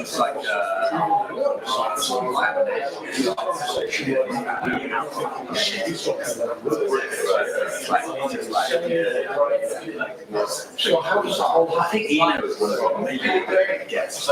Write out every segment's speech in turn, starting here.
It's like I think Eno was one of them. Maybe yes.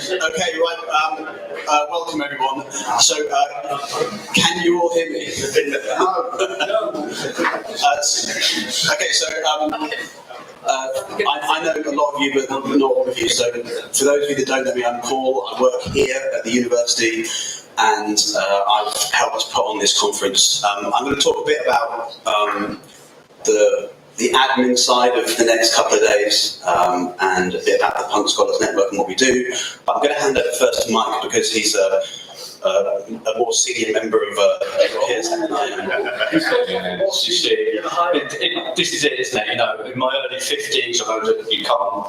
Okay, right. Welcome everyone. So, can you all hear me? Okay, so I know a lot of you, but not all of you. So, for those of you that don't know me, I'm Paul. I work here at the university, and I've helped put on this conference. I'm going to talk a bit about the admin side of the next couple of days, and a bit about the Punk Scholars Network and what we do. But I'm going to hand over first to Mike because he's a more senior member of peers than I am. This is it, isn't it? You know, in my early 50s, I know that you can't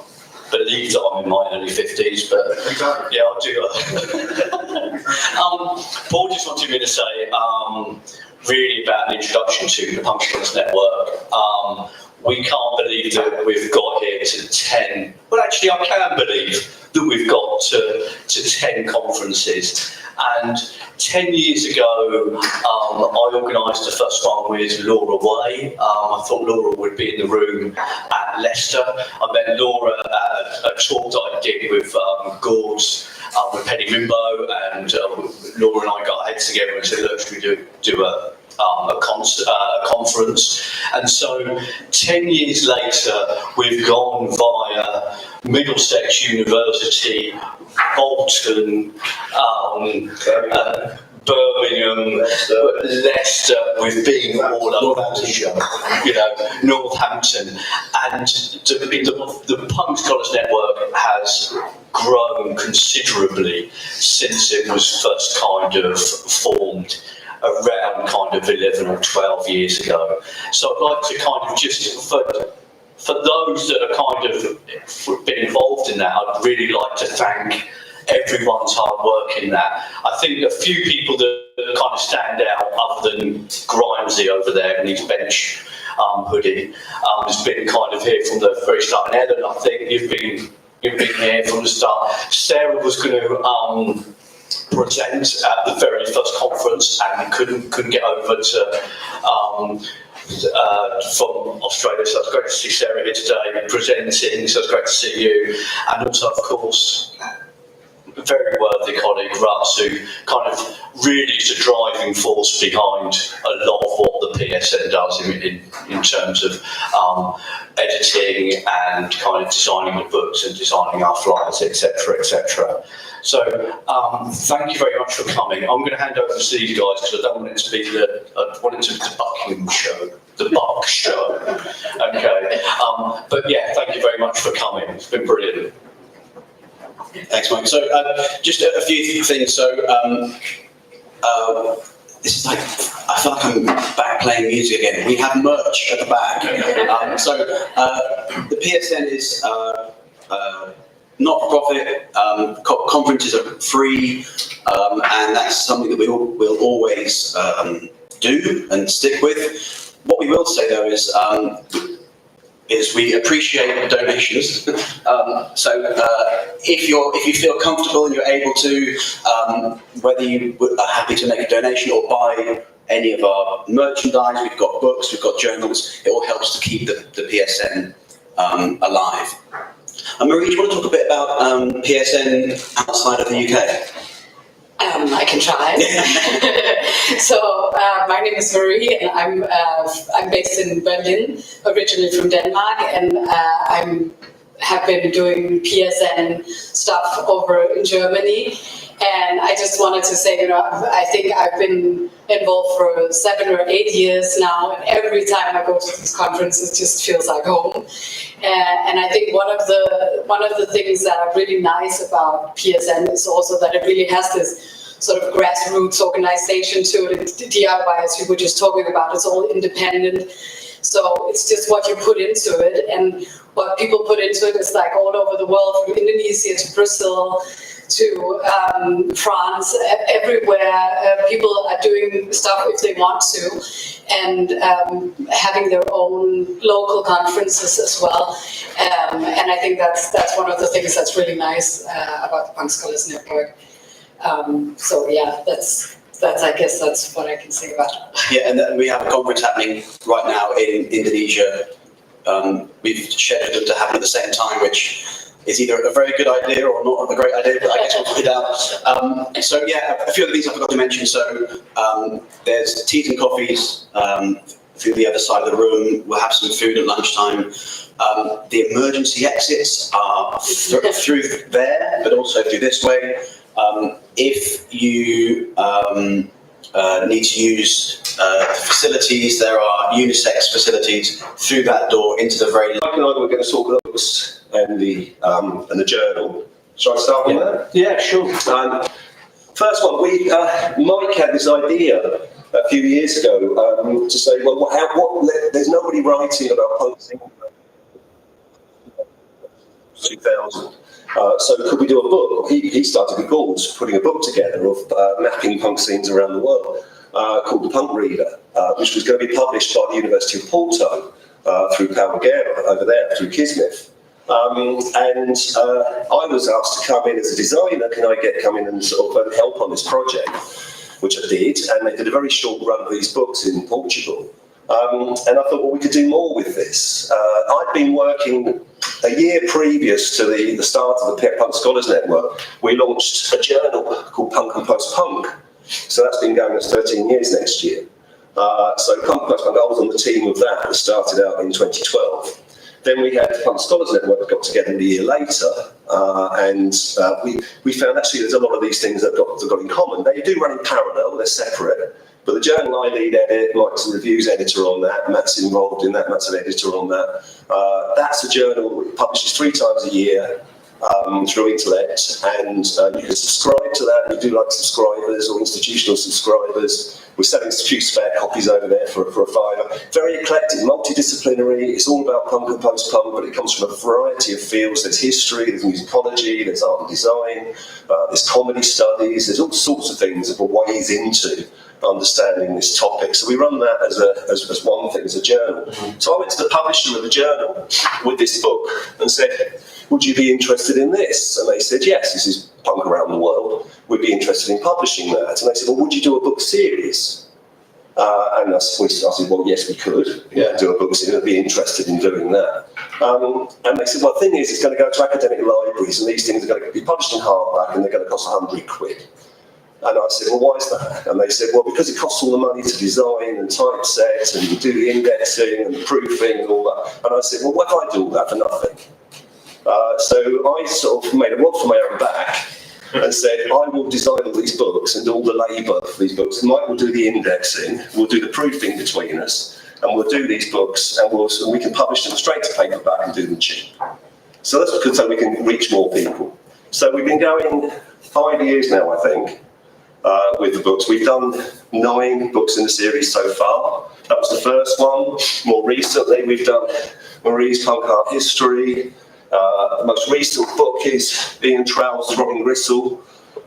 believe that I'm in my early 50s, but yeah, I'll do that. Paul just wanted me to say, really about the introduction to the Punk Scholars Network. We can't believe that we've got here to 10. Well, actually, I can believe that we've got to 10 conferences. And 10 years ago, I organised the first one with Laura Way. I thought Laura would be in the room at Leicester. I met Laura at a talk that I did with Grrl, with Penny Mimbo, and Laura and I got our heads together and said, look, should we do a conference? And so 10 years later, we've gone via Middlesex University, Bolton, Birmingham, Leicester, we've been all over, you know, Northampton, and the Punk Scholars Network has grown considerably since it was first kind of formed around kind of 11 or 12 years ago. So I'd like to kind of just, for those that are kind of been involved in that, I'd really like to thank everyone's hard work in that. I think a few people that kind of stand out, other than Grimesy over there in his bench hoodie, has been kind of here from the very start. And Ellen, I think you've been here from the start. Sarah was going to present at the very first conference and couldn't get over to from Australia, so it's great to see Sarah here today presenting, so it's great to see you. And also, of course, a very worthy colleague, Russ, who kind of really is the driving force behind a lot of what the PSN does in terms of editing and kind of designing the books and designing our flyers, etc., etc. So thank you very much for coming. I'm going to hand over to these guys because I don't want it to be I want it to be the Buckingham show, the Buck show. Okay, but yeah, thank you very much for coming. It's been brilliant. Thanks, Mike. So just a few things. So this is like, I feel like I'm back playing music again. We have merch at the back. So the PSN is not for profit. Conferences are free, and that's something that we'll always do and stick with. What we will say though is we appreciate donations. If you feel comfortable and you're able to, whether you are happy to make a donation or buy any of our merchandise, we've got books, we've got journals, it all helps to keep the PSN alive. Marie, do you want to talk a bit about PSN outside of the UK? I can try. So my name is Marie, and I'm based in Berlin, originally from Denmark, and have been doing PSN stuff over in Germany. And I just wanted to say, I think I've been involved for 7 or 8 years now, and every time I go to these conferences, it just feels like home. And I think one of the things that are really nice about PSN is also that it really has this sort of grassroots organization to it. DIY, as we were just talking about, it's all independent. So it's just what you put into it, and what people put into it is like all over the world, from Indonesia to Brazil to France, everywhere. People are doing stuff if they want to, and having their own local conferences as well. And I think that's one of the things that's really nice about the Punk Scholars Network. So yeah, that's I guess that's what I can say about it. Yeah, and then we have a conference happening right now in Indonesia. We've scheduled them to happen at the same time, which is either a very good idea or not a great idea, but I guess we'll find out. So yeah, a few other things I forgot to mention. So there's teas and coffees through the other side of the room. We'll have some food at lunchtime. The emergency exits are through there, but also through this way. If you need to use facilities, there are unisex facilities through that door into the very... Mike and I were going to talk about the books and the journal. Shall I start with that? Yeah, sure. First one, Mike had this idea a few years ago to say, well, there's nobody writing about punk scene 2000. So could we do a book? He started with Grrl, putting a book together of mapping punk scenes around the world called The Punk Reader, which was going to be published by the University of Porto through Paradoxical over there, through Kismet. And I was asked to come in as a designer. Can I come in and sort of help on this project? Which I did, and they did a very short run of these books in Portugal. And I thought, well, we could do more with this. I'd been working a year previous to the start of the Punk Scholars Network. We launched a journal called Punk and Post-Punk. So that's been going for 13 years next year. So Punk and Post-Punk, I was on the team of that started out in 2012. Then we had the Punk Scholars Network that got together a year later, and we found actually there's a lot of these things that got in common. They do run in parallel, they're separate. But the journal I lead edit, Mike's a reviews editor on that, Matt's involved in that, Matt's an editor on that. That's a journal that publishes 3 times a year through Intellect, and you can subscribe to that. We do like subscribers or institutional subscribers. We're selling a few spare copies over there for a £5. Very eclectic, multidisciplinary. It's all about punk and post-punk, but it comes from a variety of fields. There's history, there's musicology, there's art and design, there's comedy studies, there's all sorts of things that are ways into understanding this topic. So we run that as one thing, as a journal. So I went to the publisher of the journal with this book and said, would you be interested in this? And they said, yes, this is punk around the world. We'd be interested in publishing that. And they said, well, would you do a book series? And I said, well, yes, we could do a book series. I'd be interested in doing that. And they said, well, the thing is, it's going to go to academic libraries, and these things are going to be published in hardback, and they're going to cost £100. And I said, well, why is that? And they said, well, because it costs all the money to design and typeset and do the indexing and the proofing and all that. And I said, well, why don't I do all that for nothing? So I sort of made a rod for my own back and said, I will design all these books and do all the labour for these books. Mike will do the indexing, we'll do the proofing between us, and we'll do these books, and we can publish them straight to paperback and do them cheap. So that's because so we can reach more people. So we've been going 5 years now, I think. With the books. We've done 9 books in the series so far. That was the first one. More recently, we've done Marie's Punk Art History, The most recent book is Ian Trowell's Robbing Gristle,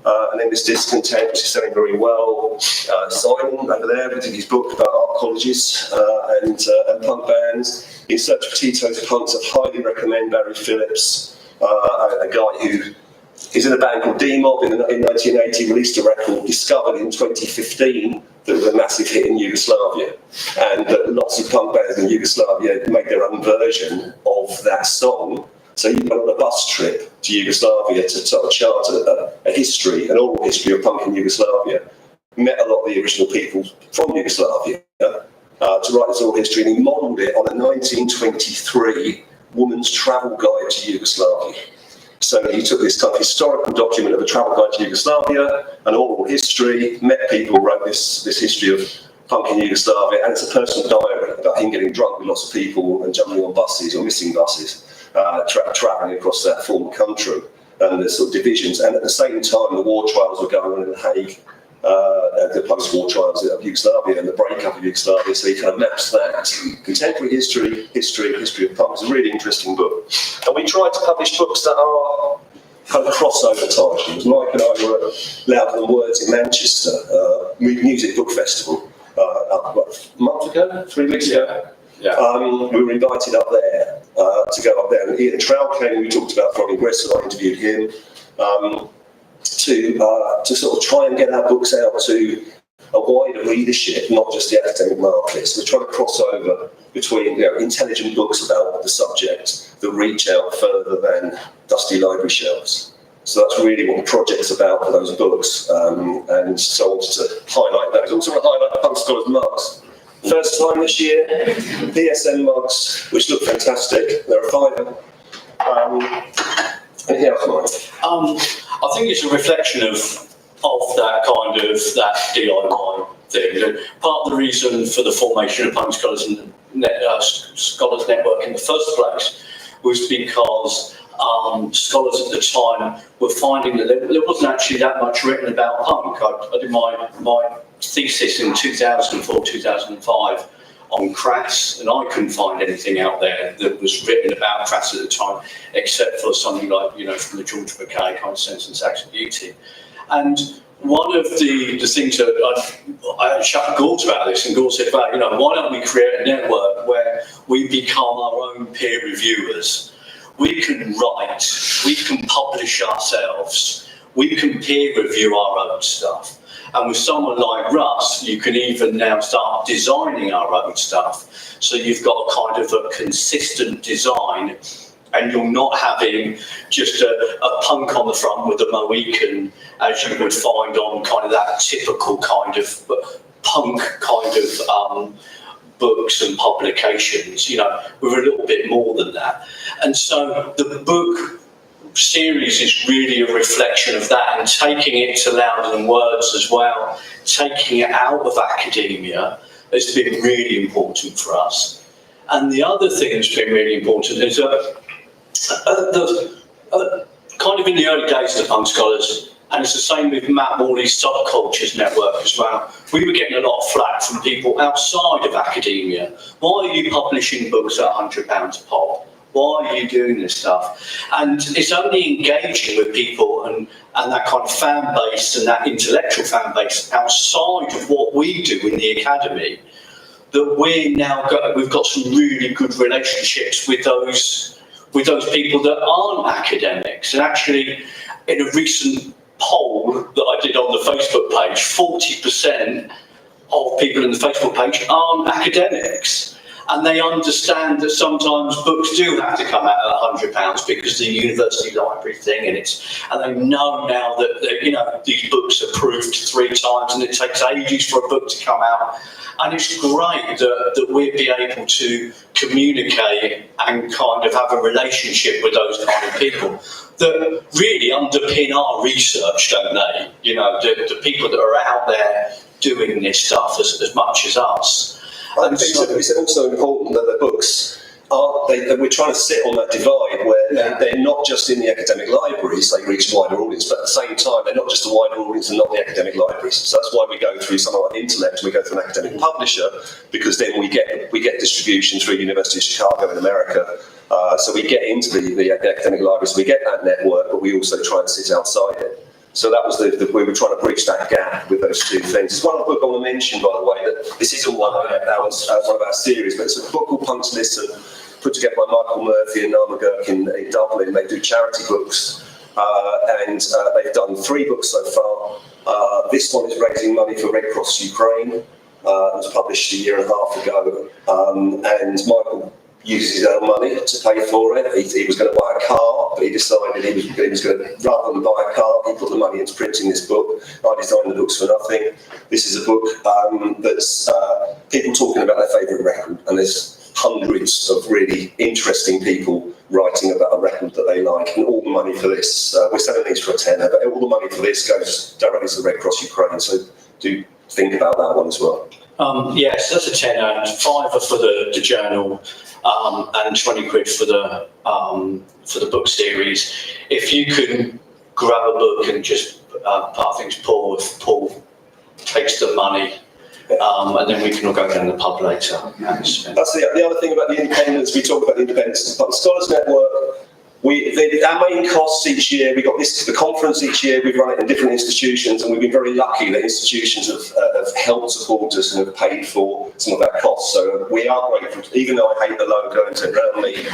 and Endless Discontent, which is selling very well. Simon over there did his book about art colleges and punk bands. In Search for Tito's Punks, I highly recommend Barry Phillips, a guy who is in a band called D-Mob in 1980, released a record, discovered in 2015 that was a massive hit in Yugoslavia. And lots of punk bands in Yugoslavia made their own version of that song. So you went on a bus trip to Yugoslavia to sort of chart a history, an oral history of punk in Yugoslavia. Met a lot of the original people from Yugoslavia to write this oral history, and he modelled it on a 1923 woman's travel guide to Yugoslavia. So he took this kind of historical document of a travel guide to Yugoslavia, an oral history, met people, wrote this history of punk in Yugoslavia, and it's a personal diary about him getting drunk with lots of people and jumping on buses or missing buses, travelling across that former country, and the sort of divisions. And at the same time, the war trials were going on in The Hague, the post-war trials of Yugoslavia and the breakup of Yugoslavia. So he kind of maps that contemporary history of punk. It's a really interesting book. And we try to publish books that are kind of crossover titles. Mike and I were at Louder Than Words in Manchester, Music Book Festival, a month ago, 3 weeks ago. Yeah. We were invited up there to go up there, and Ian Trowell came. We talked about Robbing Gristle. I interviewed him to sort of try and get our books out to a wider readership, not just the academic markets. We're trying to cross over between intelligent books about the subject that reach out further than dusty library shelves. So that's really what the project's about for those books, and so I wanted to highlight those. Also want to highlight the Punk Scholars mugs. First time this year, PSN mugs, which look fantastic. There are 5. Anything else, Mike? I think it's a reflection of that kind of that DIY thing. And part of the reason for the formation of Punk Scholars Scholars Network in the first place was because scholars at the time were finding that there wasn't actually that much written about punk. I did my thesis in 2004, 2005 on Crass, and I couldn't find anything out there that was written about Crass at the time, except for something like, from the George Mackay kind of Sense and Saxon Beauty. And one of the things that I chatted to Grrl about this, and Grrl said, why don't we create a network where we become our own peer reviewers? We can write, we can publish ourselves, we can peer review our own stuff. And with someone like Russ, you can even now start designing our own stuff. So you've got a kind of a consistent design, and you're not having just a punk on the front with a Mohican, as you would find on kind of that typical kind of punk kind of books and publications. We're a little bit more than that. And so the book series is really a reflection of that, and taking it to Louder Than Words as well, taking it out of academia has been really important for us. And the other thing that's been really important is that kind of in the early days of the Punk Scholars, and it's the same with Matt Morley's Subcultures Network as well, we were getting a lot of flack from people outside of academia. Why are you publishing books at £100 a pop? Why are you doing this stuff? And it's only engaging with people and that kind of fan base and that intellectual fan base outside of what we do in the academy that we've got some really good relationships with those people that aren't academics. And actually, in a recent poll that I did on the Facebook page, 40% of people in the Facebook page aren't academics. And they understand that sometimes books do have to come out at £100 because the university library thing, and they know now that these books are proofed 3 times, and it takes ages for a book to come out. And it's great that we'd be able to communicate and kind of have a relationship with those kind of people that really underpin our research, don't they? The people that are out there doing this stuff as much as us. I think it's also important that the books we're trying to sit on that divide where they're not just in the academic libraries, they reach a wider audience, but at the same time, they're not just a wider audience and not the academic libraries. So that's why we go through something like Intellect, we go through an academic publisher, because then we get distribution through University of Chicago in America. So we get into the academic libraries, we get that network, but we also try and sit outside it. So that was we were trying to bridge that gap with those two things. It's one of the book I want to mention, by the way, that this isn't one of our series, but it's a book called Punks Listen, put together by Michael Murphy and Narma Gurk in Dublin. They do charity books, and they've done 3 books so far. This one is raising money for Red Cross Ukraine. It was published a year and a half ago, and Michael uses his own money to pay for it. He was going to buy a car, but he decided he was going to, rather than buy a car, he put the money into printing this book. I designed the books for nothing. This is a book that's people talking about their favourite record, and there's hundreds of really interesting people writing about a record that they like, and all the money for this, we're selling these for a tenner, but all the money for this goes directly to the Red Cross Ukraine, so do think about that one as well. Yes, that's a tenner, and £5 for the journal, and 20 quid for the book series. If you can grab a book and just part things, Paul takes the money, and then we can all go down the pub later. That's the other thing about the independence. We talk about the independence of the Scholars Network. Our main costs each year, we got the conference each year, we've run it in different institutions, and we've been very lucky that institutions have helped support us and have paid for some of our costs. So we are grateful, even though I hate the logo and turn around me,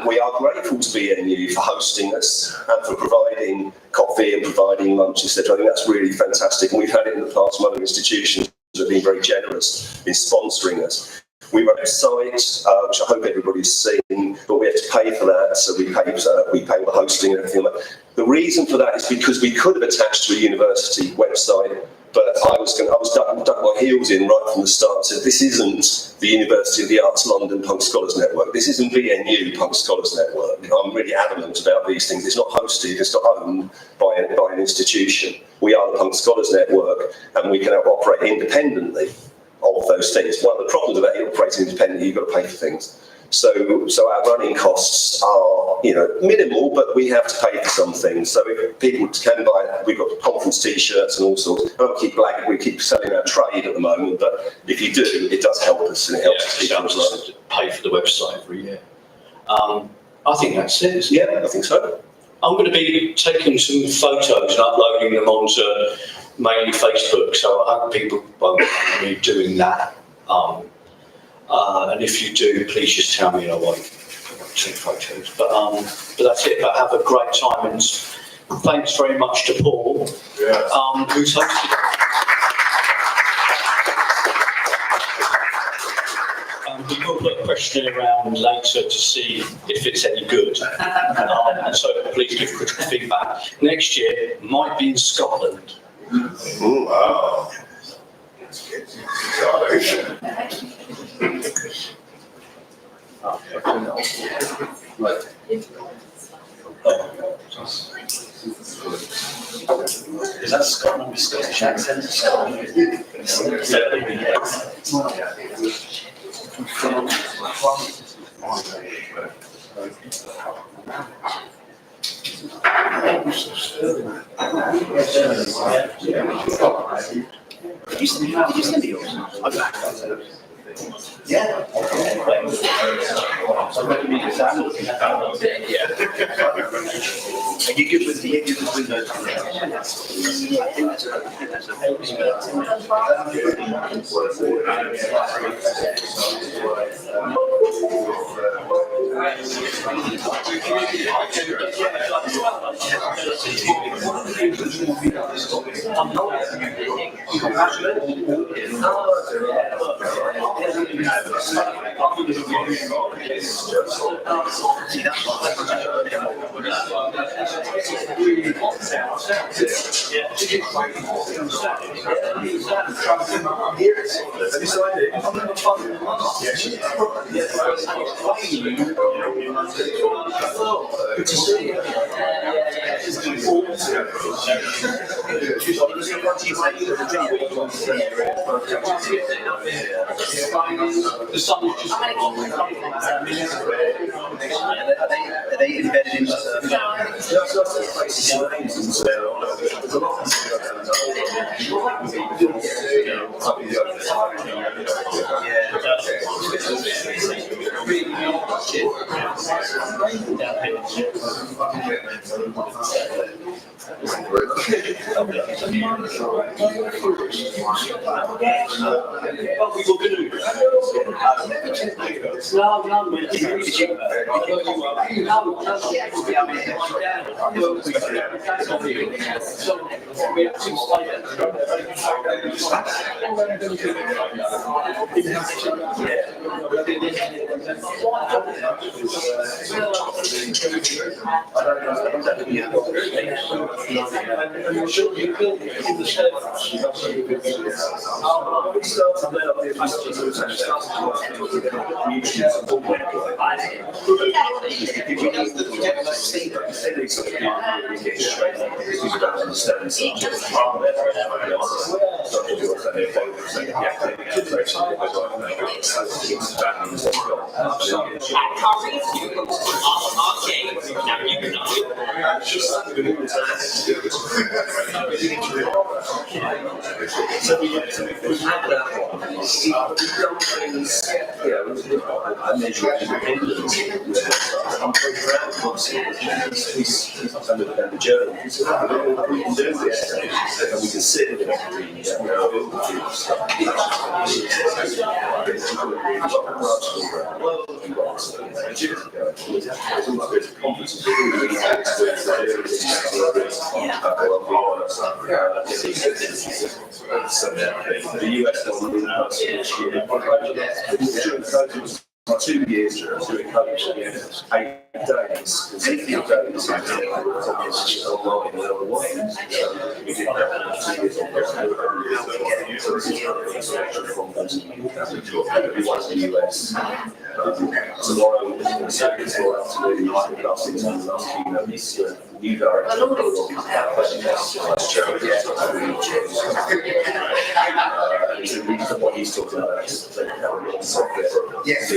we are grateful to BNU for hosting us and for providing coffee and providing lunch, etc. I think that's really fantastic, and we've had it in the past from other institutions that have been very generous in sponsoring us. We run a site, which I hope everybody's seen, but we have to pay for that, so we pay all the hosting and everything like that. The reason for that is because we could have attached to a university website, but I dug my heels in right from the start and said, this isn't the University of the Arts London Punk Scholars Network, this isn't BNU Punk Scholars Network. I'm really adamant about these things. It's not hosted, it's not owned by an institution. We are the Punk Scholars Network, and we can operate independently of those things. One of the problems about operating independently, you've got to pay for things. So our running costs are, minimal, but we have to pay for some things. So if people can buy, we've got conference T-shirts and all sorts. I don't keep blagging, we keep selling our trade at the moment, but if you do, it does help us, and it helps people as well. Pay for the website every year. I think that's it. Yeah, I think so. I'm going to be taking some photos and uploading them onto mainly Facebook, so I hope people won't mind me doing that. And if you do, please just tell me and I won't take photos. But that's it. But have a great time, and thanks very much to Paul, who's hosted it. We will put a question around later to see if it's any good. So please give critical feedback. Next year might be in Scotland. Ooh, wow. Is that Scotland with Scottish accent? Did you send me yours? Yeah. Are you good with those? Good to see you. The sun is just. Are they embedded into the? The US one, 2 years doing coverage, 8 days, consecutive days, online and otherwise. We did that 2 years on everyone's in the US. Tomorrow, tomorrow afternoon, last new director what he's talking about is software. Yes.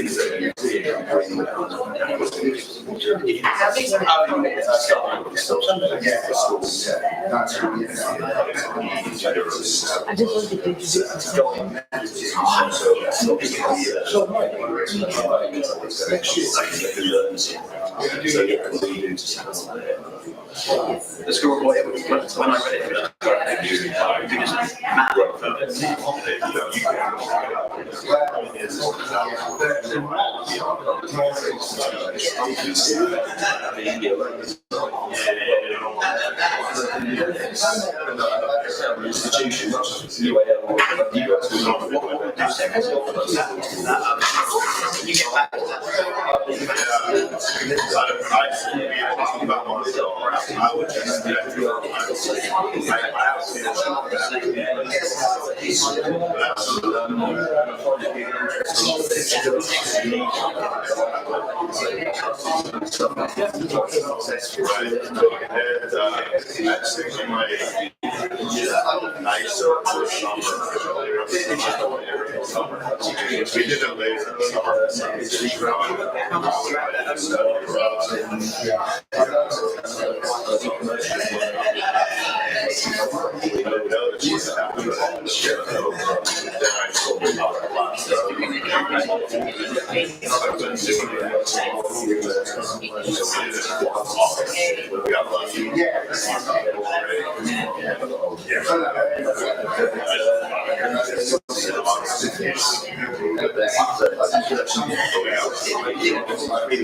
I just wanted to introduce The Skirmish, when I read it, institution, not just UAL or you get back to that. I would just we did it later in the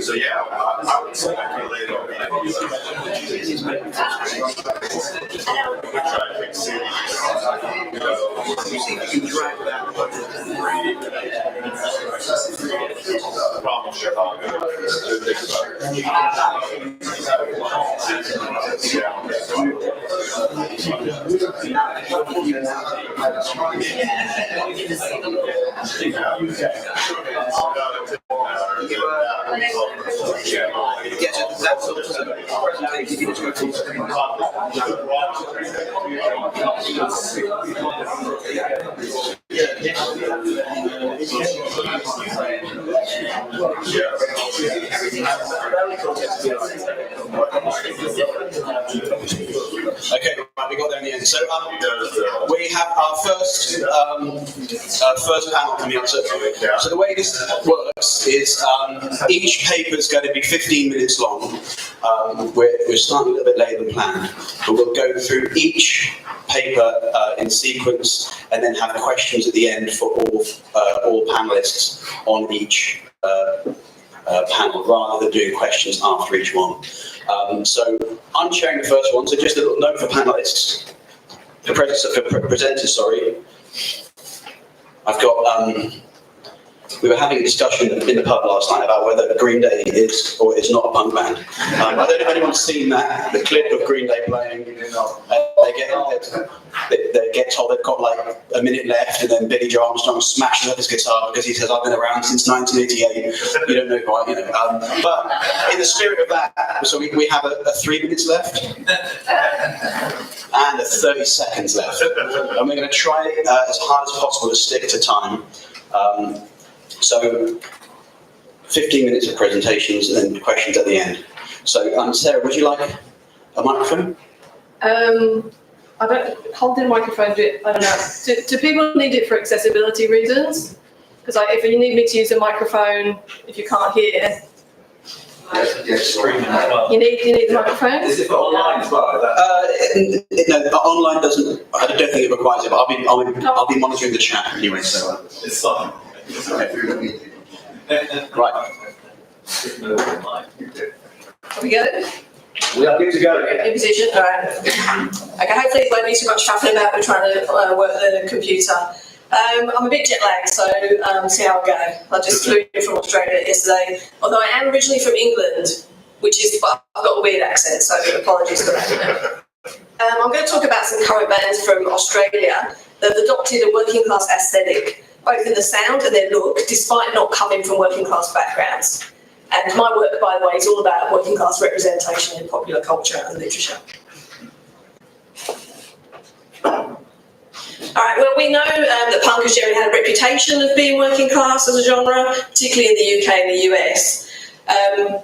so yeah, I would say I can later on. Problem Chicago. Okay, right, we got there in the end. So we have our first panel coming up. So the way this works is each paper is going to be 15 minutes long. We're starting a little bit later than planned, but we'll go through each paper in sequence and then have questions at the end for all panelists on each panel, rather than doing questions after each one. So I'm chairing the first one, so just a little note for panelists, for presenters, sorry. I've got, we were having a discussion in the pub last night about whether Green Day is or is not a punk band. I don't know if anyone's seen that, the clip of Green Day playing. They get told they've got like a minute left, and then Billy Joe Armstrong smashes up his guitar because he says, "I've been around since 1988. You don't know who I am." But in the spirit of that, so we have a 3 minutes left and 30 seconds left, and we're going to try as hard as possible to stick to time. So 15 minutes of presentations and then questions at the end. So Sarah, would you like a microphone? I don't hold the microphone. I don't know. Do people need it for accessibility reasons? Because if you need me to use a microphone, if you can't hear, you need the microphone. Is it for online as well? No, online doesn't. I don't think it requires it. But I'll be monitoring the chat anyway. So It's fine. right. Are we good? We are good to go. In position? All right. Okay, hopefully it won't be too much faffing about. We're trying to work the computer. I'm a bit jet lagged, so see how I go. I just flew in from Australia yesterday, although I am originally from England, but I've got a weird accent, so apologies for that. I'm going to talk about some current bands from Australia that have adopted a working class aesthetic, both in the sound and their look, despite not coming from working class backgrounds. And my work, by the way, is all about working class representation in popular culture and literature. All right, well, we know that punk has generally had a reputation of being working class as a genre, particularly in the UK and the US.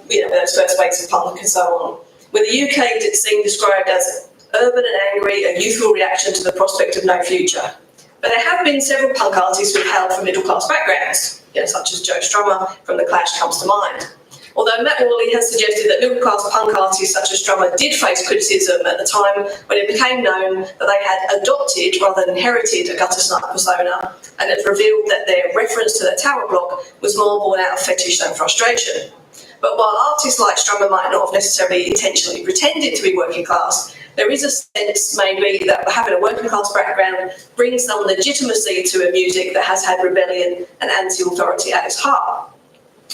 Those first waves of punk and so on. With the UK being described as urban and angry, a youthful reaction to the prospect of no future. But there have been several punk artists who have hailed from middle-class backgrounds, such as Joe Strummer from The Clash comes to mind. Although Matt Morley has suggested that middle-class punk artists such as Strummer did face criticism at the time when it became known that they had adopted rather than inherited a gutter snipe persona, and it revealed that their reference to the tower block was more born out of fetish than frustration. But while artists like Strummer might not have necessarily intentionally pretended to be working class, there is a sense maybe that having a working class background brings some legitimacy to a music that has had rebellion and anti-authority at its heart.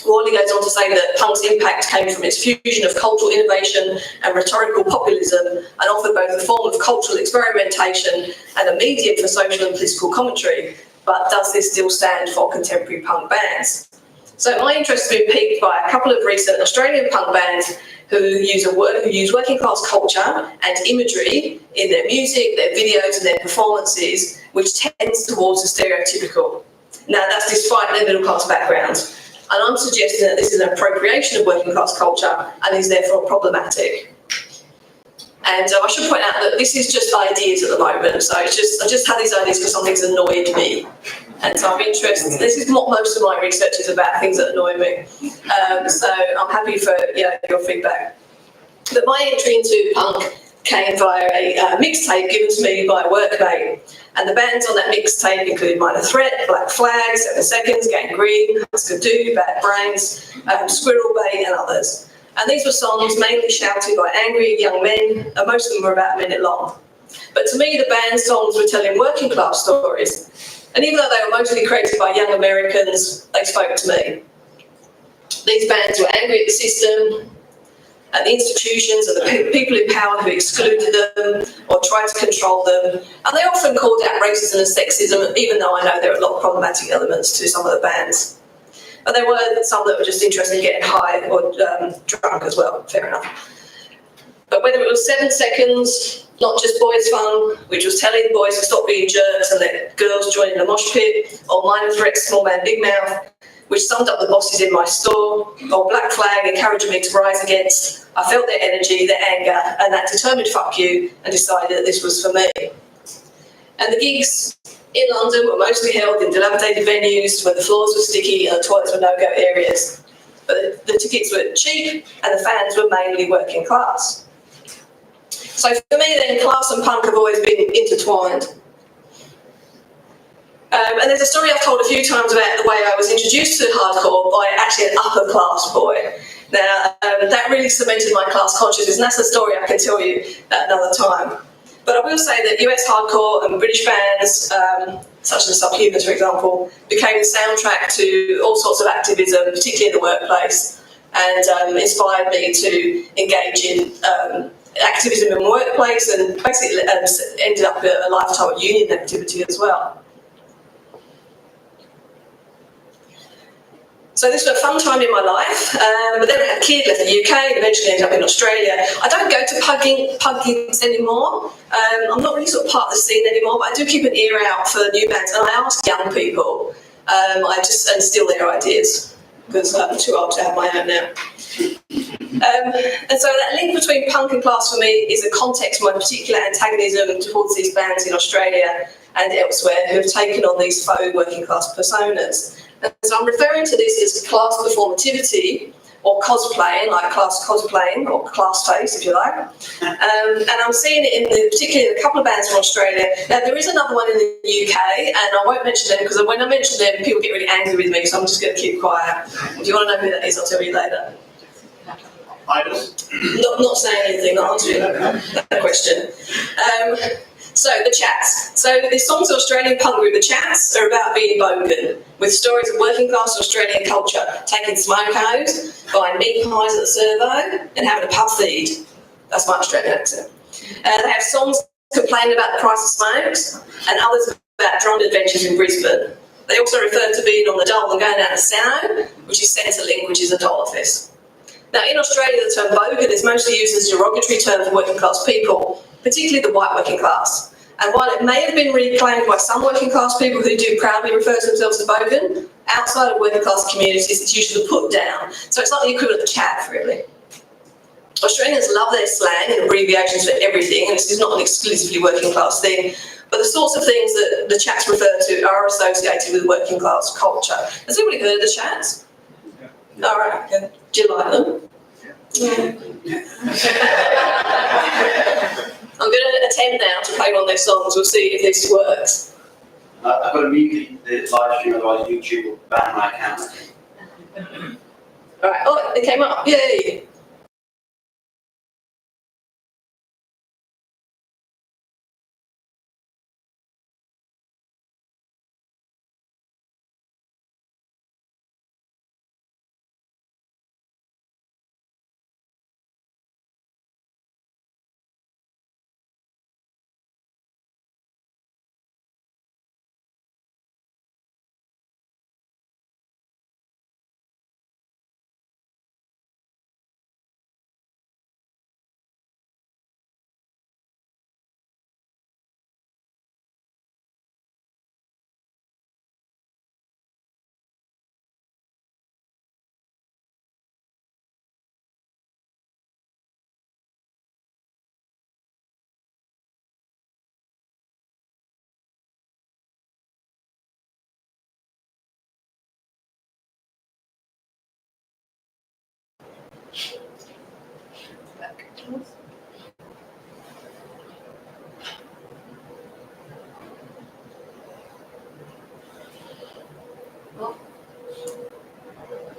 Morley goes on to say that punk's impact came from its fusion of cultural innovation and rhetorical populism, and offered both a form of cultural experimentation and a medium for social and political commentary. But does this still stand for contemporary punk bands? So my interest has been piqued by a couple of recent Australian punk bands who use working class culture and imagery in their music, their videos and their performances, which tends towards the stereotypical. Now that's despite their middle class backgrounds. And I'm suggesting that this is an appropriation of working class culture and is therefore problematic. And I should point out that this is just ideas at the moment. So I just had these ideas because something's annoyed me. And so I'm interested, this is what most of my research is about, things that annoy me. So I'm happy for your feedback. But my entry into punk came via a mixtape given to me by a workmate. And the bands on that mixtape include Minor Threat, Black Flag, 7 Seconds, Gang Green, Husker Du, Bad Brains, Squirrel Bait and others. And these were songs mainly shouted by angry young men, and most of them were about a minute long. But to me, the band's songs were telling working class stories. And even though they were mostly created by young Americans, they spoke to me. These bands were angry at the system, at the institutions and the people in power who excluded them or tried to control them. And they often called out racism and sexism, even though I know there are a lot of problematic elements to some of the bands. But there were some that were just interested in getting high or drunk as well, fair enough. But whether it was 7 Seconds, Not Just Boys Fun, which was telling the boys to stop being jerks and let girls join in the mosh pit, or Minor Threat, Small Man, Big Mouth, which summed up the bosses in my store, or Black Flag encouraging me to rise against. I felt their energy, their anger, and that determined fuck you, and decided that this was for me. And the gigs in London were mostly held in dilapidated venues where the floors were sticky and the toilets were no-go areas. But the tickets were cheap and the fans were mainly working class. So for me then, class and punk have always been intertwined. And there's a story I've told a few times about the way I was introduced to hardcore by actually an upper class boy. Now, that really cemented my class consciousness, and that's a story I can tell you at another time. But I will say that US hardcore and British bands, such as Subhumans, for example, became the soundtrack to all sorts of activism, particularly in the workplace, and inspired me to engage in activism in the workplace, and basically ended up a lifetime of union activity as well. So this was a fun time in my life, but then I had a kid, left the UK, and eventually ended up in Australia. I don't go to pub gigs anymore. I'm not really sort of part of the scene anymore, but I do keep an ear out for new bands, and I ask young people. I just steal their ideas, because I'm too old to have my own now. And so that link between punk and class for me is a context for my particular antagonism towards these bands in Australia and elsewhere who have taken on these faux working class personas. And so I'm referring to this as class performativity, or cosplaying, like class cosplaying, or class face, if you like. And I'm seeing it particularly in a couple of bands from Australia. Now, there is another one in the UK, and I won't mention them, because when I mention them, people get really angry with me, so I'm just going to keep quiet. If you want to know who that is, I'll tell you later. Not saying anything, not answering that question. So, the Chats. So, the songs of Australian punk group, the Chats, are about being bogan, with stories of working class Australian culture, taking smokos, buying meat pies at the Servo, and having a pub feed. That's my Australian accent. They have songs complaining about the price of smokes, and others about drone adventures in Brisbane. They also refer to being on the dole and going down to Sano, which is Centrelink, which is a dole office. Now, in Australia, the term bogan is mostly used as a derogatory term for working class people, particularly the white working class. And while it may have been reclaimed by some working class people who do proudly refer to themselves as bogan, outside of working class communities, it's usually put down. So it's like the equivalent of chav, really. Australians love their slang and abbreviations for everything, and this is not an exclusively working class thing, but the sorts of things that the Chats refer to are associated with working class culture. Has anybody heard of the Chats? Yeah. All right, okay. Do you like them? Yeah. I'm going to attempt now to play one of their songs. We'll see if this works. I've got to mute the live stream, otherwise YouTube will ban my account. All right. Oh, it came up. Yay.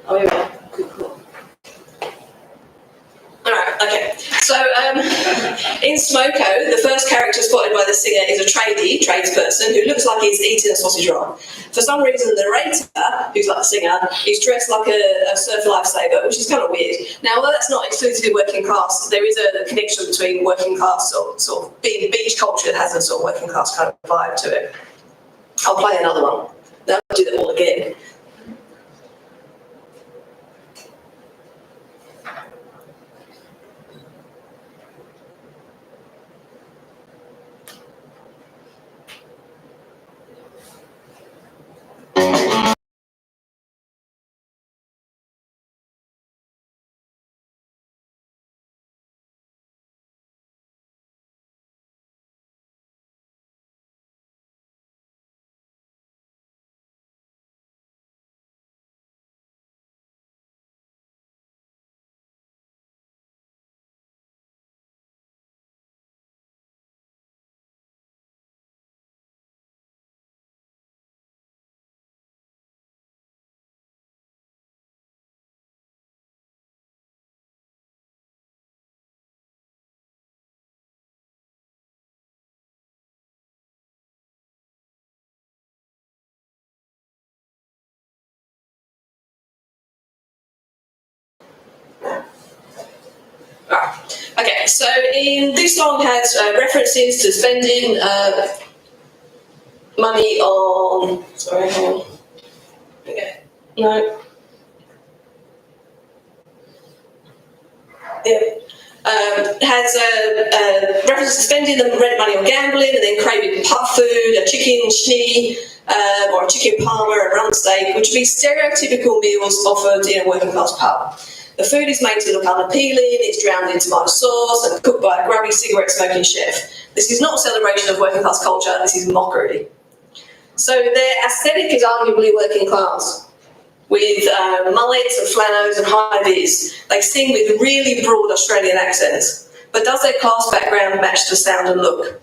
Oh, yeah. Cool. Alright, okay. So, in Smoko, the first character spotted by the singer is a tradesperson, who looks like he's eating a sausage roll. For some reason, the narrator, who's like the singer, is dressed like a surf lifesaver, which is kind of weird. Now, although that's not exclusively working class, there is a connection between working class, sort of being beach culture that has a sort of working class kind of vibe to it. I'll play another one. Then I'll do them all again. Okay, so in this song has references to spending money on. Sorry, hang on. Okay, no. Yeah. Has references to spending the rent money on gambling and then craving puff food, a chicken schnee, or a chicken parma, a rump steak, which would be stereotypical meals offered in a working class pub. The food is made to look unappealing, it's drowned in tomato sauce and cooked by a grubby cigarette smoking chef. This is not a celebration of working class culture, this is mockery. So their aesthetic is arguably working class, with mullets and Flannos and high-vis. They sing with really broad Australian accents. But does their class background match the sound and look?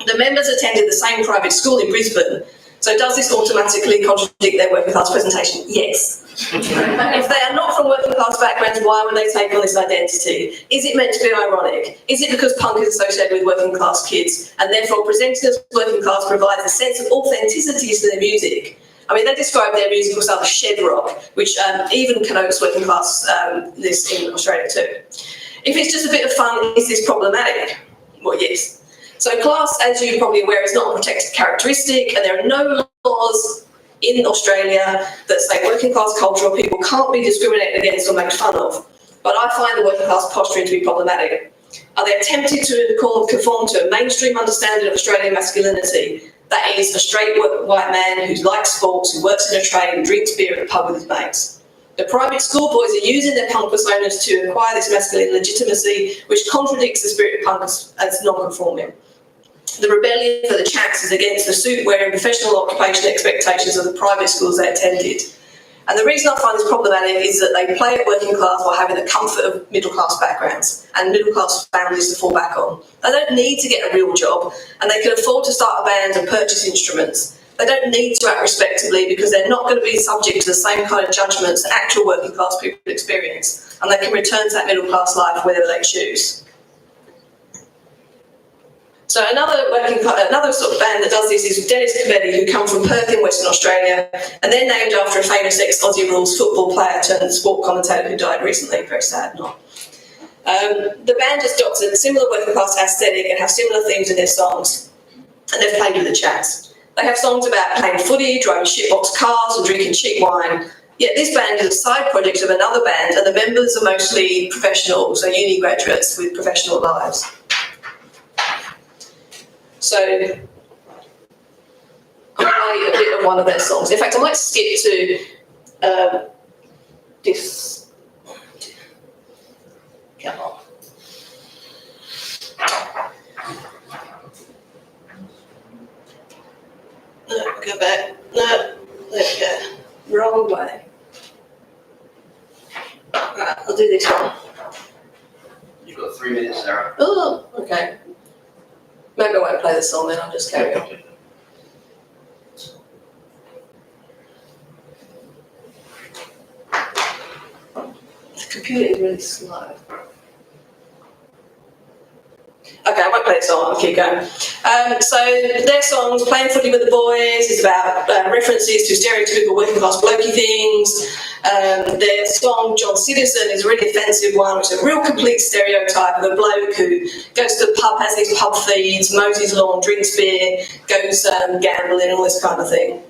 The members attended the same private school in Brisbane, so does this automatically contradict their working class presentation? Yes. If they are not from working class backgrounds, why would they take on this identity? Is it meant to be ironic? Is it because punk is associated with working class kids, and therefore presenting as working class provides a sense of authenticity to their music? I mean, they describe their musical style as shed rock, which even connotes working class this in Australia too. If it's just a bit of fun, is this problematic? Well, yes. So class, as you're probably aware, is not a protected characteristic, and there are no laws in Australia that say working class culture or people can't be discriminated against or made fun of. But I find the working class posturing to be problematic. Are they attempting to conform to a mainstream understanding of Australian masculinity? That is, a straight white man who likes sports, who works in a trade and drinks beer at a pub with his mates. The private schoolboys are using their punk personas to acquire this masculine legitimacy, which contradicts the spirit of punk as non-conforming. The rebellion for the chaps is against the suit-wearing professional occupation expectations of the private schools they attended. And the reason I find this problematic is that they play at working class while having the comfort of middle-class backgrounds and middle-class families to fall back on. They don't need to get a real job, and they can afford to start a band and purchase instruments. They don't need to act respectably because they're not going to be subject to the same kind of judgments that actual working-class people experience, and they can return to that middle-class life whenever they choose. So another sort of band that does this is Dennis Cavelli, who come from Perth in Western Australia, and they're named after a famous ex-Aussie Rules football player turned sport commentator who died recently. Very sad, not. The band just adopts a similar working class aesthetic and have similar themes in their songs, and they've played with the Chats. They have songs about playing footy, driving shitbox cars, and drinking cheap wine. Yet this band is a side project of another band, and the members are mostly professional, so uni graduates with professional lives. So I'll play a bit of one of their songs. In fact, I might skip to this. Come on. No, go back. No, there we go. Wrong way. Right, I'll do this one. You've got 3 minutes, Sarah. Oh, okay. Maybe I won't play the song then, I'll just carry on. The computer is really slow. Okay, I won't play the song, I'll keep going. So their songs, Playing Footy with the Boys, is about references to stereotypical working class blokey things. Their song, John Citizen, is a really offensive one, which is a real complete stereotype of a bloke who goes to the pub, has these pub feeds, mows his lawn, drinks beer, goes gambling, all this kind of thing.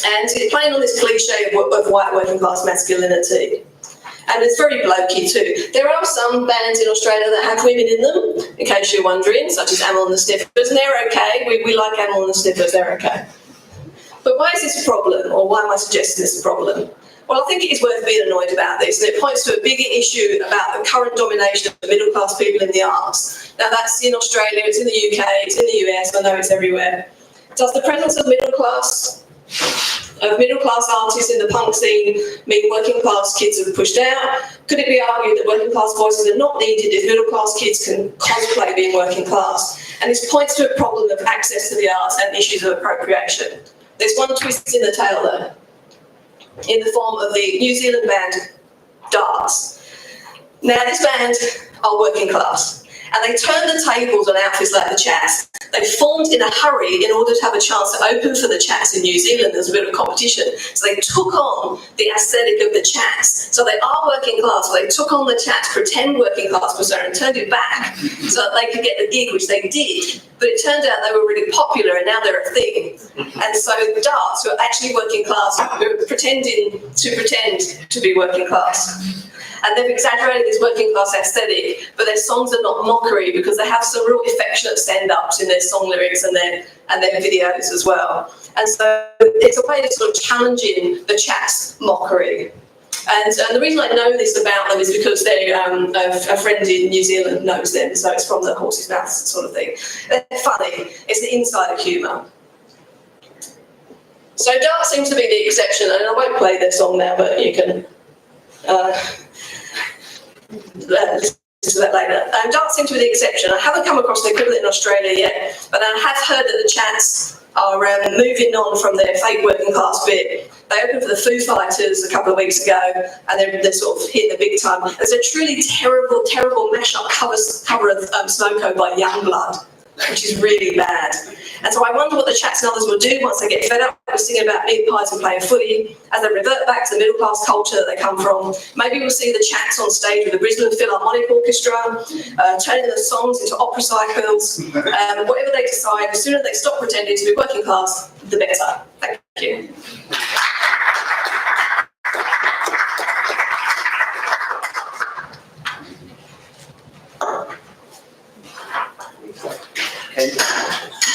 And it's playing on this cliche of white working class masculinity. And it's very blokey too. There are some bands in Australia that have women in them, in case you're wondering, such as Amyl and the Sniffers, and they're okay. We like Amyl and the Sniffers, they're okay. But why is this a problem, or why am I suggesting this is a problem? Well, I think it is worth being annoyed about this, and it points to a bigger issue about the current domination of middle-class people in the arts. Now, that's in Australia, it's in the UK, it's in the US, I know it's everywhere. Does the presence of middle-class artists in the punk scene mean working class kids are pushed out? Could it be argued that working class voices are not needed if middle class kids can cosplay being working class? And this points to a problem of access to the arts and issues of appropriation. There's one twist in the tail there, in the form of the New Zealand band Darts. Now, this band are working class, And they turned the tables on outfits like the Chats. They formed in a hurry in order to have a chance to open for the Chats in New Zealand. There's a bit of competition. So they took on the aesthetic of the Chats. So they are working class, but they took on the Chats, pretend working class persona, and turned it back so that they could get the gig, which they did. But it turned out they were really popular, and now they're a thing. And so the darts were actually working class, who were pretending to pretend to be working class. And they've exaggerated this working class aesthetic, but their songs are not mockery because they have some real affectionate stand-ups in their song lyrics and their videos as well. And so it's a way of sort of challenging the Chats' mockery. And the reason I know this about them is because they a friend in New Zealand knows them, so it's from the horse's mouth sort of thing. They're funny. It's the insider humour. So Dart seems to be the exception, and I won't play their song now, but you can listen to that later. Dart seems to be the exception. I haven't come across the equivalent in Australia yet, but I have heard that the Chats are moving on from their fake working class bit. They opened for the Foo Fighters a couple of weeks ago, and they're sort of hitting the big time. There's a truly terrible, terrible mashup cover of Smokos by Youngblood, which is really bad. And so I wonder what the Chats and others will do once they get fed up with singing about meat pies and playing footy, as they revert back to the middle class culture that they come from. Maybe we'll see the Chats on stage with the Brisbane Philharmonic Orchestra, turning the songs into opera cycles. Whatever they decide, the sooner they stop pretending to be working class, the better. Thank you.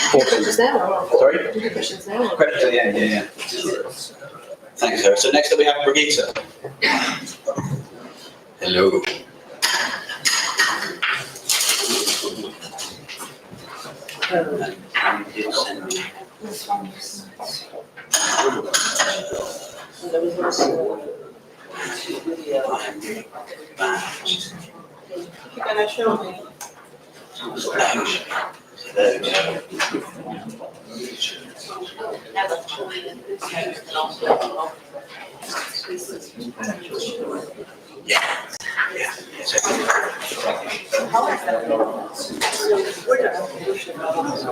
Questions now? Sorry? Questions now? Questions at the end, yeah. Thanks, Sarah. So next up we have Brigitta. Hello. You're gonna show me. There we go.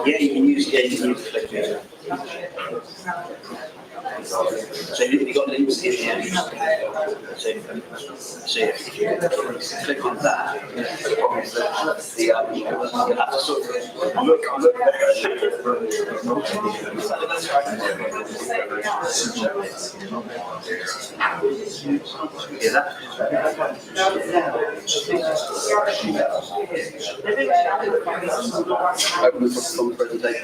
Yeah, you can use the click here. So if you got an image in the end, so if you click on that, you have to sort of look hear that? Open from the presentation.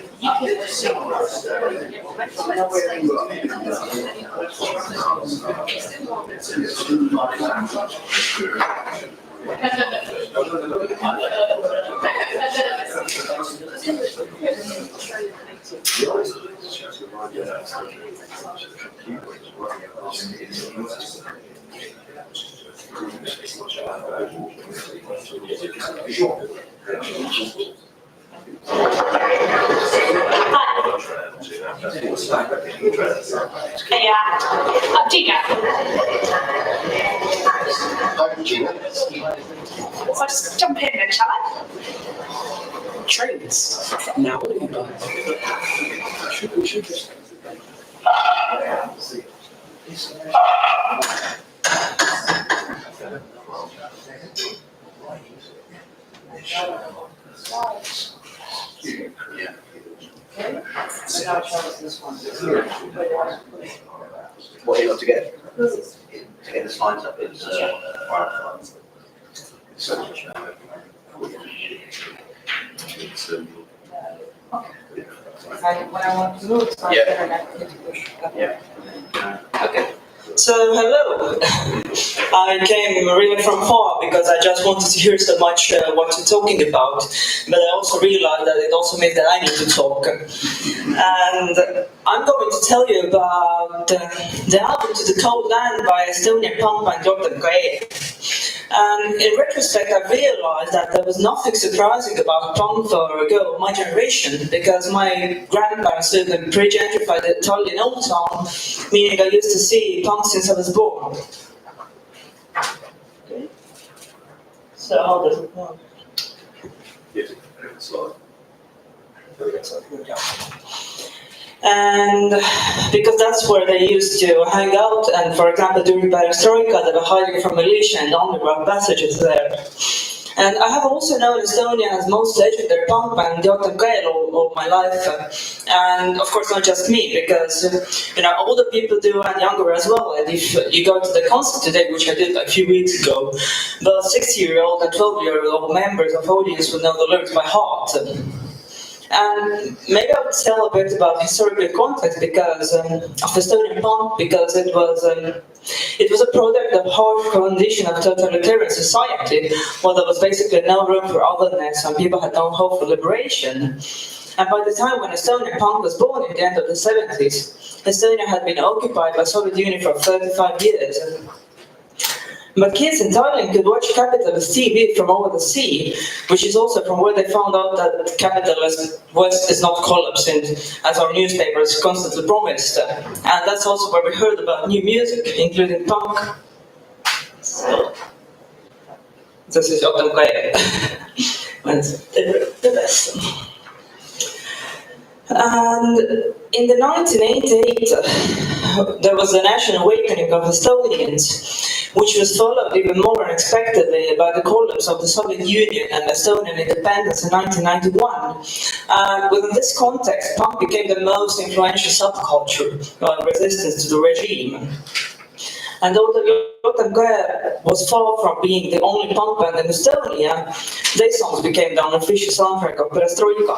So just jump in then, shall I? Trains. Now what do you buy? We should just. What do you want to get? To get the slides up, it's When I want to move, so yeah. Okay. So hello. I came really from far because I just wanted to hear so much what you're talking about, but I also realized that it also means that I need to talk. And I'm going to tell you about the album To the Cold Land by Estonian punk band J.M.K.E. And in retrospect, I realized that there was nothing surprising about punk for a girl of my generation, because my grandparents lived in pre-gentrified Italian Old Town, meaning I used to see punk since I was born. Okay. So how does it work? slide. And because that's where they used to hang out, and for example during Perestroika they were hiding from militia and underground passages there. And I have also known Estonia as most legendary punk band J.M.K.E all my life, and of course not just me, because older people do and younger as well. And if you go to the concert today, which I did like a few weeks ago, both 60-year-old and 12-year-old members of audience would know the lyrics by heart. And maybe I would tell a bit about historical context because of Estonian punk, because it was a product of harsh condition of totalitarian society, where there was basically no room for otherness and people had no hope for liberation. And by the time when Estonian punk was born in the end of the 70s, Estonia had been occupied by Soviet Union for 35 years. But kids in Thailand could watch capitalist TV from over the sea, which is also from where they found out that capitalist West is not collapsing, as our newspapers constantly promised. And that's also where we heard about new music, including punk. So, this is J.M.K.E. the best. And in the 1988, there was a national awakening of Estonians, which was followed even more unexpectedly by the collapse of the Soviet Union and Estonian independence in 1991. Within this context, punk became the most influential subculture of resistance to the regime. And although J.M.K.E was far from being the only punk band in Estonia, their songs became the unofficial soundtrack of Perestroika.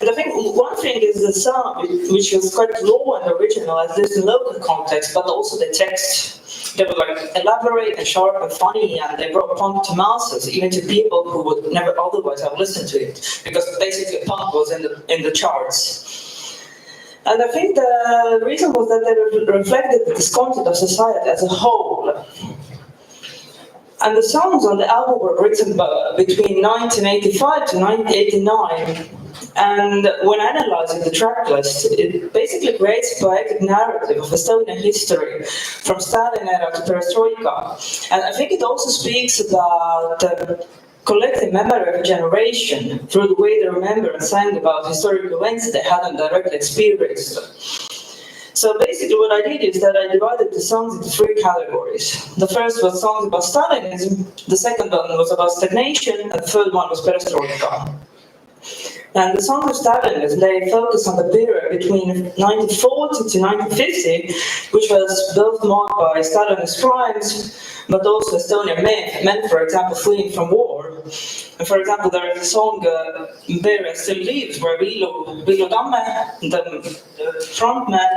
And I think one thing is the sound, which was quite raw and original, at least in local context, but also the text. They were like elaborate and sharp and funny, and they brought punk to masses, even to people who would never otherwise have listened to it, because basically punk was in the charts. And I think the reason was that they reflected the discontent of society as a whole. And the songs on the album were written between 1985 to 1989. And when analyzing the track list, it basically creates a poetic narrative of Estonian history from Stalin era to Perestroika. And I think it also speaks about the collective memory of a generation through the way they remember and sang about historical events they hadn't directly experienced. So basically what I did is that I divided the songs into three categories. The first was songs about Stalinism, the second one was about stagnation, and the third one was Perestroika. And the songs of Stalinism, they focus on the period between 1940 to 1950, which was both marked by Stalinist crimes, but also Estonian men, for example, fleeing from war. And for example, there is a song, Beria Still Lives, where Villu Tamme, the frontman,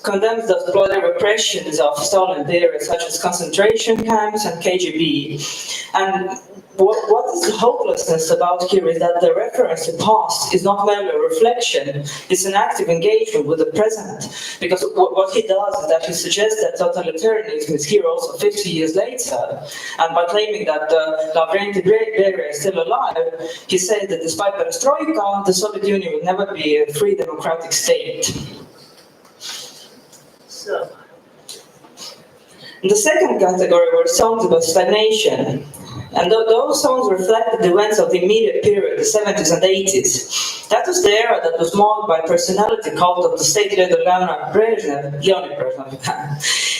condemns the bloody repressions of Stalin periods, such as concentration camps and KGB. And what is the hopelessness about here is that the reference to past is not merely a reflection, it's an active engagement with the present. Because what he does is that he suggests that totalitarianism is here also 50 years later. And by claiming that Lavrenti Beria is still alive, he says that despite Perestroika, the Soviet Union will never be a free democratic state. So, the second category were songs about stagnation. And those songs reflected the events of the immediate period, the 70s and 80s. That was the era that was marked by personality cult of the state leader Leonid Brezhnev,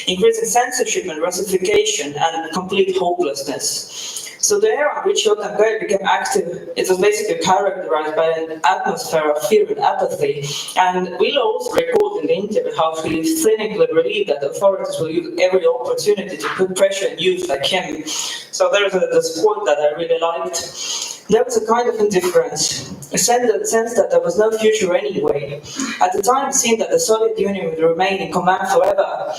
increasing censorship and Russification and complete hopelessness. So the era in which J.M.K.E became active, it was basically characterized by an atmosphere of fear and apathy. And we'll also record in the interview how he cynically believed that authorities will use every opportunity to put pressure on youth like him. So there's this quote that I really liked. There was a kind of indifference, a sense that there was no future anyway. At the time, it seemed that the Soviet Union would remain in command forever.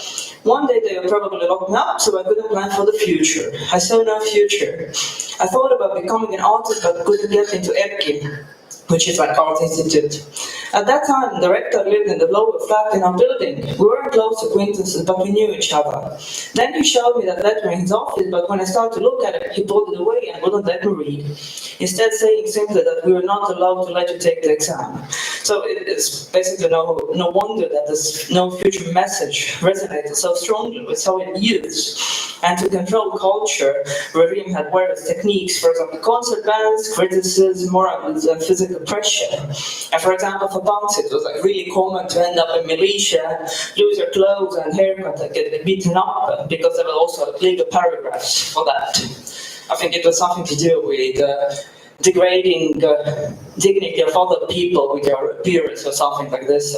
One day they would probably lock me up, so I couldn't plan for the future. I saw no future. I thought about becoming an artist, but couldn't get into N.E.P.A, which is like Art Institute. At that time, the rector lived in the lower flat in our building. We weren't close acquaintances, but we knew each other. Then he showed me that letter in his office, but when I started to look at it, he pulled it away and wouldn't let me read. Instead saying simply that we were not allowed to let you take the exam. So it's basically no wonder that this no future message resonated so strongly with Soviet youths. And to control culture, regime had various techniques, for example, concert bans, criticism, moralism, and physical pressure. And for example, for punks, it was like really common to end up in militia, lose your clothes and haircut, and get beaten up, because there were also legal paragraphs for that. I think it was something to do with degrading dignity of other people with your appearance or something like this.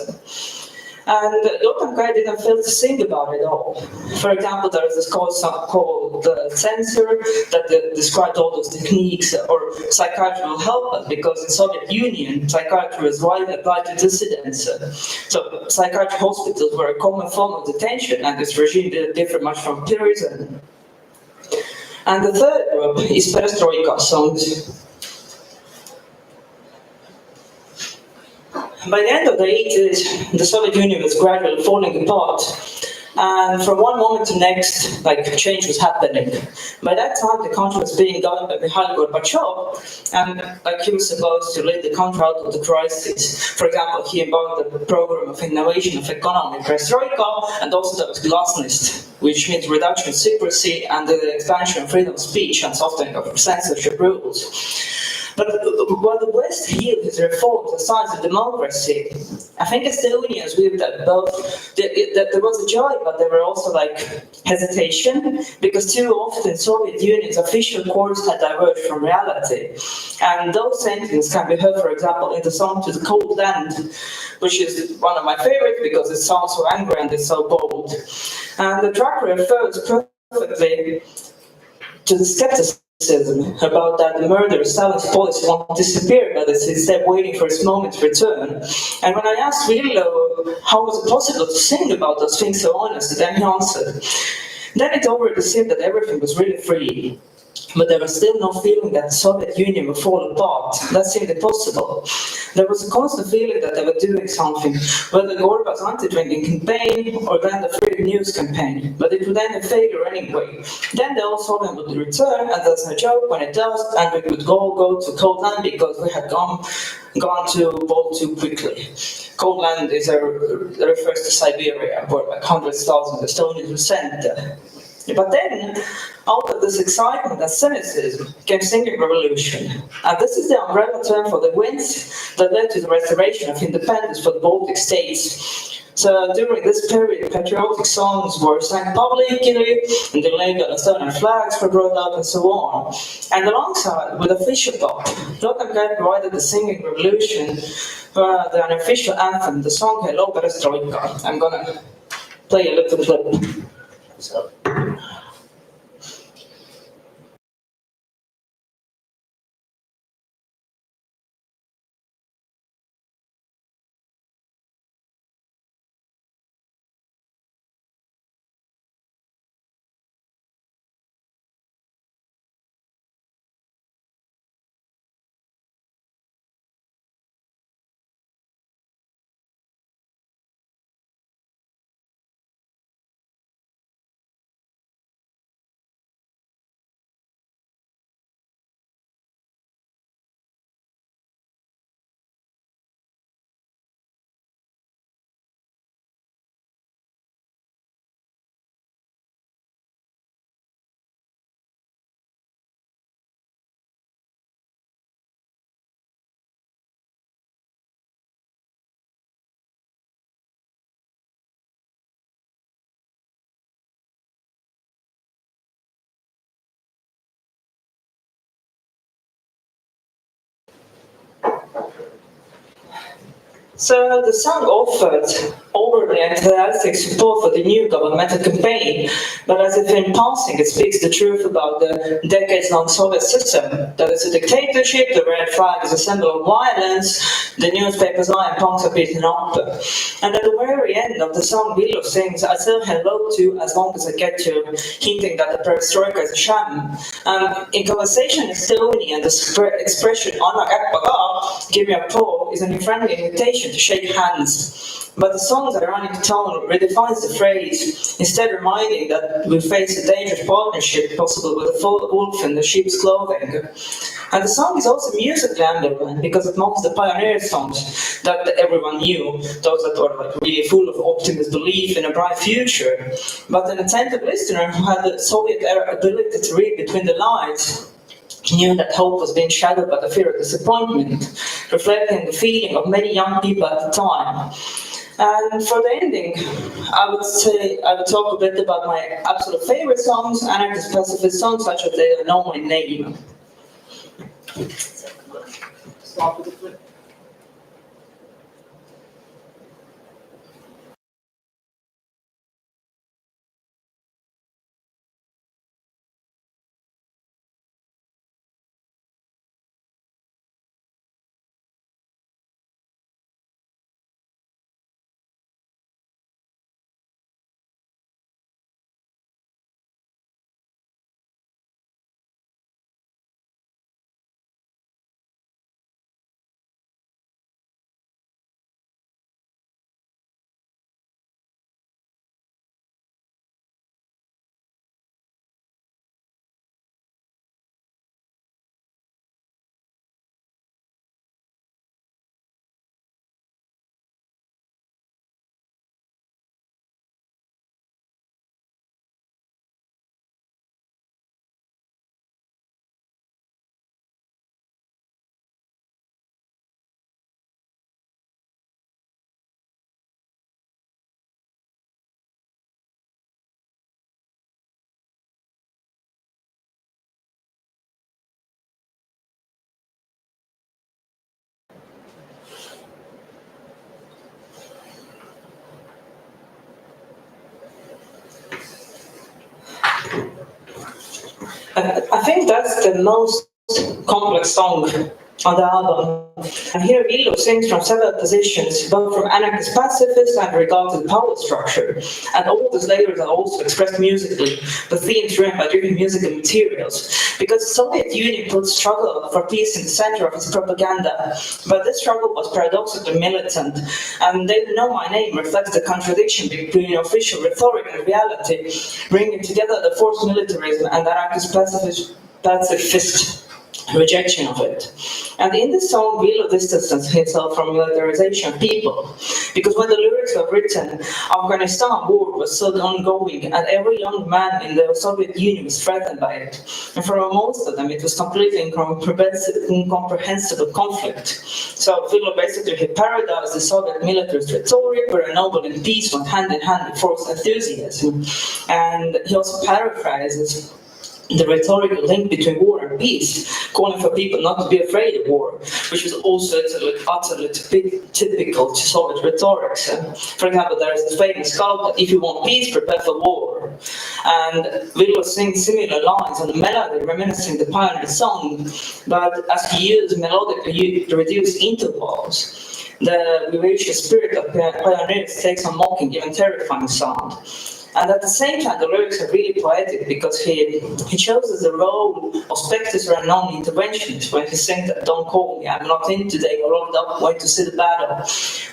And J.M.K.E didn't fail to sing about it all. For example, there is this called Censor that described all those techniques, or psychiatry will help us, because in Soviet Union, psychiatry was widely applied to dissidents. So psychiatric hospitals were a common form of detention, and this regime didn't differ much from prison. And the third group is Perestroika songs. By the end of the 80s, the Soviet Union was gradually falling apart, and from one moment to next, change was happening. By that time, the country was being governed by Mikhail Gorbachev, and he was supposed to lead the country out of the crisis. For example, he embarked the program of innovation of economy, Perestroika, and also there was Glasnost, which means reduction of secrecy and the expansion of freedom of speech and softening of censorship rules. But while the West healed his reforms as signs of democracy, I think Estonians viewed that both, there was a joy, but there were also hesitation, because too often Soviet Union's official course had diverged from reality. And those sentiments can be heard, for example, in the song To the Cold Land, which is one of my favorites because it sounds so angry and it's so bold. And the track refers perfectly to the skepticism about that the murderous Stalinist policy won't disappear, but is instead waiting for its moment to return. And when I asked Villo how was it possible to sing about those things so honestly, then he answered, then it already seemed that everything was really free. But there was still no feeling that the Soviet Union would fall apart. That seemed impossible. There was a constant feeling that they were doing something, whether Gorba's anti-drinking campaign or then the free news campaign. But it would end in failure anyway. Then the old Soviet would return, and there's no joke when it does, and we would go to Cold Land because we had gone to bolt too quickly. Cold Land refers to Siberia, where hundreds of thousands of Estonians were sent there. But then, out of this excitement and cynicism came singing revolution. And this is the umbrella term for the winds that led to the restoration of independence for the Baltic states. So during this period, patriotic songs were sung publicly, and the legal Estonian flags were brought up, and so on. And alongside, with official pop, J.M.K.E provided the singing revolution, the unofficial anthem, the song Hello Perestroika. I'm gonna play a little clip. So. So the song offered overly enthusiastic support for the new governmental campaign, but as if in passing, it speaks the truth about the decades-long Soviet system. That it's a dictatorship, the red flag is a symbol of violence, the newspapers lie and punks are beaten up. And at the very end of the song, Villo sings, I say hello to as long as I get to, hinting that the perestroika is a sham. In conversation in Estonian, the expression Anna Käppaga, give me a paw, is a friendly invitation to shake hands. But the song's ironic tone redefines the phrase, instead reminding that we face a dangerous partnership possible with a full wolf in the sheep's clothing. And the song is also musically ambivalent because it mocks the pioneer songs that everyone knew, those that were like really full of optimist belief in a bright future. But an attentive listener who had the Soviet-era ability to read between the lines knew that hope was being shadowed by the fear of disappointment, reflecting the feeling of many young people at the time. And for the ending, I would talk a bit about my absolute favorite songs, anarchist-pacifist songs such as They Don't Know My Name. Start with the flip. I think that's the most complex song on the album. And here Villo sings from several positions, both from anarchist pacifist and regard to the power structure. And all these layers are also expressed musically, the themes driven by different musical materials. Because the Soviet Union put struggle for peace in the center of its propaganda. But this struggle was paradoxically militant. And They Don't Know My Name reflects the contradiction between official rhetoric and reality, bringing together the forced militarism and anarchist pacifist rejection of it. And in this song, Villo distances himself from militarization of people, because when the lyrics were written, Afghanistan war was still ongoing, and every young man in the Soviet Union was threatened by it. And for most of them, it was completely incomprehensible conflict. So Villo basically he parodies the Soviet militarist rhetoric, where a noble and peace went hand in hand with forced enthusiasm. And he also paraphrases the rhetorical link between war and peace, calling for people not to be afraid of war, which was also utterly typical to Soviet rhetoric. For example, there is the famous quote, "If you want peace, prepare for war." And Villo sings similar lines on the melody, reminiscing the pioneer song, but as he used melodically reduced intervals. The vivacious spirit of pioneers takes on mocking, even terrifying sound. And at the same time, the lyrics are really poetic because he chooses the role of spectator and non-interventionist when he sings that "Don't call me, I'm not in today, you're locked up, wait to see the battle."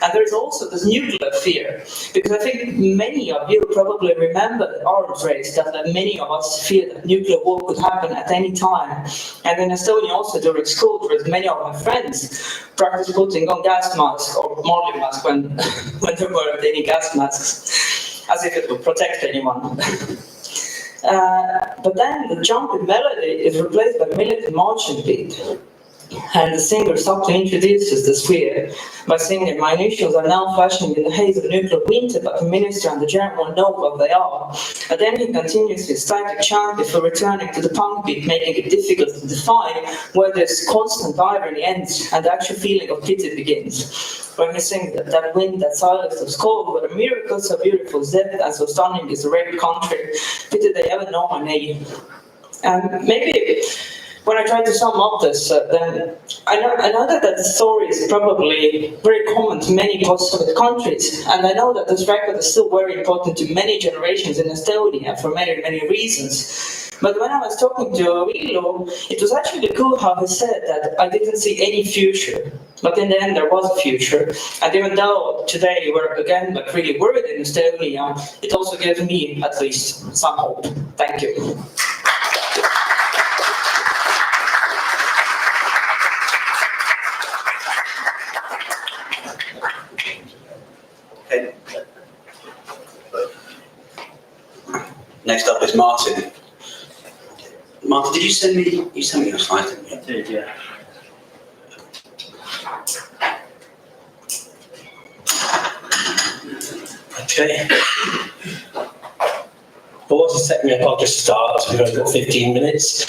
And there is also this nuclear fear, because I think many of you probably remember the arms race that many of us fear that nuclear war could happen at any time. And in Estonia also during school, with many of my friends practice putting on gas masks or Marley masks when there weren't any gas masks, as if it would protect anyone. But then the jumping melody is replaced by militant marching beat. And the singer subtly introduces this fear by singing, "My initials are now flashing in the haze of nuclear winter, but the minister and the general know what they are." And then he continues his static chant before returning to the punk beat, making it difficult to define where this constant irony ends and the actual feeling of pity begins. When he sings that wind, that silence of Skov, where a miracle so beautiful is death and so stunning is a rare country, pity they ever know my name. And maybe when I try to sum up this, then I know that the story is probably very common to many post-Soviet countries, and I know that this record is still very important to many generations in Estonia for many, many reasons. But when I was talking to Villu, it was actually cool how he said that I didn't see any future. But in the end, there was a future. And even though today we're again really worried in Estonia, it also gives me at least some hope. Thank you. Okay. Next up is Martin. Martin, did you send me your slide, didn't you? I did, yeah. Okay. But what to set me up, I'll just start. We've only got 15 minutes.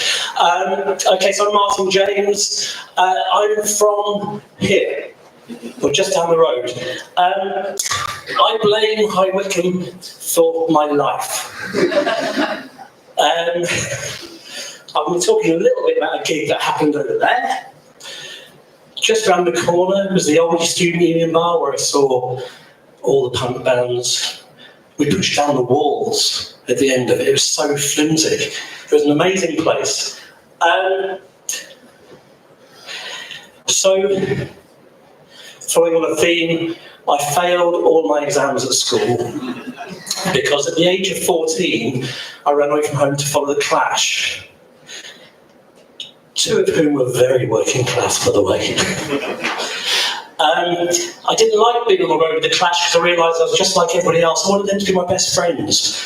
Okay, so I'm Martin James. I'm from here, or just down the road. I blame High Wycombe for my life. I'm talking a little bit about a gig that happened over there. Just around the corner was the old student union bar where I saw all the punk bands. We pushed down the walls at the end of it. It was so flimsy. It was an amazing place. So, following on a theme, I failed all my exams at school because at the age of 14, I ran away from home to follow the Clash. Two of whom were very working class, by the way. I didn't like being on the road with the Clash because I realised I was just like everybody else. I wanted them to be my best friends.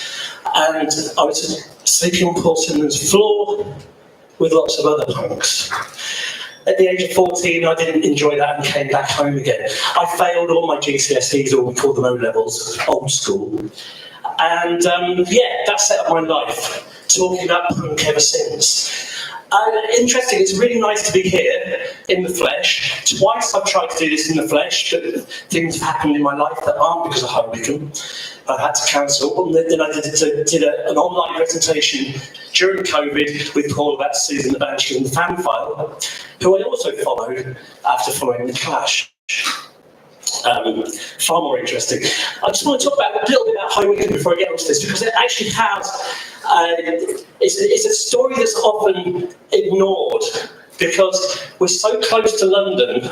And I was sleeping on Paul Simmons' floor with lots of other punks. At the age of 14, I didn't enjoy that and came back home again. I failed all my GCSEs, or we call them O-levels, old school. And yeah, that set up my life, talking about punk ever since. Interesting, it's really nice to be here in the flesh. Twice I've tried to do this in the flesh, but things have happened in my life that aren't because of High Wycombe. I had to cancel, and then I did an online presentation during COVID with Paul about Susan the Banshee and the Fan File, who I also followed after following the Clash. Far more interesting. I just want to talk about a little bit about High Wycombe before I get onto this, because it actually has, it's a story that's often ignored, because we're so close to London,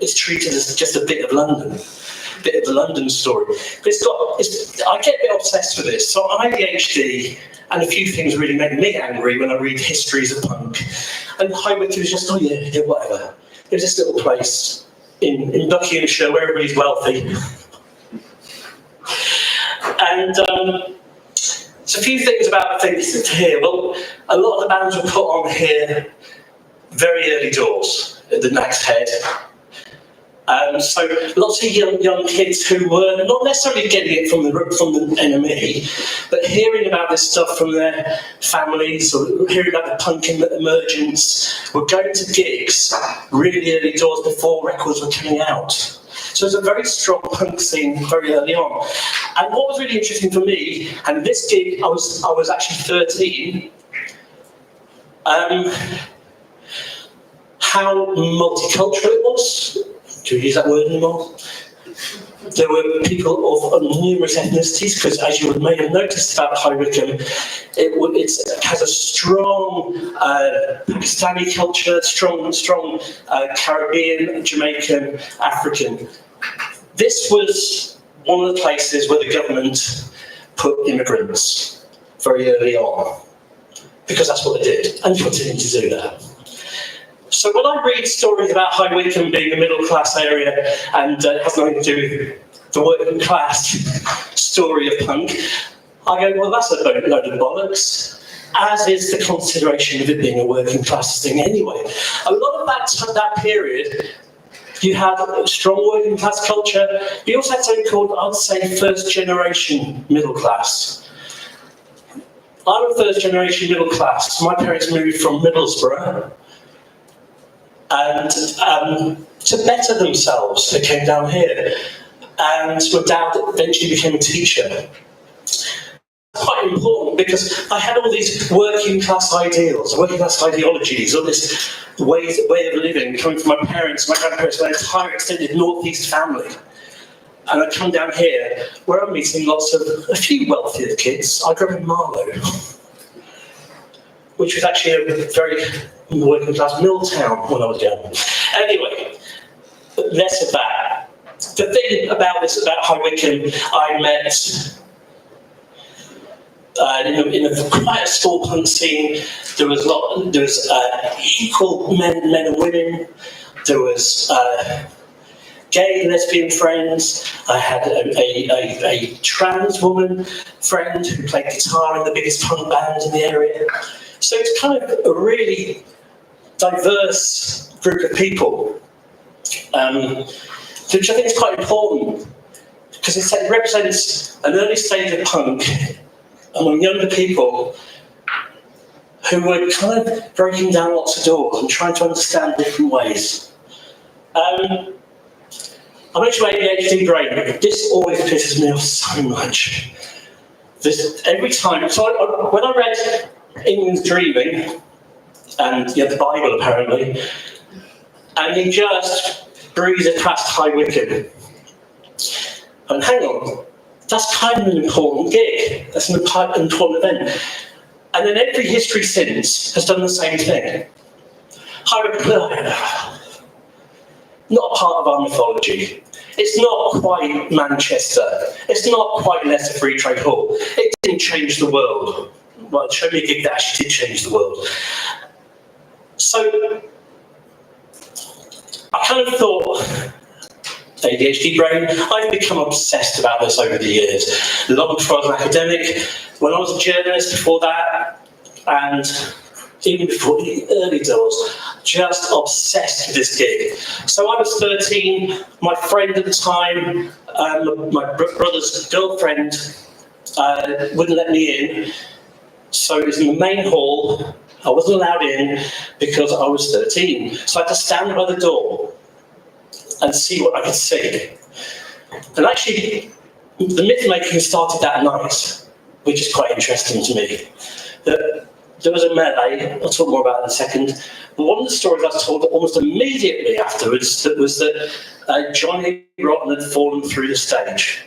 it's treated as just a bit of London, a bit of the London story. But I get a bit obsessed with this. So I'm ADHD, and a few things really make me angry when I read histories of punk. And High Wycombe is just, oh yeah, whatever. There's this little place in Buckinghamshire where everybody's wealthy. And so a few things about things here. Well, a lot of the bands were put on here very early doors at the Nag's Head. So lots of young kids who were not necessarily getting it from the NME, but hearing about this stuff from their families, or hearing about the punk emergence, were going to gigs really early doors before records were coming out. So there's a very strong punk scene very early on. And what was really interesting for me, and this gig, I was actually 13, how multicultural it was. Do we use that word anymore? There were people of numerous ethnicities, because as you may have noticed about High Wycombe, it has a strong Pakistani culture, strong Caribbean, Jamaican, African. This was one of the places where the government put immigrants very early on, because that's what they did, and you continued to do that. So when I read stories about High Wycombe being a middle class area and it has nothing to do with the working class story of punk, I go, well, that's a load of bollocks, as is the consideration of it being a working class thing anyway. A lot of that period, you had a strong working class culture. You also had something called, I'd say, first generation middle class. I'm a first generation middle class. My parents moved from Middlesbrough. And to better themselves, they came down here. And my dad eventually became a teacher. Quite quite important because I had all these working class ideals, working class ideologies, all this way of living coming from my parents, my grandparents, my entire extended northeast family. And I come down here where I'm meeting a few wealthier kids. I grew up in Marlow, which was actually a very working class mill town when I was young. Anyway, less of that. The thing about High Wycombe, I met in a quite a small punk scene. There was equal men and women. There was gay, lesbian friends. I had a trans woman friend who played guitar in the biggest punk band in the area. So it's kind of a really diverse group of people, which I think is quite important because it represents an early stage of punk among younger people who were kind of breaking down lots of doors and trying to understand different ways. I mentioned my ADHD brain. This always pisses me off so much. Every time. So when I read England's Dreaming, and the Bible apparently, and he just breezes past High Wycombe. And hang on, that's kind of an important gig. That's an important event. And then every history since has done the same thing. High Wycombe, not part of our mythology. It's not quite Manchester. It's not quite Leicester Free Trade Hall. It didn't change the world. Well, show me a gig that actually did change the world. So, I kind of thought, ADHD brain, I've become obsessed about this over the years. Long before I was an academic, when I was a journalist before that, and even before the early doors, just obsessed with this gig. So I was 13, my friend at the time, my brother's girlfriend, wouldn't let me in. So it was in the main hall. I wasn't allowed in because I was 13. So I had to stand by the door and see what I could see. And actually, the myth-making started that night, which is quite interesting to me. There was a melee, I'll talk more about it in a second. But one of the stories I was told almost immediately afterwards was that Johnny Rotten had fallen through the stage.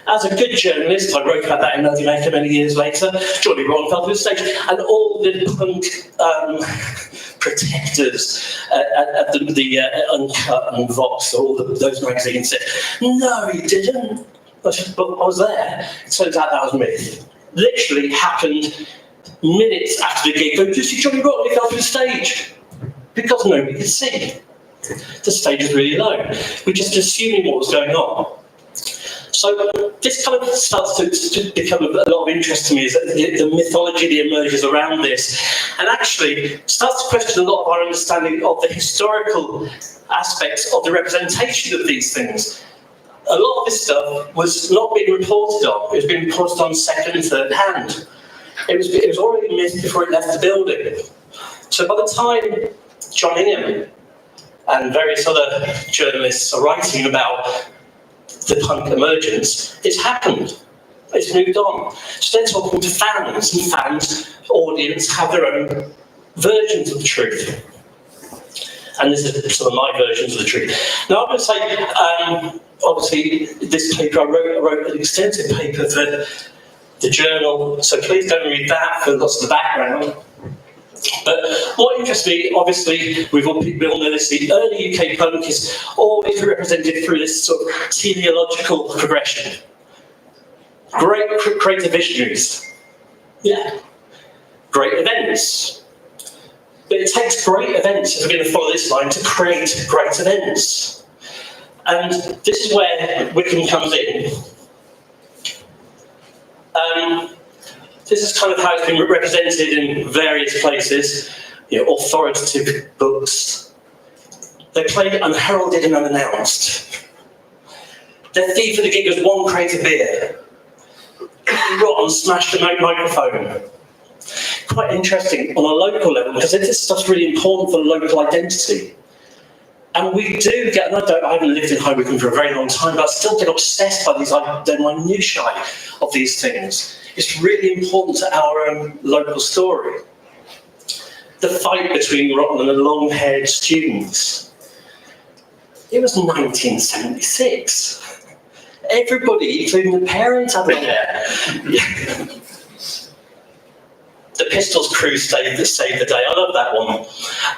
As a good journalist, I wrote about that in Menzingers many years later. Johnny Rotten fell through the stage, and all the punk protectors at the Uncut and Vox, all those magazines said, "No, he didn't." But I was there. It turns out that was myth. Literally happened minutes after the gig. Go, "Did you see Johnny Rotten? He fell through the stage," because nobody could see. The stage was really low. We're just assuming what was going on. So this kind of starts to become a lot of interest to me, is that the mythology that emerges around this, and actually starts to question a lot of our understanding of the historical aspects of the representation of these things. A lot of this stuff was not being reported on. It was being reported on second and third hand. It was already missed before it left the building. So by the time John Ingham and various other journalists are writing about the punk emergence, it's happened. It's moved on. So they're talking to fans, and fans, audience, have their own versions of the truth. And this is some of my versions of the truth. Now I'm going to say, obviously, this paper, I wrote an extensive paper for the journal, so please don't read that for lots of the background. But what interests me, obviously, we all know this, the early UK punk is always represented through this sort of teleological progression. Great creative visionaries. Yeah. Great events. But it takes great events, if we're going to follow this line, to create great events. And this is where Wycombe comes in. This is kind of how it's been represented in various places, authoritative books. They played unheralded and unannounced. Their fee for the gig was one crate of beer. Rotten smashed the microphone. Quite interesting on a local level, because this stuff's really important for local identity. And we do get, and I haven't lived in High Wycombe for a very long time, but I still get obsessed by the minutiae of these things. is really important to our own local story. The fight between Rotten and the long-haired students. It was 1976. Everybody, including the parents, had long hair. The Pistols crew saved the day. I love that one.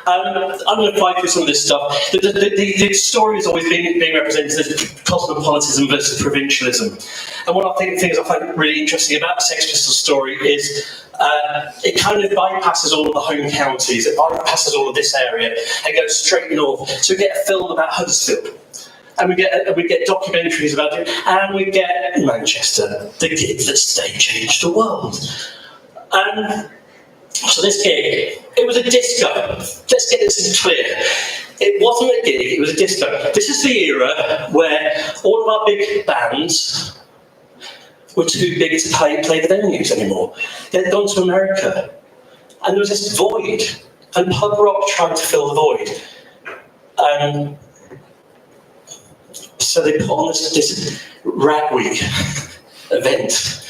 I'm going to fly through some of this stuff. The story has always been represented as cosmopolitanism versus provincialism. And one of the things I find really interesting about the Sex Pistols story is it kind of bypasses all of the home counties. It bypasses all of this area and goes straight north. So we get a film about Huddersfield. And we get documentaries about it. And we get Manchester, the gig that stage changed the world. So this gig, it was a disco. Let's get this clear. It wasn't a gig, it was a disco. This is the era where all of our big bands were too big to play the venues anymore. They'd gone to America. And there was this void. And pub rock tried to fill the void. So they put on this Rag Week event.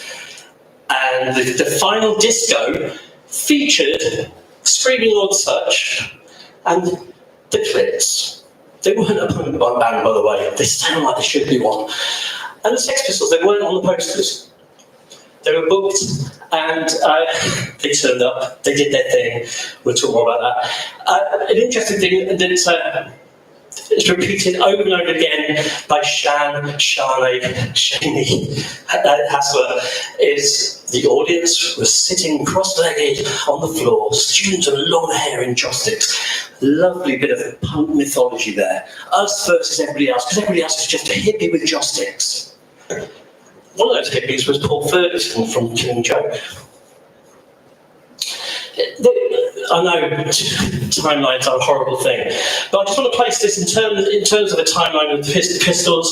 And the final disco featured Screaming Lord Such and the Clits. They weren't a punk band, by the way. They sound like they should be one. And the Sex Pistols, they weren't on the posters. They were booked and they turned up. They did their thing. We'll talk more about that. An interesting thing that it's repeated over and over again by Shani Hassler, is the audience was sitting cross-legged on the floor, students with long hair in joss sticks. Lovely bit of punk mythology there. Us versus everybody else, because everybody else was just a hippie with joss sticks. One of those hippies was Paul Ferguson from Killing Joke. I know timelines are a horrible thing, but I just want to place this in terms of a timeline of the Pistols.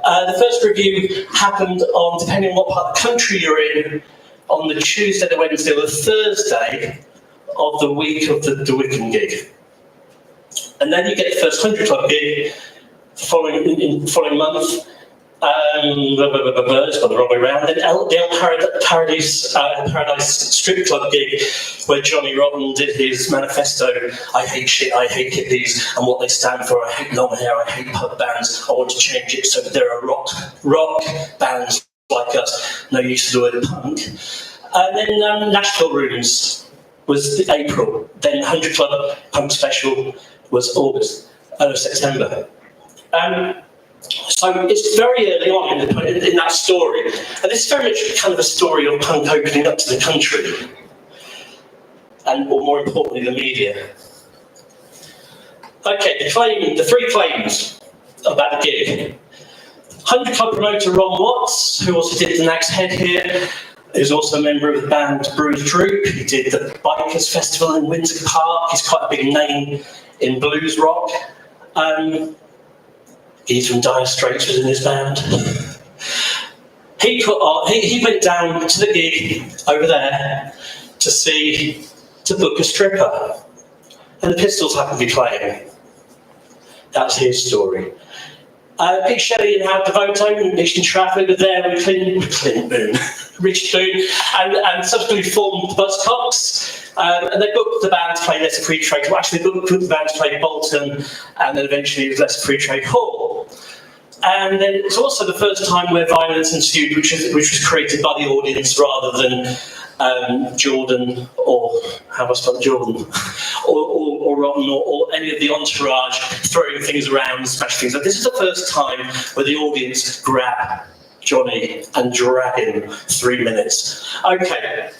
The first review happened on, depending on what part of the country you're in, on the Tuesday, the Wednesday, or the Thursday of the week of the Wickham gig. And then you get the first 100 Club gig in the following month. It's gone the wrong way around. Then the Paradise Strip Club gig, where Johnny Rotten did his manifesto, I hate shit, I hate hippies, and what they stand for, I hate long hair, I hate pub bands, I want to change it so that there are rock bands like us, no use to the word punk. And then Nashville Rooms was April, then 100 Club Punk Special was September. So it's very early on in that story, and this is very much kind of a story of punk opening up to the country, and or more importantly, the media. Okay, the three claims about the gig. 100 Club promoter Ron Watts, who also did the Nags Head here, is also a member of the band Bruised Droop. He did the Bikers Festival in Windsor Park. He's quite a big name in blues rock. He's from Dire Straits was in his band. He went down to the gig over there to book a stripper, and the Pistols happened to be playing. That's his story. Pete Shelley and Howard Devoto, Mission Trafford were there with Clint Boone, Richard Boone, and subsequently formed the Buzzcocks. And they booked the band to play Lesser Free Trade. Well, actually, they booked the band to play Bolton, and then eventually it was Lesser Free Trade Hall. And then it's also the first time where violence ensued, which was created by the audience rather than Jordan, or how do I spell Jordan, or Rotten, or any of the entourage throwing things around and smashing things. This is the first time where the audience grab Johnny and drag him 3 minutes. Okay,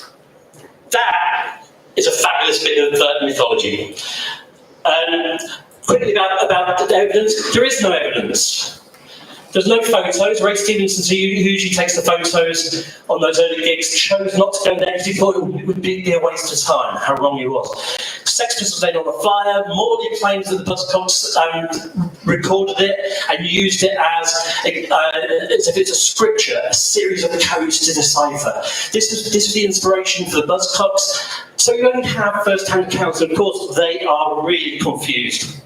that is a fabulous bit of mythology. Quickly about the evidence. There is no evidence. There's no photos. Ray Stevenson, who usually takes the photos on those early gigs, chose not to go there because he thought it would be a waste of time. How wrong he was. Sex Pistols laid on the flyer. Morley claims that the Buzzcocks recorded it and used it as if it's a scripture, a series of codes to decipher. This was the inspiration for the Buzzcocks. So you only have first-hand accounts, and of course they are really confused.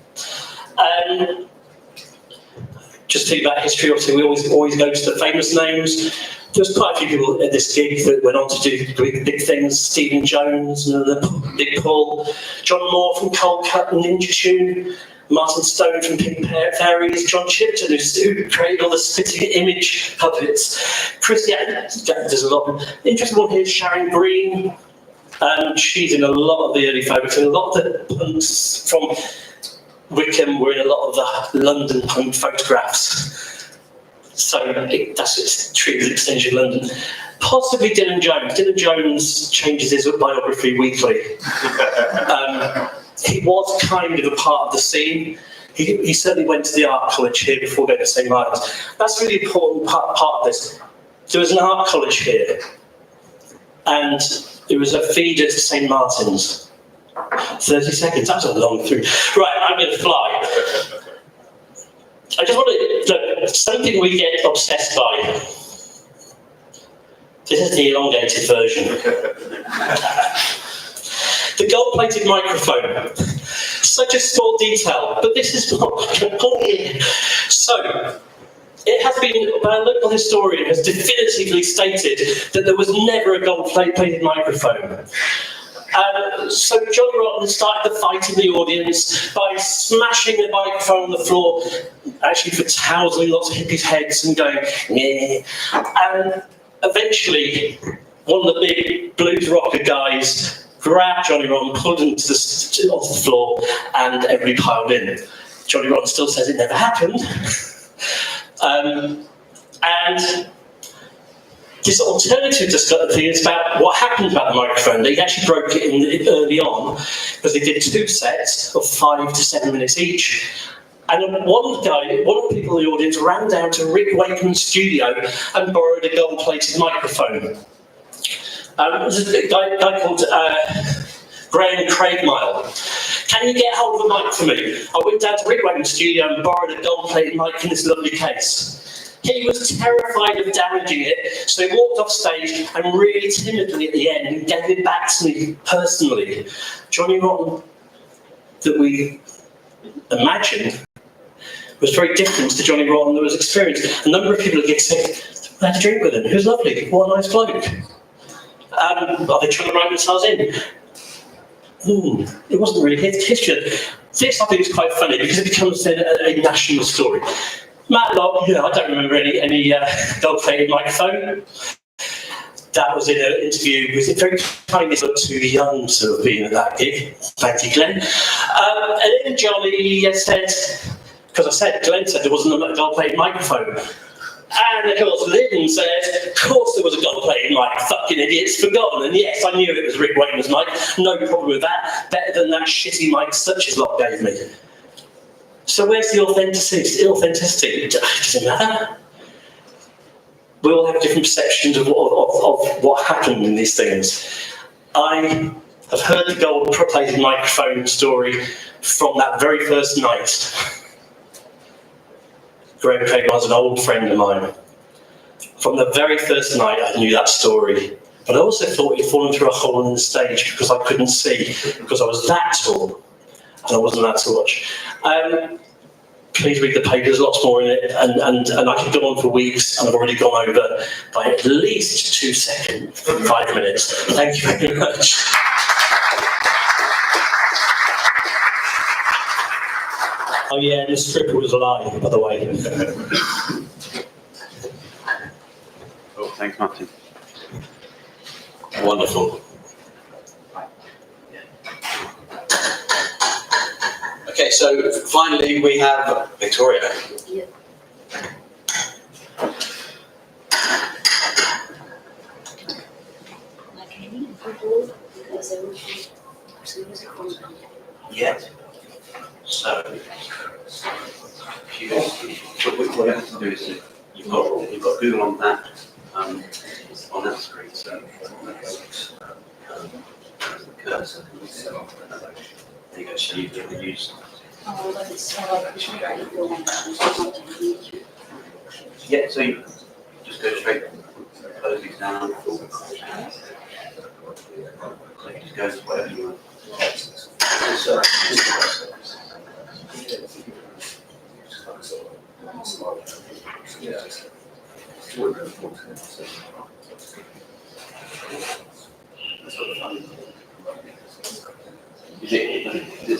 Just to think about history, obviously we always go to the famous names. There's quite a few people at this gig that went on to do big things. Stephen Jones, the Big Paul, John Moore from Cold Cut and Ninja Tune, Martin Stone from Pink Fairies, John Chipton, who created all the spitting image puppets. There's a lot of interesting one here, Sharon Green. She's in a lot of the early photos, and a lot of the punks from Wickham were in a lot of the London punk photographs. So that's treated as an extension of London. Possibly Dylan Jones. Dylan Jones changes his biography weekly. He was kind of a part of the scene. He certainly went to the art college here before going to St. Martin's. That's a really important part of this. There was an art college here, and there was a feeder to St. Martin's. 30 seconds, that's a long through. Right, I'm going to fly. I just want to look, something we get obsessed by. This is the elongated version. The gold-plated microphone. Such a small detail, but this is not important. So, it has been, a local historian has definitively stated that there was never a gold-plated microphone. So Johnny Rotten started the fight in the audience by smashing the microphone on the floor, actually for toweling lots of hippies' heads and going, yeah. And eventually, one of the big blues rocker guys grabbed Johnny Rotten, pulled him onto the floor, and everybody piled in. Johnny Rotten still says it never happened. And this alternative thing is about what happened about the microphone. They actually broke it in early on because they did 2 sets of 5 to 7 minutes each. And one of the people in the audience ran down to Rick Wakeman's studio and borrowed a gold-plated microphone. There's a guy called Graham Craigmile. Can you get hold of a mic for me? I went down to Rick Wakeman's studio and borrowed a gold-plated mic in this lovely case. He was terrified of damaging it, so he walked off stage and really timidly at the end gave it back to me personally. Johnny Rotten, that we imagine, was very different to Johnny Rotten that was experienced. A number of people at gigs said, I had a drink with him, he was lovely, what a nice bloke. Are they trying to write themselves in? It wasn't really his history. This, I think, is quite funny because it becomes a national story. Matt Locke, I don't remember any gold-plated microphone. That was in an interview with a very kindly too young to have been at that gig. Thank you, Glenn. And then Johnny said, because I said, Glenn said there wasn't a gold-plated microphone. And of course, Lynn said, of course there was a gold-plated mic, fucking idiots, forgotten. And yes, I knew it was Rick Wakeman's mic, no problem with that. Better than that shitty mic Such as Locke gave me. So where's the authenticity? It doesn't matter. We all have different perceptions of what happened in these things. I have heard the gold-plated microphone story from that very first night. Graham Craig was an old friend of mine. From the very first night, I knew that story. But I also thought he'd fallen through a hole in the stage because I couldn't see, because I was that tall. And I wasn't that to watch. Please read the paper, there's lots more in it, and I could go on for weeks, and I've already gone over by at least 2 seconds, 5 minutes. Thank you very much. Oh yeah, the stripper was alive, by the way. Oh, thanks, Martin. Wonderful. Okay, so finally we have Viktória. Yeah. Yeah. So, what you have to do is you've got Google on that screen. So the cursor. There you go. So you can use. Yeah. So you just go straight. Close these down. So you just go to whatever you want.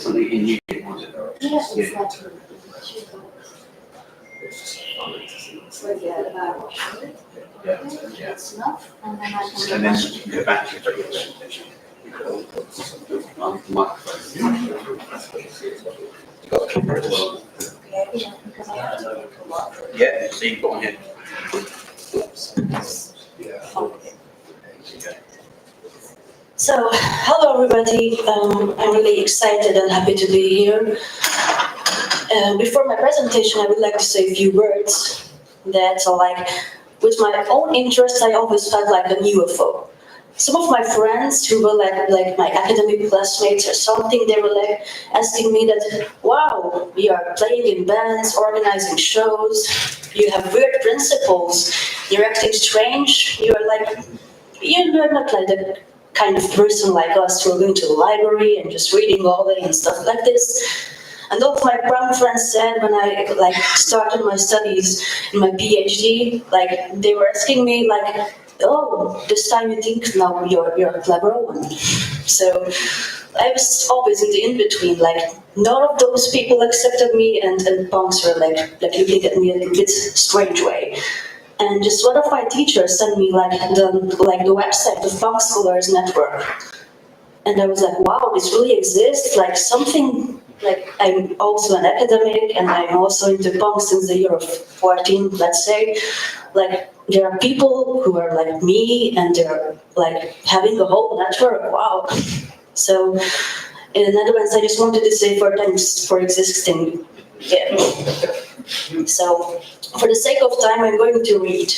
something in you was it? Or Yes, yeah. exactly. So yeah, about Yeah. it's enough, and then I can. And then you can go back to your presentation. Microphone. You've got the camera as well. Yeah, because I have to look a lot. Yeah, so you've got one here. So, hello everybody. I'm really excited and happy to be here. Before my presentation, I would like to say a few words that are like, with my own interests, I always felt like a UFO. Some of my friends who were like my academic classmates or something, they were like asking me that, wow, you are playing in bands, organizing shows, you have weird principles, you're acting strange, you're not like the kind of person like us who are going to the library and just reading all day and stuff like this. And all of my brown friends said when I started my studies in my PhD, they were asking me oh, this time you think now you're a clever one. So I was always in the in-between, none of those people accepted me and punks were looking at me in a bit strange way. And just one of my teachers sent me the website of Punk Scholars Network. And I was like, wow, this really exists, I'm also an academic and I'm also into punk since the year of 14, let's say. There are people who are like me and they're having a whole network, wow. So in the Netherlands, I just wanted to say thanks for existing. Yeah. So for the sake of time, I'm going to read.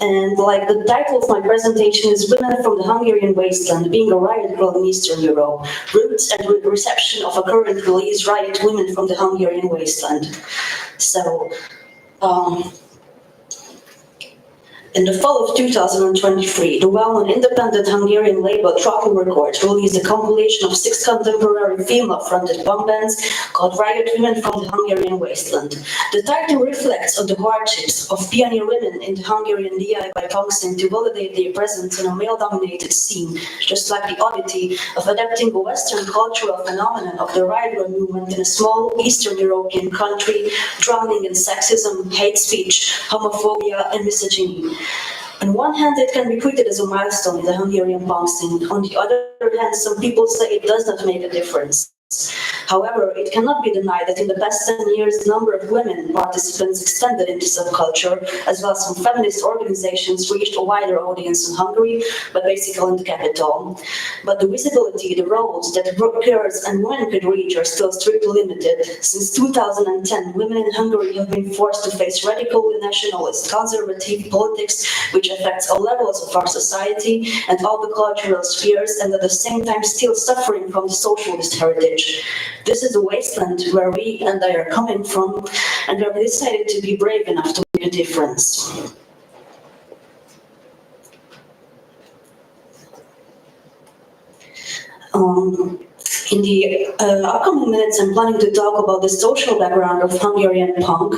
And the title of my presentation is Women from the Hungarian Wasteland, being a riot girl in Eastern Europe, roots and reception of a current release, Riot, Women from the Hungarian Wasteland. So, in the fall of 2023, the well-known independent Hungarian label Trottel Records released a compilation of 6 contemporary female-fronted punk bands called Riot, Women from the Hungarian Wasteland. The title reflects on the hardships of pioneer women in the Hungarian DIY punk scene to validate their presence in a male-dominated scene, just like the oddity of adapting a Western cultural phenomenon of the riot girl movement in a small Eastern European country, drowning in sexism, hate speech, homophobia, and misogyny. On one hand, it can be treated as a milestone in the Hungarian punk scene. On the other hand, some people say it does not make a difference. However, it cannot be denied that in the past 10 years, the number of women participants extended into subculture, as well as some feminist organizations reached a wider audience in Hungary, but basically in the capital. But the visibility, the roles that girls and women could reach are still strictly limited. Since 2010, women in Hungary have been forced to face radical nationalist, conservative politics, which affects all levels of our society and all the cultural spheres, and at the same time still suffering from the socialist heritage. This is the wasteland where we and I are coming from, and where we decided to be brave enough to make a difference. In the upcoming minutes, I'm planning to talk about the social background of Hungarian punk,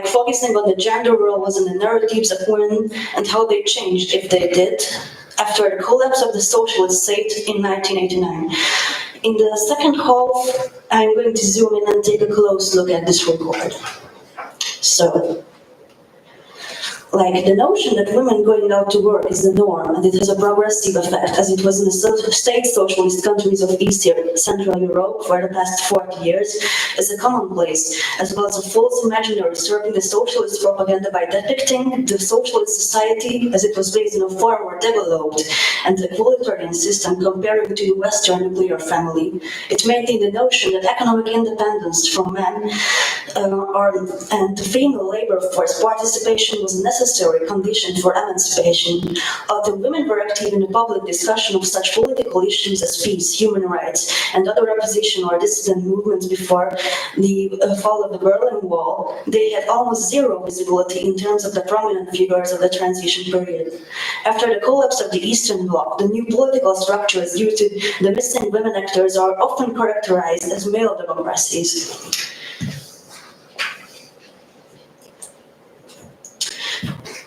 focusing on the gender roles and the narratives of women and how they changed, if they did, after the collapse of the socialist state in 1989. In the second half, I'm going to zoom in and take a close look at this report. So, the notion that women going out to work is the norm, and it has a progressive effect, as it was in the state socialist countries of Eastern Central Europe for the past 40 years, is a commonplace, as well as a false imaginary serving the socialist propaganda by depicting the socialist society as it was based in a far more developed and egalitarian system comparing to the Western nuclear family. It maintained the notion that economic independence from men and the female labor force participation was a necessary condition for emancipation. Although women were active in the public discussion of such political issues as peace, human rights, and other opposition or dissident movements before the fall of the Berlin Wall, they had almost zero visibility in terms of the prominent figures of the transition period. After the collapse of the Eastern Bloc, the new political structures due to the missing women actors are often characterized as male democracies.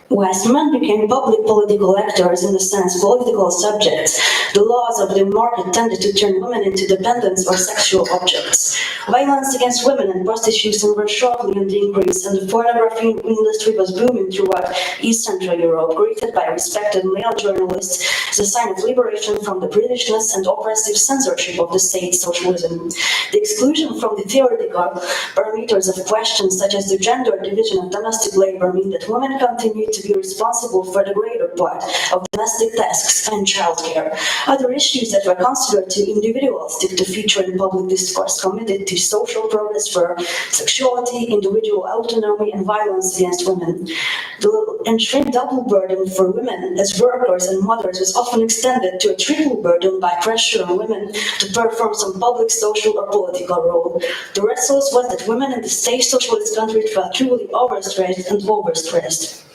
Whilst men became public political actors, in a sense political subjects, the laws of the market tended to turn women into dependents or sexual objects. Violence against women and prostitution were sharply on the increase, and the pornography industry was booming throughout East Central Europe, greeted by respected male journalists as a sign of liberation from the Britishness and oppressive censorship of the state socialism. The exclusion from the theoretical parameters of questions such as the gender division of domestic labor mean that women continue to be responsible for the greater part of domestic tasks and childcare. Other issues that were considered too individualistic to feature in public discourse committed to social progress were sexuality, individual autonomy, and violence against women. The enshrined double burden for women as workers and mothers was often extended to a triple burden by pressure on women to perform some public, social, or political role. The result was that women in the state socialist countries felt truly overstretched and overstressed.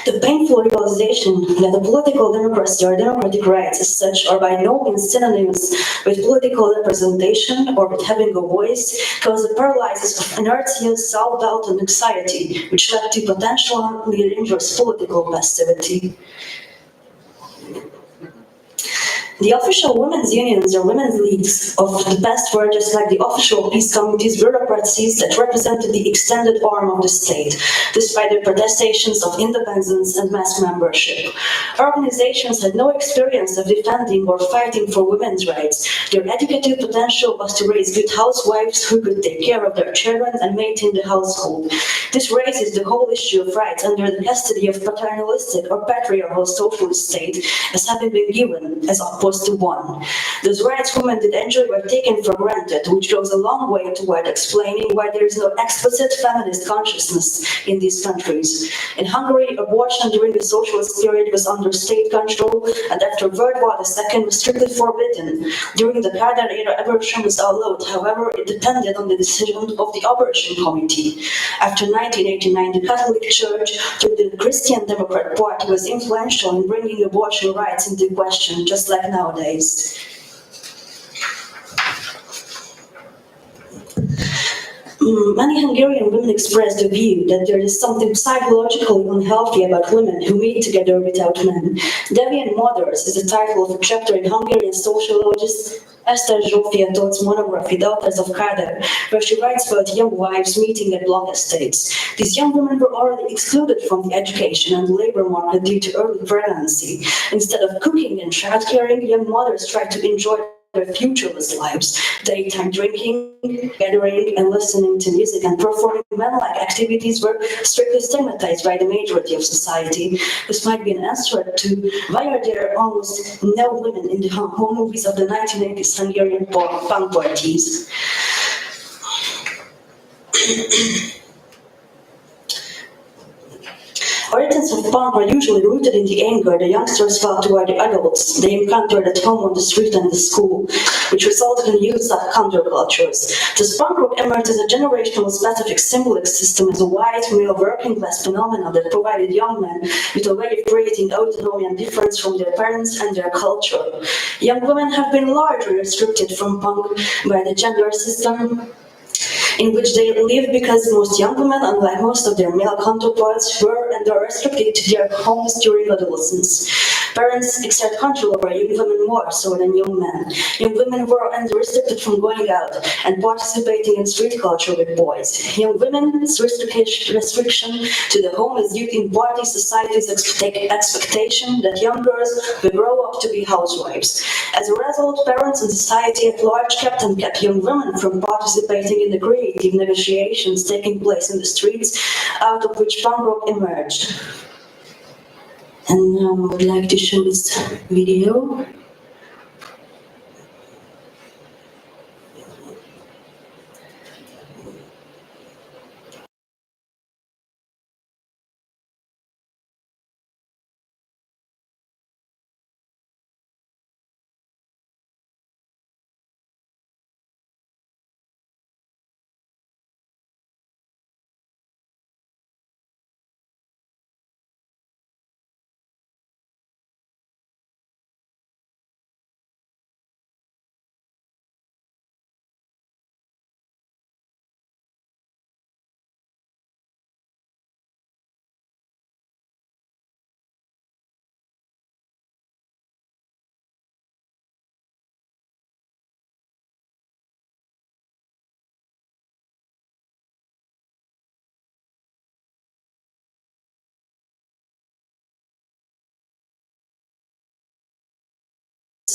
The painful realization that the political democracy or democratic rights as such are by no means synonymous with political representation or with having a voice caused the paralysis of inertia, self-doubt, and anxiety, which led to potentially dangerous political passivity. The official women's unions or women's leagues of the past were just like the official peace committees, bureaucracies that represented the extended arm of the state, despite their protestations of independence and mass membership. Organizations had no experience of defending or fighting for women's rights. Their educative potential was to raise good housewives who could take care of their children and maintain the household. This raises the whole issue of rights under the custody of paternalistic or patriarchal socialist state as having been given as opposed to won. Those rights women did enjoy were taken for granted, which goes a long way toward explaining why there is no explicit feminist consciousness in these countries. In Hungary, abortion during the socialist period was under state control, and after World War II was strictly forbidden. During the Kádár era, abortion was allowed, however, it depended on the decision of the abortion committee. After 1989, the Catholic Church, through the Christian Democrat Party, was influential in bringing abortion rights into question, just like nowadays. Many Hungarian women expressed the view that there is something psychologically unhealthy about women who meet together without men. Deviant Mothers is the title of a chapter in Hungarian sociologist Esther Zsófia Tóth's monography, Daughters of Kádár, where she writes about young wives meeting at block estates. These young women were already excluded from the education and labor market due to early pregnancy. Instead of cooking and child-caring, young mothers tried to enjoy their futureless lives, daytime drinking, gathering, and listening to music and performing men-like activities were strictly stigmatized by the majority of society. This might be an answer to why are there almost no women in the home movies of the 1980s Hungarian punk parties. Origins of punk were usually rooted in the anger the youngsters felt toward the adults they encountered at home, on the street, and the school, which resulted in the use of countercultures. This punk rock emerged as a generational specific symbolic system as a white male working class phenomenon that provided young men with a way of creating autonomy and difference from their parents and their culture. Young women have been largely restricted from punk by the gender system in which they live, because most young women, unlike most of their male counterparts, were and are restricted to their homes during adolescence. Parents exert control over young women more so than young men. Young women were restricted from going out and participating in street culture with boys. Young women's restriction to the home is due in part to society's expectation that young girls will grow up to be housewives. As a result, parents and society at large kept young women from participating in the creative negotiations taking place in the streets, out of which punk rock emerged. And now I would like to show this video.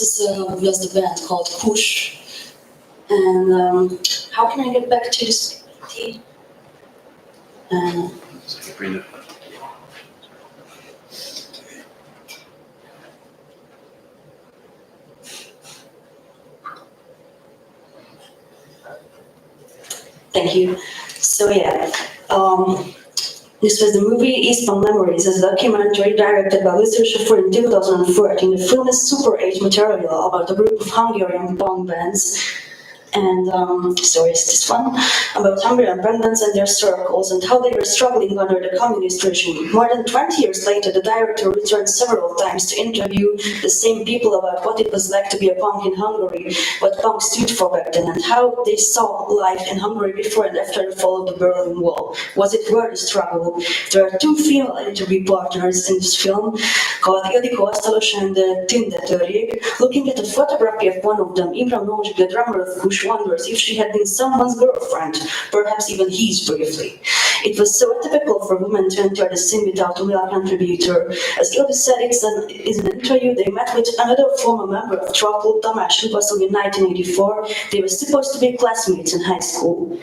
was the band called Push. And how can I get back to this? Thank you. So yeah, this was the movie Eastbound Memories, a documentary directed by Lucius Schaffer in 2014. The film is super age material about a group of Hungarian punk bands. And story is this one, about Hungarian punk bands and their circles and how they were struggling under the communist regime. More than 20 years later, the director returned several times to interview the same people about what it was like to be a punk in Hungary, what punk stood for back then, and how they saw life in Hungary before and after the fall of the Berlin Wall. Was it worth the struggle? There are two female interview partners in this film, called Ildikó Asztalos and Tünde Törjék. Looking at a photography of one of them, Imre Mozsik, the drummer of Push, wonders if she had been someone's girlfriend, perhaps even his briefly. It was so atypical for women to enter the scene without a male contributor. As Ildi said, in an interview they met with another former member of Trottel, Tamás Lubaszov, in 1984. They were supposed to be classmates in high school.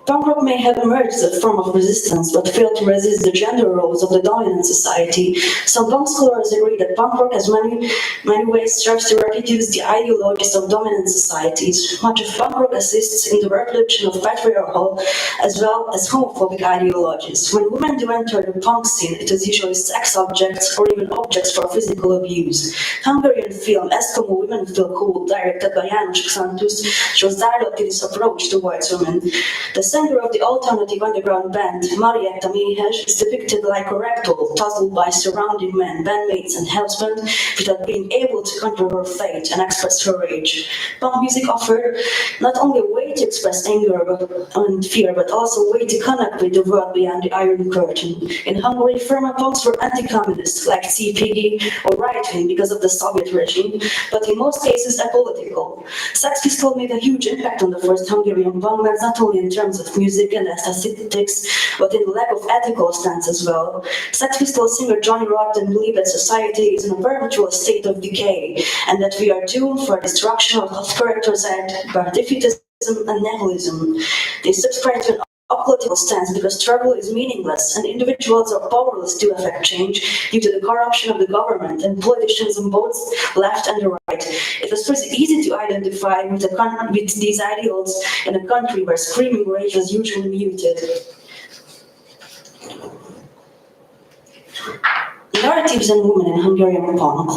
Punk rock may have emerged as a form of resistance, but failed to resist the gender roles of the dominant society. Some punk scholars agree that punk rock has many ways strives to reproduce the ideologies of dominant societies. Much of punk rock assists in the reproduction of patriarchal as well as homophobic ideologies. When women do enter the punk scene, it is usually sex objects or even objects for physical abuse. Hungarian film Eskimo Women Feel Cool, directed by János Xantus, shows directly this approach towards women. The singer of the alternative underground band, Marietta Méhes, is depicted like a ragdoll, tousled by surrounding men, bandmates and husband, without being able to control her fate and express her rage. Punk music offered not only a way to express anger and fear, but also a way to connect with the world beyond the Iron Curtain. In Hungary, former punks were anti-communist, like J.M.K.E. or right-wing because of the Soviet regime, but in most cases apolitical. Sex Pistols made a huge impact on the first Hungarian punk bands, not only in terms of music and aesthetics, but in the lack of ethical stance as well. Sex Pistols singer Johnny Rotten believed that society is in a perpetual state of decay, and that we are doomed for destruction of characterized by defeatism and nihilism. They subscribe to an apolitical stance because struggle is meaningless and individuals are powerless to affect change due to the corruption of the government and politicians on both left and the right. It was pretty easy to identify with these ideals in a country where screaming rage was usually muted. Narratives and women in Hungarian punk,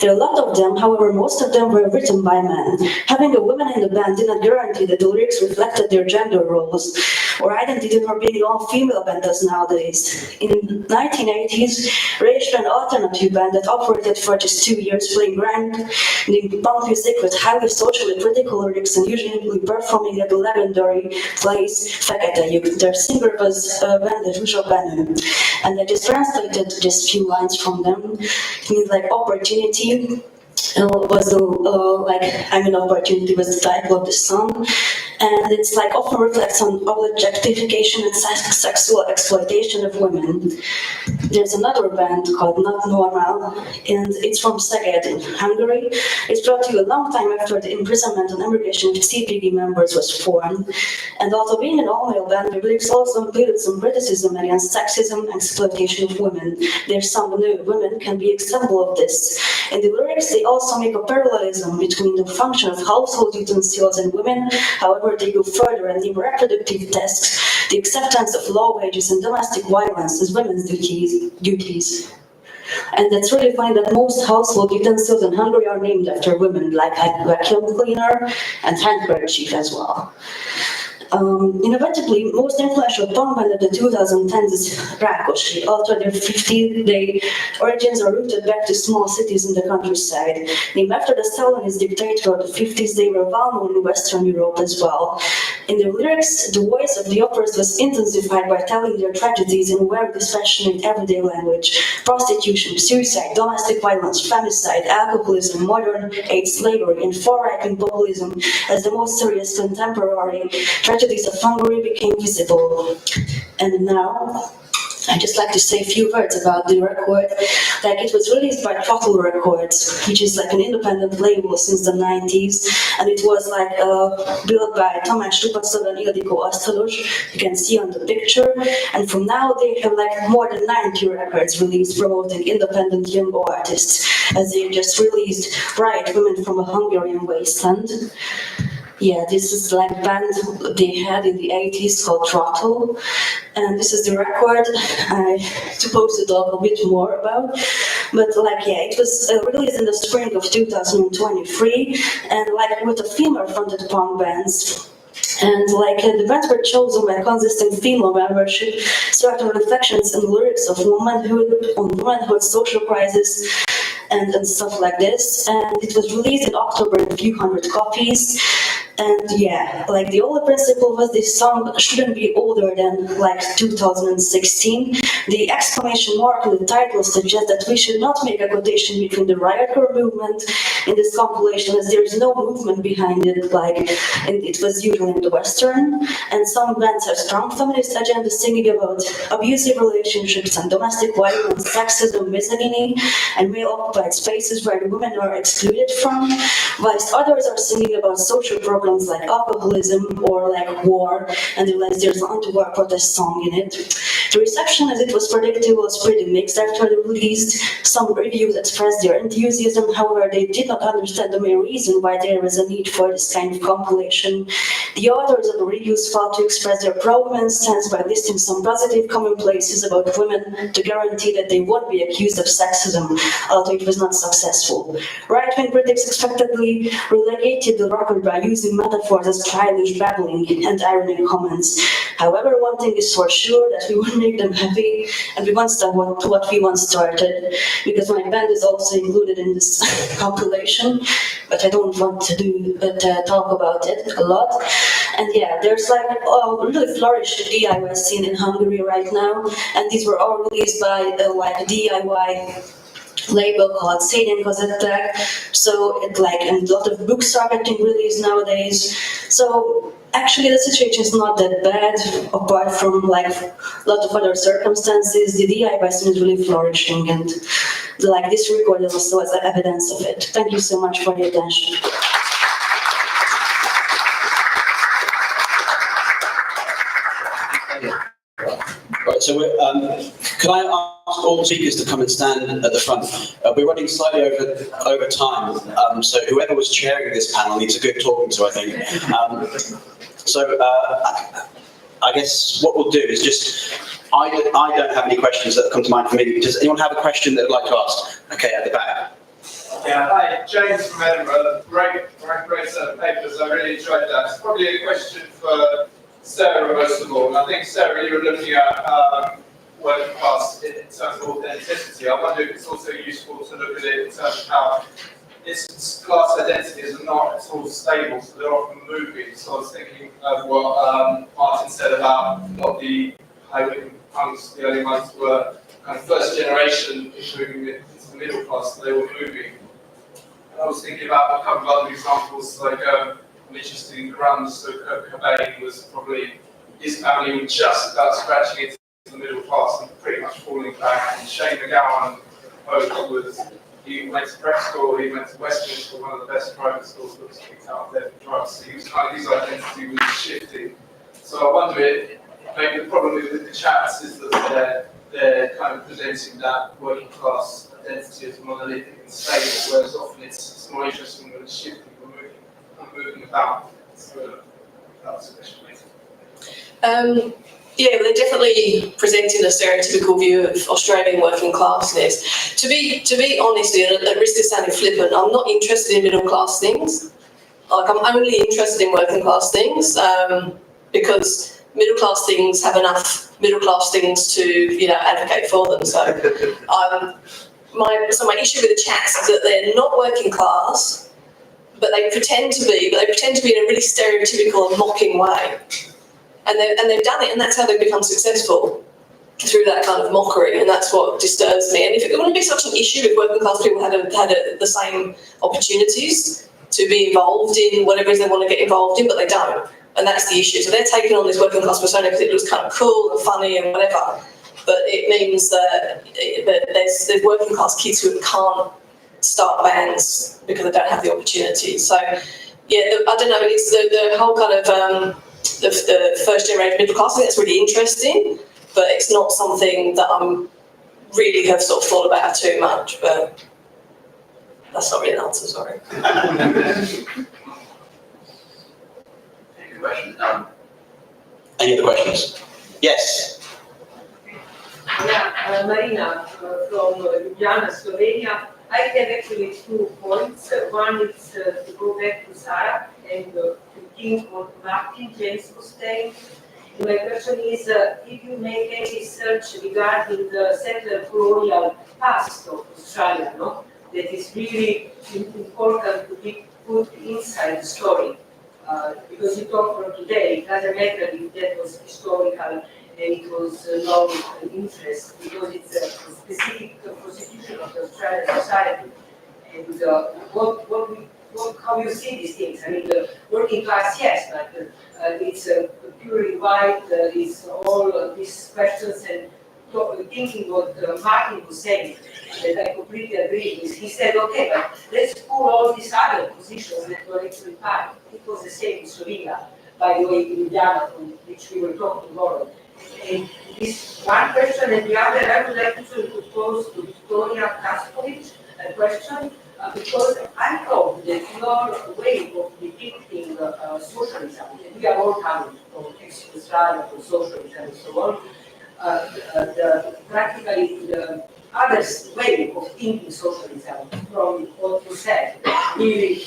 there are a lot of them, however most of them were written by men. Having a woman in the band did not guarantee that the lyrics reflected their gender roles or identity for being all-female band does nowadays. In 1980s, Rage, an alternative band that operated for just 2 years, playing grinding punk music with highly socially critical lyrics and usually performing at the legendary place Fekete Lyuk. Their singer was Bende Zsuzsa Benő, and I just translated just few lines from them. It means opportunity. Was I'm an opportunity was the title of the song, and it's often reflects on objectification and sexual exploitation of women. There's another band called Not Normal, and it's from Szeged in Hungary. It's brought to you a long time after the imprisonment and emigration of CPG members was formed, and although being an all-male band, the lyrics also included some criticism against sexism and exploitation of women. There's some new women can be example of this. In the lyrics, they also make a parallelism between the function of household utensils and women. However, they go further and name reproductive tasks, the acceptance of low wages and domestic violence as women's duties. And that's really funny that most household utensils in Hungary are named after women, like vacuum cleaner and handkerchief as well. Innovatively, most influential punk band of the 2010s is Rákosi. Although their 50-day origins are rooted back to small cities in the countryside. Named after the Stalinist dictator of the 50s, they were well known in Western Europe as well. In their lyrics, the voice of the oppressed was intensified by telling their tragedies in very dispassionate everyday language. Prostitution, suicide, domestic violence, femicide, alcoholism, modern AIDS, slavery, and far-right-wing populism as the most serious contemporary tragedies of Hungary became visible. And now, I'd just like to say a few words about the record. Like it was released by Trottel Records, which is like an independent label since the 90s, and it was like built by Tamás Lupacov and Ildikó Asztalos, you can see on the picture, and from now they have like more than 90 records released promoting independent young artists, as they just released Riot, Women from a Hungarian Wasteland. Yeah, this is like a band they had in the 80s called Trottel, and this is the record I supposed to talk a bit more about. But like, yeah, it was released in the spring of 2023, and like with a female-fronted punk bands. And like the bands were chosen by consistent female membership, certain reflections and lyrics of womanhood, social crisis, and stuff like this. And it was released in October in a few hundred copies. And yeah, like the only principle was this song shouldn't be older than like 2016. The exclamation mark in the title suggests that we should not make a quotation between the Riot Grrl movement in this compilation, as there is no movement behind it, like it was usually in the Western. And some bands have strong feminist agendas singing about abusive relationships and domestic violence, sexism, misogyny, and male-occupied spaces where the women are excluded from, whilst others are singing about social problems like alcoholism or like war, and there's an anti-war protest song in it. The reception, as it was predicted, was pretty mixed after the release. Some reviews expressed their enthusiasm, however, they did not understand the main reason why there was a need for this kind of compilation. The authors of the reviews failed to express their pro-women stance by listing some positive commonplaces about women to guarantee that they won't be accused of sexism, although it was not successful. Right-wing critics expectedly relegated the record by using metaphors as childish babbling and ironic comments. However, one thing is for sure, that we will make them happy, and we won't stop what we once started, because my band is also included in this compilation, but I don't want to talk about it a lot. And yeah, there's like a really flourishing DIY scene in Hungary right now, and these were all released by like a DIY label called Szégyen Kazetták. So and a lot of books are getting released nowadays. So actually the situation is not that bad, apart from like a lot of other circumstances. The DIY scene is really flourishing, and this record also has evidence of it. Thank you so much for the attention. Right, so can I ask all speakers to come and stand at the front? We're running slightly over time, so whoever was chairing this panel needs a good talking to, I think. I guess what we'll do is just, I don't have any questions that come to mind for me. Does anyone have a question that they'd like to ask? Okay, at the back. Yeah, hi, James from Edinburgh. Great set of papers. I really enjoyed that. It's probably a question for Sarah, most of all. And I think, Sarah, you were looking at working class in terms of authenticity. I wonder if it's also useful to look at it in terms of how its class identities are not at all stable, so they're often moving. So I was thinking of what Martin said about what the high-wing punks, the early ones, were kind of first generation moving into the middle class, so they were moving. And I was thinking about a couple of other examples, like I'm interested in Grrl, so Cobain was probably, his family was just about scratching into the middle class and pretty much falling back. And Shane McGowan was, he went to prep school, he went to Westland for one of the best private schools that was kicked out there for drugs. So he was kind of, his identity was shifting. So I wonder, maybe the problem with the chats is that they're kind of presenting that working class identity as monolithic and stable, whereas often it's more interesting when it's shifting, we're moving about. So that was a question. Yeah, they're definitely presenting a stereotypical view of Australian working classness. To be honest, and at risk of sounding flippant, I'm not interested in middle class things. Like, I'm only interested in working class things because middle class things have enough middle class things to advocate for them. So my issue with the chats is that they're not working class, but they pretend to be in a really stereotypical and mocking way. And they've done it, and that's how they've become successful, through that kind of mockery, and that's what disturbs me. And if it wouldn't be such an issue if working class people had the same opportunities to be involved in whatever it is they want to get involved in, but they don't, and that's the issue. So they're taking on this working class persona because it looks kind of cool and funny and whatever. but it means that there's working class kids who can't start bands because they don't have the opportunity. So, yeah, I don't know, it's the whole kind of the first generation middle class, I think that's really interesting, but it's not something that I'm really have sort of thought about too much, but that's not really an answer, sorry. Any other questions? Yes. Yeah, Marina from Ljubljana, Slovenia. I have actually 2 points. One is to go back to Sarah and to think what Martin James was saying. And my question is, did you make any research regarding the settler colonial past of Australia, no? That is really important to be put inside the story. Because you talk from today, it doesn't matter if that was historical and it was long interest, because it's a specific constitution of the Australian society. And how you see these things? I mean, the working class, yes, but it's purely white, it's all these questions and thinking what Martin was saying, that I completely agree with. He said, okay, but let's pull all these other positions that were actually part. It was the same in Slovenia, by the way, in Ljubljana, from which we were talking about. And this one question, and the other, I would like to pose to Viktória Taskovics a question, because I thought that your way of depicting socialism, and we are all coming from ex-Yugoslavia, from socialism and so on, practically the other way of thinking socialism from what you said, really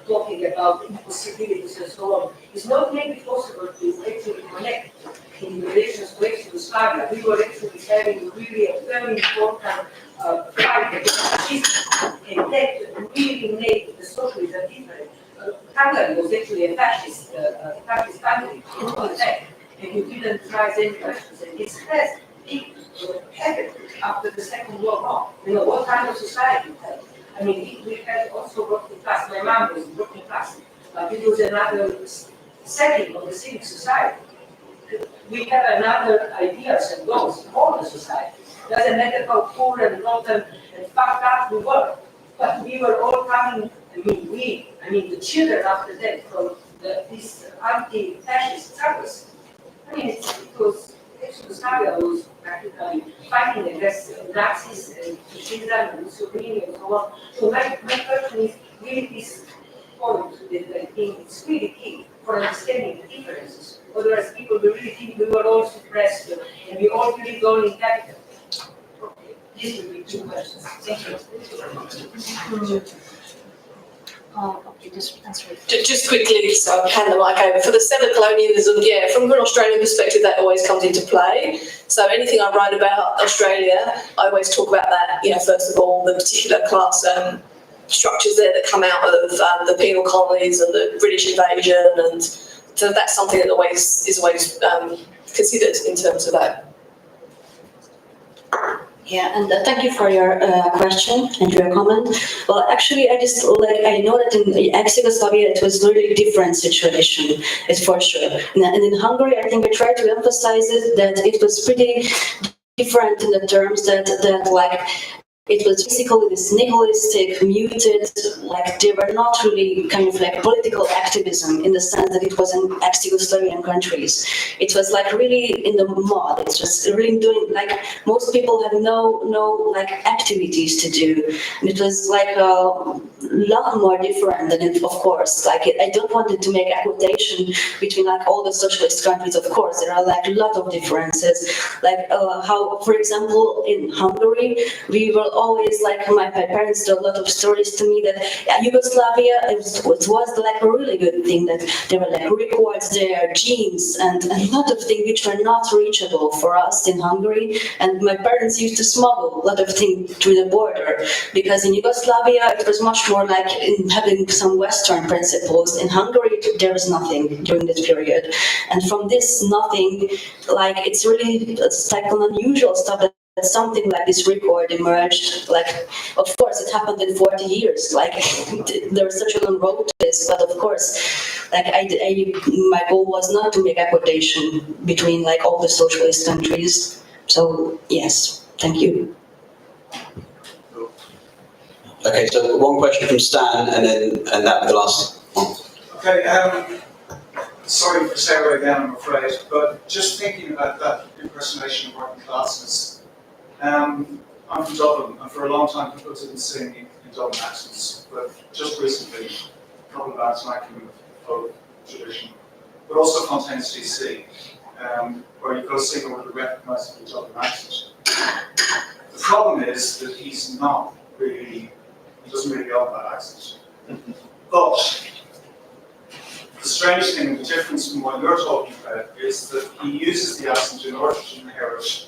talking about impossibilities and so on, is not maybe possible to actually connect in relations to ex-Yugoslavia. We were actually having really a very important fight against fascism, and that really made the socialism different. Hungary was actually a fascist country, and you didn't raise any questions, and it has big happened after the Second World War. You know, what kind of society we had? I mean, we had also working class. My mom was working class, but it was another setting of the civic society. We have another ideas and goals in all the society. Doesn't matter how poor and rotten and fucked up we were, but we were all coming. I mean, the children after that from these anti-fascist struggles. I mean, because Yugoslavia was practically fighting against Nazis and fascism and Mussolini and so on. So my question is really this point that I think it's really key for understanding the differences. Otherwise, people will really think we were all suppressed and we all really gone in capital. Okay. These will be 2 questions. Thank you. Just quickly, so I'll hand the mic over. For the settler colonialism, yeah, from an Australian perspective, that always comes into play. So anything I write about Australia, I always talk about that, first of all, the particular class structures there that come out of the penal colonies and the British invasion, and so that's something that is always considered in terms of that. Yeah, and thank you for your question and your comment. Well, actually, I know that in ex-Yugoslavia it was a really different situation, it's for sure. And in Hungary, I think I tried to emphasize it that it was pretty different in the terms that it was basically this nihilistic, muted, they were not really kind of political activism in the sense that it was in ex-Yugoslavian countries. It was really in the mud. It's just really doing, most people have no activities to do. And it was a lot more different than it, of course. I don't want to make a quotation between all the socialist countries, of course. There are a lot of differences. How, for example, in Hungary, we will always, my parents told a lot of stories to me that Yugoslavia, it was a really good thing, that there were records there, genes, and a lot of things which were not reachable for us in Hungary. And my parents used to smuggle a lot of things through the border, because in Yugoslavia it was much more in having some Western principles. In Hungary there was nothing during this period. And from this nothing, it's really an unusual stuff that something like this record emerged. Of course, it happened in 40 years. There was such a long road to this, but of course, my goal was not to make a quotation between all the socialist countries. So yes, thank you. Okay, so one question from Stan, and that the last one. Okay, sorry for Sarah again, I'm afraid, but just thinking about that impersonation of working classes. I'm from Dublin, and for a long time people didn't sing in Dublin accents, but just recently, a couple of bands knocking with folk tradition, but also Fontaine's DC, where you've got a singer with a recognisable Dublin accent. The problem is that he's not really, he doesn't really own that accent. But the strange thing and the difference from what you're talking about is that he uses the accent in order to inherit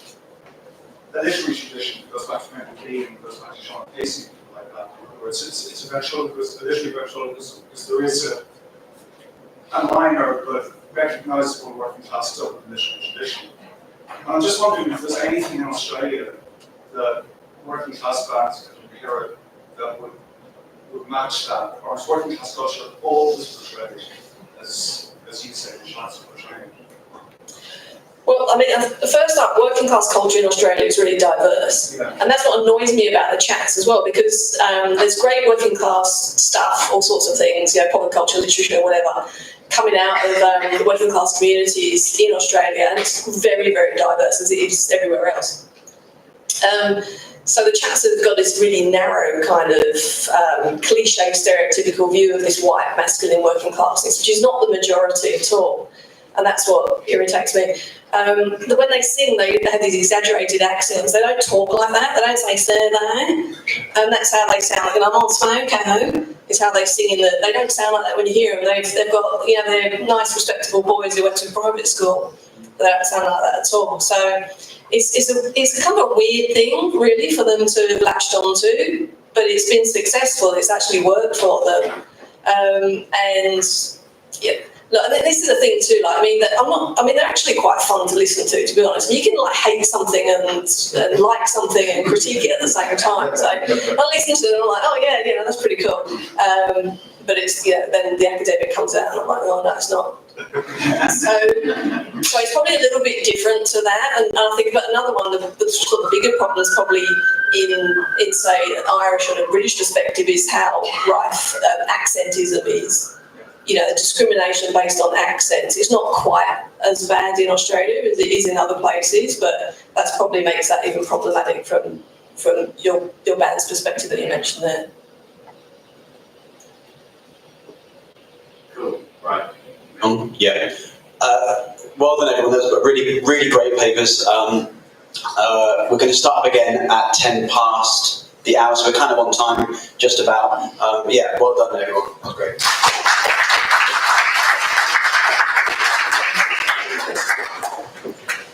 a literary tradition that goes back to J.M.K.E and goes back to J.M.K.E and people like that. In other words, it's a ventriloquist, a literary ventriloquism, because there is a minor but recognisable working class Dublin literary tradition. And I'm just wondering if there's anything in Australia that working class bands could inherit that would match that, or is working class culture always portrayed as you say, the chance of portraying? Well, I mean, first up, working class culture in Australia is really diverse. Yeah. And that's what annoys me about the chats as well, because there's great working class stuff, all sorts of things, pop culture, literature, whatever, coming out of the working class communities in Australia, and it's very, very diverse as it is everywhere else. So the chats have got this really narrow kind of cliche, stereotypical view of this white, masculine working classness, which is not the majority at all. And that's what irritates me. When they sing, they have these exaggerated accents. They don't talk like that. They don't say that. And that's how they sound. Like, I'm on Smokos. It's how they sing in the. They don't sound like that when you hear them. They've got, they're nice, respectable boys who went to private school. They don't sound like that at all. So it's kind of a weird thing, really, for them to have latched onto. But it's been successful. It's actually worked for them. And yeah. Look, this is the thing too. They're actually quite fun to listen to be honest. You can hate something and like something and critique it at the same time. So I listen to them and I'm like, oh yeah, that's pretty cool. But it's then the academic comes out and I'm like, oh no, it's not. So it's probably a little bit different to that. And I think about another one. The sort of bigger problem is probably in say an Irish or a British perspective is how rife accentism is. The discrimination based on accents is not quite as bad in Australia as it is in other places, but that probably makes that even problematic from your band's perspective that you mentioned there. Cool. Right. Yeah. Well done, everyone. Those were really, really great papers. We're going to start up again at 10 past the hour, so we're kind of on time, just about. Well done, everyone. That was great.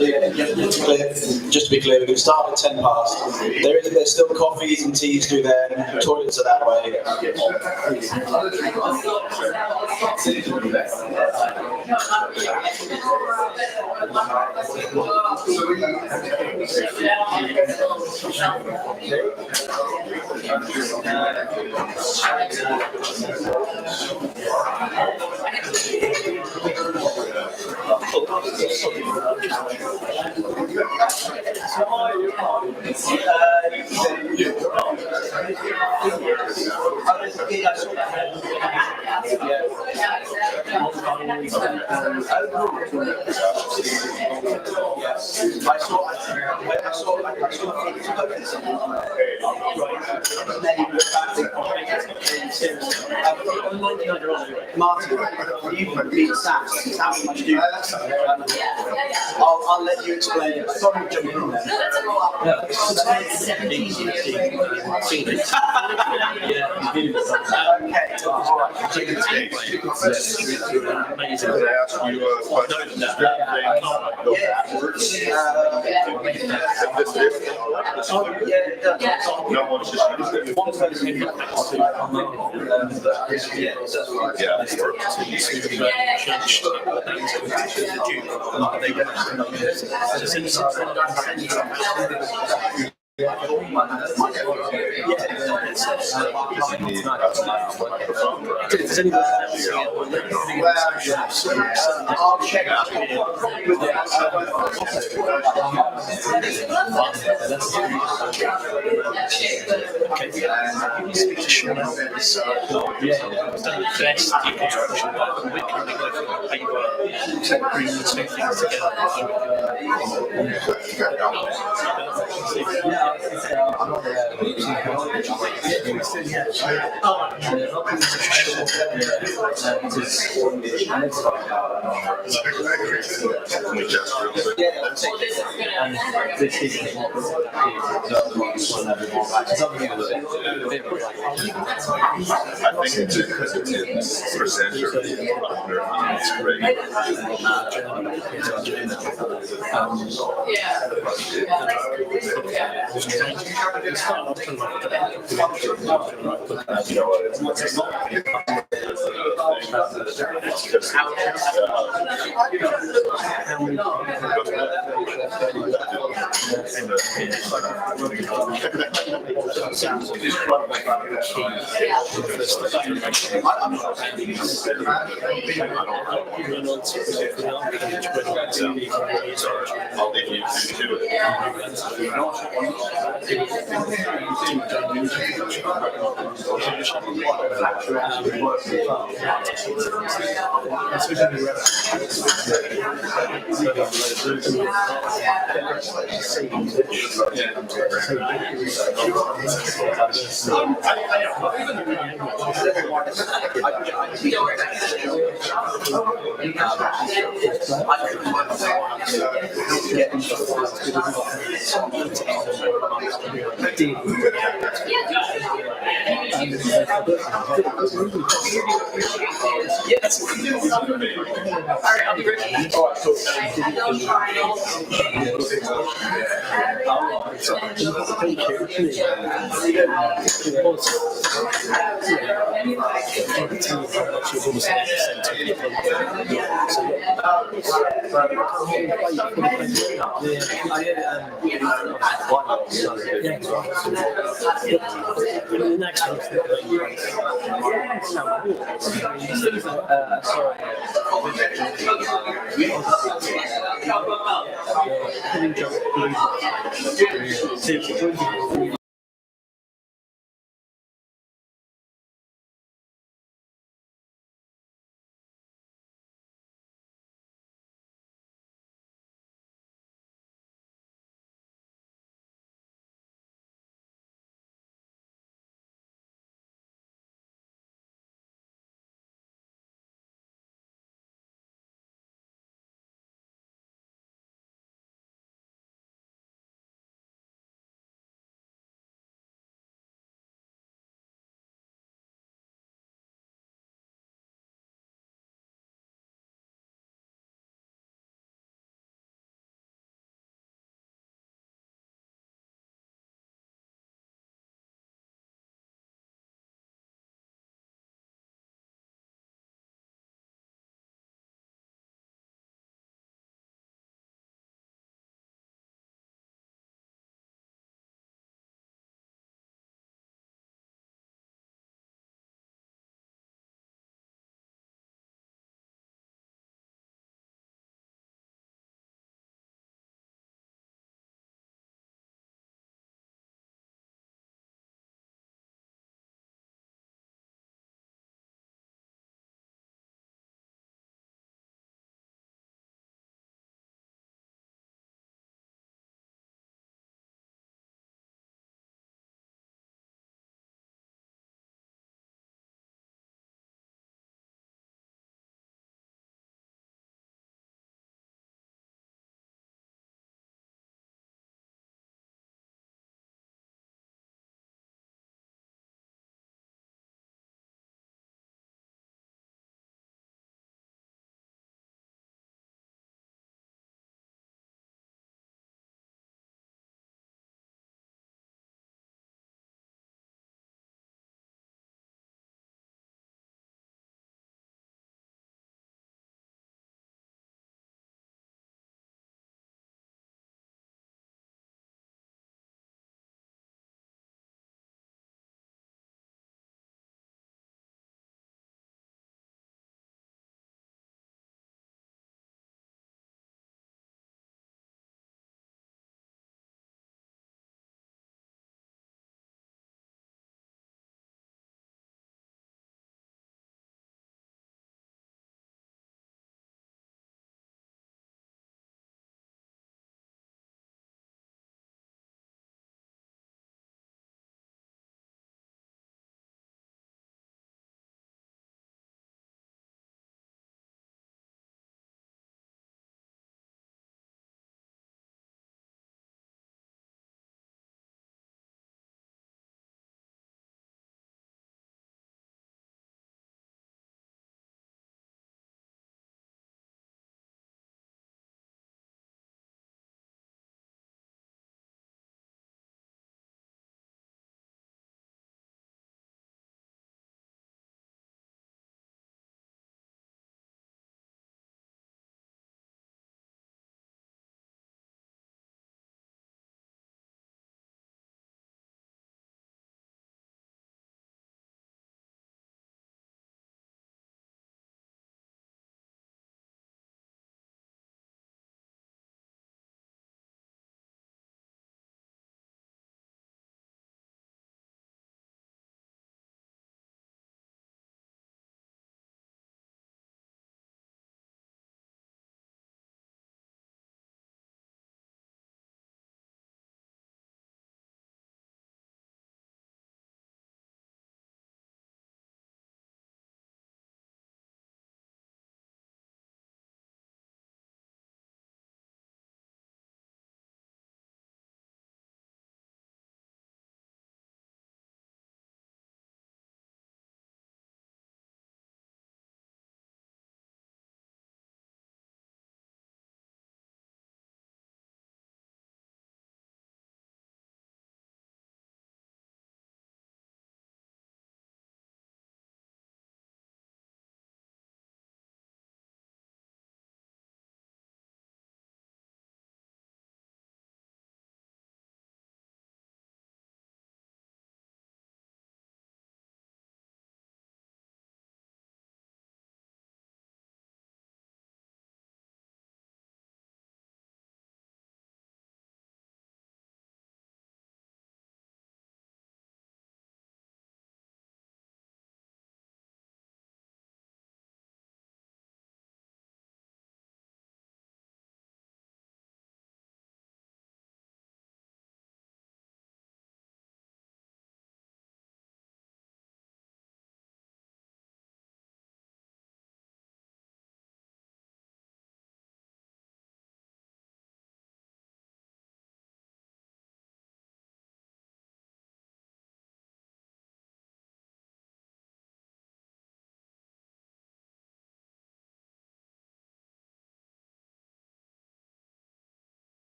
So just to be clear, we're going to start at 10 past. There's still coffees and teas through there. The toilets are that way. Martin, you've been sacked. How much do you? I'll let you explain it. Sorry, jumping in there. Does anyone else I'll check out. Can you speak to Sean about this? I've done best deconstruction work. We're currently working on a paper to bring the two things together. I think it's because it's in presenter. It's great. I'll leave you to do it. Sorry.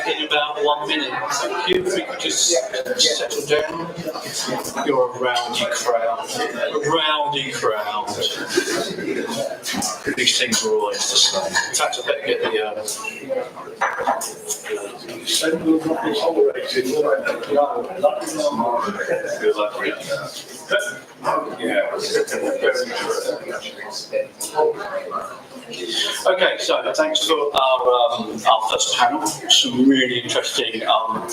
in about 1 minute. Thank you. If we could just settle down. You're a rowdy crowd. A rowdy crowd. These things are always the same. In fact, I better get the. Good luck, Okay, so thanks for our first panel. Some really interesting kind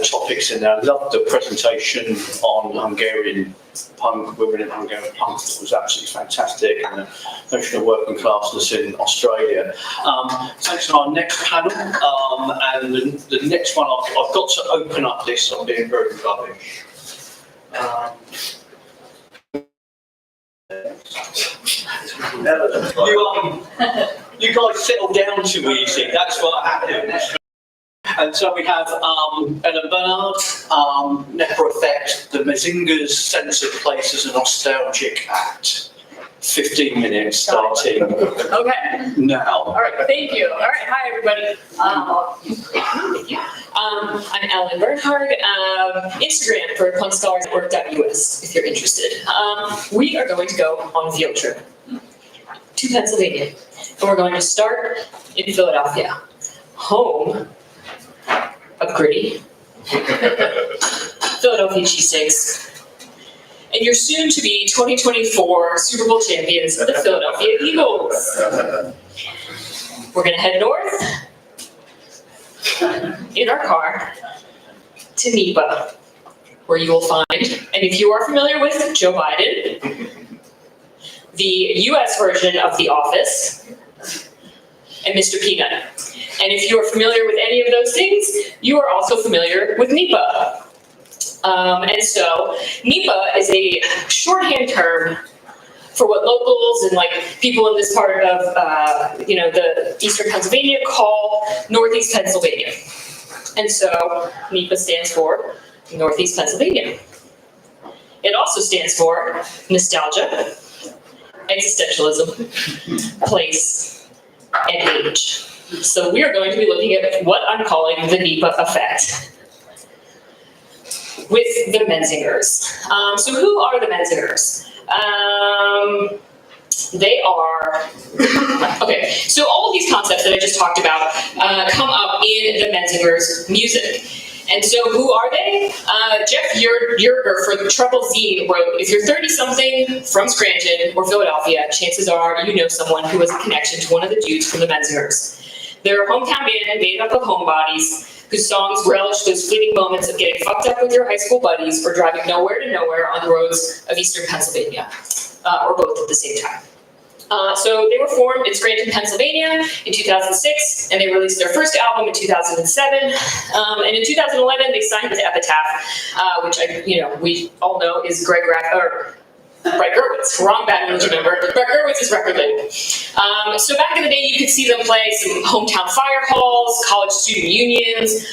of topics in there. I loved the presentation on Hungarian punk, women in Hungarian punk. It was absolutely fantastic, and the notion of working classness in Australia. Thanks to our next panel, and the next one, I've got to open up this. I'm being very rubbish. You guys settle down too easy. That's what happens. And so we have Bernhard, NEPA effect, the Menzingers sense of place as a nostalgic act. 15 minutes starting Okay. now. All right, thank you. All right, hi everybody. I'm Ellen Bernhard, Instagram for punkscholarnetwork.us if you're interested. We are going to go on a field trip to Pennsylvania, and we're going to start in Philadelphia, home of gritty Philadelphia cheesesteaks, and your soon-to-be 2024 Super Bowl champions, the Philadelphia Eagles. We're going to head north in our car to NEPA, where you will find, and if you are familiar with Joe Biden, the US version of The Office, and Mr. Peanut. And if you are familiar with any of those things, you are also familiar with NEPA. And so NEPA is a shorthand term for what locals and like people in this part of the eastern Pennsylvania call Northeast Pennsylvania. And so NEPA stands for Northeast Pennsylvania. It also stands for nostalgia, existentialism, place, and age. So we are going to be looking at what I'm calling the NEPA effect with the Menzingers. So who are the Menzingers? They are, okay, so all of these concepts that I just talked about come up in the Menzingers' music. And so who are they? Jeff Yerger for the Trottel zine wrote, if you're 30-something from Scranton or Philadelphia, chances are you know someone who has a connection to one of the dudes from the Menzingers. They're a hometown band made up of homebodies whose songs relish those fleeting moments of getting fucked up with your high school buddies or driving nowhere to nowhere on the roads of eastern Pennsylvania, or both at the same time. So they were formed in Scranton, Pennsylvania in 2006, and they released their first album in 2007. And in 2011, they signed with Epitaph, which we all know is Greg Gerwitz, wrong band to remember, but Gerwitz's record label. So back in the day, you could see them play some hometown fire halls, college student unions,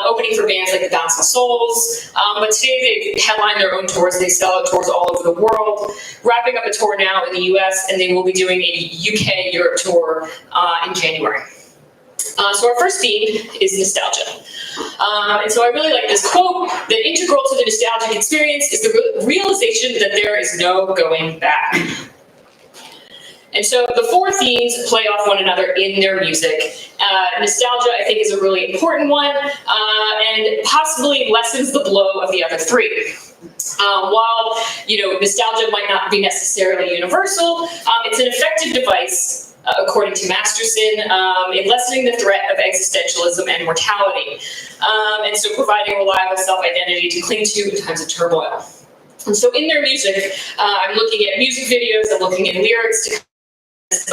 opening for bands like the Bouncing Souls. But today they headline their own tours. They sell out tours all over the world, wrapping up a tour now in the US, and they will be doing a UK Europe tour in January. So our first theme is nostalgia. And so I really like this quote, that integral to the nostalgic experience is the realization that there is no going back. And so the four themes play off one another in their music. Nostalgia, I think, is a really important one, and possibly lessens the blow of the other three. While, nostalgia might not be necessarily universal, it's an effective device, according to Masterson, in lessening the threat of existentialism and mortality, and so providing reliable self-identity to cling to in times of turmoil. And so in their music, I'm looking at music videos, I'm looking at lyrics to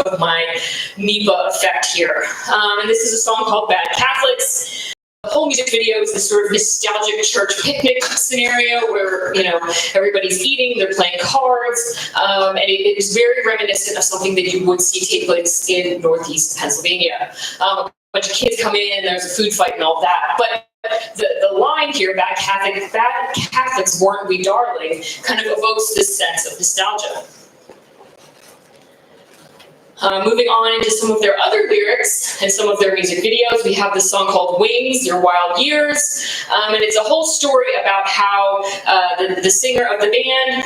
of my NEPA effect here. And this is a song called Bad Catholics. The whole music video is this sort of nostalgic church picnic scenario where, everybody's eating, they're playing cards, and it is very reminiscent of something that you would see take place in Northeast Pennsylvania. A bunch of kids come in, there's a food fight and all that. But the line here, bad Catholics weren't we darling, kind of evokes this sense of nostalgia. Moving on into some of their other lyrics and some of their music videos, we have this song called Wings, Your Wild Years, and it's a whole story about how the singer of the band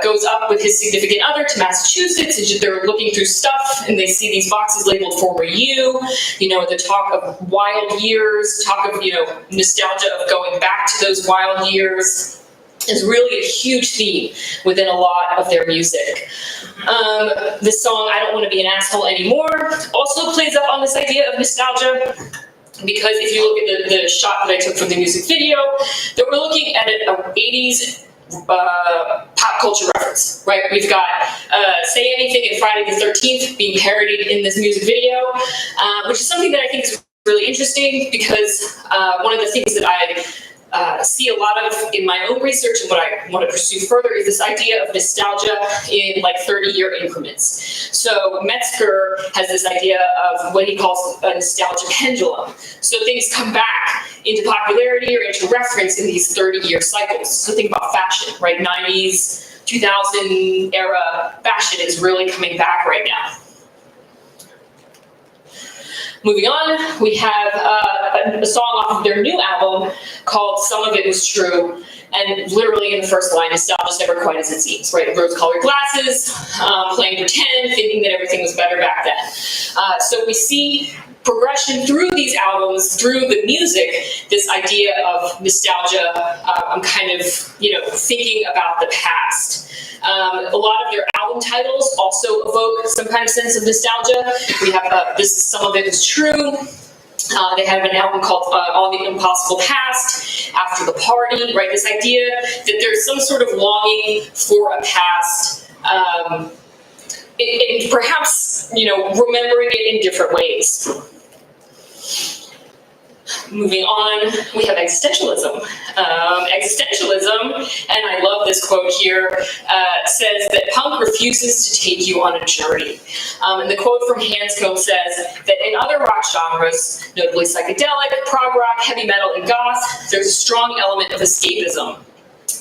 goes up with his significant other to Massachusetts, and they're looking through stuff, and they see these boxes labeled former you know, the talk of wild years, talk of, you know, nostalgia of going back to those wild years is really a huge theme within a lot of their music. This song, I Don't Want to Be an Asshole Anymore, also plays up on this idea of nostalgia, because if you look at the shot that I took from the music video, that we're looking at an 80s pop culture reference, right? We've got Say Anything and Friday the 13th being parodied in this music video, which is something that I think is really interesting, because one of the things that I see a lot of in my own research and what I want to pursue further is this idea of nostalgia in like 30-year increments. So Metzger has this idea of what he calls a nostalgia pendulum. So things come back into popularity or into reference in these 30-year cycles. So think about fashion, right? 90s, 2000 era fashion is really coming back right now. Moving on, we have a song off of their new album called Some of It Was True, and literally in the first line, nostalgia's never quite as it seems, right? Rose-colored glasses, playing pretend, thinking that everything was better back then. So we see progression through these albums, through the music, this idea of nostalgia. I'm kind of, you know, thinking about the past. A lot of their album titles also evoke some kind of sense of nostalgia. We have This Is Some of It Is True. They have an album called On the Impossible Past, After the Party, right? This idea that there's some sort of longing for a past, and perhaps, you know, remembering it in different ways. Moving on, we have existentialism. Existentialism, and I love this quote here, says that punk refuses to take you on a journey. And the quote from Hanscom says that in other rock genres, notably psychedelic, prog rock, heavy metal, and goth, there's a strong element of escapism.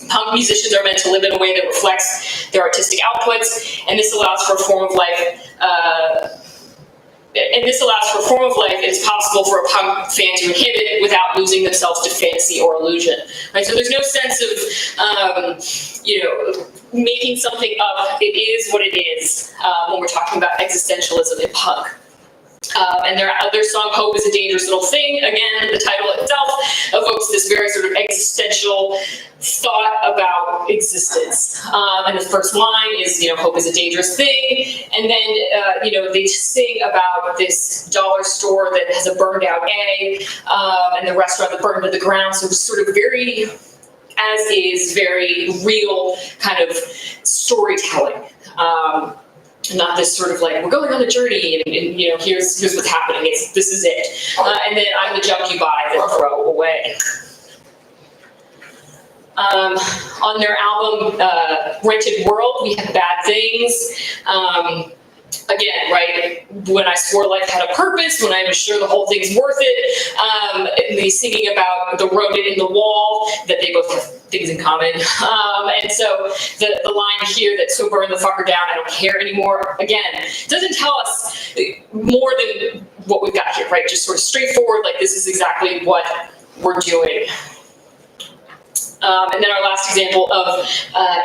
Punk musicians are meant to live in a way that reflects their artistic outputs, and this allows for a form of life it is possible for a punk fan to inhibit without losing themselves to fantasy or illusion. Right? So there's no sense of, you know, making something up. It is what it is when we're talking about existentialism in punk. And their other song, Hope is a Dangerous Little Thing, again, the title itself evokes this very sort of existential thought about existence. And the first line is, you know, hope is a dangerous thing. And then, you know, they sing about this dollar store that has a burned out egg, and the restaurant that burned to the ground. So it's sort of very, as is, very real kind of storytelling. Not this sort of like, we're going on a journey and you know, here's what's happening. This is it. And then I'm the junk you buy, then throw away. On their album, Rented World, we have Bad Things. Again, right, when I swore life had a purpose, when I was sure the whole thing's worth it, and they singing about the rodent in the wall, that they both have things in common. And so the line here that so burn the fucker down, I don't care anymore, again, doesn't tell us more than what we've got here, right? Just sort of straightforward, like this is exactly what we're doing. And then our last example of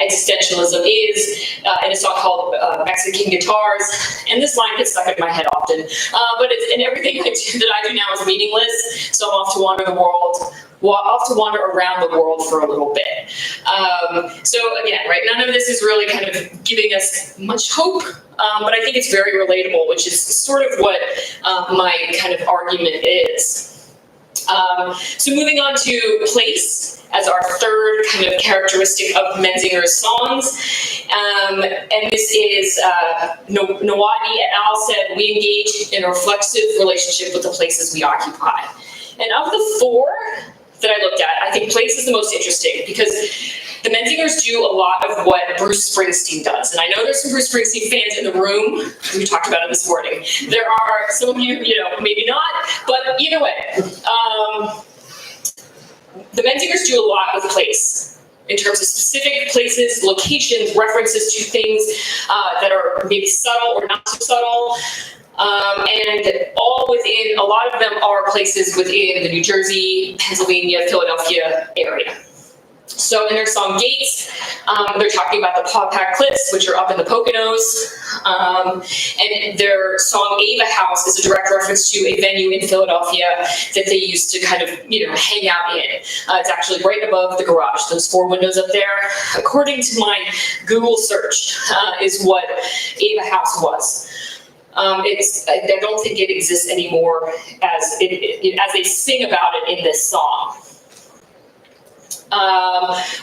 existentialism is in a song called Mexican Guitars. And this line gets stuck in my head often. But it's, and everything that I do now is meaningless. So I'm off to wander around the world for a little bit. So again, right, none of this is really kind of giving us much hope. But I think it's very relatable, which is sort of what my kind of argument is. So moving on to place as our third kind of characteristic of Menzingers' songs. And this is Nawadi et al. Said, we engage in a reflexive relationship with the places we occupy. And of the four that I looked at, I think place is the most interesting because the Menzingers do a lot of what Bruce Springsteen does. And I know there's some Bruce Springsteen fans in the room. We talked about it this morning. There are some of you, you know, maybe not, but either way. The Menzingers do a lot with place. in terms of specific places, locations, references to things that are maybe subtle or not so subtle. And all within, a lot of them are places within the New Jersey, Pennsylvania, Philadelphia area. So in their song Gates, they're talking about the Pawpack Cliffs, which are up in the Poconos. And their song Ava House is a direct reference to a venue in Philadelphia that they used to kind of, hang out in. It's actually right above the garage, those 4 windows up there. According to my Google search, is what Ava House was. I don't think it exists anymore as they sing about it in this song.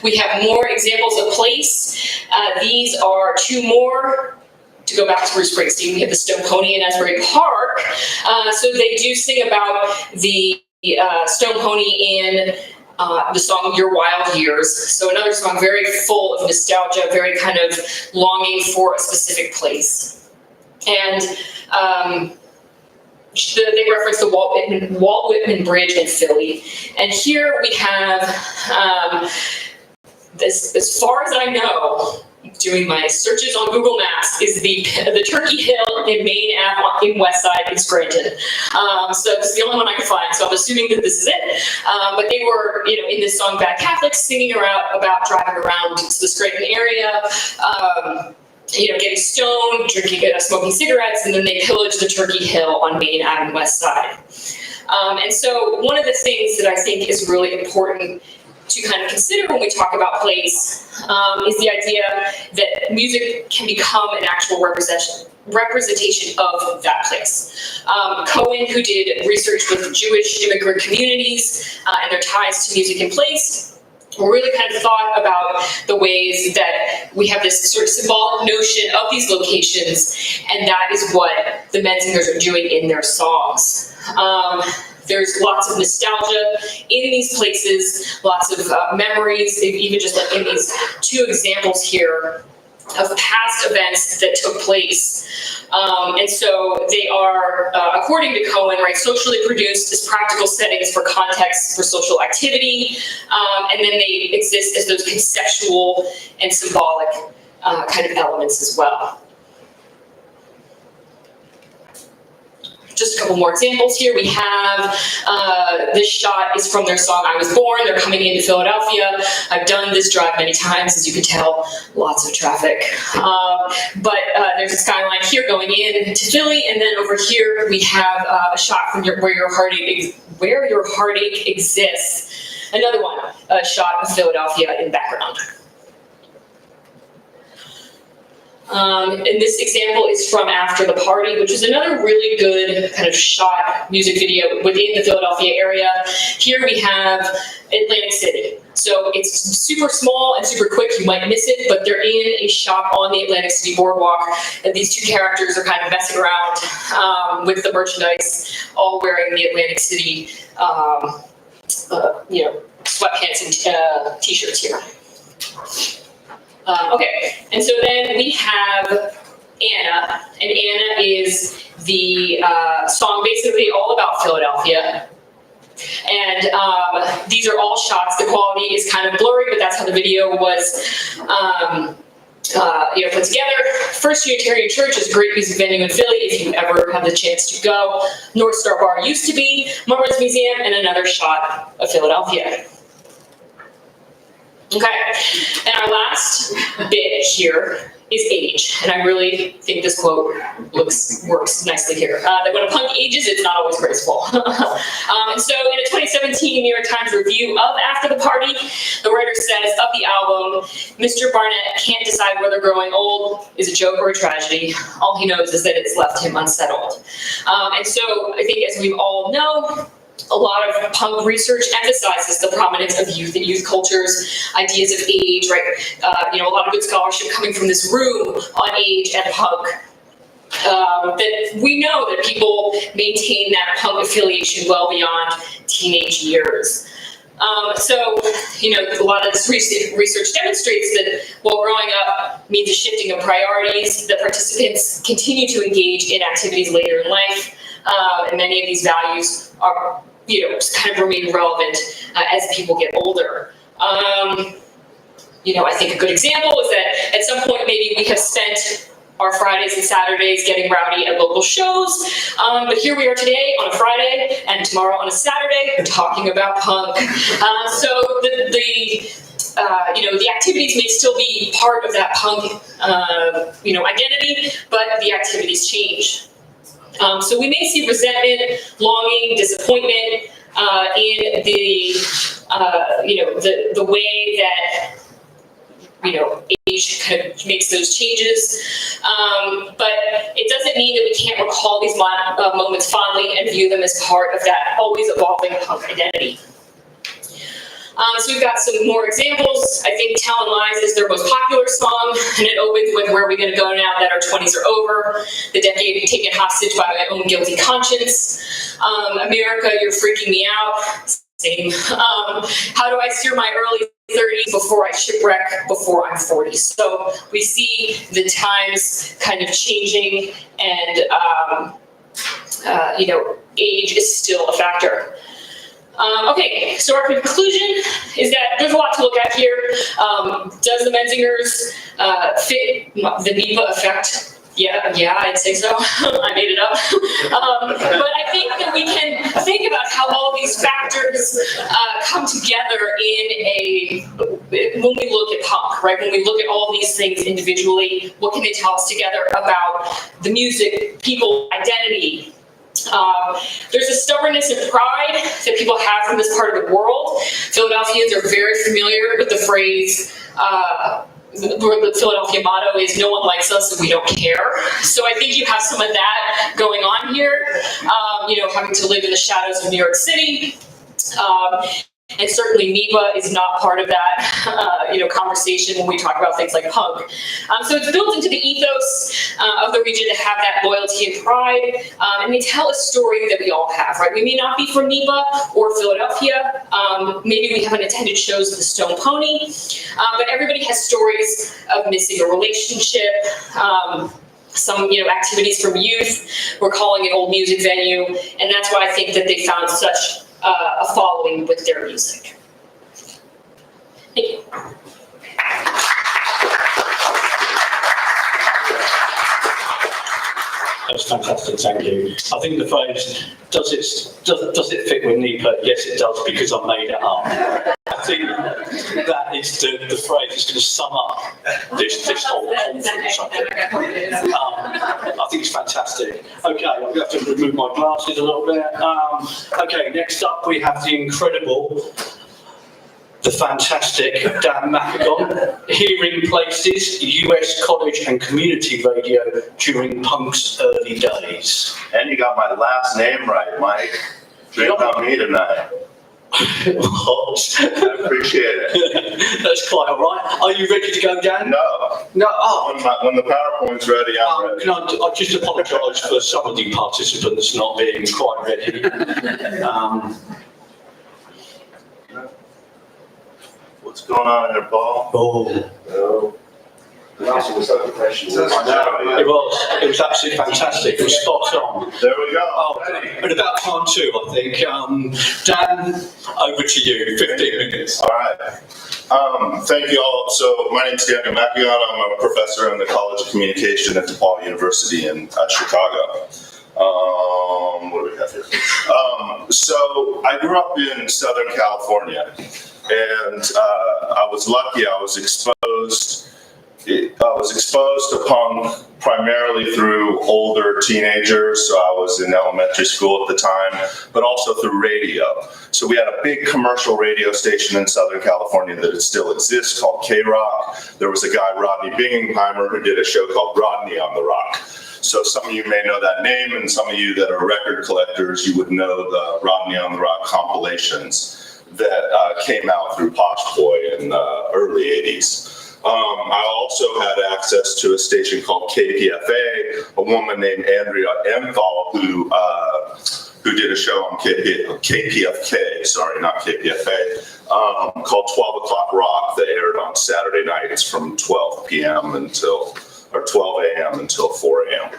We have more examples of place. These are 2 more. To go back to Bruce Springsteen, we have the Stone Pony in Asbury Park. So they do sing about the Stone Pony in the song Your Wild Years. So another song very full of nostalgia, very kind of longing for a specific place. And they reference the Walt Whitman Bridge in Philly. And here we have, as far as I know, doing my searches on Google Maps, is the Turkey Hill in Main Ave in West Side in Scranton. So this is the only one I could find, so I'm assuming that this is it. But they were, in this song Bad Catholics, singing about driving around to the Scranton area, getting stoned, drinking, smoking cigarettes, and then they pillaged the Turkey Hill on Main Ave West Side. And so one of the things that I think is really important to kind of consider when we talk about place is the idea that music can become an actual representation of that place. Cohen, who did research with Jewish immigrant communities and their ties to music and place, really kind of thought about the ways that we have this sort of symbolic notion of these locations, and that is what the Menzingers are doing in their songs. There's lots of nostalgia in these places, lots of memories, even just like in these 2 examples here of past events that took place. And so they are, according to Cohen, socially produced as practical settings for context for social activity, and then they exist as those conceptual and symbolic kind of elements as well. Just a couple more examples here. We have, this shot is from their song I Was Born. They're coming into Philadelphia. I've done this drive many times, as you can tell, lots of traffic. But there's a skyline here going in to Philly, and then over here we have a shot from where your heartache exists. Another one, a shot of Philadelphia in background. And this example is from After the Party, which is another really good kind of shot music video within the Philadelphia area. Here we have Atlantic City. So it's super small and super quick, you might miss it, but they're in a shop on the Atlantic City boardwalk, and these 2 characters are kind of messing around with the merchandise, all wearing the Atlantic City, sweatpants and t-shirts here. Okay, and so then we have Anna, and Anna is the song basically all about Philadelphia. And these are all shots. The quality is kind of blurry, but that's how the video was put together. First Unitarian Church is a great music venue in Philly if you ever have the chance to go. North Star Bar used to be, Mummers Museum, and another shot of Philadelphia. Okay, and our last bit here is age, and I really think this quote works nicely here. That when a punk ages, it's not always graceful. And so in a 2017 New York Times review of After the Party, the writer says of the album, Mr. Barnett can't decide whether growing old is a joke or a tragedy. All he knows is that it's left him unsettled. And so I think, as we all know, a lot of punk research emphasizes the prominence of youth and youth cultures, ideas of age, right? A lot of good scholarship coming from this room on age and punk. That we know that people maintain that punk affiliation well beyond teenage years. So, a lot of this research demonstrates that while growing up means a shifting of priorities, the participants continue to engage in activities later in life, and many of these values are, kind of remain relevant as people get older. I think a good example is that at some point maybe we have spent our Fridays and Saturdays getting rowdy at local shows, but here we are today on a Friday and tomorrow on a Saturday talking about punk. So the activities may still be part of that punk, identity, but the activities change. So we may see resentment, longing, disappointment in the way that age kind of makes those changes, but it doesn't mean that we can't recall these moments fondly and view them as part of that always evolving punk identity. So we've got some more examples. I think Talon Lies is their most popular song, and it opens with "Where are we gonna go now that our 20s are over? The decade taken hostage by my own guilty conscience. America, you're freaking me out." Same. How do I steer my early 30s before I shipwreck before I'm 40? So we see the times kind of changing, and age is still a factor. Okay, so our conclusion is that there's a lot to look at here. Does the Menzingers fit the NEPA effect? Yeah, I'd say so. I made it up. But I think that we can think about how all these factors come together when we look at punk, right? When we look at all these things individually, what can they tell us together about the music, people, identity? There's a stubbornness and pride that people have from this part of the world. Philadelphians are very familiar with the phrase, the Philadelphia motto is "no one likes us and we don't care." So I think you have some of that going on here, having to live in the shadows of New York City. And certainly NEPA is not part of that, conversation when we talk about things like punk. So it's built into the ethos of the region to have that loyalty and pride, and they tell a story that we all have, right? We may not be from NEPA or Philadelphia. Maybe we haven't attended shows of the Stone Pony, but everybody has stories of missing a relationship, some activities from youth. We're calling it old music venue, and that's why I think that they found such a following with their music. Thank you. That's fantastic, thank you. I think the phrase, does it fit with NEPA? Yes, it does, because I made it up. I think that is the phrase that's going to sum up this whole conference, I think. I think it's fantastic. Okay, I'm going to have to remove my glasses a little bit. Okay, next up we have the incredible, the fantastic Dan Makagon, Hearing Places, US College and Community Radio during punk's early days. And you got my last name right, Mike. Drink on me tonight. What? I appreciate it. That's quite all right. Are you ready to go, Dan? No. No. Oh. When the PowerPoint's ready, I'm ready. Can I just apologise for some of the participants not being quite ready. What's going on in there, Paul? Oh. The last one was so professional. It was absolutely fantastic. It was spot on. There we go. Oh, and about time too, I think. Dan, over to you. 15 minutes. All right. Thank you all. So my name is J.M.K.E. I'm a professor in the College of Communication at DePaul University in Chicago. What do we have here? So I grew up in Southern California, and I was lucky. I was exposed to punk primarily through older teenagers, so I was in elementary school at the time, but also through radio. So we had a big commercial radio station in Southern California that still exists called K-Rock. There was a guy, Rodney Bingenheimer, who did a show called Rodney on the Rock. So some of you may know that name, and some of you that are record collectors, you would know the Rodney on the Rock compilations that came out through Posh Boy in the early 80s. I also had access to a station called KPFA, a woman named Andrea Emthal who did a show on KPFK, sorry, not KPFA, called 12 O'Clock Rock that aired on Saturday nights from 12 p.m. until 12 a.m. until 4 a.m.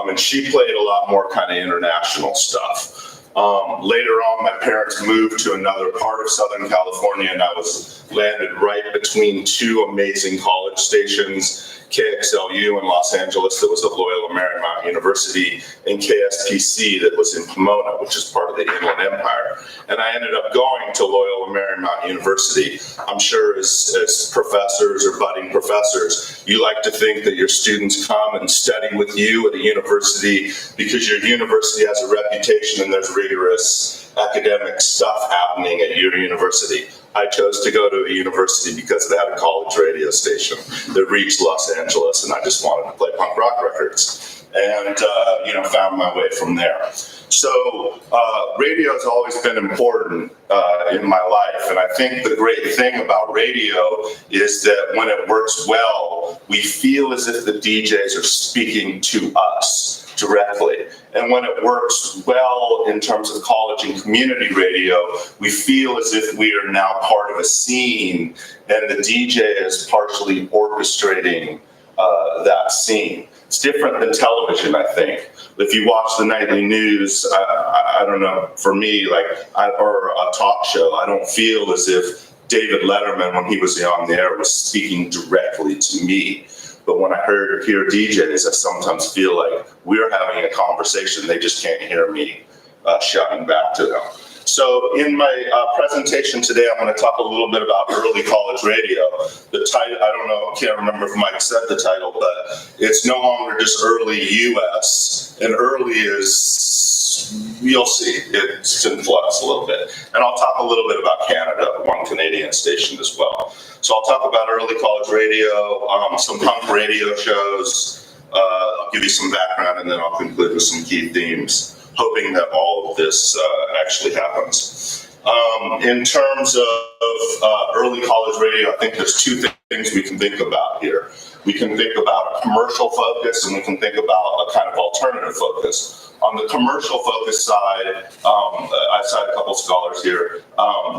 And she played a lot more kind of international stuff. Later on, my parents moved to another part of Southern California, and I was landed right between two amazing college stations, KXLU in Los Angeles, that was at Loyola Marymount University, and KSPC that was in Pomona, which is part of the Inland Empire. And I ended up going to Loyola Marymount University. I'm sure as professors or budding professors, you like to think that your students come and study with you at a university because your university has a reputation and there's rigorous academic stuff happening at your university. I chose to go to a university because it had a college radio station that reached Los Angeles, and I just wanted to play punk rock records, and found my way from there. So radio has always been important in my life, and I think the great thing about radio is that when it works well, we feel as if the DJs are speaking to us directly. And when it works well in terms of college and community radio, we feel as if we are now part of a scene and the DJ is partially orchestrating that scene. It's different than television, I think. If you watch the nightly news, I don't know, for me, or a talk show, I don't feel as if David Letterman, when he was on the air, was speaking directly to me. But when I hear DJs, I sometimes feel like we're having a conversation. They just can't hear me shouting back to them. So in my presentation today, I'm going to talk a little bit about early college radio. The title, I don't know, can't remember if Mike said the title, but it's no longer just early US. And early is, you'll see, it's in flux a little bit. And I'll talk a little bit about Canada, one Canadian station as well. So I'll talk about early college radio, some punk radio shows. I'll give you some background, and then I'll conclude with some key themes, hoping that all of this actually happens. In terms of early college radio, I think there's two things we can think about here. We can think about a commercial focus, and we can think about a kind of alternative focus. On the commercial focus side, I cite a couple scholars here.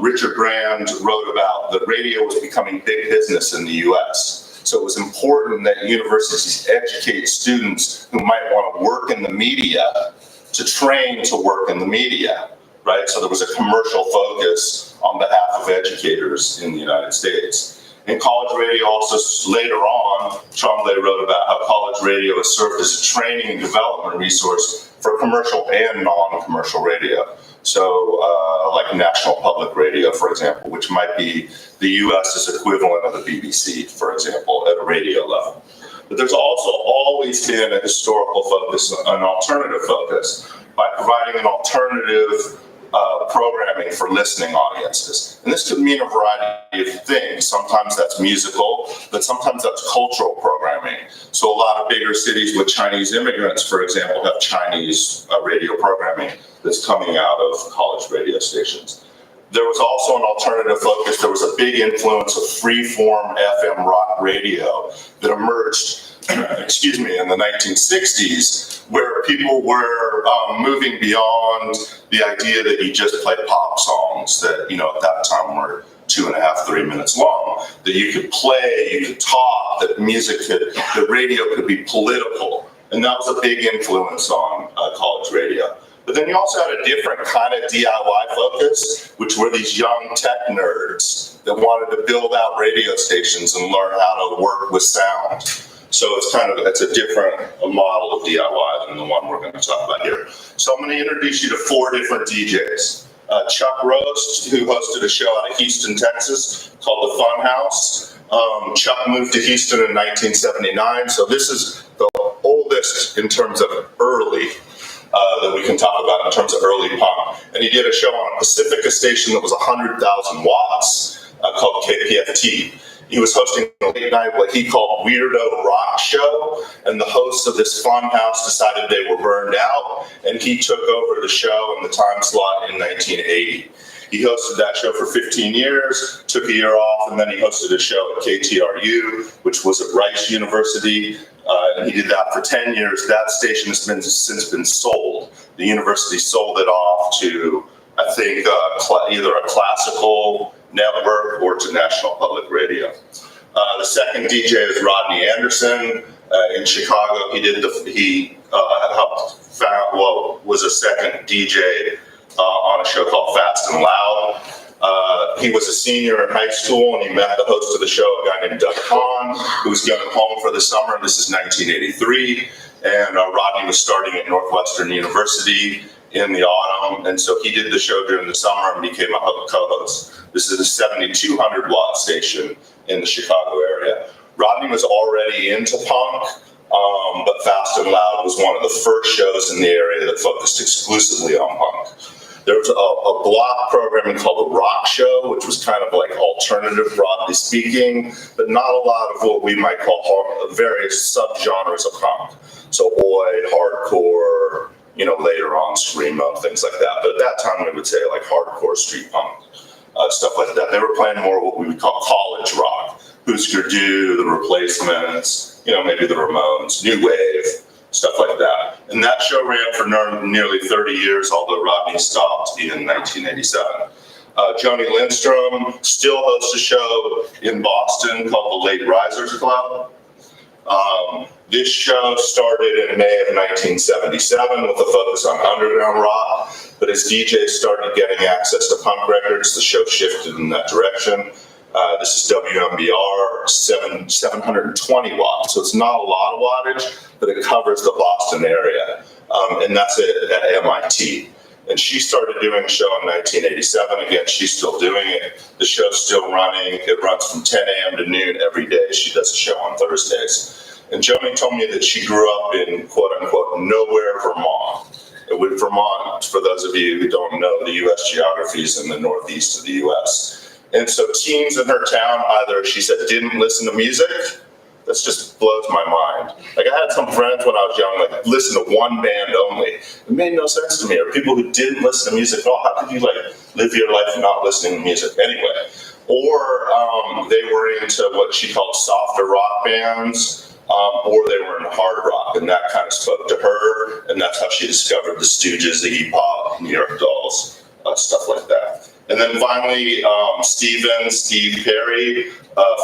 Richard Brand wrote about that radio was becoming big business in the US. So it was important that universities educate students who might want to work in the media to train to work in the media, right? So there was a commercial focus on behalf of educators in the United States. In college radio, also later on, Trottel wrote about how college radio has served as a training and development resource for commercial and non-commercial radio. So like National Public Radio, for example, which might be the US's equivalent of the BBC, for example, at a radio level. But there's also always been a historical focus, an alternative focus, by providing an alternative programming for listening audiences. And this could mean a variety of things. Sometimes that's musical, but sometimes that's cultural programming. So a lot of bigger cities with Chinese immigrants, for example, have Chinese radio programming that's coming out of college radio stations. There was also an alternative focus. There was a big influence of free-form FM rock radio that emerged in the 1960s, where people were moving beyond the idea that you just play pop songs that, at that time were 2.5, 3 minutes long, that you could play, you could talk, that the radio could be political. And that was a big influence on college radio. But then you also had a different kind of DIY focus, which were these young tech nerds that wanted to build out radio stations and learn how to work with sound. So it's a different model of DIY than the one we're going to talk about here. So I'm going to introduce you to 4 different DJs. Chuck Roast, who hosted a show out of Houston, Texas, called The Fun House. Chuck moved to Houston in 1979, so this is the oldest in terms of early that we can talk about in terms of early punk. And he did a show on a Pacifica station that was 100,000 watts called KPFT. He was hosting a late night, what he called weirdo rock show, and the hosts of this fun house decided they were burned out, and he took over the show in the time slot in 1980. He hosted that show for 15 years, took a year off, and then he hosted a show at KTRU, which was at Rice University, and he did that for 10 years. That station has since been sold. The university sold it off to, I think, either a classical network or to National Public Radio. The second DJ is Rodney Anderson in Chicago. He was a second DJ on a show called Fast and Loud. He was a senior in high school, and he met the host of the show, a guy named Doug Kahn, who was going home for the summer. This is 1983, and Rodney was starting at Northwestern University in the autumn, and so he did the show during the summer and became a co-host. This is a 7,200 watt station in the Chicago area. Rodney was already into punk, but Fast and Loud was one of the first shows in the area that focused exclusively on punk. There was a block programming called The Rock Show, which was kind of like alternative, broadly speaking, but not a lot of what we might call various subgenres of punk. So oi, hardcore, later on screamo, things like that. But at that time, we would say like hardcore street punk, stuff like that. They were playing more what we would call college rock. Husker Du, The Replacements, maybe the Ramones, New Wave, stuff like that. And that show ran for nearly 30 years, although Rodney stopped in 1987. Joni Lindstrom still hosts a show in Boston called the Late Risers Club. This show started in May of 1977 with a focus on underground rock, but as DJs started getting access to punk records, the show shifted in that direction. This is WMBR 720 watts, so it's not a lot of wattage, but it covers the Boston area, and that's it at MIT. And she started doing a show in 1987. Again, she's still doing it. The show's still running. It runs from 10 a.m. to noon every day. She does a show on Thursdays. And Joni told me that she grew up in, quote unquote, nowhere, Vermont. Vermont, for those of you who don't know, the U.S. geography is in the northeast of the U.S. And so teens in her town either, she said, didn't listen to music. That just blows my mind. Like, I had some friends when I was young, like, listen to one band only. It made no sense to me. Or people who didn't listen to music at all. How could you, live your life not listening to music? Anyway. Or they were into what she called softer rock bands. Or they were into hard rock, and that kind of spoke to her, and that's how she discovered the Stooges, the Iggy Pop, New York Dolls, stuff like that. And then finally, Steve Perry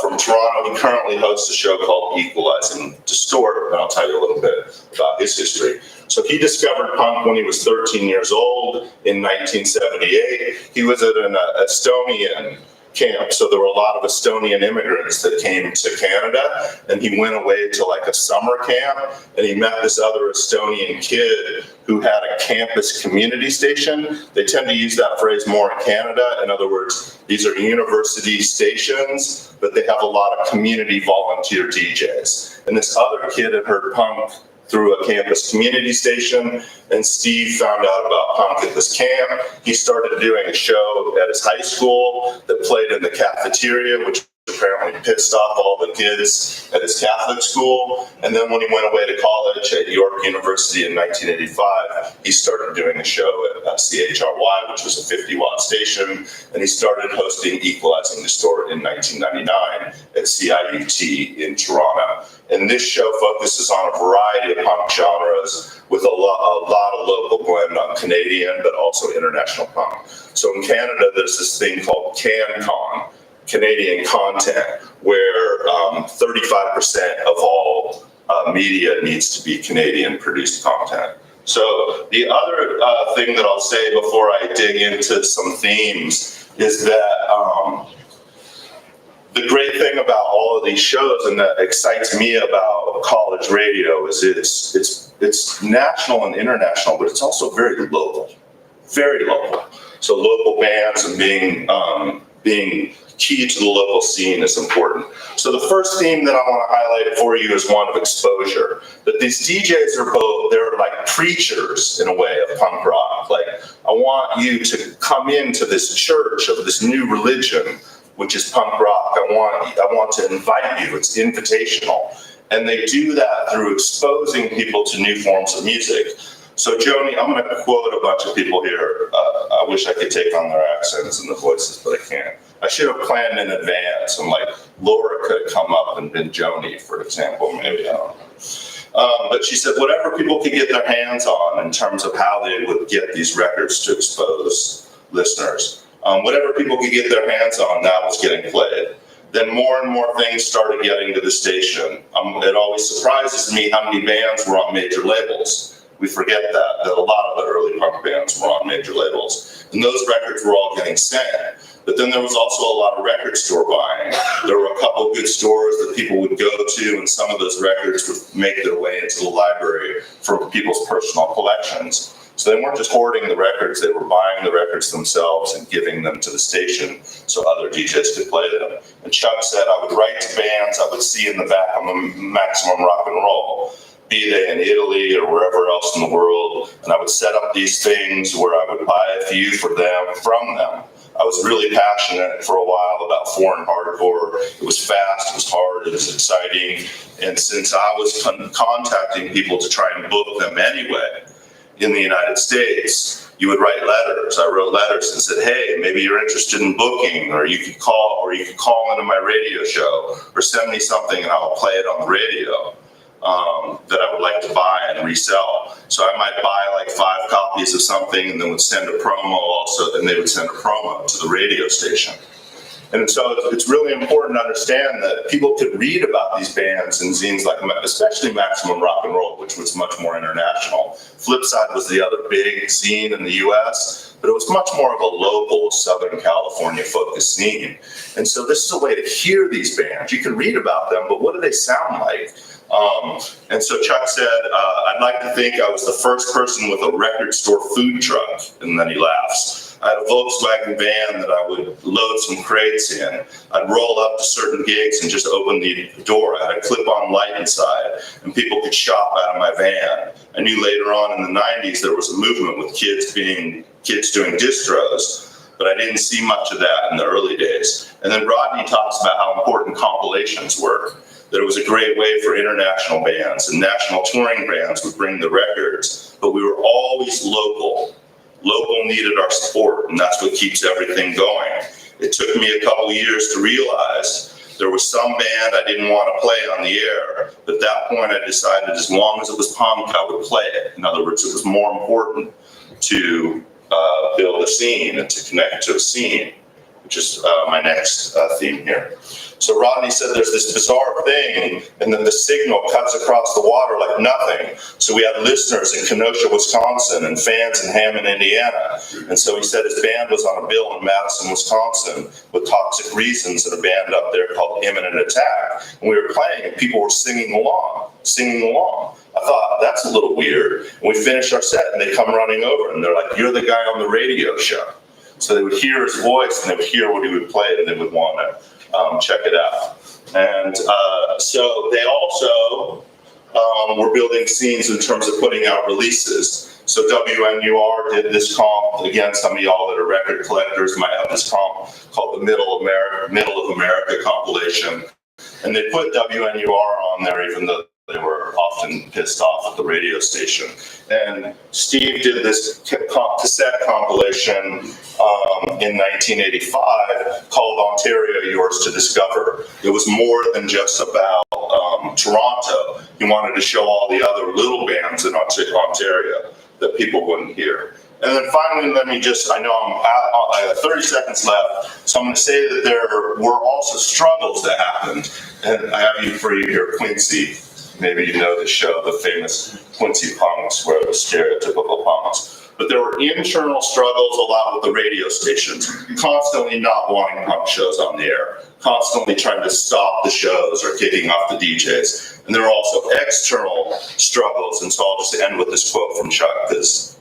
from Toronto. He currently hosts a show called Equalize and Distort, and I'll tell you a little bit about his history. So he discovered punk when he was 13 years old in 1978. He was at an Estonian camp, so there were a lot of Estonian immigrants that came to Canada, and he went away to a summer camp, and he met this other Estonian kid who had a campus community station. They tend to use that phrase more in Canada. In other words, these are university stations, but they have a lot of community volunteer DJs. And this other kid had heard punk through a campus community station, and Steve found out about punk at this camp. He started doing a show at his high school that played in the cafeteria, which apparently pissed off all the kids at his Catholic school. And then when he went away to college at York University in 1985, he started doing a show at CHRY, which was a 50-watt station, and he started hosting Equalize and Distort in 1999 at CIUT in Toronto. And this show focuses on a variety of punk genres with a lot of local blend on Canadian, but also international punk. So in Canada, there's this thing called CanCon, Canadian content, where 35% of all media needs to be Canadian produced content. So the other thing that I'll say before I dig into some themes is that the great thing about all of these shows, and that excites me about college radio, is it's national and international, but it's also very local. So local bands and being key to the local scene is important. So the first theme that I want to highlight for you is one of exposure. That these DJs they're like preachers in a way of punk rock. Like, I want you to come into this church of this new religion, which is punk rock. I want to invite you. It's invitational. And they do that through exposing people to new forms of music. So Joni, I'm going to quote a bunch of people here. I wish I could take on their accents and the voices, but I can't. I should have planned in advance, and Laura could have come up and been Joni, for example, maybe, I don't know. But she said whatever people could get their hands on in terms of how they would get these records to expose listeners. Whatever people could get their hands on, that was getting played. Then more and more things started getting to the station. It always surprises me how many bands were on major labels. We forget that a lot of the early punk bands were on major labels. And those records were all getting sent. But then there was also a lot of record store buying. There were a couple good stores that people would go to, and some of those records would make their way into the library from people's personal collections. So they weren't just hoarding the records, they were buying the records themselves and giving them to the station so other DJs could play them. And Chuck said, I would write to bands I would see in the back on the Maximum Rock and Roll, be they in Italy or wherever else in the world, and I would set up these things where I would buy a few from them. I was really passionate for a while about foreign hardcore. It was fast, it was hard, it was exciting. And since I was contacting people to try and book them anyway in the United States, you would write letters. I wrote letters and said, hey, maybe you're interested in booking, or you could call into my radio show, or send me something and I'll play it on the radio. That I would like to buy and resell. So I might buy like 5 copies of something and then would send a promo also, and they would send a promo to the radio station. And so it's really important to understand that people could read about these bands and zines, like especially Maximum Rock and Roll, which was much more international. Flipside was the other big zine in the US, but it was much more of a local Southern California focused zine. And so this is a way to hear these bands. You can read about them, but what do they sound like? And so Chuck said, I'd like to think I was the first person with a record store food truck. And then he laughs. I had a Volkswagen van that I would load some crates in. I'd roll up to certain gigs and just open the door. I had a clip-on light inside, and people could shop out of my van. I knew later on in the 90s there was a movement with kids doing distros, but I didn't see much of that in the early days. And then Rodney talks about how important compilations were. That it was a great way for international bands and national touring bands would bring the records, but we were always local. Local needed our support, and that's what keeps everything going. It took me a couple years to realize there was some band I didn't want to play on the air, but at that point I decided as long as it was punk, I would play it. In other words, it was more important to build a scene and to connect to a scene, which is my next theme here. So Rodney said there's this bizarre thing, and then the signal cuts across the water like nothing. So we had listeners in Kenosha, Wisconsin, and fans in Hammond, Indiana. And so he said his band was on a bill in Madison, Wisconsin, with Toxic Reasons and a band up there called Imminent Attack. And we were playing, and people were singing along. I thought, that's a little weird. And we finished our set, and they come running over, and they're like, you're the guy on the radio show. So they would hear his voice, and they would hear what he would play, and they would want to check it out. And so they also were building scenes in terms of putting out releases. So WNUR did this comp. Again, some of y'all that are record collectors might have this comp called the Middle of America compilation. And they put WNUR on there even though they were often pissed off at the radio station. And Steve did this cassette compilation in 1985 called Ontario, Yours to Discover. It was more than just about Toronto. He wanted to show all the other little bands in Ontario that people wouldn't hear. And then finally, I know I have 30 seconds left, so I'm going to say that there were also struggles that happened. And I have for you here, Quincy. Maybe you know the show, the famous Quincy Punks, where it was stereotypical punks. But there were internal struggles a lot with the radio stations, constantly not wanting punk shows on the air, constantly trying to stop the shows or kicking off the DJs. And there were also external struggles, and so I'll just end with this quote from Chuck, because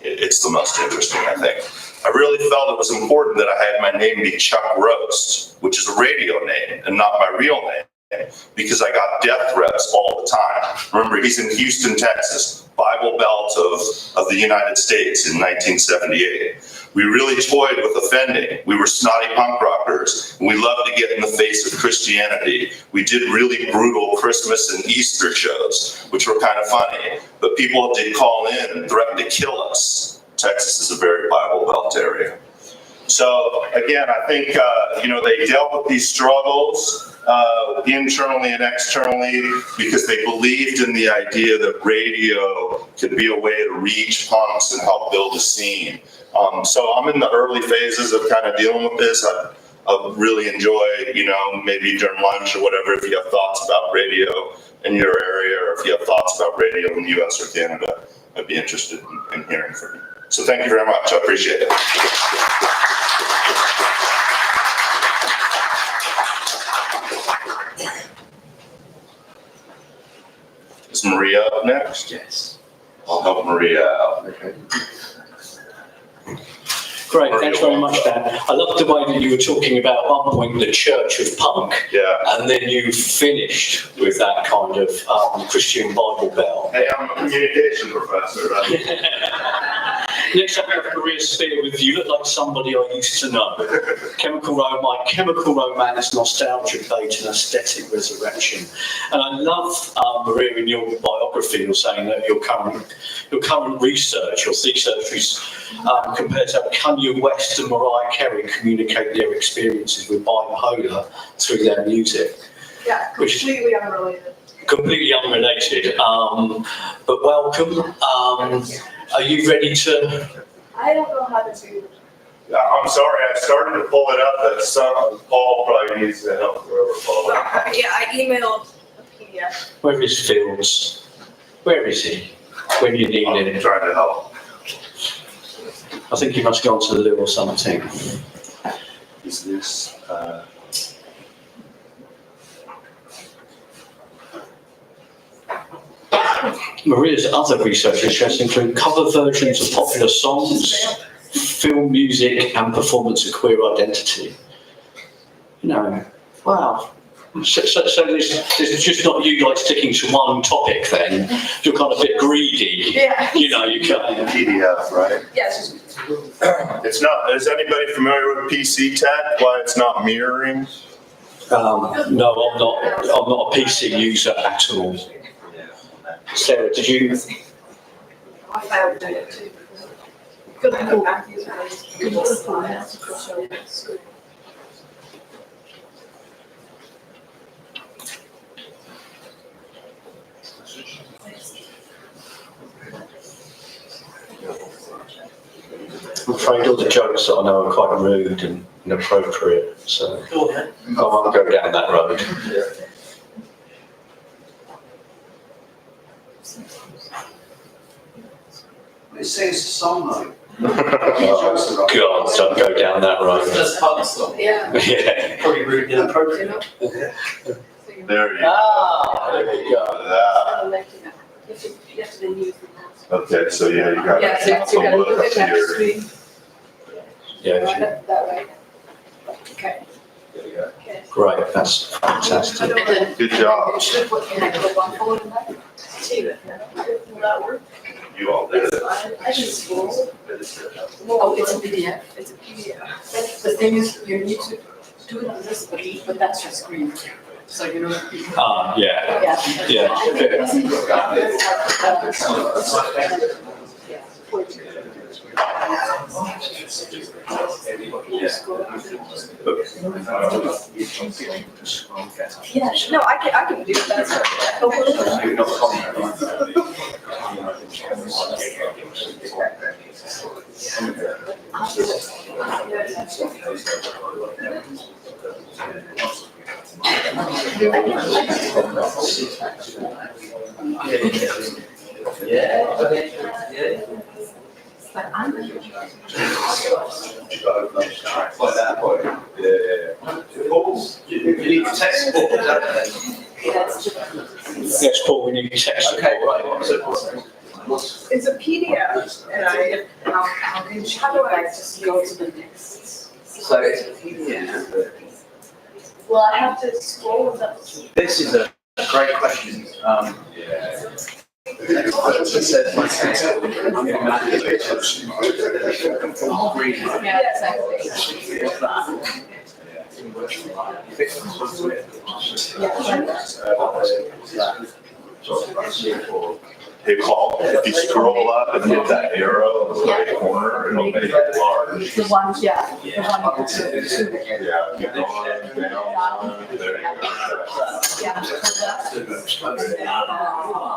it's the most interesting, I think. I really felt it was important that I had my name be Chuck Roast, which is a radio name and not my real name, because I got death threats all the time. Remember, he's in Houston, Texas, Bible Belt of the United States in 1978. We really toyed with offending. We were snotty punk rockers. We loved to get in the face of Christianity. We did really brutal Christmas and Easter shows, which were kind of funny. But people did call in and threaten to kill us. Texas is a very Bible Belt area. So again, I think they dealt with these struggles internally and externally because they believed in the idea that radio could be a way to reach punks and help build a scene. So I'm in the early phases of kind of dealing with this. I really enjoy, maybe during lunch or whatever, if you have thoughts about radio in your area or if you have thoughts about radio in the US or Canada, I'd be interested in hearing from you. So thank you very much. I appreciate it. Is Maria up next? Yes. I'll help Maria out. Okay. Great, thanks very much, Dan. I love the way that you were talking about at one point the Church of Punk, Yeah. and then you finished with that kind of Christian Bible bell. Hey, I'm a communication professor. Right? Next up, we have Maria Spear with "You Look Like Somebody I Used to Know." Chemical romance, nostalgia, bait, and aesthetic resurrection. And I love, Maria, in your biography, you're saying that your current research, your thesis is compared to how Kanye West and Mariah Carey communicate their experiences with bipolar through their music. Yeah, completely unrelated. Completely unrelated, but welcome. Are you ready to? I don't know how to do. I'm sorry, I started to pull it up, but Paul probably needs to help whoever Paul. Yeah, I emailed a PDF. Where is Fields? Where is he? When you need him. I'm trying to help. I think he must go on to the loo or something. Is this, Maria's other research interests include cover versions of popular songs, film music, and performance of queer identity. You know, wow. So there's just not you guys sticking to one topic then. You're kind of a bit greedy. Yeah. You know, you can't. PDF, right? Yes. It's not, is anybody familiar with PC tech? Why it's not mirroring? No, I'm not a PC user at all. Sarah, did you? I failed doing it too. Couldn't go back to use it. I'm afraid all the jokes that I know are quite rude and inappropriate, so I won't go down that road. it sings a song though. Oh, God, don't go down that road. That's part of the song. Yeah. Yeah. Probably rude and inappropriate. There you go. Ah, there you go. That. You have to then use the Okay, so yeah, you got Yeah, so you gotta look look up at that here. screen. Yeah, That way. Okay. Okay. great, that's fantastic. Good job. Should put in like one forward and back. See it. Will that work? You all did it. I just scroll. Oh, it's a PDF. It's a PDF. The thing is, you need to do it on this, but that's your screen. So you know. Yeah. Yeah, no, I can do that. Yes, Paul, we need text. Okay, right, what was it? It's a PDF, and how do I just go to the next? So it's a PDF. Well, I have to scroll with that. This is a great question. It says my Yeah, exactly. What's that? Hey, Paul, if you scroll up and hit that arrow in the right corner, it'll make it large. The one, yeah, the one. Yeah, keep going down. There you go. Yeah.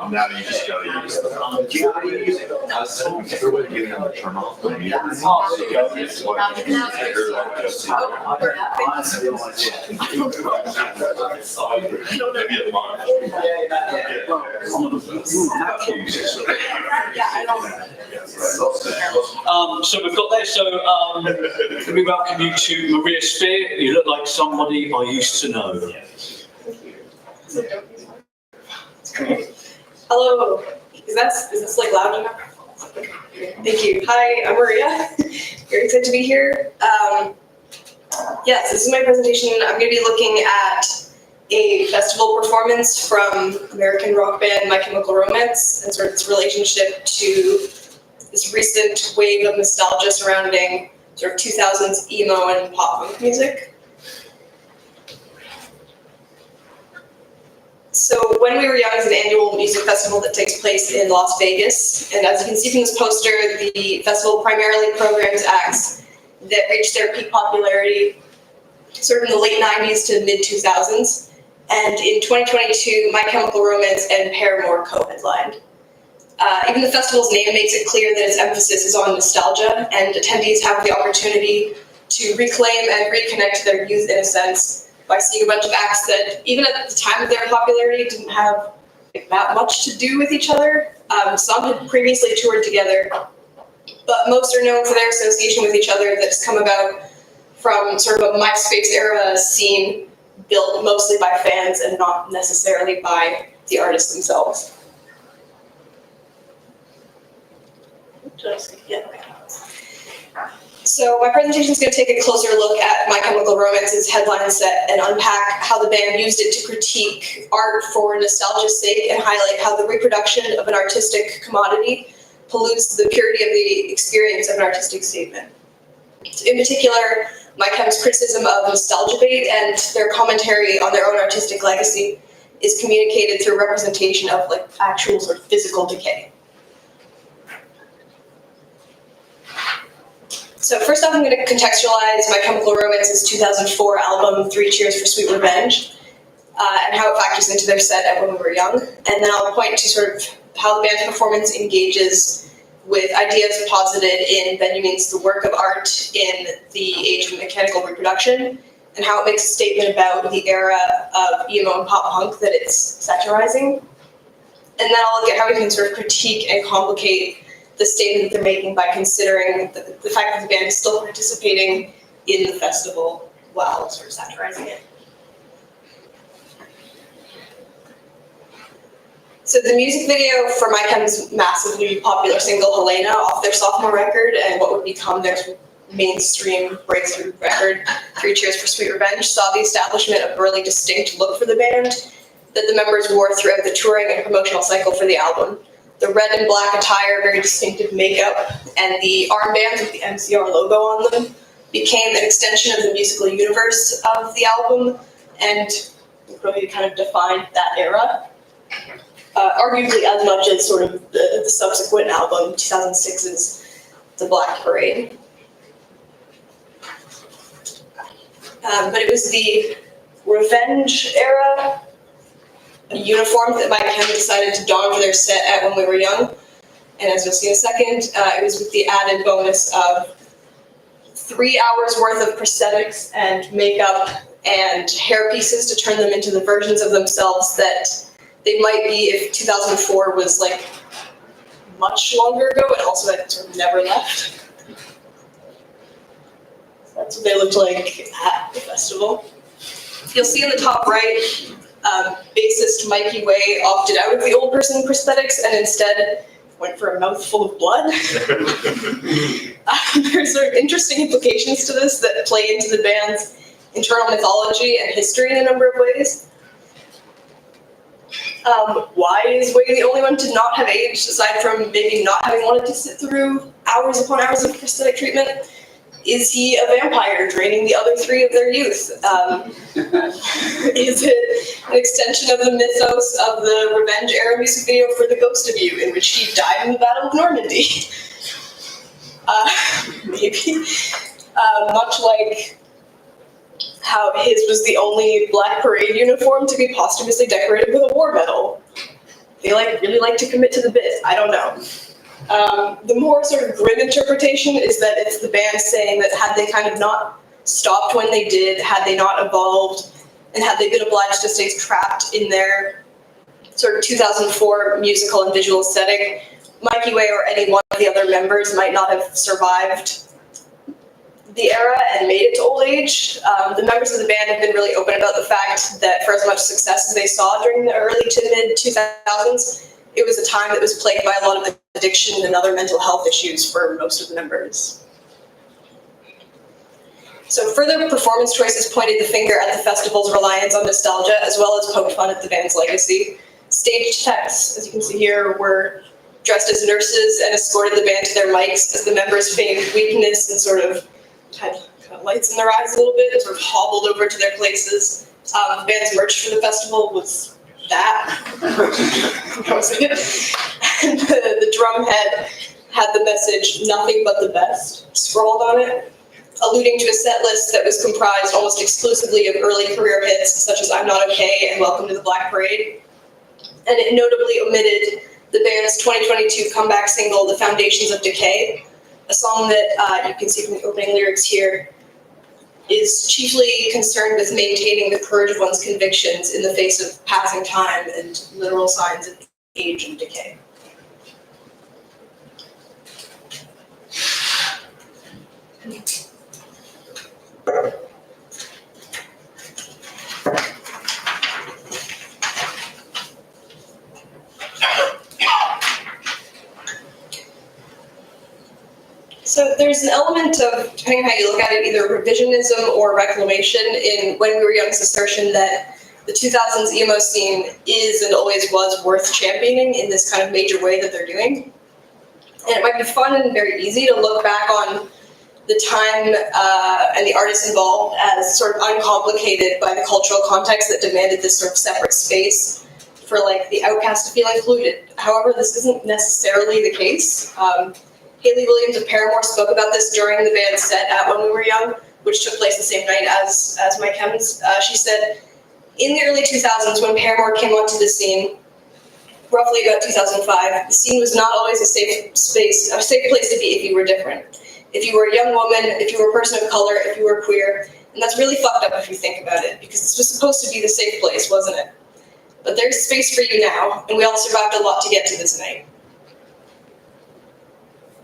And now you just gotta use the. Do you know how to use it? Everybody getting them to turn off the meter. So you gotta use what you use here, like just see. Maybe at lunch. Yeah, I don't. So we've got there. So let me welcome you to Maria Spear. You look like somebody I used to know. Hello. Is this like loud enough? Thank you. Hi, I'm Maria. Very excited to be here. Yes, this is my presentation. I'm going to be looking at a festival performance from American rock band My Chemical Romance and sort of its relationship to this recent wave of nostalgia surrounding sort of 2000s emo and pop punk music. So When We Were Young is an annual music festival that takes place in Las Vegas. And as you can see from this poster, the festival primarily programs acts that reached their peak popularity sort of in the late 90s to mid 2000s. And in 2022, My Chemical Romance and Paramore co-headlined. Even the festival's name makes it clear that its emphasis is on nostalgia, and attendees have the opportunity to reclaim and reconnect their youth in a sense by seeing a bunch of acts that, even at the time of their popularity, didn't have that much to do with each other. Some had previously toured together, but most are known for their association with each other that's come about from sort of a MySpace era scene built mostly by fans and not necessarily by the artists themselves. So my presentation is going to take a closer look at My Chemical Romance's headline set and unpack how the band used it to critique art for nostalgia's sake and highlight how the reproduction of an artistic commodity pollutes the purity of the experience of an artistic statement. In particular, My Chem's criticism of nostalgia bait and their commentary on their own artistic legacy is communicated through representation of like actual sort of physical decay. So first off, I'm going to contextualize My Chemical Romance's 2004 album, 3 Cheers for Sweet Revenge, and how it factors into their set at When We Were Young. And then I'll point to sort of how the band's performance engages with ideas posited in Benjamin's The Work of Art in the Age of Mechanical Reproduction, and how it makes a statement about the era of emo and pop punk that it's satirizing. And then I'll look at how we can sort of critique and complicate the statement that they're making by considering the fact that the band is still participating in the festival while sort of satirizing it. So the music video for My Chem's massively popular single Helena off their sophomore record and what would become their mainstream breakthrough record, 3 Cheers for Sweet Revenge, saw the establishment of a really distinct look for the band that the members wore throughout the touring and promotional cycle for the album. The red and black attire, very distinctive makeup, and the armbands with the MCR logo on them became an extension of the musical universe of the album and really kind of defined that era. Arguably as much as sort of the subsequent album, 2006's The Black Parade. But it was the Revenge era uniform that My Chem decided to don for their set at When We Were Young. And as you'll see in a second, it was with the added bonus of 3 hours worth of prosthetics and makeup and hair pieces to turn them into the versions of themselves that they might be if 2004 was like much longer ago and also had sort of never left. So that's what they looked like at the festival. You'll see in the top right, bassist Mikey Way opted out of the old person prosthetics and instead went for a mouthful of blood. There's sort of interesting implications to this that play into the band's internal mythology and history in a number of ways. Why is Way the only one to not have aged, aside from maybe not having wanted to sit through hours upon hours of prosthetic treatment? Is he a vampire draining the other 3 of their youth? Is it an extension of the mythos of the Revenge era music video for The Ghost of You, in which he died in the Battle of Normandy? Maybe. Much like how his was the only Black Parade uniform to be posthumously decorated with a war medal. They really like to commit to the bit. I don't know. The more sort of grim interpretation is that it's the band saying that had they kind of not stopped when they did, had they not evolved, and had they been obliged to stay trapped in their sort of 2004 musical and visual aesthetic, Mikey Way or any one of the other members might not have survived the era and made it to old age. The members of the band have been really open about the fact that for as much success as they saw during the early to mid 2000s, it was a time that was plagued by a lot of addiction and other mental health issues for most of the members. So further performance choices pointed the finger at the festival's reliance on nostalgia, as well as poked fun at the band's legacy. Stage techs, as you can see here, were dressed as nurses and escorted the band to their mics as the members feigned weakness and sort of had kind of lights in their eyes a little bit and sort of hobbled over to their places. The band's merch for the festival was that. That was it. And the drum head had the message, "Nothing but the best," scrawled on it, alluding to a set list that was comprised almost exclusively of early career hits such as "I'm Not Okay" and "Welcome to the Black Parade." And it notably omitted the band's 2022 comeback single, "The Foundations of Decay," a song that you can see from the opening lyrics here is chiefly concerned with maintaining the courage of one's convictions in the face of passing time and literal signs of age and decay. So there's an element of, depending on how you look at it, either revisionism or reclamation in When We Were Young's assertion that the 2000s emo scene is and always was worth championing in this kind of major way that they're doing. And it might be fun and very easy to look back on the time and the artists involved as sort of uncomplicated by the cultural context that demanded this sort of separate space for like the outcast to feel included. However, this isn't necessarily the case. Hayley Williams of Paramore spoke about this during the band's set at When We Were Young, which took place the same night as My Chems. She said, in the early 2000s, when Paramore came onto the scene, roughly about 2005, the scene was not always a safe place to be if you were different. If you were a young woman, if you were a person of color, if you were queer, and that's really fucked up if you think about it, because this was supposed to be the safe place, wasn't it? But there's space for you now, and we all survived a lot to get to this night.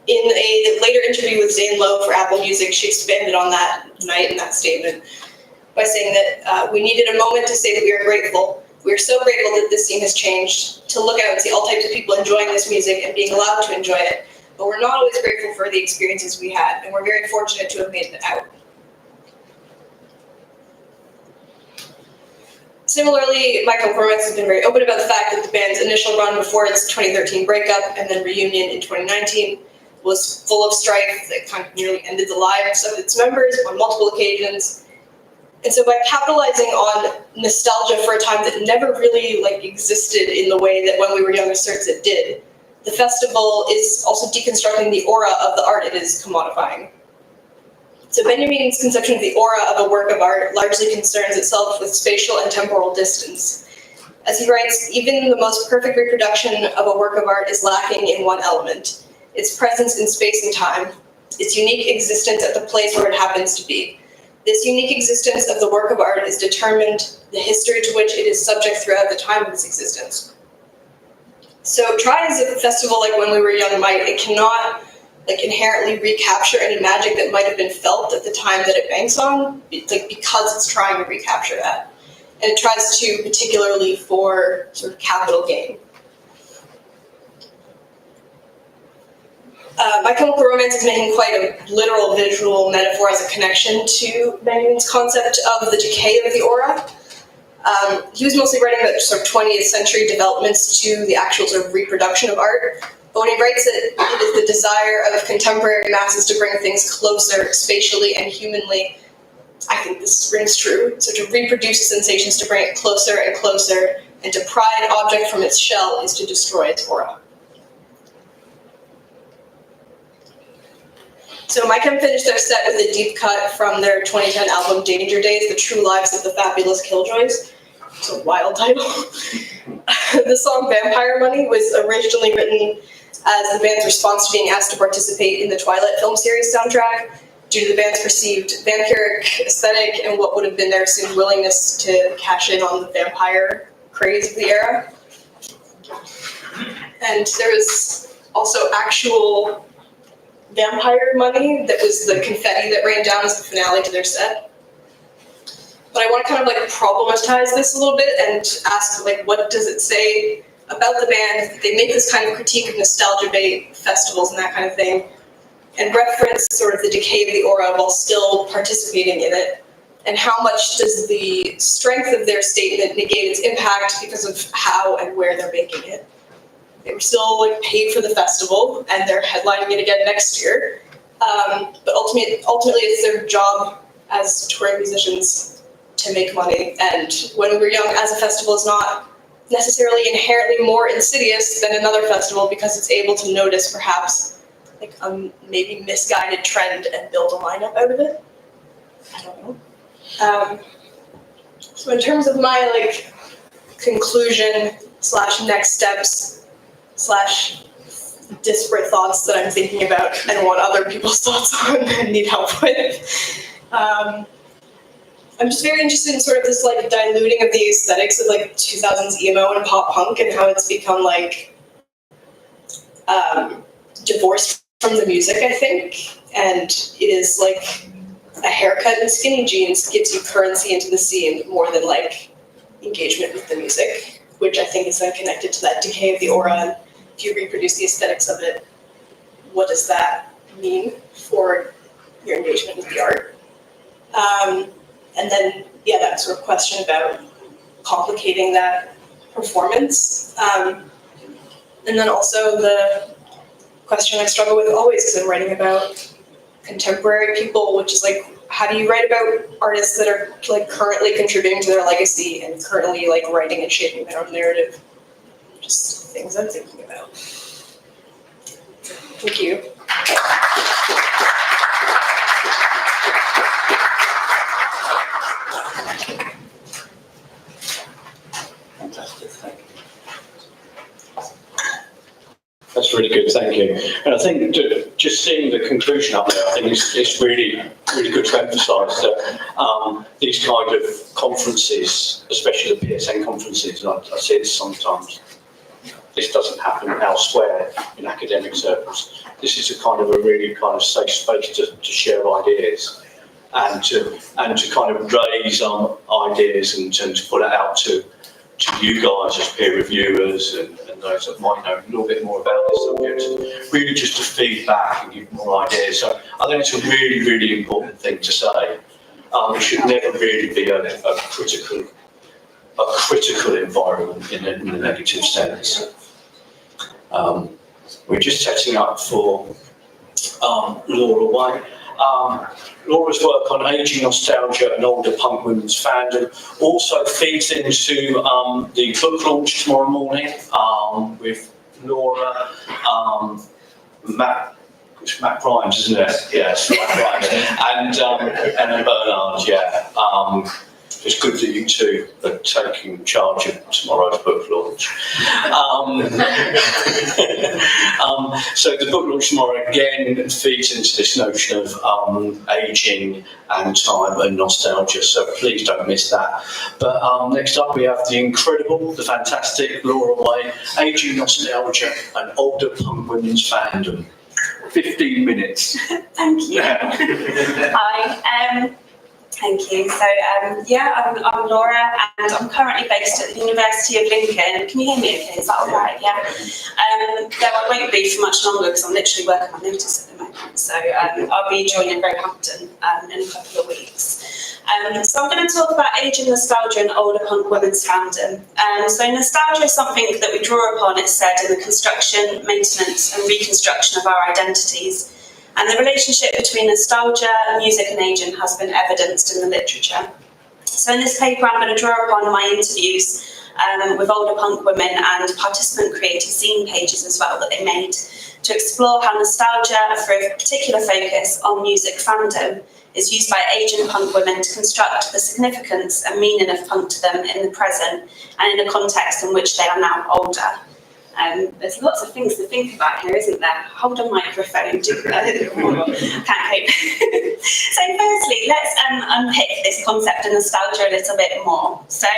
In a later interview with Zane Lowe for Apple Music, she expanded on that night and that statement by saying that we needed a moment to say that we are grateful. We are so grateful that this scene has changed, to look out and see all types of people enjoying this music and being allowed to enjoy it. But we're not always grateful for the experiences we had, and we're very fortunate to have made it out. Similarly, My Chemical Romance has been very open about the fact that the band's initial run before its 2013 breakup and then reunion in 2019 was full of strife that kind of nearly ended the lives of its members on multiple occasions. And so by capitalizing on nostalgia for a time that never really existed in the way that When We Were Young asserts it did, the festival is also deconstructing the aura of the art it is commodifying. So Benjamin's conception of the aura of a work of art largely concerns itself with spatial and temporal distance. As he writes, even the most perfect reproduction of a work of art is lacking in one element: its presence in space and time, its unique existence at the place where it happens to be. This unique existence of the work of art is determined the history to which it is subject throughout the time of its existence. So try as a festival like When We Were Young might, it cannot inherently recapture any magic that might have been felt at the time that it banks on, because it's trying to recapture that. And it tries to particularly for sort of capital gain. My Chemical Romance is making quite a literal visual metaphor as a connection to Benjamin's concept of the decay of the aura. He was mostly writing about sort of 20th century developments to the actual sort of reproduction of art. But when he writes that it is the desire of contemporary masses to bring things closer spatially and humanly, I think this rings true. So to reproduce the sensations, to bring it closer and closer, and to pry an object from its shell is to destroy its aura. So My Chem finished their set with a deep cut from their 2010 album Danger Days, The True Lives of the Fabulous Killjoys. It's a wild title. The song Vampire Money was originally written as the band's response to being asked to participate in the Twilight film series soundtrack due to the band's perceived vampiric aesthetic and what would have been their assumed willingness to cash in on the vampire craze of the era. And there was also actual vampire money that was the confetti that ran down as the finale to their set. But I want to kind of like problematize this a little bit and ask, like, what does it say about the band that they make this kind of critique of nostalgia-bait festivals and that kind of thing, and reference sort of the decay of the aura while still participating in it? And how much does the strength of their statement negate its impact because of how and where they're making it? They were still like paid for the festival, and they're headlining it again next year. But ultimately, it's their job as touring musicians to make money. And when we're young, as a festival is not necessarily inherently more insidious than another festival because it's able to notice perhaps like a maybe misguided trend and build a lineup out of it. I don't know. So in terms of my like conclusion / next steps / disparate thoughts that I'm thinking about and want other people's thoughts on and need help with, I'm just very interested in sort of this like diluting of the aesthetics of like 2000s emo and pop punk and how it's become like divorced from the music, I think. And it is like a haircut and skinny jeans gives you currency into the scene more than like engagement with the music, which I think is then connected to that decay of the aura. And if you reproduce the aesthetics of it, what does that mean for your engagement with the art? And then, yeah, that sort of question about complicating that performance. And then also the question I struggle with always because I'm writing about contemporary people, which is like, how do you write about artists that are like currently contributing to their legacy and currently like writing and shaping their own narrative? Just things I'm thinking about. Thank you. Fantastic, thank you. That's really good, thank you. And I think just seeing the conclusion up there, I think it's really, really good to emphasise that these kind of conferences, especially the PSN conferences, and I see this sometimes, this doesn't happen elsewhere in academic circles. This is a really kind of safe space to share ideas and to kind of raise ideas and to put it out to you guys as peer reviewers and those that might know a little bit more about this subject, really just to feed back and give more ideas. So I think it's a really, really important thing to say. It should never really be a critical environment in a negative sense. We're just setting up for Laura White. Laura's work on ageing nostalgia and older punk women's fandom also feeds into the book launch tomorrow morning with Laura, Matt Grimes, isn't it? Yes, Matt Grimes, and Bernhard. Yeah. It's good that you two are taking charge of tomorrow's book launch. So the book launch tomorrow again feeds into this notion of ageing and time and nostalgia, so please don't miss that. But next up we have the incredible, the fantastic Laura White, Ageing Nostalgia and Older Punk Women's Fandom. 15 minutes. Thank you. Hi. Thank you. So, I'm Laura, and I'm currently based at the University of Lincoln. Can you hear me okay? Is that all right? Yeah. Though I won't be for much longer because I'm literally working my notice at the moment. So, I'll be joining Roehampton in a couple of weeks. So I'm going to talk about ageing nostalgia and older punk women's fandom. So nostalgia is something that we draw upon, it's said, in the construction, maintenance and reconstruction of our identities. And the relationship between nostalgia, music and ageing has been evidenced in the literature. So in this paper I'm going to draw upon my interviews with older punk women and participant created zine pages as well that they made to explore how nostalgia for a particular focus on music fandom is used by ageing punk women to construct the significance and meaning of punk to them in the present and in a context in which they are now older. There's lots of things to think about here, isn't there? Hold a microphone, can't cope. So firstly, let's unpick this concept of nostalgia a little bit more. So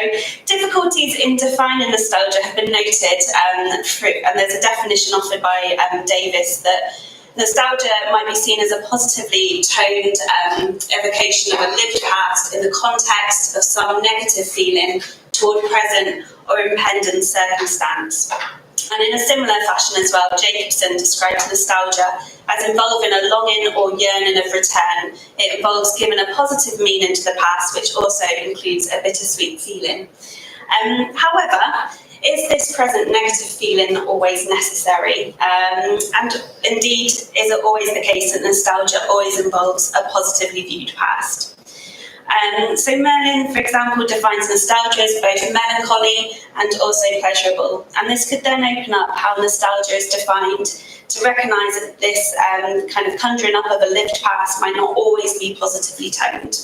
difficulties in defining nostalgia have been noted, and there's a definition offered by Davis that nostalgia might be seen as a positively toned evocation of a lived past in the context of some negative feeling toward present or impending circumstance. And in a similar fashion as well, Jacobson describes nostalgia as involving a longing or yearning of return. It involves giving a positive meaning to the past, which also includes a bittersweet feeling. However, is this present negative feeling always necessary? And indeed, is it always the case that nostalgia always involves a positively viewed past? So Merlin, for example, defines nostalgia as both melancholy and also pleasurable. And this could then open up how nostalgia is defined to recognise that this kind of conjuring up of a lived past might not always be positively toned.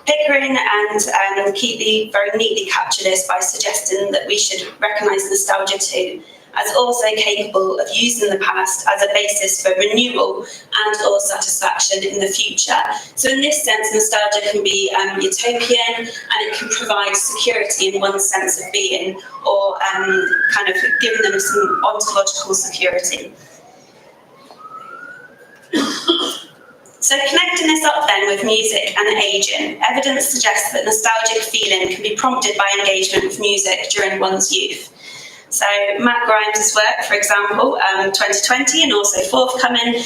Pickering and Keatley very neatly capture this by suggesting that we should recognise nostalgia too as also capable of using the past as a basis for renewal and or satisfaction in the future. So in this sense, nostalgia can be utopian, and it can provide security in one's sense of being, or kind of giving them some ontological security. So connecting this up then with music and ageing, evidence suggests that nostalgic feeling can be prompted by engagement with music during one's youth. So Matt Grimes' work, for example, 2020 and also forthcoming,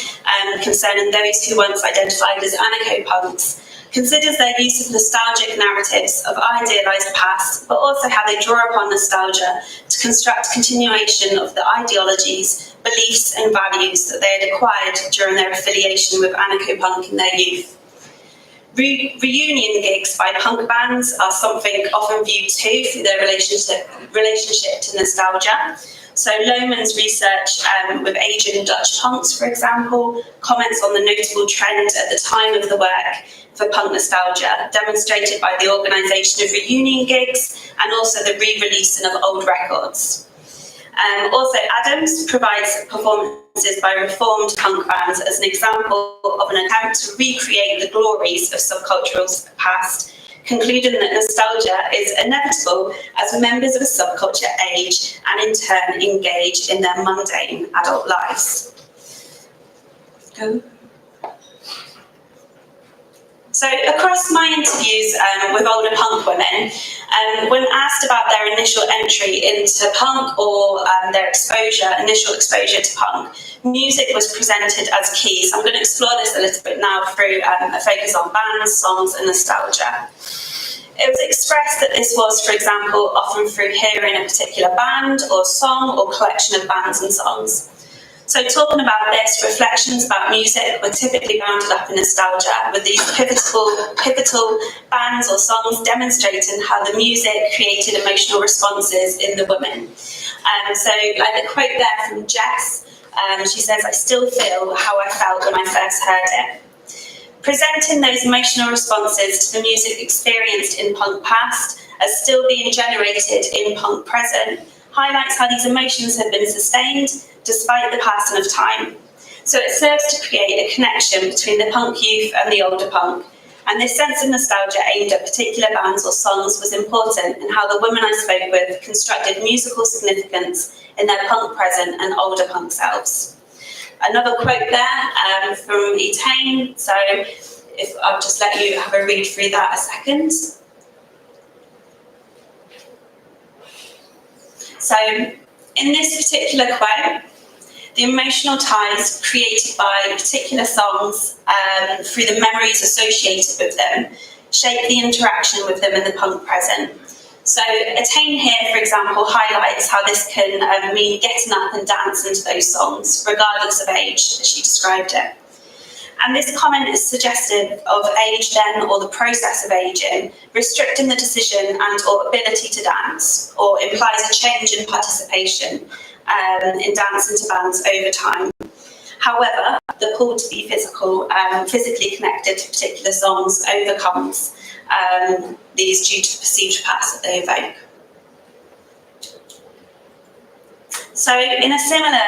concerning those who once identified as anarcho-punks, considers their use of nostalgic narratives of idealised past, but also how they draw upon nostalgia to construct continuation of the ideologies, beliefs and values that they had acquired during their affiliation with anarcho-punk in their youth. Reunion gigs by punk bands are something often viewed too through their relationship to nostalgia. So Lohmann's research with Asian Dutch punks, for example, comments on the notable trend at the time of the work for punk nostalgia, demonstrated by the organisation of reunion gigs and also the re-releasing of old records. Also, Adams provides performances by reformed punk bands as an example of an attempt to recreate the glories of subcultural past, concluding that nostalgia is inevitable as members of a subculture age and in turn engage in their mundane adult lives. Go. So across my interviews with older punk women, when asked about their initial entry into punk or their initial exposure to punk, music was presented as key. So I'm going to explore this a little bit now through a focus on bands, songs and nostalgia. It was expressed that this was, for example, often through hearing a particular band or song or collection of bands and songs. So talking about this, reflections about music were typically bounded up in nostalgia, with these pivotal bands or songs demonstrating how the music created emotional responses in the women. So like the quote there from Jess, she says, "I still feel how I felt when I first heard it." Presenting those emotional responses to the music experienced in punk past as still being generated in punk present highlights how these emotions have been sustained despite the passing of time. So it serves to create a connection between the punk youth and the older punk. And this sense of nostalgia aimed at particular bands or songs was important in how the women I spoke with constructed musical significance in their punk present and older punk selves. Another quote there from Etain. So if I'll just let you have a read through that a second. So in this particular quote, the emotional ties created by particular songs through the memories associated with them shape the interaction with them in the punk present. So Attain here, for example, highlights how this can mean getting up and dancing to those songs, regardless of age, as she described it. And this comment is suggestive of age then, or the process of aging, restricting the decision and or ability to dance, or implies a change in participation in dancing to bands over time. However, the pull to be physically connected to particular songs overcomes these due to the perceived past that they evoke. So in a similar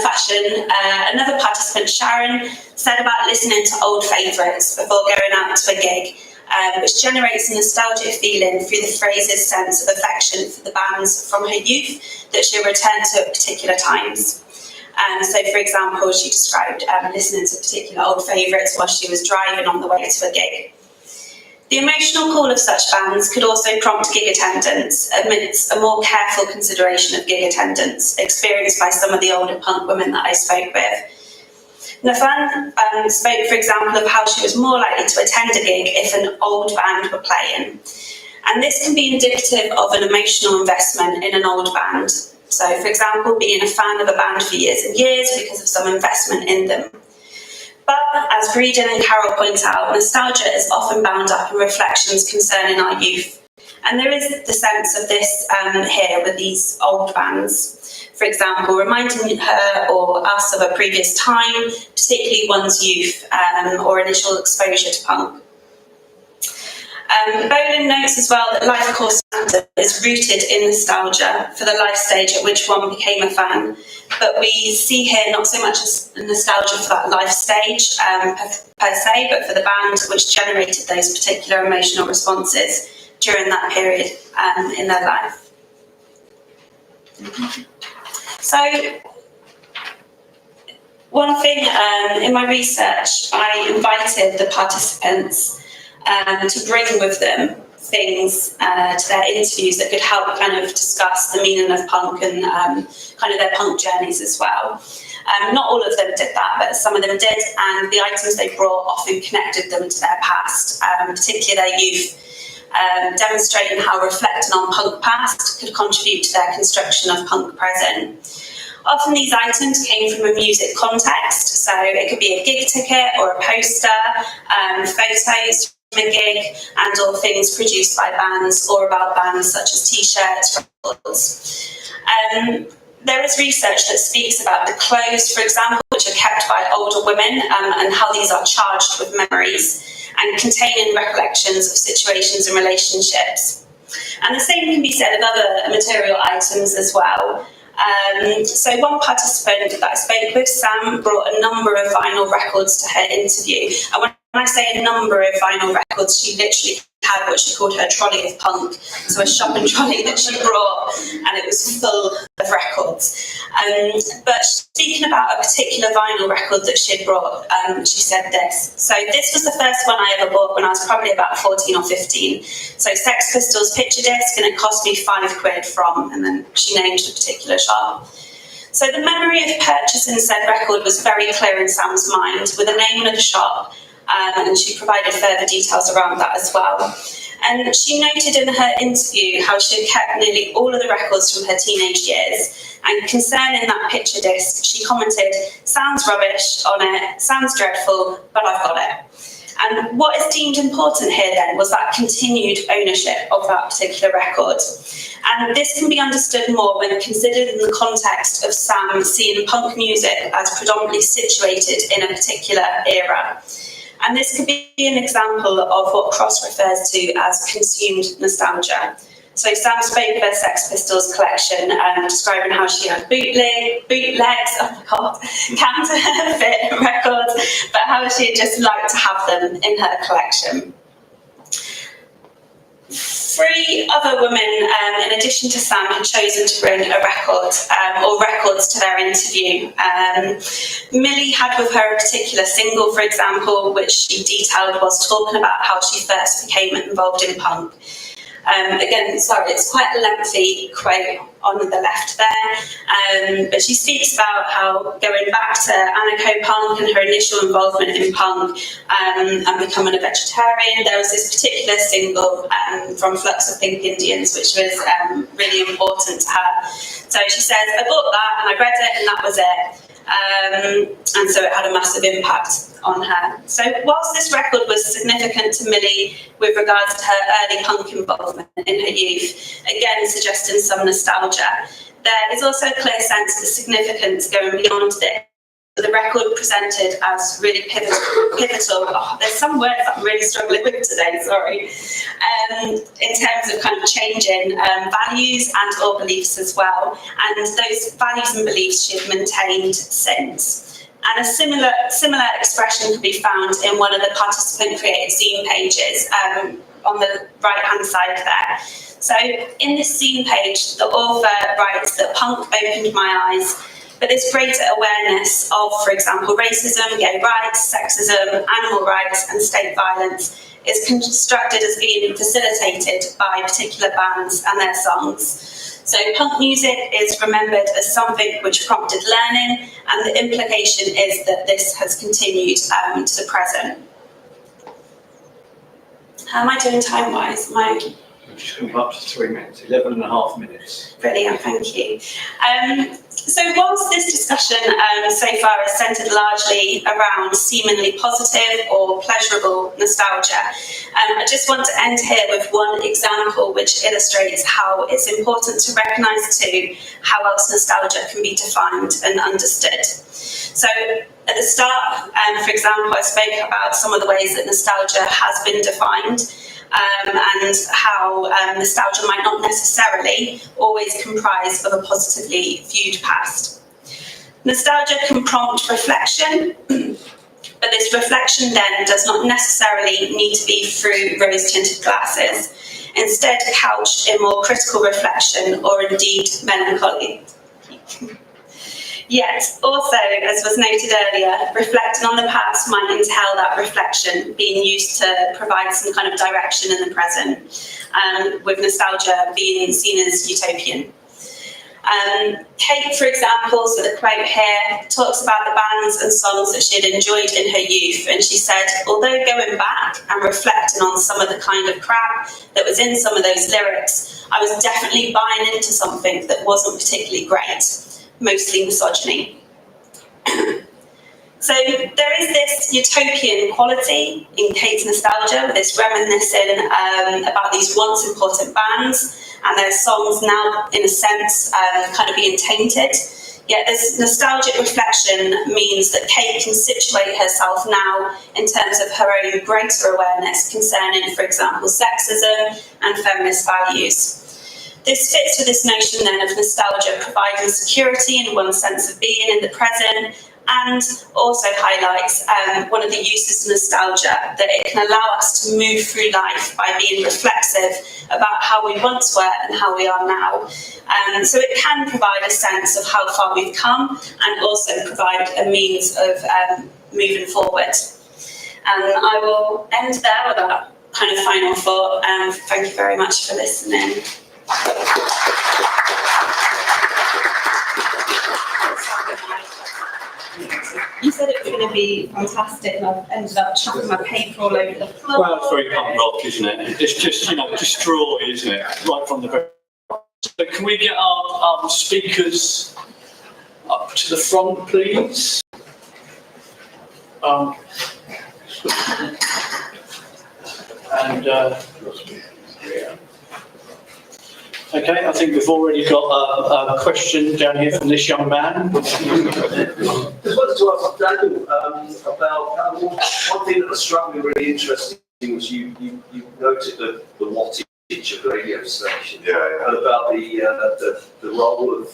fashion, another participant, Sharon, said about listening to old favourites before going out to a gig, which generates a nostalgic feeling through the phrase's sense of affection for the bands from her youth that she'll return to at particular times. So, for example, she described listening to particular old favourites while she was driving on the way to a gig. The emotional call of such bands could also prompt gig attendance amidst a more careful consideration of gig attendance experienced by some of the older punk women that I spoke with. Nathan spoke, for example, of how she was more likely to attend a gig if an old band were playing. And this can be indicative of an emotional investment in an old band. So, for example, being a fan of a band for years and years because of some investment in them. But, as Brigitta and Carol point out, nostalgia is often bound up in reflections concerning our youth. And there is the sense of this here with these old bands. For example, reminding her or us of a previous time, particularly one's youth or initial exposure to punk. Bolin notes as well that life course is rooted in nostalgia for the life stage at which one became a fan, but we see here not so much as nostalgia for that life stage per se, but for the band which generated those particular emotional responses during that period in their life. So, one thing in my research, I invited the participants to bring with them things to their interviews that could help kind of discuss the meaning of punk and kind of their punk journeys as well. Not all of them did that, but some of them did, and the items they brought often connected them to their past, particularly their youth, demonstrating how reflecting on punk past could contribute to their construction of punk present. Often these items came from a music context, so it could be a gig ticket or a poster, photos from a gig, and or things produced by bands or about bands such as t-shirts, records. There is research that speaks about the clothes, for example, which are kept by older women and how these are charged with memories and containing recollections of situations and relationships. And the same can be said of other material items as well. So one participant that I spoke with, Sam, brought a number of vinyl records to her interview. And when I say a number of vinyl records, she literally had what she called her trolley of punk, so a shopping trolley that she brought, and it was full of records. But speaking about a particular vinyl record that she had brought, she said this. So this was the first one I ever bought when I was probably about 14 or 15. So Sex Pistols picture disc, and it cost me £5 from, and then she named a particular shop. So the memory of purchasing said record was very clear in Sam's mind, with the name of the shop, and she provided further details around that as well. And she noted in her interview how she had kept nearly all of the records from her teenage years. And concerning that picture disc, she commented, "Sounds rubbish on it, sounds dreadful, but I've got it." And what is deemed important here then was that continued ownership of that particular record. And this can be understood more when considered in the context of Sam seeing punk music as predominantly situated in a particular era. And this could be an example of what Cross refers to as consumed nostalgia. So Sam spoke of her Sex Pistols collection, describing how she had bootlegs, counterfeit records, but how she had just liked to have them in her collection. 3 other women, in addition to Sam, had chosen to bring a record or records to their interview. Millie had with her a particular single, for example, which she detailed was talking about how she first became involved in punk. Again, sorry, it's quite a lengthy quote on the left there, but she speaks about how going back to anarcho-punk and her initial involvement in punk and becoming a vegetarian, there was this particular single from Flux of Pink Indians, which was really important to her. So she says, "I bought that and I read it and that was it." And so it had a massive impact on her. So whilst this record was significant to Millie with regards to her early punk involvement in her youth, again suggesting some nostalgia, there is also a clear sense of the significance going beyond this with a record presented as really pivotal. Oh, there's some words that I'm really struggling with today, sorry. In terms of kind of changing values and or beliefs as well. And those values and beliefs she's maintained since. And a similar expression can be found in one of the participant-created zine pages on the right-hand side there. So in this zine page, the author writes that punk opened my eyes, but this greater awareness of, for example, racism, gay rights, sexism, animal rights, and state violence is constructed as being facilitated by particular bands and their songs. So punk music is remembered as something which prompted learning, and the implication is that this has continued to the present. How am I doing time-wise? We're just coming up to 3 minutes, 11 and a half minutes. Brilliant, thank you. So whilst this discussion so far is centred largely around seemingly positive or pleasurable nostalgia, I just want to end here with one example which illustrates how it's important to recognise too how else nostalgia can be defined and understood. So at the start, for example, I spoke about some of the ways that nostalgia has been defined. And how nostalgia might not necessarily always comprise of a positively viewed past. Nostalgia can prompt reflection, but this reflection then does not necessarily need to be through rose-tinted glasses, instead couched in more critical reflection or indeed melancholy. Yet, also, as was noted earlier, reflecting on the past might entail that reflection being used to provide some kind of direction in the present, with nostalgia being seen as utopian. Kate, for example, so the quote here, talks about the bands and songs that she had enjoyed in her youth, and she said, although going back and reflecting on some of the kind of crap that was in some of those lyrics, I was definitely buying into something that wasn't particularly great. Mostly misogyny. So there is this utopian quality in Kate's nostalgia, with this reminiscing about these once important bands and their songs now, in a sense, kind of being tainted. Yet this nostalgic reflection means that Kate can situate herself now in terms of her own greater awareness concerning, for example, sexism and feminist values. This fits with this notion then of nostalgia providing security in one's sense of being in the present, and also highlights one of the uses of nostalgia, that it can allow us to move through life by being reflexive about how we once were and how we are now. So it can provide a sense of how far we've come, and also provide a means of moving forward. And I will end there with that kind of final thought. Thank you very much for listening. You said it was going to be fantastic, and I've ended up chucking my paper all over the floor. Well, it's very punk rock, isn't it? It's just, destroy, isn't it? Right from the very. So can we get our speakers up to the front, please? Okay, I think we've already got a question down here from this young man. Just wanted to ask Daniel about one thing that struck me really interesting was you noted the wattage of the radio station, and about the role of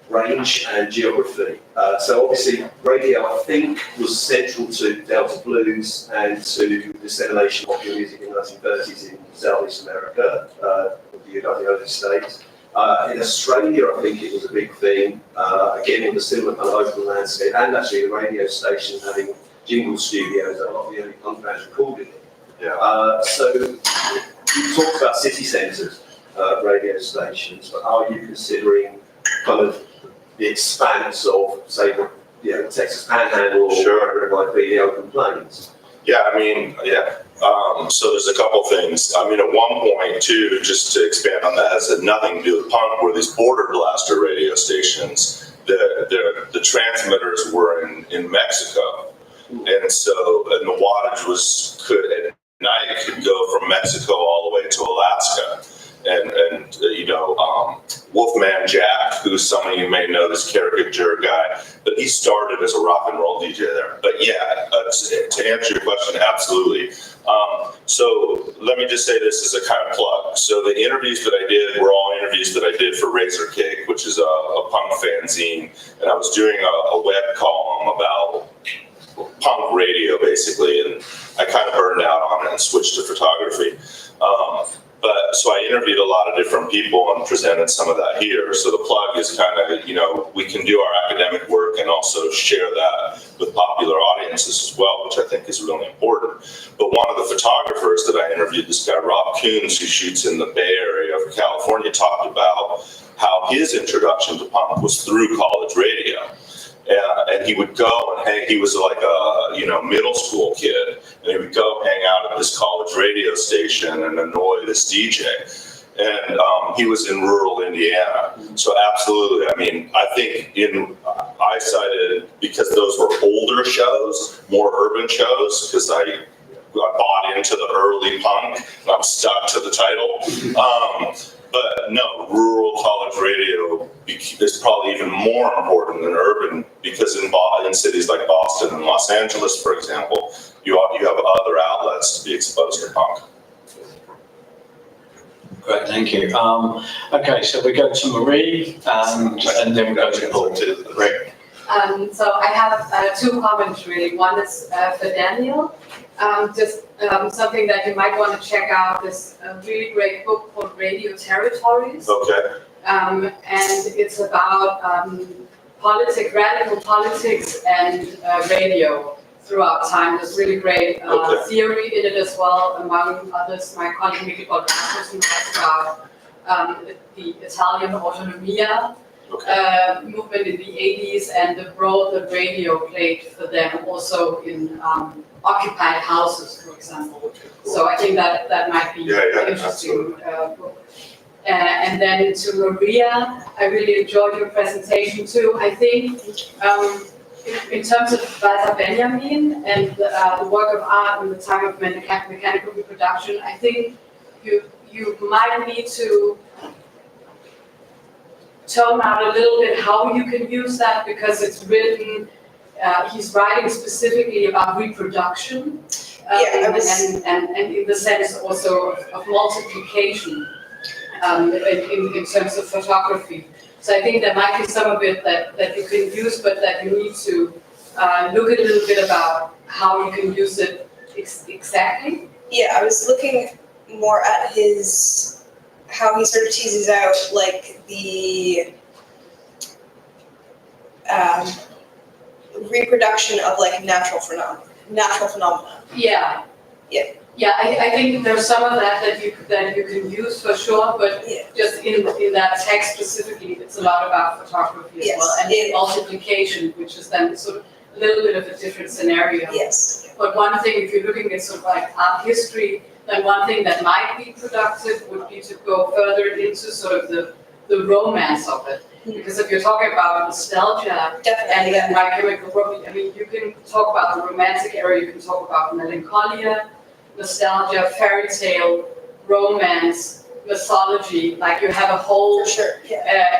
range and geography. So obviously radio, I think, was central to Delta blues and to dissemination of popular music in the 1930s in Southeast America, the United States. In Australia, I think it was a big thing, again with a similar kind of open landscape, and actually the radio station having jingle studios that a lot of the early punk bands recorded in. So you talked about city centres, radio stations, but are you considering kind of the expanse of, say, the Texas Panhandle or wherever it might be, the open plains? So there's a couple things. At one point, too, just to expand on that, has nothing to do with punk, were these border blaster radio stations. The transmitters were in Mexico. And so the wattage could go from Mexico all the way to Alaska. And Wolfman Jack, who some of you may know, this caricature guy, but he started as a rock and roll DJ there. But yeah, to answer your question, absolutely. So let me just say this as a kind of plug. So the interviews that I did were all interviews that I did for Razor Cake, which is a punk fanzine, and I was doing a web column about punk radio, basically, and I kind of burned out on it and switched to photography. But so I interviewed a lot of different people and presented some of that here. So the plug is kind of, we can do our academic work and also share that with popular audiences as well, which I think is really important. But one of the photographers that I interviewed, this guy Rob Coons, who shoots in the Bay Area of California, talked about how his introduction to punk was through college radio. And he would go and hang, he was like a, middle school kid, and he would go hang out at this college radio station and annoy this DJ. And he was in rural Indiana. So absolutely, I mean, I think I cited, because those were older shows, more urban shows, because I bought into the early punk, and I'm stuck to the title. But no, rural college radio is probably even more important than urban, because in cities like Boston and Los Angeles, for example, you have other outlets to be exposed to punk. Great, thank you. Okay, so we go to Marie, and then we go to Paul. Rick. So I have two comments really. One is for Daniel. Just something that you might want to check out is a really great book called Radio Territories. Okay. And it's about radical politics and radio throughout time. There's really great theory in it as well. Among others, my colleague Mikkel writes about the Italian autonomia movement in the 80s and the role that radio played for them also in occupied houses, for example. So I think that might be an interesting book. And then to Maria, I really enjoyed your presentation too. I think in terms of Walter Benjamin and the work of art in the time of mechanical reproduction, I think you might need to tone out a little bit how you can use that, because it's written, he's writing specifically about reproduction, and in the sense also of multiplication in terms of photography. So I think there might be some of it that you can use, but that you need to look a little bit about how you can use it exactly. Yeah, I was looking more at how he sort of teases out like the reproduction of like natural phenomena. Yeah. Yeah. Yeah, I think there's some of that you can use for sure, but just in that text specifically, it's a lot about photography as well, and multiplication, which is then sort of a little bit of a different scenario. Yes. But one thing, if you're looking at sort of like art history, then one thing that might be productive would be to go further into sort of the romance of it. Because if you're talking about nostalgia and then My Chemical Romance, I mean, you can talk about the romantic era, you can talk about melancholia, nostalgia, fairy tale, romance, mythology. Like you have a whole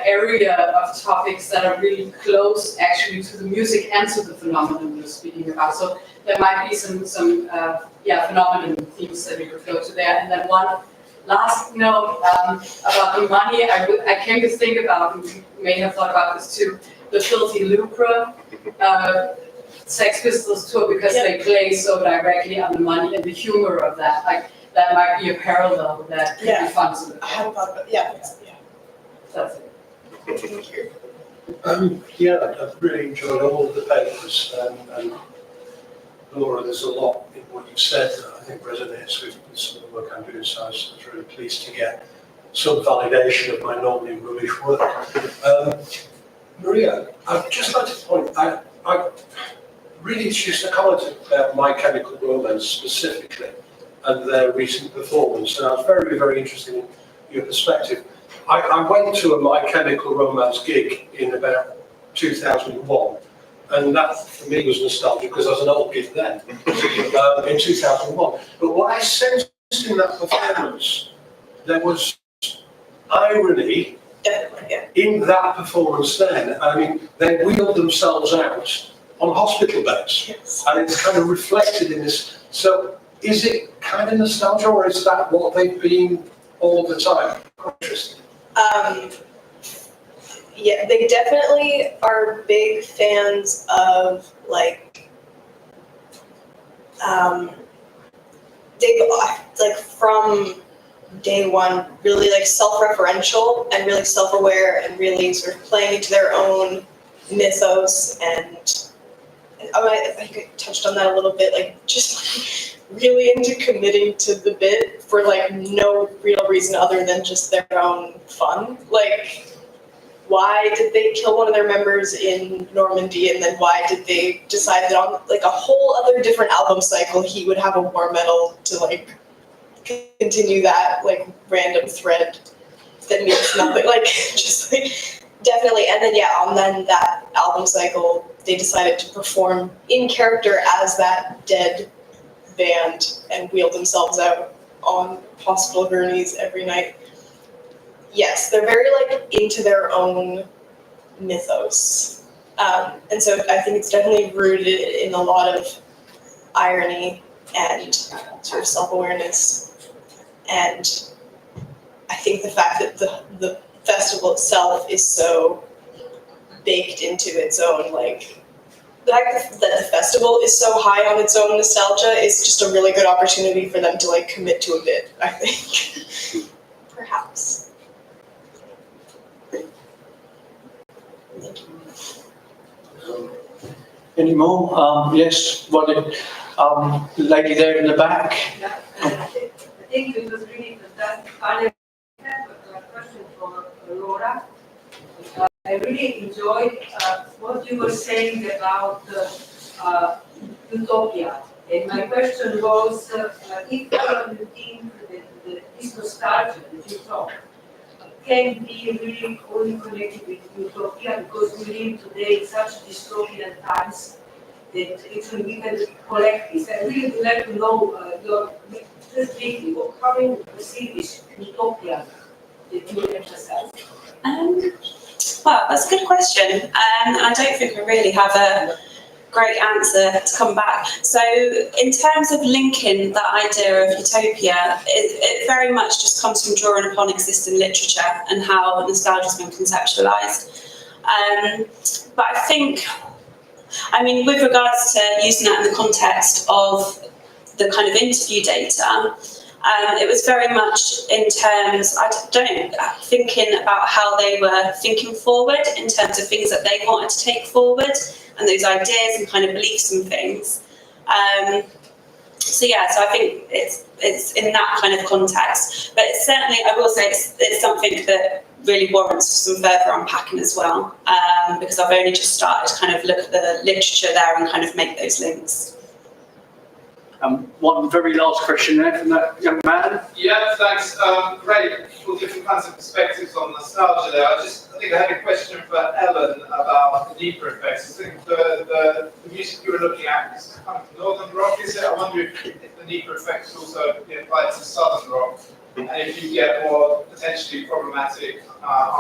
area of topics that are really close actually to the music and to the phenomenon you're speaking about. So there might be some phenomenon themes that you could go to there. And then one last note about the money, I came to think about, and you may have thought about this too, the Filthy Lucre Sex Pistols tour, because they play so directly on the money and the humor of that. Like that might be a parallel that could be fun to look at. I hadn't thought about That's it. Thank you. I've really enjoyed all of the papers, and Laura, there's a lot in what you've said that I think resonates with some of the work I'm doing, so I was really pleased to get some validation of my normally rubbish work. Maria, I'd just like to point, I really just a comment about My Chemical Romance specifically and their recent performance, and I was very, very interested in your perspective. I went to a My Chemical Romance gig in about 2001, and that for me was nostalgic because I was an old kid then, in 2001. But what I sensed in that performance, there was irony Definitely, yeah. In that performance then, I mean, they wheeled themselves out on hospital beds. Yes. And it's kind of reflected in this. So is it kind of nostalgia, or is that what they've been all the time? Interesting. Yeah, they definitely are big fans of like they've like from day one really like self-referential and really self-aware and really sort of playing into their own mythos, and I think I touched on that a little bit, like just really into committing to the bit for like no real reason other than just their own fun. Like, why did they kill one of their members in Normandy, and then why did they decide that on like a whole other different album cycle he would have a war medal to like continue that like random thread that means nothing, like just like definitely. And then yeah, on then that album cycle they decided to perform in character as that dead band and wheeled themselves out on hospital gurneys every night. Yes, they're very like into their own mythos, and so I think it's definitely rooted in a lot of irony and sort of self-awareness. And I think the fact that the festival itself is so baked into its own, like, the fact that the festival is so high on its own nostalgia is just a really good opportunity for them to, like, commit to a bit, I think. Perhaps. Any more? Yes, lady there in the back. Yeah, I think it was really fantastic. I have a question for Laura. I really enjoyed what you were saying about utopia. And my question was, if you think that this nostalgia that you talk can be really only connected with utopia, because we live today in such dystopian times that actually we can collect this. I really would like to know your just briefly, how you perceive this utopia that you emphasize? Well, that's a good question. I don't think I really have a great answer to come back. So in terms of linking that idea of utopia, it very much just comes from drawing upon existing literature and how nostalgia has been conceptualised. But I think, I mean, with regards to using that in the context of the kind of interview data, it was very much in terms, thinking about how they were thinking forward in terms of things that they wanted to take forward and those ideas and kind of beliefs and things. So I think it's in that kind of context. But it's certainly, I will say, it's something that really warrants some further unpacking as well, because I've only just started to kind of look at the literature there and kind of make those links. One very last question there from that young man. Yeah, thanks. Great, all different kinds of perspectives on nostalgia there. I think I had a question for Ellen about the NEPA effects. I think the music you were looking at is kind of northern rock, is it? I wonder if the NEPA effects also apply to southern rock, and if you get more potentially problematic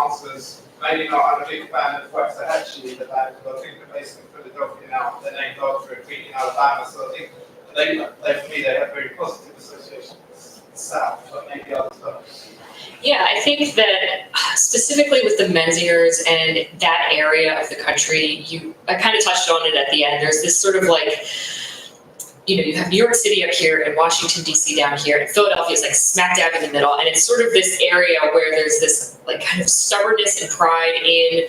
answers. Maybe not. I'm a big fan of Waxahachie, the band, but I think they're based in Philadelphia now. They're named after a creek in Alabama, so I think for me, they have very positive associations with the South, but maybe others don't. Yeah, I think that specifically with the Menzingers and that area of the country, I kind of touched on it at the end. There's this sort of like, you have New York City up here and Washington, D.C. down here, and Philadelphia is like smack dab in the middle. And it's sort of this area where there's this like kind of stubbornness and pride in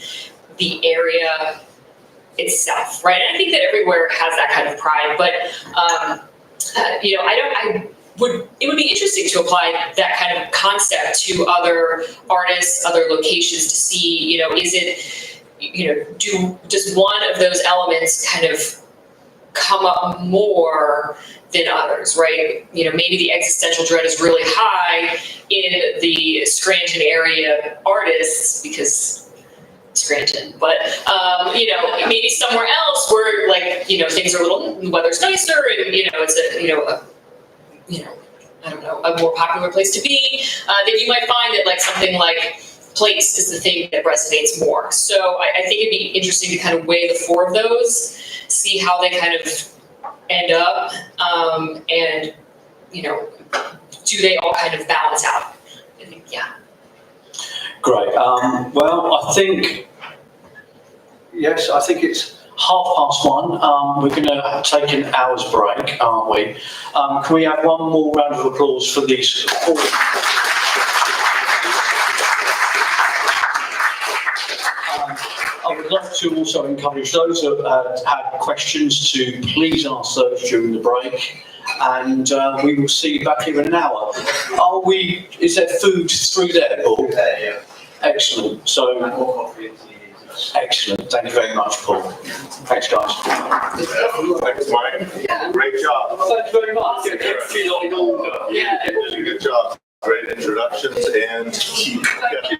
the area itself, right? And I think that everywhere has that kind of pride, but it would be interesting to apply that kind of concept to other artists, other locations to see, is it, does one of those elements kind of come up more than others, right? Maybe the existential dread is really high in the Scranton area artists because Scranton, but maybe somewhere else where things are a little, weather's nicer and it's a more popular place to be. Then you might find that something like place is the thing that resonates more. So I think it'd be interesting to kind of weigh the four of those, see how they kind of end up, and, you know, do they all kind of balance out? I think, yeah. Great. Well, I think it's 1:30. We're going to take an hour's break, aren't we? Can we have one more round of applause for these four? I would love to also encourage those that had questions to please ask those during the break, and we will see you back here in an hour. Is there food through there, Paul? Yeah. Excellent. So, excellent. Thank you very much, Paul. Thanks, guys. Thanks, Mike. Great job. Thank you very much. Yeah, good job. Great introductions and keep. Thank you.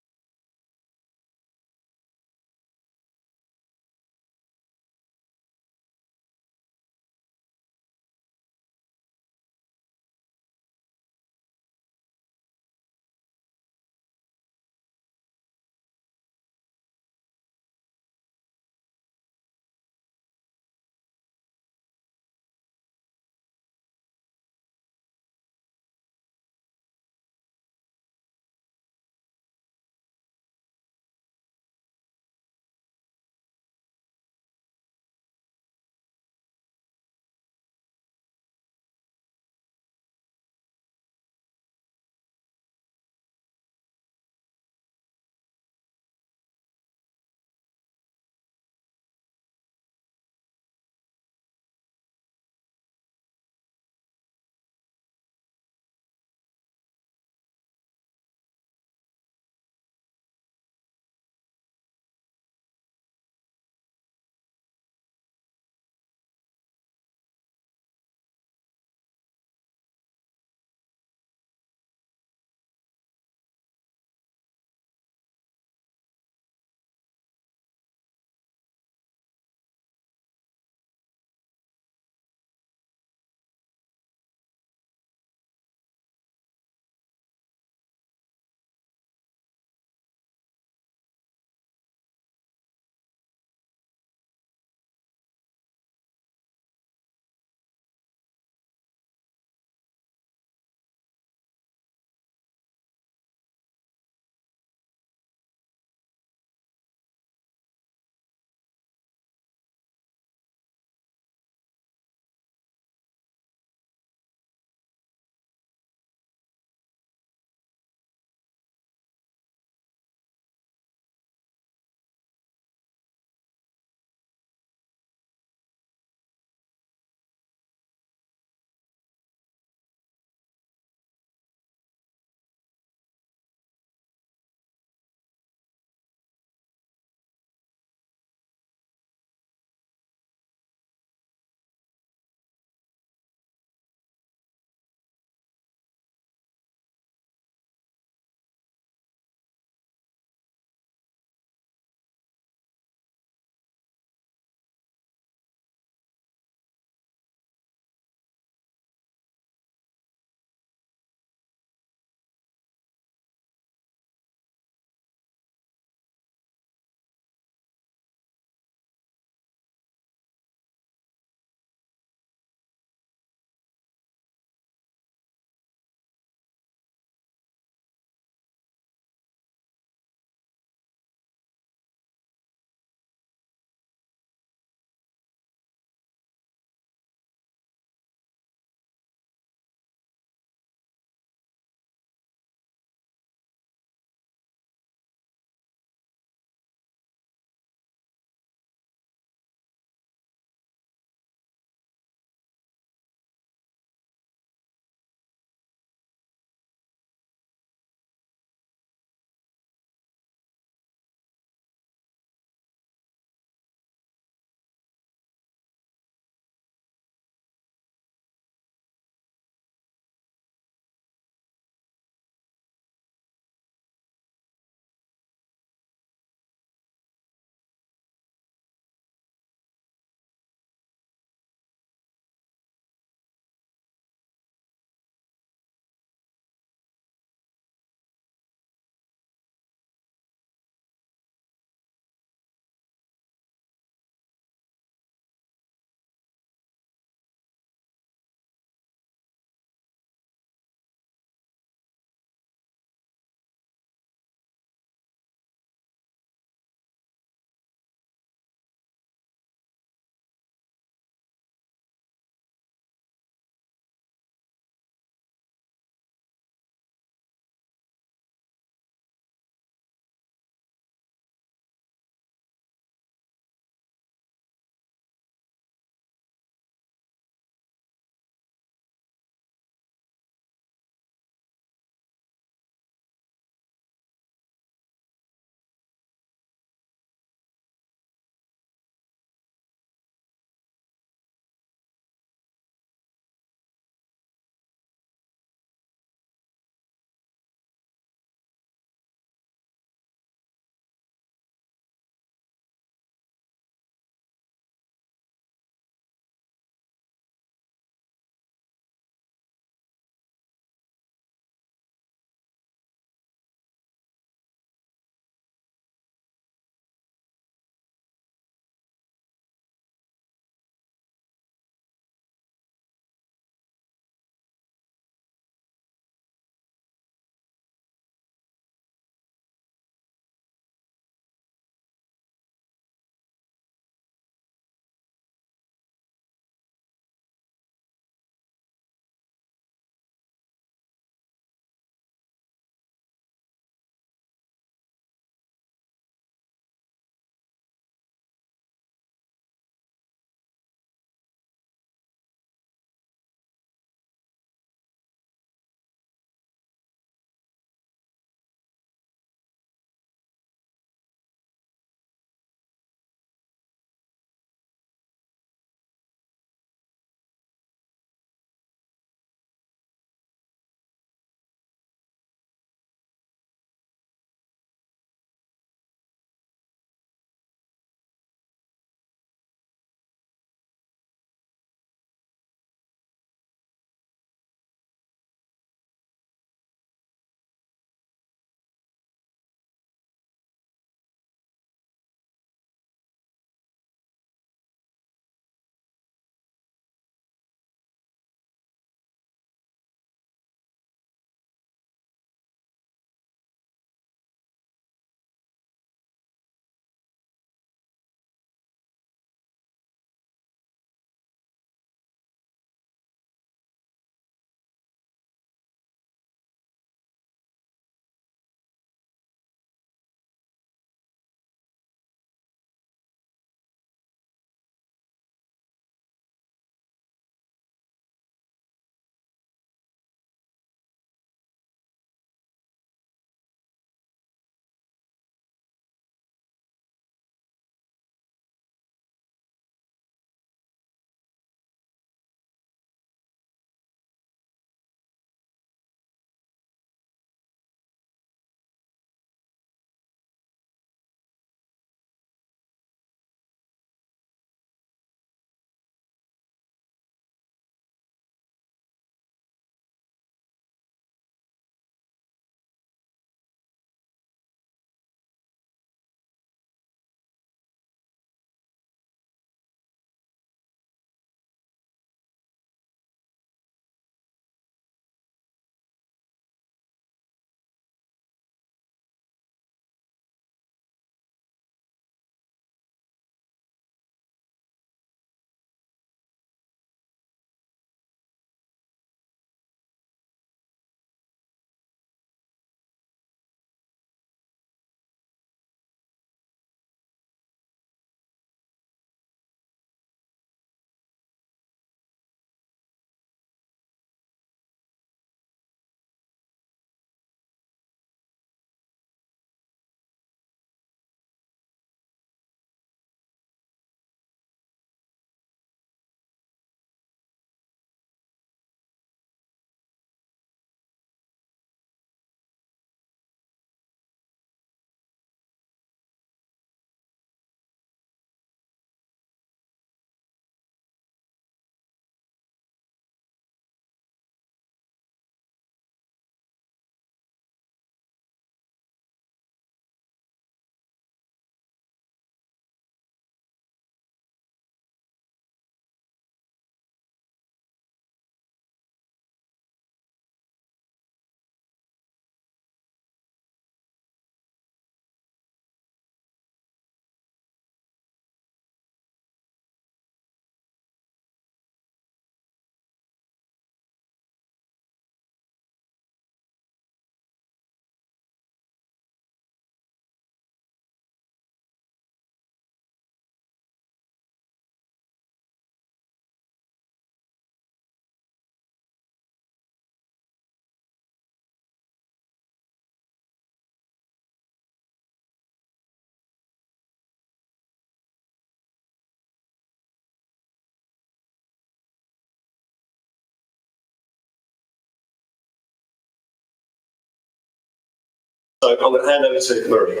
So I'm going to hand over to Marie.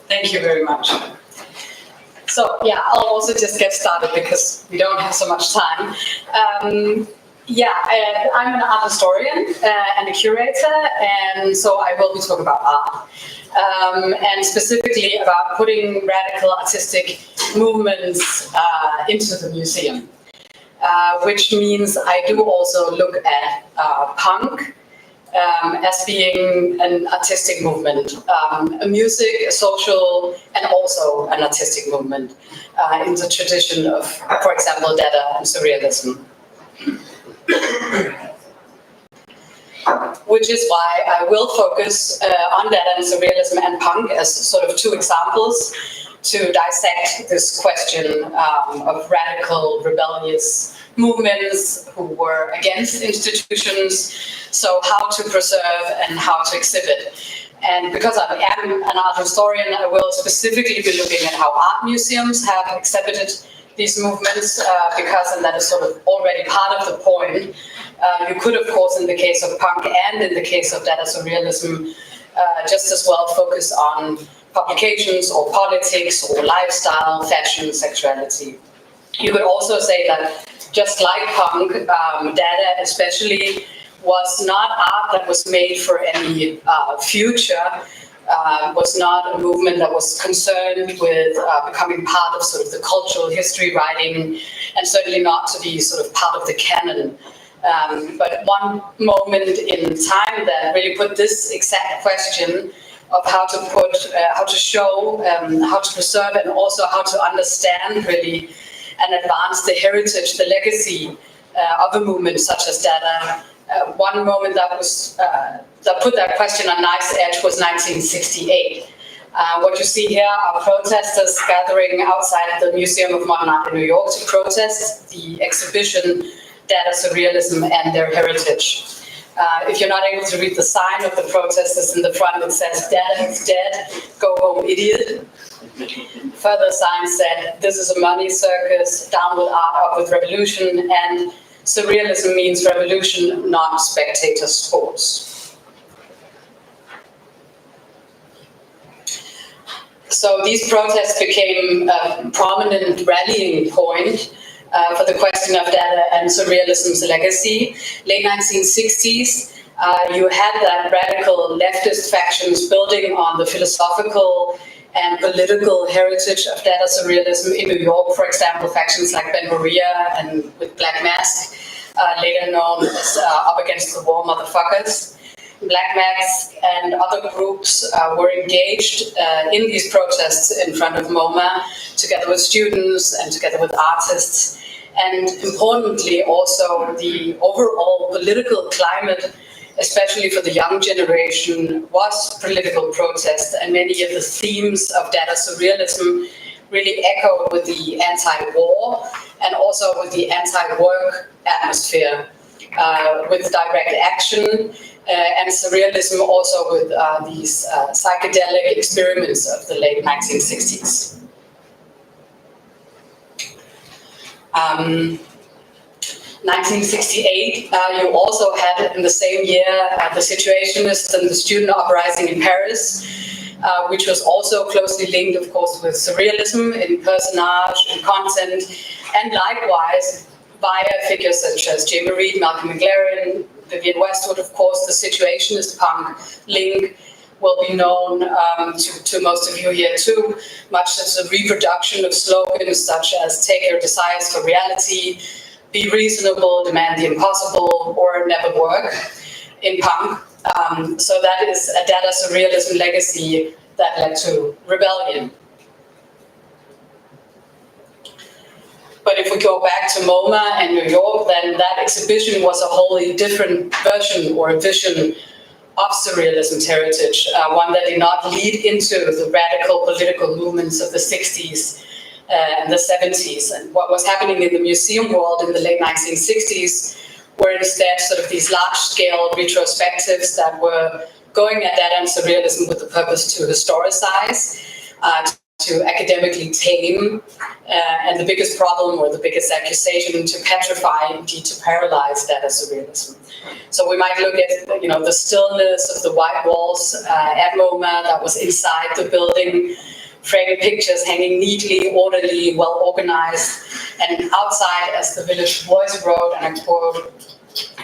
Thank you very much. So yeah, I'll also just get started because we don't have so much time. I'm an art historian and a curator, and so I will be talking about art, and specifically about putting radical artistic movements into the museum, which means I do also look at punk as being an artistic movement, a music, a social, and also an artistic movement in the tradition of, for example, Dada and Surrealism. Which is why I will focus on Dada and Surrealism and punk as sort of two examples to dissect this question of radical, rebellious movements who were against institutions, so how to preserve and how to exhibit. And because I am an art historian, I will specifically be looking at how art museums have exhibited these movements, because, and that is sort of already part of the point, you could, of course, in the case of punk and in the case of Dada Surrealism, just as well focus on publications or politics or lifestyle, fashion, sexuality. You could also say that just like punk, Dada especially was not art that was made for any future, was not a movement that was concerned with becoming part of sort of the cultural history writing, and certainly not to be sort of part of the canon. But one moment in time that really put this exact question of how to put, how to show, how to preserve, and also how to understand really and advance the heritage, the legacy of a movement such as Dada. One moment that was that put that question on nice edge was 1968. What you see here are protesters gathering outside the Museum of Modern Art in New York to protest the exhibition Dada Surrealism and their heritage. If you're not able to read the sign of the protesters in the front, it says, "Dada is dead, go home, idiot." Further signs said, "This is a money circus, down with art, up with revolution," and Surrealism means revolution, not spectator sports. So these protests became a prominent rallying point for the question of Dada and Surrealism's legacy. Late 1960s, you had that radical leftist factions building on the philosophical and political heritage of Dada Surrealism in New York, for example, factions like Ben Maria and with Black Mask, later known as Up Against the Wall Motherfuckers. Black Mask and other groups were engaged in these protests in front of MoMA, together with students and together with artists. And importantly, also the overall political climate, especially for the young generation, was political protest, and many of the themes of Dada Surrealism really echoed with the anti-war and also with the anti-work atmosphere, with direct action, and Surrealism also with these psychedelic experiments of the late 1960s. 1968, you also had in the same year the Situationists and the student uprising in Paris, which was also closely linked, of course, with Surrealism in personage and content, and likewise via figures such as J.M.K.E, Reid, Malcolm McLaren, Vivienne Westwood. Of course, the Situationist punk link will be known to most of you here too, much as a reproduction of slogans such as "Take your desires for reality," "Be reasonable, demand the impossible," or "Never work" in punk. So that is a Dada Surrealism legacy that led to rebellion. But if we go back to MoMA and New York, then that exhibition was a wholly different version or a vision of Surrealism's heritage, one that did not lead into the radical political movements of the 60s and the 70s. And what was happening in the museum world in the late 1960s were instead sort of these large-scale retrospectives that were going at Dada and Surrealism with the purpose to historicize, to to academically tame, and the biggest problem or the biggest accusation to petrify, indeed to paralyze data surrealism. So we might look at, you know, the stillness of the white walls at MoMA that was inside the building, framing pictures hanging neatly, orderly, well organized, and outside, as the village voice wrote, and I quote,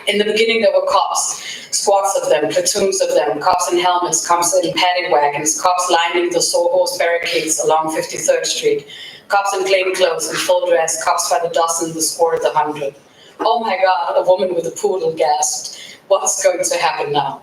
"In the beginning there were cops, squads of them, platoons of them, cops in helmets, cops in paddy wagons, cops lining the Servos barricades along 53rd Street, cops in plain clothes and full dress, cops by the dozen, the score, the 100. Oh my God," a woman with a poodle gasped, "what's going to happen now?"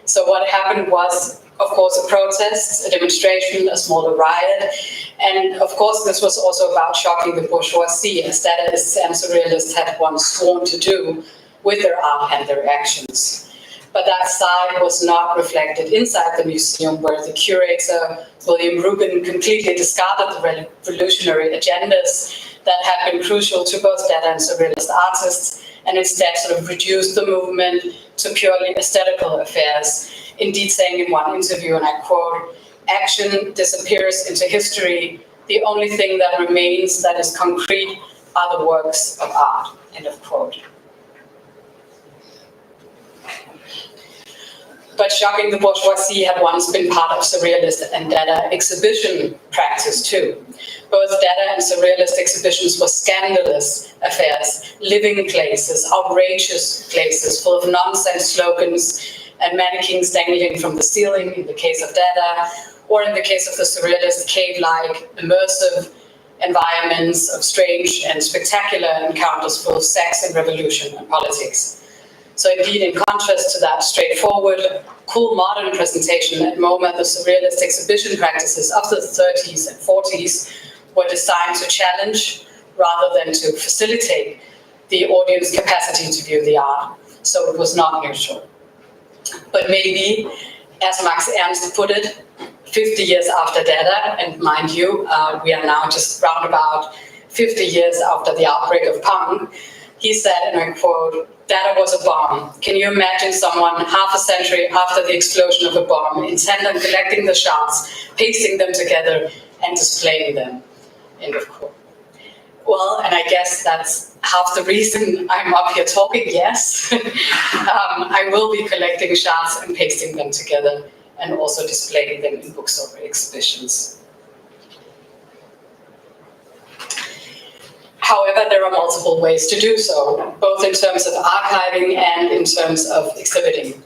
So what happened was, of course, a protest, a demonstration, a smaller riot. And of course, this was also about shocking the bourgeoisie, as Dadaists and surrealists had once sworn to do with their art and their actions. But that side was not reflected inside the museum, where the curator, William Rubin, completely discarded the revolutionary agendas that had been crucial to both Dada and surrealist artists, and instead sort of reduced the movement to purely aesthetical affairs, indeed saying in one interview, and I quote, "Action disappears into history. The only thing that remains that is concrete are the works of art," end of quote. But shocking the bourgeoisie had once been part of surrealist and Dada exhibition practice too. Both Dada and surrealist exhibitions were scandalous affairs, living places, outrageous places full of nonsense slogans and mannequins dangling from the ceiling in the case of Dada, or in the case of the surrealist, cave-like, immersive environments of strange and spectacular encounters full of sex and revolution and politics. So indeed, in contrast to that straightforward, cool modern presentation at MoMA, the surrealist exhibition practices of the 30s and 40s were designed to challenge rather than to facilitate the audience capacity to view the art. So it was not neutral. But maybe, as Max Ernst put it, 50 years after Dada, and mind you, we are now just round about 50 years after the outbreak of punk, he said, and I quote, "Dada was a bomb. Can you imagine someone half a century after the explosion of a bomb, intent on collecting the shards, pasting them together, and displaying them?" End of quote. Well, and I guess that's half the reason I'm up here talking, yes. I will be collecting shards and pasting them together, and also displaying them in books or exhibitions. However, there are multiple ways to do so, both in terms of archiving and in terms of exhibiting.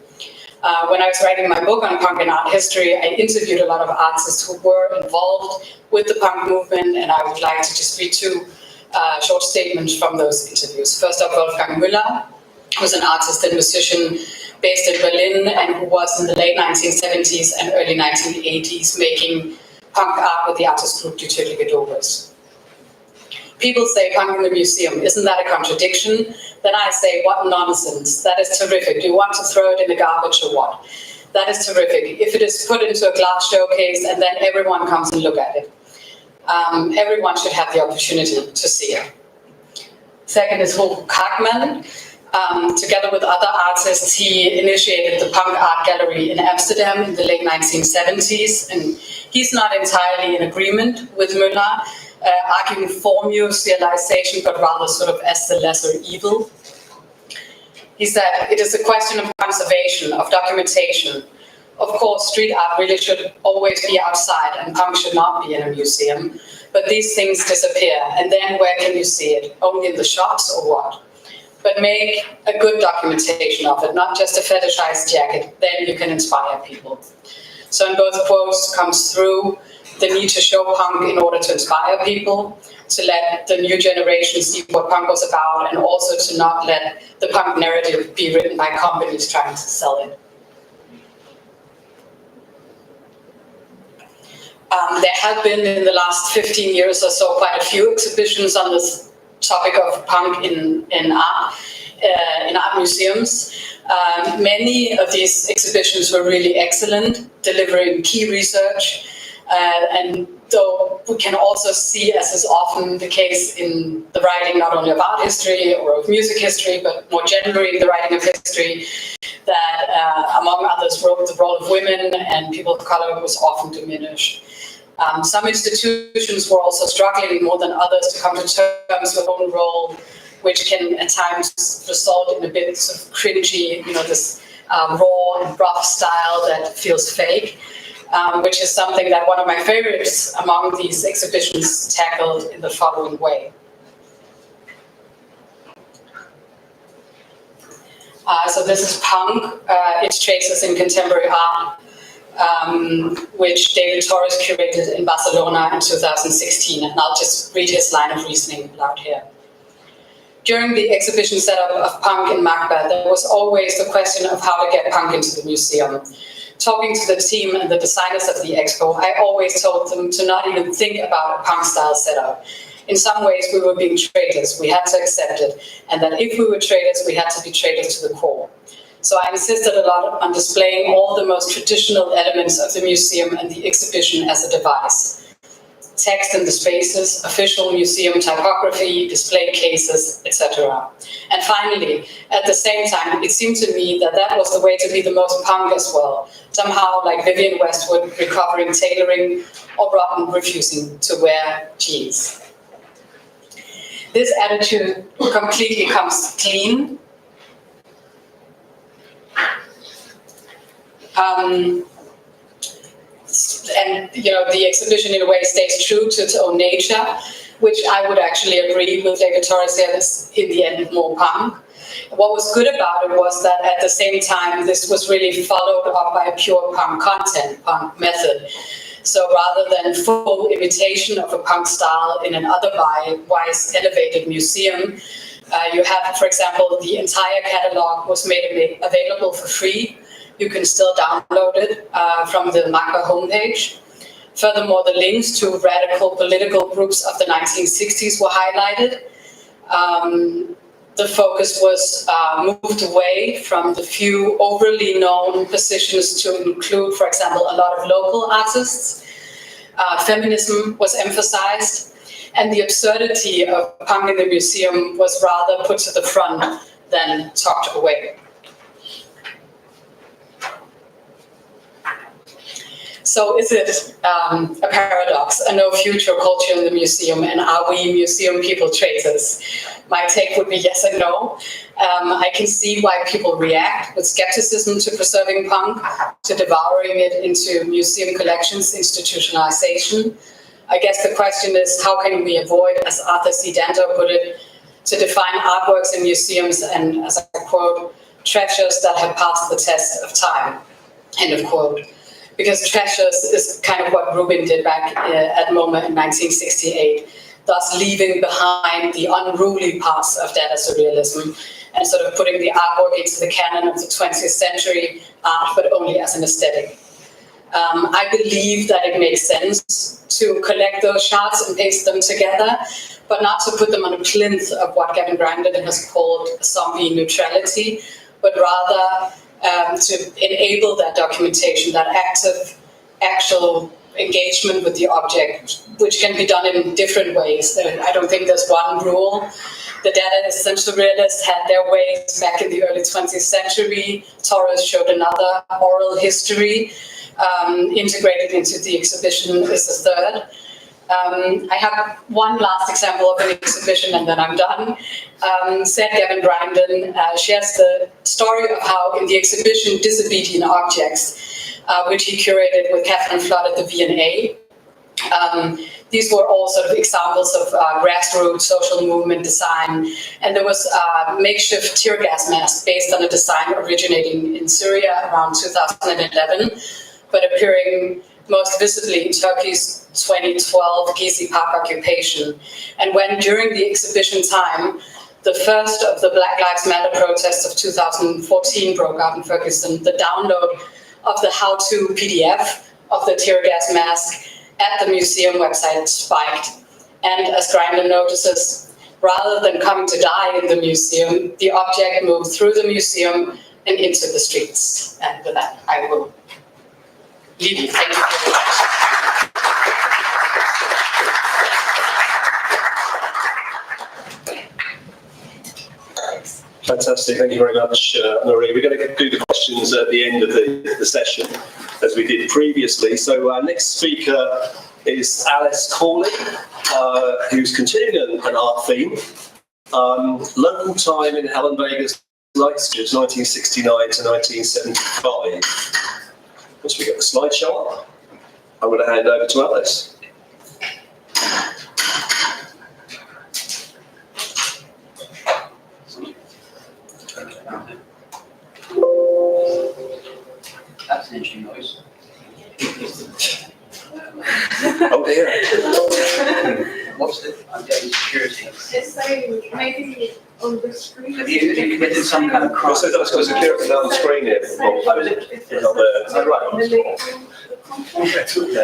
When I was writing my book on punk and art history, I interviewed a lot of artists who were involved with the punk movement, and I would like to just read two short statements from those interviews. First up, Wolfgang Müller, who's an artist and musician based in Berlin and who was in the late 1970s and early 1980s making punk art with the artist group Die Tödliche Dobers. People say punk in the museum, isn't that a contradiction? Then I say, what nonsense, that is terrific. Do you want to throw it in the garbage or what? That is terrific. If it is put into a glass showcase and then everyone comes and look at it. Everyone should have the opportunity to see it. Second is Hugo Kakman. Together with other artists, he initiated the Punk Art Gallery in Amsterdam in the late 1970s, and he's not entirely in agreement with Müller, arguing for musealization, but rather sort of as the lesser evil. He said, it is a question of conservation, of documentation. Of course, street art really should always be outside, and punk should not be in a museum, but these things disappear, and then where can you see it? Only in the shops or what? But make a good documentation of it, not just a fetishized jacket, then you can inspire people. So in both quotes comes through the need to show punk in order to inspire people, to let the new generation see what punk was about, and also to not let the punk narrative be written by companies trying to sell it. There have been, in the last 15 years or so, quite a few exhibitions on this topic of punk in art museums. Many of these exhibitions were really excellent, delivering key research. And though we can also see, as is often the case in the writing not only of art history or of music history, but more generally the writing of history, that among others, the role of women and people of color was often diminished. Some institutions were also struggling more than others to come to terms with their own role, which can at times result in a bit sort of cringy, this raw and rough style that feels fake, which is something that one of my favorites among these exhibitions tackled in the following way. So this is punk, its traces in contemporary art, which Davidjants curated in Barcelona in 2016, and I'll just read his line of reasoning aloud here. During the exhibition setup of punk in Macbeth, there was always the question of how to get punk into the museum. Talking to the team and the designers of the expo, I always told them to not even think about a punk-style setup. In some ways, we were being traitors. We had to accept it. And that if we were traitors, we had to be traitors to the core. So I insisted a lot on displaying all the most traditional elements of the museum and the exhibition as a device. Text in the spaces, official museum typography, display cases, etc. And finally, at the same time, it seemed to me that that was the way to be the most punk as well. Somehow, like Vivienne Westwood recovering tailoring or Rotten refusing to wear jeans. This attitude completely comes clean. And the exhibition in a way stays true to its own nature, which I would actually agree with Davidjants here, is in the end more punk. What was good about it was that at the same time, this was really followed up by a pure punk content, punk method. So rather than full imitation of a punk style in an otherwise elevated museum, you have, for example, the entire catalog was made available for free. You can still download it from the Makagon homepage. Furthermore, the links to radical political groups of the 1960s were highlighted. The focus was moved away from the few overly known positions to include, for example, a lot of local artists. Feminism was emphasized, and the absurdity of punk in the museum was rather put to the front than tucked away. So is it a paradox, a no future culture in the museum, and are we museum people traitors? My take would be yes and no. I can see why people react with skepticism to preserving punk, to devouring it into museum collections, institutionalization. I guess the question is, how can we avoid, as Arthur C. Danto put it, to define artworks in museums and, as I quote, treasures that have passed the test of time, end of quote. Because treasures is kind of what Rubin did back at MoMA in 1968, thus leaving behind the unruly parts of data surrealism and sort of putting the artwork into the canon of the 20th century art, but only as an aesthetic. I believe that it makes sense to collect those shards and paste them together, but not to put them on a plinth of what Gavin Grandin has called zombie neutrality, but rather to enable that documentation, that actual engagement with the object, which can be done in different ways. I don't think there's one rule. The data surrealists had their ways back in the early 20th century. Torres showed another. Oral history integrated into the exhibition is the third. I have one last example of an exhibition and then I'm done. Said Gavin Grandin shares the story of how in the exhibition Disobedient Objects, which he curated with Catherine Flood at the V&A, these were all sort of examples of grassroots social movement design. And there was a makeshift tear gas mask based on a design originating in Syria around 2011, but appearing most visibly in Turkey's 2012 Gezi Park occupation. And when, during the exhibition time, the first of the Black Lives Matter protests of 2014 broke out in Ferguson, the download of the how-to PDF of the tear gas mask at the museum website spiked. And as Grindr notices, rather than coming to die in the museum, the object moved through the museum and into the streets. And with that, I will leave you. Thank you very much. Fantastic, thank you very much, Marie. We're going to do the questions at the end of the session, as we did previously. So our next speaker is Alice Cawley, who's continuing an art theme. Local time in Helen Vega's Lights, 1969 to 1975. Once we get the slideshow up, I'm going to hand over to Alice. That's an interesting noise. Oh dear. What's the updated security? It's saying maybe on the screen. Have you committed some kind of crime? So that's got security on the screen here. Oh, is it? It's not there. Oh, right.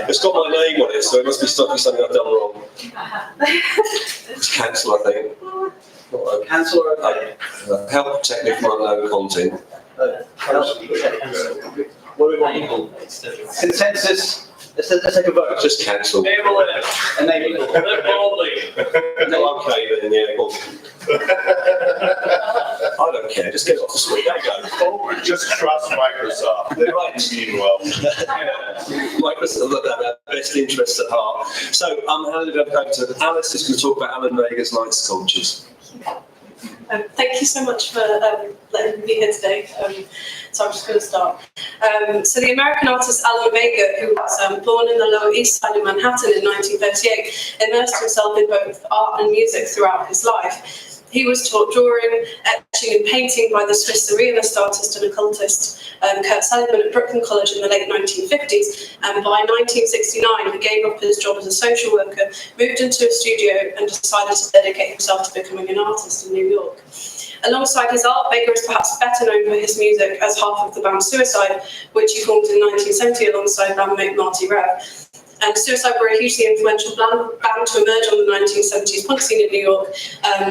It's got my name on it, so it must be something I've done wrong. It's cancel, I think. Cancel or okay? Help protect me from unknown content. What do we want? Consensus. Let's take a vote. Just cancel. Enable it. Enable it. Live boldly. No, okay then, yeah, go on. I don't care, just get it off the screen. There you go. Oh, just trust Microsoft. They like mean well. Microsoft have their best interests at heart. So I'm handing it over to Alice, who's going to talk about Alan Vega's light sculptures. Thank you so much for letting me be here today. So I'm just going to start. So the American artist Alan Vega, who was born in the Lower East Side of Manhattan in 1938, immersed himself in both art and music throughout his life. He was taught drawing, etching and painting by the Swiss surrealist artist and occultist Kurt Seligman at Brooklyn College in the late 1950s, and by 1969 he gave up his job as a social worker, moved into a studio and decided to dedicate himself to becoming an artist in New York. Alongside his art, Vega is perhaps better known for his music as half of the band Suicide, which he formed in 1970 alongside bandmate Marty Rev. And Suicide were a hugely influential band to emerge on the 1970s punk scene in New York,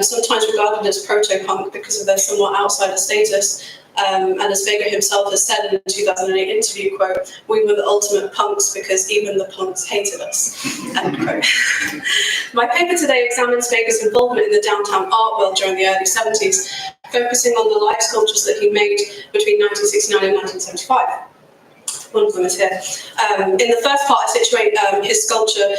sometimes regarded as proto-punk because of their somewhat outsider status. And as Vega himself has said in a 2008 interview, quote, "We were the ultimate punks because even the punks hated us," end quote. My paper today examines Vega's involvement in the downtown art world during the early 70s, focusing on the light sculptures that he made between 1969 and 1975. One of them is here. In the first part, I situate his sculpture,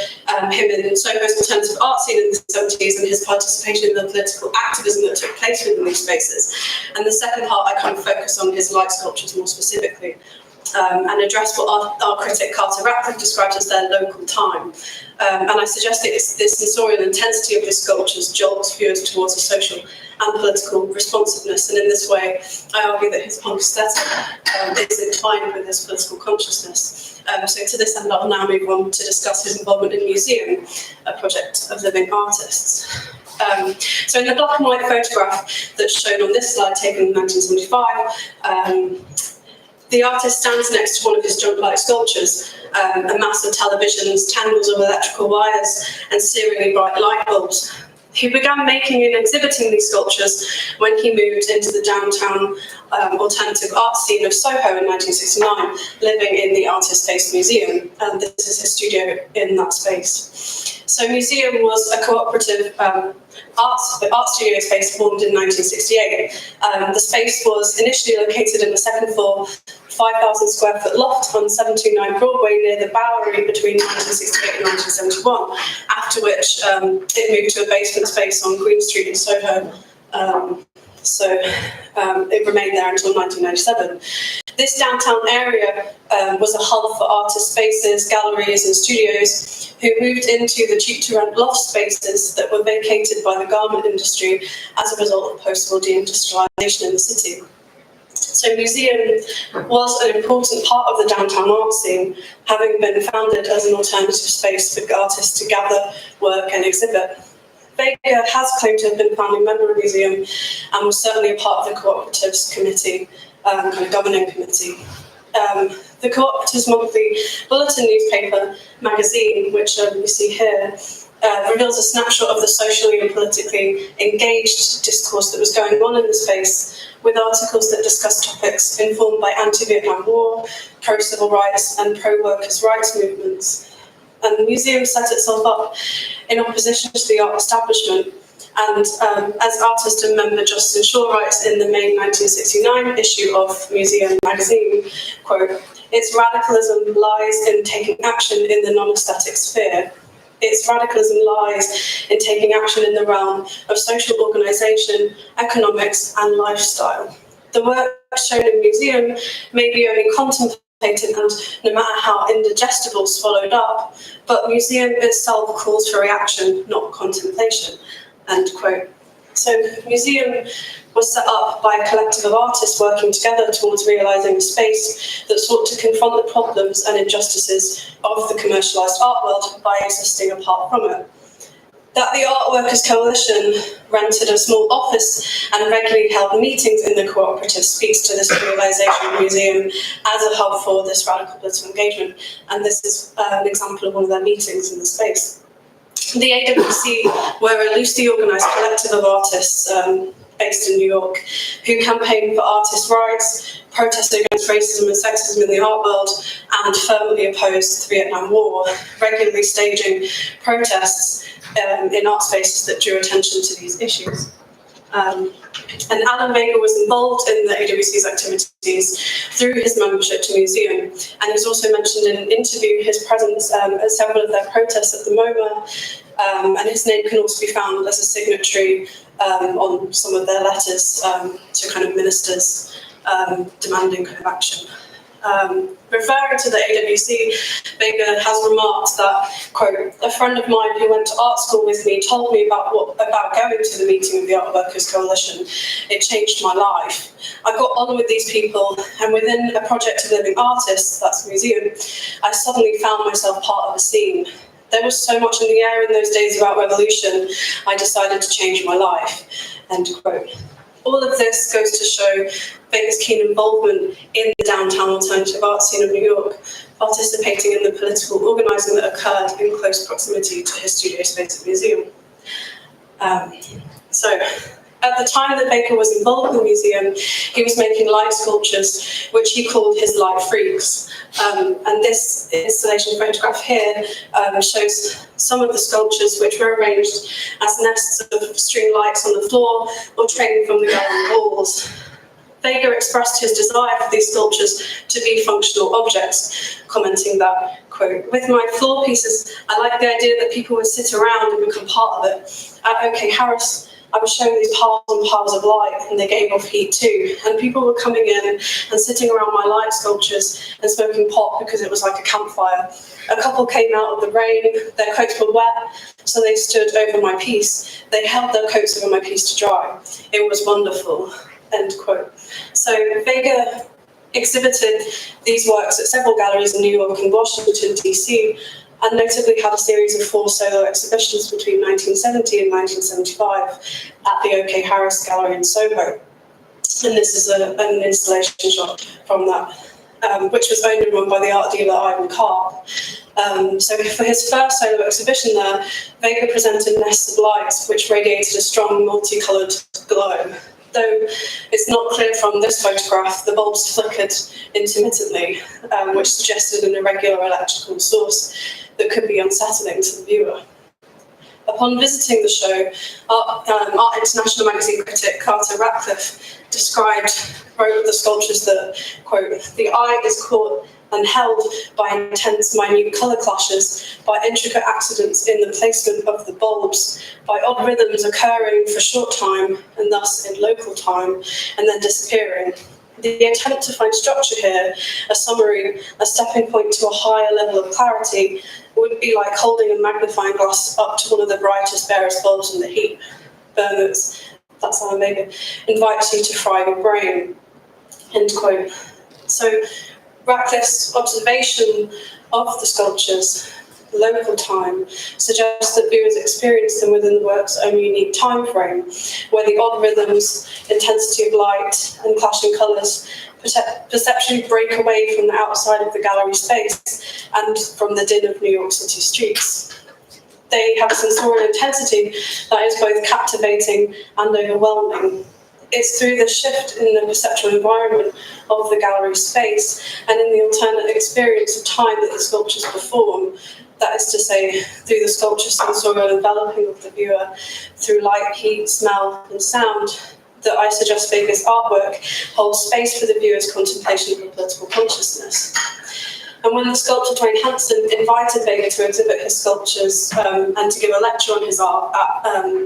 him in Soho's alternative art scene in the 70s and his participation in the political activism that took place within these spaces. And the second part, I kind of focus on his light sculptures more specifically. And address what art critic Carter Ratcliffe describes as their local time. And I suggest that it's the sensorial intensity of his sculptures jolts viewers towards a social and political responsiveness. And in this way, I argue that his punk aesthetic is entwined with his political consciousness. So to this end, I'll now move on to discuss his involvement in Museum, a project of living artists. So in the black and white photograph that's shown on this slide, taken in 1975, the artist stands next to one of his junk light sculptures, a mass of televisions, tangles of electrical wires, and searingly bright light bulbs. He began making and exhibiting these sculptures when he moved into the downtown alternative art scene of Soho in 1969, living in the Artist Space Museum, and this is his studio in that space. So Museum was a cooperative art studio space formed in 1968. The space was initially located in the second floor, 5,000 square foot loft on 729 Broadway near the Bowery between 1968 and 1971, after which it moved to a basement space on Green Street in Soho. It remained there until 1997. This downtown area was a hub for artist spaces, galleries and studios who moved into the cheap-to-rent loft spaces that were vacated by the garment industry as a result of post-war deindustrialization in the city. So Museum was an important part of the downtown art scene, having been founded as an alternative space for artists to gather, work and exhibit. Vega has claimed to have been a founding member of Museum and was certainly a part of the Cooperatives Committee, kind of governing committee. The Cooperatives Monthly Bulletin newspaper magazine, which you see here, reveals a snapshot of the socially and politically engaged discourse that was going on in the space, with articles that discuss topics informed by anti-Vietnam War, pro-civil rights and pro-workers' rights movements. And the museum set itself up in opposition to the art establishment. And as artist and member Justin Shaw writes in the May 1969 issue of Museum magazine, quote, its radicalism lies in taking action in the non-aesthetic sphere. Its radicalism lies in taking action in the realm of social organisation, economics and lifestyle. The work shown in museum may be only contemplated and no matter how indigestible swallowed up, but museum itself calls for reaction, not contemplation, end quote. So museum was set up by a collective of artists working together towards realising a space that sought to confront the problems and injustices of the commercialised art world by existing apart from it. That the Art Workers Coalition rented a small office and regularly held meetings in the cooperative speaks to this realisation museum as a hub for this radical political engagement, and this is an example of one of their meetings in the space. The AWC were a loosely organised collective of artists based in New York who campaigned for artist rights, protested against racism and sexism in the art world, and firmly opposed the Vietnam War, regularly staging protests in art spaces that drew attention to these issues. And Alan Vega was involved in the AWC's activities through his membership to museum, and he's also mentioned in an interview his presence at several of their protests at the MoMA, and his name can also be found as a signatory on some of their letters to kind of ministers demanding kind of action. Referring to the AWC, Vega has remarked that, quote, a friend of mine who went to art school with me told me about going to the meeting of the Art Workers Coalition. It changed my life. I got on with these people, and within a project of living artists, that's a museum, I suddenly found myself part of a scene. There was so much in the air in those days about revolution, I decided to change my life, end quote. All of this goes to show Vega's keen involvement in the downtown alternative art scene of New York, participating in the political organising that occurred in close proximity to his studio space at the museum. So, at the time that Vega was involved in the museum, he was making light sculptures, which he called his light freaks. And this installation photograph here shows some of the sculptures which were arranged as nests of string lights on the floor or trailing from the gallery walls. Vega expressed his desire for these sculptures to be functional objects, commenting that, quote, with my floor pieces, I like the idea that people would sit around and become part of it. At OK Harris, I was showing these piles and piles of light, and they gave off heat too. And people were coming in and sitting around my light sculptures and smoking pot because it was like a campfire. A couple came out of the rain, their coats were wet, so they stood over my piece. They held their coats over my piece to dry. It was wonderful, end quote. So Vega exhibited these works at several galleries in New York and Washington, DC, and notably had a series of 4 solo exhibitions between 1970 and 1975 at the OK Harris Gallery in Soho. And this is an installation shot from that, which was owned and run by the art dealer Ivan Karp. So for his first solo exhibition there, Vega presented nests of lights which radiated a strong multicoloured glow. Though it's not clear from this photograph, the bulbs flickered intermittently, which suggested an irregular electrical source that could be unsettling to the viewer. Upon visiting the show, Art International magazine critic Carter Ratcliffe wrote of the sculptures that, quote, the eye is caught and held by intense minute colour clashes, by intricate accidents in the placement of the bulbs, by odd rhythms occurring for a short time and thus in local time and then disappearing. The attempt to find structure here, a summary, a stepping point to a higher level of clarity, would be like holding a magnifying glass up to one of the brightest, barest bulbs in the heap. Bernhard's, that's how maybe, invites you to fry your brain, end quote. So Ratcliffe's observation of the sculptures, local time, suggests that viewers experience them within the work's own unique time frame, where the odd rhythms, intensity of light and clashing colours perceptually break away from the outside of the gallery space and from the din of New York City streets. They have a sensorial intensity that is both captivating and overwhelming. It's through the shift in the perceptual environment of the gallery space and in the alternate experience of time that the sculptures perform, that is to say, through the sculpture's sensorial enveloping of the viewer through light, heat, smell and sound, that I suggest Vega's artwork holds space for the viewer's contemplation of political consciousness. And when the sculptor Dwayne Hanson invited Vega to exhibit his sculptures and to give a lecture on his art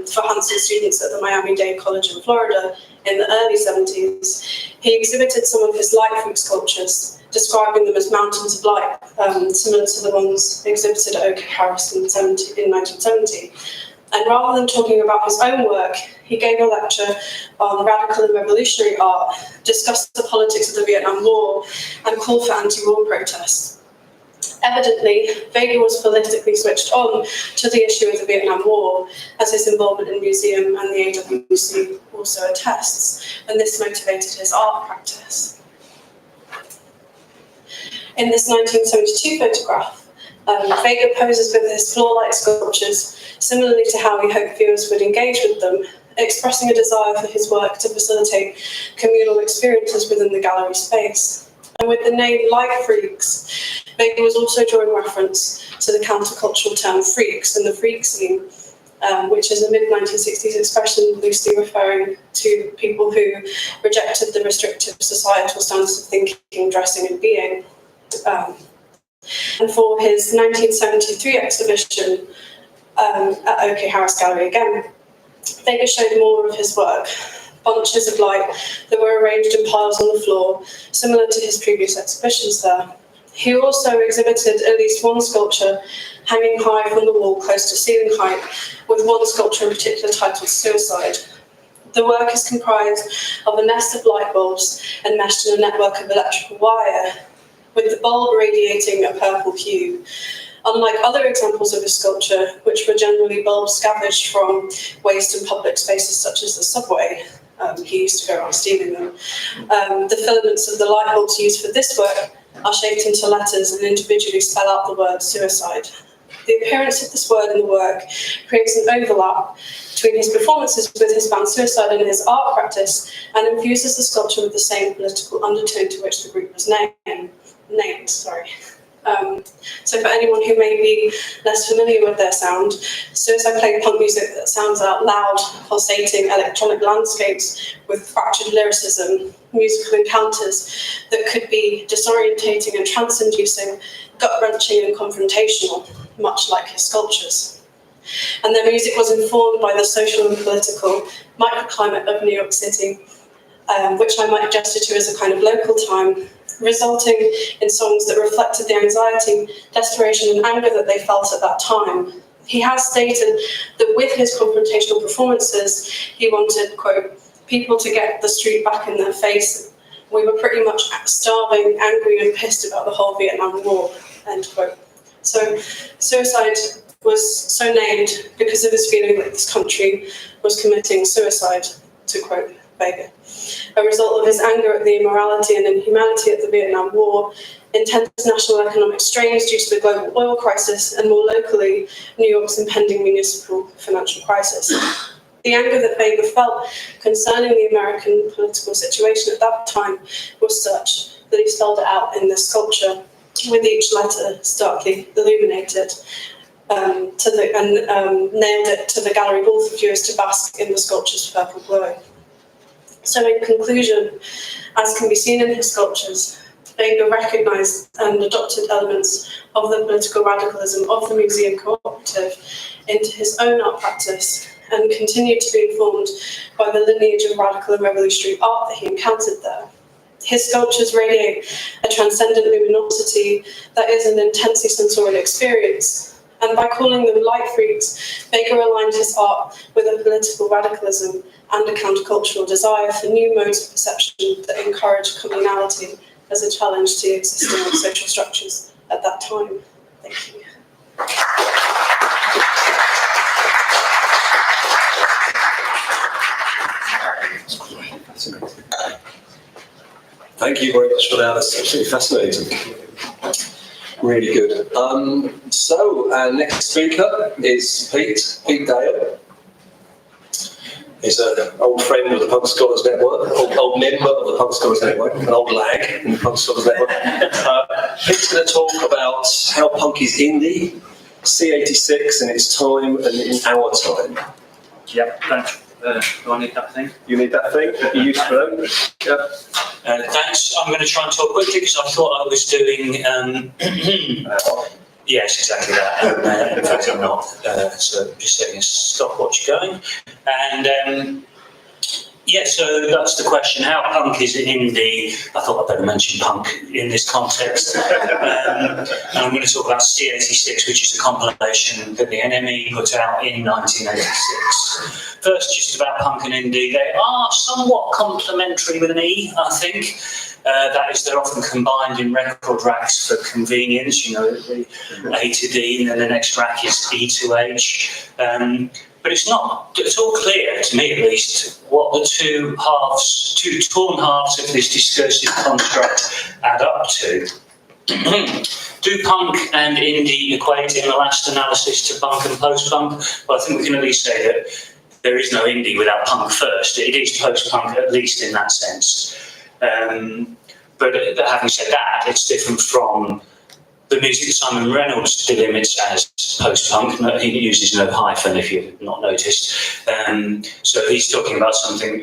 for Hanson students at the Miami-Dade College in Florida in the early 70s, he exhibited some of his light fruit sculptures, describing them as mountains of light, similar to the ones exhibited at OK Harris in 1970. And rather than talking about his own work, he gave a lecture on radical and revolutionary art, discussed the politics of the Vietnam War, and called for anti-war protests. Evidently, Vega was politically switched on to the issue of the Vietnam War, as his involvement in the museum and the AWC also attests, and this motivated his art practice. In this 1972 photograph, Vega poses with his floor-light sculptures, similarly to how he hoped viewers would engage with them, expressing a desire for his work to facilitate communal experiences within the gallery space. And with the name Light Freaks, Vega was also drawing reference to the countercultural term freaks and the freak scene, which is a mid-1960s expression loosely referring to people who rejected the restrictive societal standards of thinking, dressing and being. And for his 1973 exhibition at OK Harris Gallery again, Vega showed more of his work, bunches of light that were arranged in piles on the floor, similar to his previous exhibitions there. He also exhibited at least one sculpture hanging high from the wall close to ceiling height, with one sculpture in particular titled Suicide. The work is comprised of a nest of light bulbs enmeshed in a network of electrical wire, with the bulb radiating a purple hue. Unlike other examples of his sculpture, which were generally bulbs scavenged from waste in public spaces such as the subway, he used to go around stealing them, the filaments of the light bulbs used for this work are shaped into letters and individually spell out the word suicide. The appearance of this word in the work creates an overlap between his performances with his band Suicide and his art practice, and infuses the sculpture with the same political undertone to which the group was named. So for anyone who may be less familiar with their sound, Suicide played punk music that sounds out loud, pulsating electronic landscapes with fractured lyricism, musical encounters that could be disorientating and trance-inducing, gut-wrenching and confrontational, much like his sculptures. And their music was informed by the social and political microclimate of New York City, which I might gesture to as a kind of local time, resulting in songs that reflected the anxiety, desperation and anger that they felt at that time. He has stated that with his confrontational performances, he wanted, quote, people to get the street back in their face. We were pretty much starving, angry and pissed about the whole Vietnam War, end quote. So Suicide was so named because of his feeling that this country was committing suicide, to quote Vega, a result of his anger at the immorality and inhumanity of the Vietnam War, intense national economic strains due to the global oil crisis, and more locally, New York's impending municipal financial crisis. The anger that Vega felt concerning the American political situation at that time was such that he spelled it out in this sculpture, with each letter starkly illuminated, nailed it to the gallery wall for viewers to bask in the sculpture's purple glow. So in conclusion, as can be seen in his sculptures, Vega recognised and adopted elements of the political radicalism of the museum cooperative into his own art practice, and continued to be informed by the lineage of radical and revolutionary art that he encountered there. His sculptures radiate a transcendent luminosity that is an intensely sensorial experience, and by calling them light freaks, Vega aligned his art with a political radicalism and a countercultural desire for new modes of perception that encourage communality as a challenge to existing social structures at that time. Thank you. Thank you very much for that. That's absolutely fascinating. Really good. So our next speaker is Pete Dale. He's an old friend of the Punk Scholars Network, old member of the Punk Scholars Network, an old lag in the Punk Scholars Network. Pete's going to talk about how punk is indie, C86 in its time and in our time. Yep, thanks Do I need that thing? You need that thing? You used to know? Yeah. Thanks. I'm going to try and talk quickly because I thought I was doing. Yes, exactly that. In fact, I'm not. So just setting a stopwatch going. And yeah, so that's the question. How punk is indie? I thought I'd better mention punk in this context. And I'm going to talk about C86, which is a compilation that the NME put out in 1986. First, just about punk and indie. They are somewhat complementary with an E, I think. That is, they're often combined in record racks for convenience, you know, the A to D, and then the next rack is E to H. But it's not at all clear, to me at least, what the two torn halves of this discursive construct add up to. Do punk and indie equate in the last analysis to punk and post-punk? Well, I think we can at least say that there is no indie without punk first. It is post-punk, at least in that sense. But having said that, it's different from the music Simon Reynolds delimits as post-punk. He uses no hyphen, if you've not noticed. So he's talking about something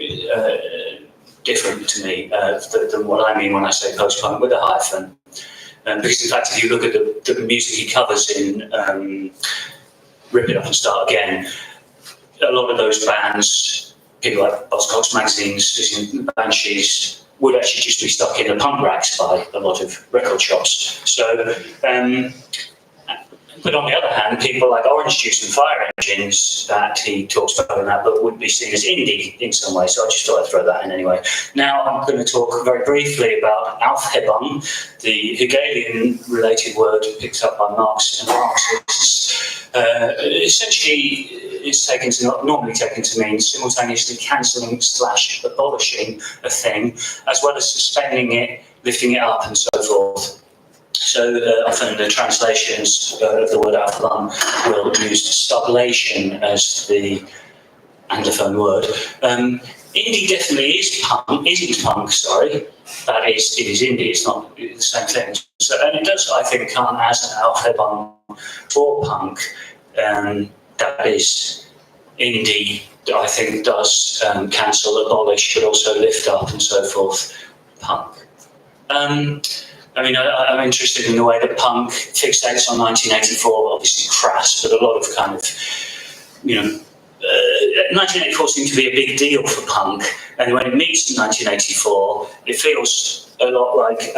different to me than what I mean when I say post-punk with a hyphen. Because in fact, if you look at the music he covers in Rip It Up and Start Again, a lot of those bands, people like Buzzcocks magazines, Banshees, would actually just be stuck in the punk racks by a lot of record shops. So, but on the other hand, people like Orange Juice and Fire Engines that he talks about in that book would be seen as indie in some way. So I just thought I'd throw that in anyway. Now I'm going to talk very briefly about Aufhebung, the Hegelian-related word picked up by Marx and Marxists. Essentially, it's normally taken to mean simultaneously cancelling / abolishing a thing, as well as suspending it, lifting it up, and so forth. So often the translations of the word Aufhebung will use sublation as the Anglophone word. Indie definitely isn't punk, sorry. That is, it is indie, it's not the same thing. So, and it does, I think, come as an Aufhebung for punk. That is, indie, I think, does cancel, abolish, but also lift up and so forth, punk. I mean, I'm interested in the way that punk fixates on 1984, obviously crass, but a lot of kind of, you know, 1984 seemed to be a big deal for punk, and when it meets 1984, it feels a lot like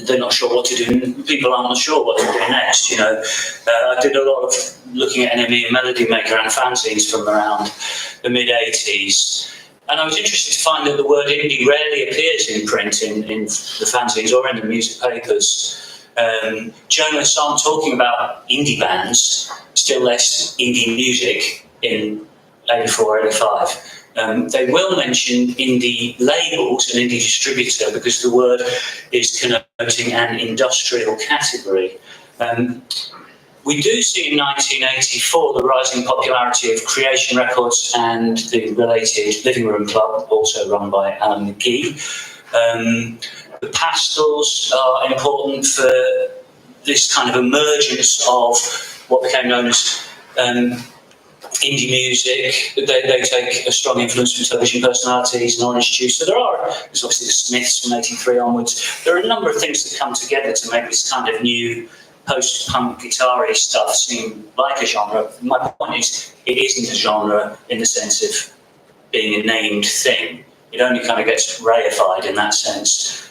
they're not sure what to do. People aren't sure what to do next. You know, I did a lot of looking at NME and Melody Maker and fanzines from around the mid '80s. And I was interested to find that the word indie rarely appears in print in the fanzines or in the music papers. Journalists aren't talking about indie bands, still less indie music in 84, 85. They will mention indie labels, an indie distributor, because the word is connoting an industrial category. We do see in 1984 the rising popularity of Creation Records and the related Living Room Club, also run by Alan McGee. The Pastels are important for this kind of emergence of what became known as indie music. They take a strong influence from television personalities and Orange Juice. So there's obviously the Smiths from 83 onwards. There are a number of things that come together to make this kind of new post-punk guitar-y stuff seem like a genre. My point is, it isn't a genre in the sense of being a named thing. It only kind of gets reified in that sense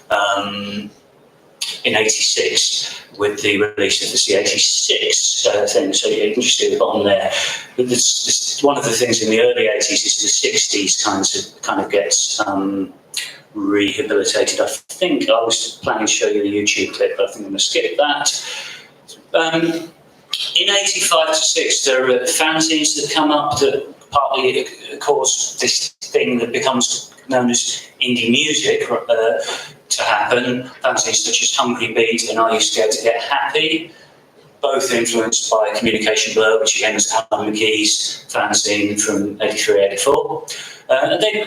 in 86 with the release of the C86 thing. So you can just see the bottom there. One of the things in the early 80s is the 60s kind of gets rehabilitated. I think I was planning to show you the YouTube clip, but I think I'm going to skip that. In 85 to 6, there are fanzines that come up that partly cause this thing that becomes known as indie music to happen. Fanzines such as Hungry Beat and Are You Scared to Get Happy, both influenced by Communication Blur, which again is Alan McGee's fanzine from 83, 84.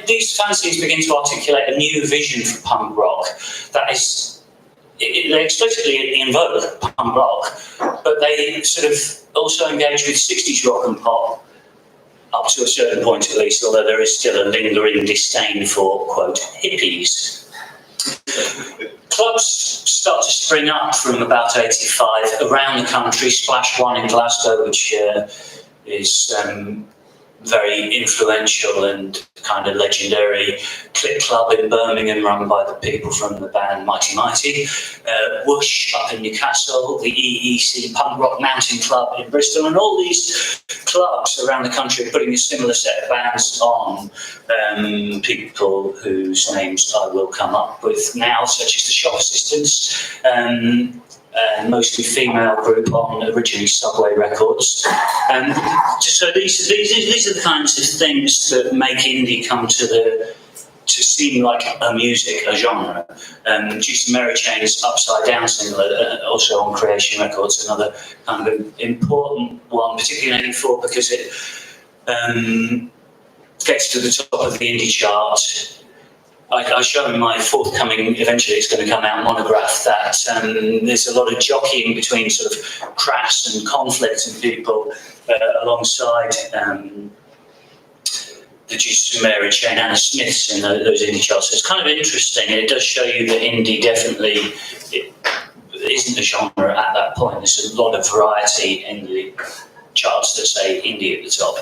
These fanzines begin to articulate a new vision for punk rock that is. They explicitly invoke punk rock, but they sort of also engage with 60s rock and pop up to a certain point at least, although there is still a lingering disdain for, quote, hippies. Clubs start to spring up from about 85 around the country. Splash One in Glasgow, which is very influential and kind of legendary. Click Club in Birmingham, run by the people from the band Mighty Mighty. Whoosh up in Newcastle, the EEC Punk Rock Mountain Club in Bristol, and all these clubs around the country are putting a similar set of bands on. People whose names I will come up with now, such as the Shop Assistants, mostly female group on originally Subway Records. So these are the kinds of things that make indie come to seem like a music, a genre. Juicy Mary Chain's Upside Down single, also on Creation Records, another kind of important one, particularly in '84 because it gets to the top of the indie chart. I show in my forthcoming, eventually it's going to come out, monograph, that there's a lot of jockeying between sort of crass and conflict and people alongside the Juicy Mary Chain, Anna Smiths in those indie charts. So it's kind of interesting, and it does show you that indie definitely isn't a genre at that point. There's a lot of variety in the charts that say indie at the top,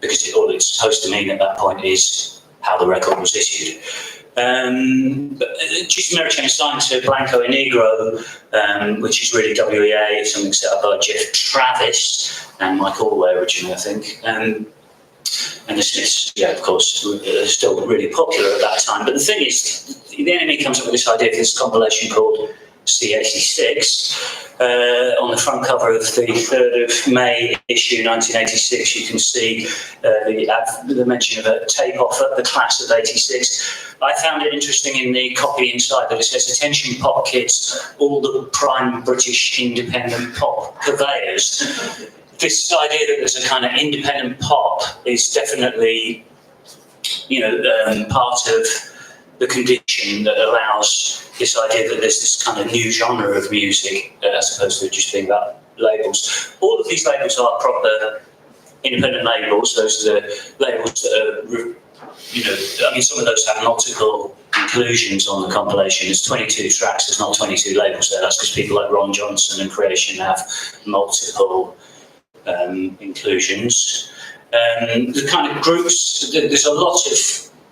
because all it's supposed to mean at that point is how the record was issued. Juicy Mary Chain signed to Blanco y Negro, which is really WEA, something set up by Jeff Travis and Mike Allway originally, I think. And the Smiths, yeah, of course, were still really popular at that time. But the thing is, the NME comes up with this idea of this compilation called C86. On the front cover of the 3rd of May issue 1986, you can see the mention of a tape offer, the class of '86. I found it interesting in the copy inside that it says, "Attention pop kids, all the prime British independent pop purveyors." This idea that there's a kind of independent pop is definitely, part of the condition that allows this idea that there's this kind of new genre of music as opposed to just being about labels. All of these labels are proper independent labels. Those are the labels that are, some of those have multiple inclusions on the compilation. There's 22 tracks, there's not 22 labels there. That's because people like Ron Johnson and Creation have multiple inclusions. The kind of groups, there's a lot of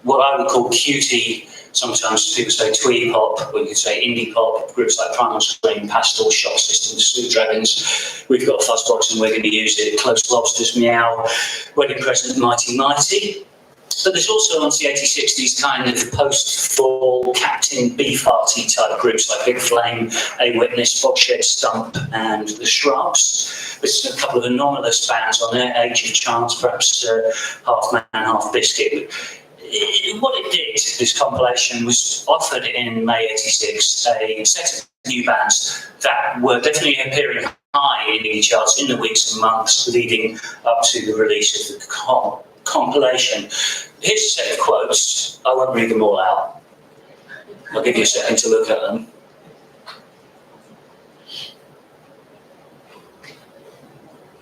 what I would call cutie. Sometimes people say twee pop, or you could say indie pop. Groups like Primal Scream, Pastel, Shop System, Sweet Dragons. We've got Fuzzbox and we're going to use it. Close Lobsters, Meow, Wedding Present, Mighty Mighty. But there's also on C86 these kind of post-fall Captain Beefhearty type groups like Big Flame, A Witness, Bogshed Stump, and The Shrubs. There's a couple of anomalous bands on there, Age of Chance, perhaps Half Man, Half Biscuit. What it did, this compilation, was offered in May '86 a set of new bands that were definitely appearing high in the charts in the weeks and months leading up to the release of the compilation. Here's a set of quotes. I won't read them all out. I'll give you a second to look at them.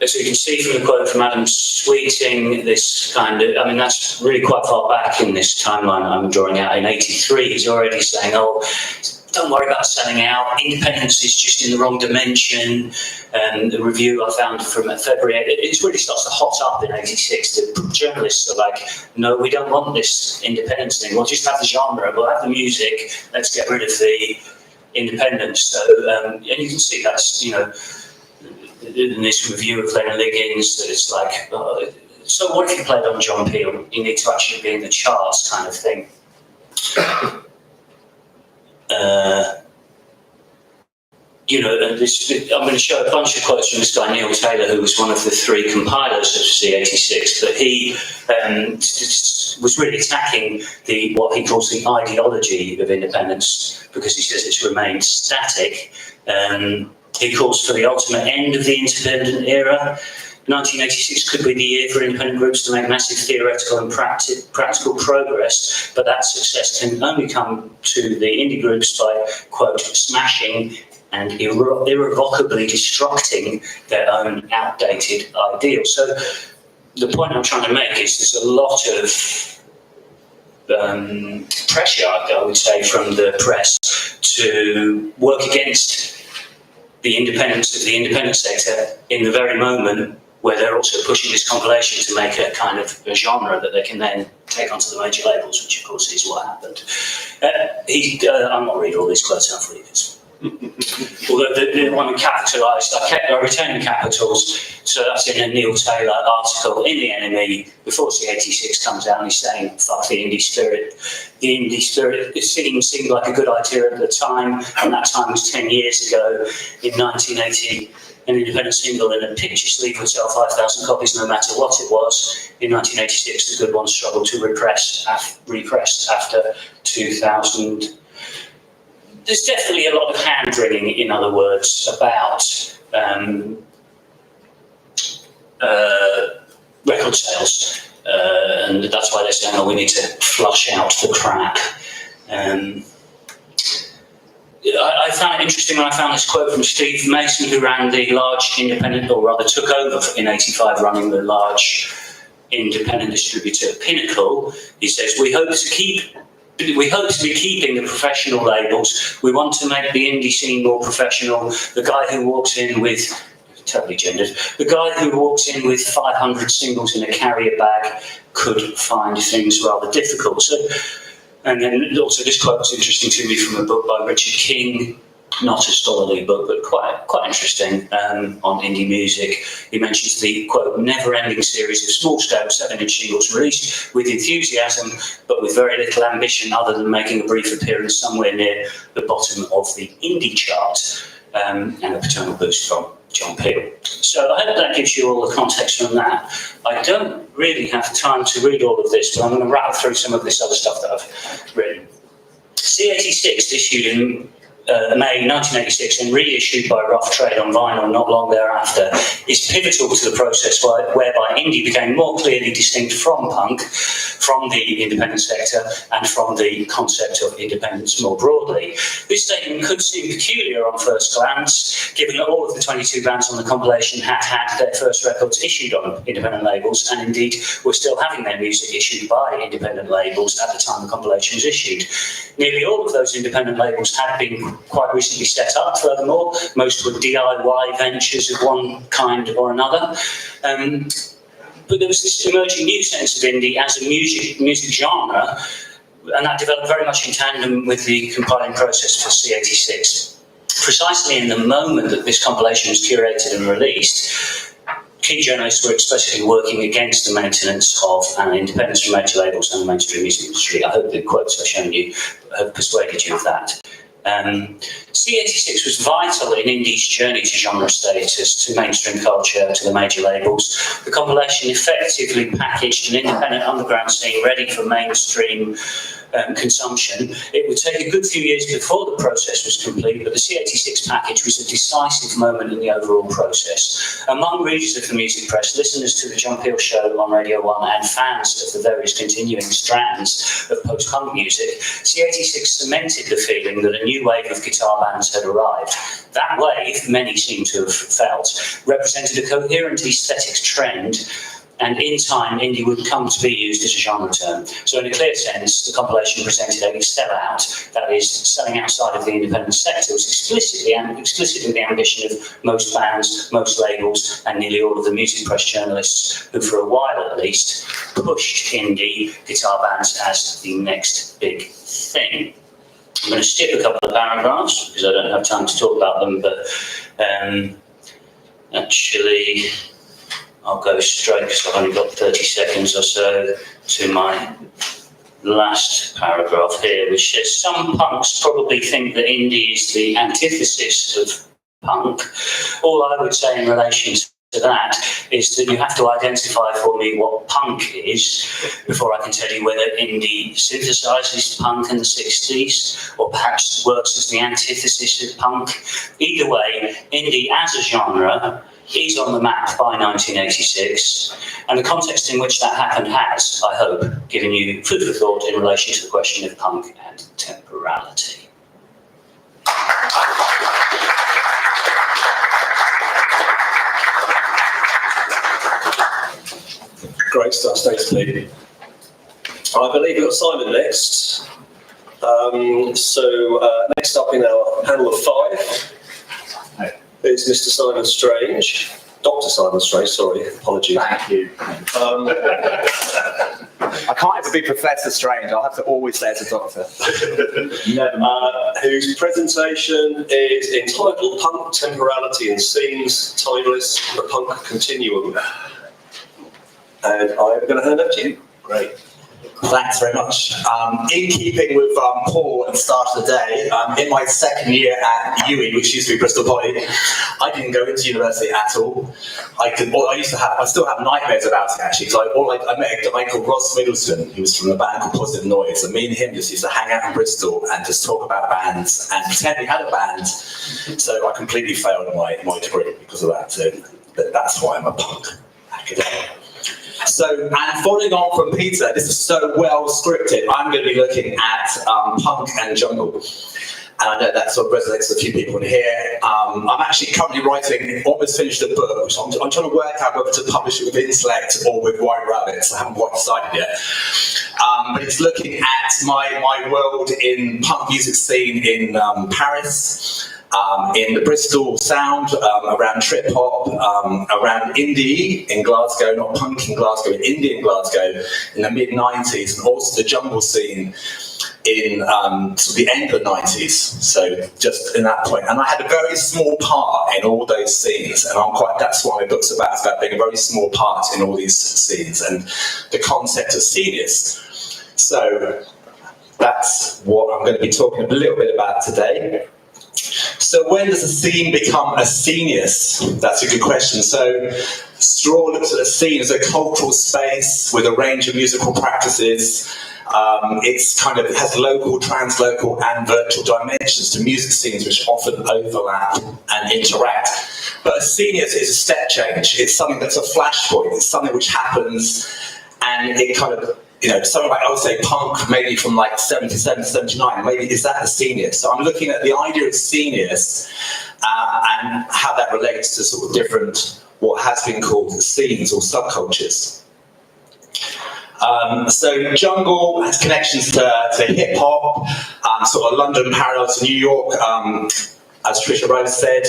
So you can see from the quote from Adam Sweeting, this kind of, that's really quite far back in this timeline I'm drawing out. In '83, he's already saying, don't worry about selling out. Independence is just in the wrong dimension. The review I found from February, it really starts to hot up in '86. The journalists are like, no, we don't want this independence thing. We'll just have the genre. We'll have the music. Let's get rid of the independence. So, and you can see that's, in this review of Lennon Liggins, that it's like, so what if you played on John Peel? You need to actually be in the charts, kind of thing. I'm going to show a bunch of quotes from this guy, Neil Taylor, who was one of the 3 compilers of C86, but he was really attacking what he calls the ideology of independence, because he says it's remained static. He calls for the ultimate end of the independent era. 1986 could be the year for independent groups to make massive theoretical and practical progress, but that success can only come to the indie groups by, quote, smashing and irrevocably destructing their own outdated ideals. So the point I'm trying to make is there's a lot of pressure, I would say, from the press to work against the independence of the independent sector in the very moment where they're also pushing this compilation to make a kind of a genre that they can then take onto the major labels, which of course is what happened. I'm not reading all these quotes out for you. Although the one capitalised, I retained the capitals, so that's in a Neil Taylor article in the NME before C86 comes out, and he's saying, fuck the indie spirit. The indie spirit, it seemed like a good idea at the time, and that time was 10 years ago, in 1980. An independent single in a picture sleeve would sell 5,000 copies no matter what it was. In 1986, the good ones struggled to repress after 2000. There's definitely a lot of hand-wringing, in other words, about record sales. And that's why they're saying, oh, we need to flush out the crap. I found it interesting when I found this quote from Steve Mason, who ran the large independent, or rather took over in '85, running the large independent distributor Pinnacle. He says, we hope to be keeping the professional labels. We want to make the indie scene more professional. The guy who walks in with, totally gendered, the guy who walks in with 500 singles in a carrier bag could find things rather difficult. So, and then also this quote was interesting to me from a book by Richard King, not a scholarly book, but quite interesting on indie music. He mentions the, quote, never-ending series of small-scale 7-inch singles released with enthusiasm, but with very little ambition other than making a brief appearance somewhere near the bottom of the indie chart, and a paternal boost from John Peel. So I hope that gives you all the context from that. I don't really have time to read all of this, but I'm going to rattle through some of this other stuff that I've written. C86 issued in May 1986 and reissued by Rough Trade on vinyl not long thereafter, is pivotal to the process whereby indie became more clearly distinct from punk, from the independent sector, and from the concept of independence more broadly. This statement could seem peculiar on first glance, given that all of the 22 bands on the compilation had their first records issued on independent labels, and indeed were still having their music issued by independent labels at the time the compilation was issued. Nearly all of those independent labels had been quite recently set up, furthermore. Most were DIY ventures of one kind or another. But there was this emerging new sense of indie as a music genre, and that developed very much in tandem with the compiling process for C86. Precisely in the moment that this compilation was curated and released, key journalists were explicitly working against the maintenance of independence from major labels and the mainstream music industry. I hope the quotes I've shown you have persuaded you of that. C86 was vital in indie's journey to genre status, to mainstream culture, to the major labels. The compilation effectively packaged an independent underground scene ready for mainstream consumption. It would take a good few years before the process was complete, but the C86 package was a decisive moment in the overall process. Among readers of the music press, listeners to the John Peel Show on Radio 1, and fans of the various continuing strands of post-punk music, C86 cemented the feeling that a new wave of guitar bands had arrived. That wave, many seem to have felt, represented a coherent aesthetic trend, and in time, indie would come to be used as a genre term. So in a clear sense, the compilation presented a sellout, that is, selling outside of the independent sector, was explicitly the ambition of most bands, most labels, and nearly all of the music press journalists who, for a while at least, pushed indie guitar bands as the next big thing. I'm going to skip a couple of paragraphs, because I don't have time to talk about them, but actually, I'll go straight, because I've only got 30 seconds or so, to my last paragraph here, which says, some punks probably think that indie is the antithesis of punk. All I would say in relation to that is that you have to identify for me what punk is before I can tell you whether indie synthesizes punk in the 60s or perhaps works as the antithesis of punk. Either way, indie as a genre is on the map by 1986, and the context in which that happened has, I hope, given you food for thought in relation to the question of punk and temporality. Great stuff, thanks, Pete. I believe we've got Simon next. Next up in our panel of 5 is Mr. Simon Strange. Dr. Simon Strange, sorry, apologies. Thank you. I can't ever be Professor Strange, I'll have to always say as a doctor. Never mind. Whose presentation is entitled Punk, Temporality and Scenes, Timeless, the Punk Continuum. And I'm going to hand over to you. Great. Thanks very much. In keeping with Paul at the start of the day, in my second year at UWE, which used to be Bristol Poly, I didn't go into university at all. I still have nightmares about it actually, because I met a guy called Russ Middleton, who was from a band called Positive Noise, and me and him just used to hang out in Bristol and just talk about bands and pretend we had a band. So I completely failed my degree because of that too. But that's why I'm a punk academic. So, and following on from Peter, this is so well scripted, I'm going to be looking at punk and jungle. And I know that sort of resonates with a few people in here. I'm actually currently writing, almost finished a book, which I'm trying to work out whether to publish it with Intellect or with White Rabbits. I haven't quite decided yet. But it's looking at my world in punk music scene in Paris, in the Bristol sound, around trip hop, around indie in Glasgow, not punk in Glasgow, indie in Glasgow in the mid-90s, and also the jungle scene in sort of the end of the 90s, so just in that point. And I had a very small part in all those scenes, and that's what my book's about. It's about being a very small part in all these scenes and the concept of scenius. So that's what I'm going to be talking a little bit about today. So when does a scene become a scenius? That's a good question. So Straw looks at a scene as a cultural space with a range of musical practices. It has local, translocal and virtual dimensions to music scenes which often overlap and interact. But a scenius is a step change. It's something that's a flashpoint. It's something which happens and it kind of, something like, I would say punk, maybe from like 77, 79, maybe is that the scenius? So I'm looking at the idea of scenius and how that relates to sort of different, what has been called scenes or subcultures. So jungle has connections to hip hop, sort of London parallel to New York, as Trisha Rose said.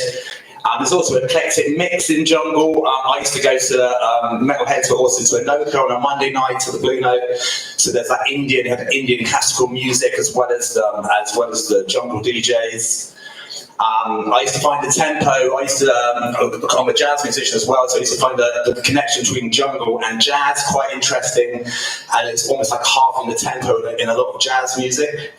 There's also an eclectic mix in jungle. I used to go to Metalheads, but also to Anoka on a Monday night to the Blue Note. So there's that Indian classical music as well as the jungle DJs. I used to find the tempo. I'm a jazz musician as well, so I used to find the connection between jungle and jazz quite interesting, and it's almost like halving the tempo in a lot of jazz music.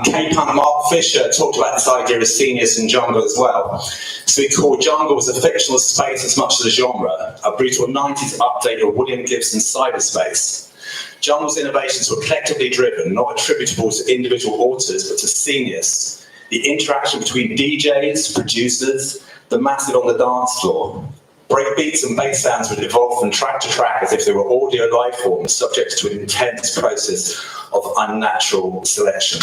K-Punk Mark Fisher talked about this idea of scenius and jungle as well. So he called jungle as a fictional space as much as a genre, a brutal 90s update of William Gibson's cyberspace. Jungle's innovations were collectively driven, not attributable to individual authors, but to scenius, the interaction between DJs, producers, the massive on the dance floor. Breakbeats and bass sounds would evolve from track to track as if they were audio life forms, subject to an intense process of unnatural selection.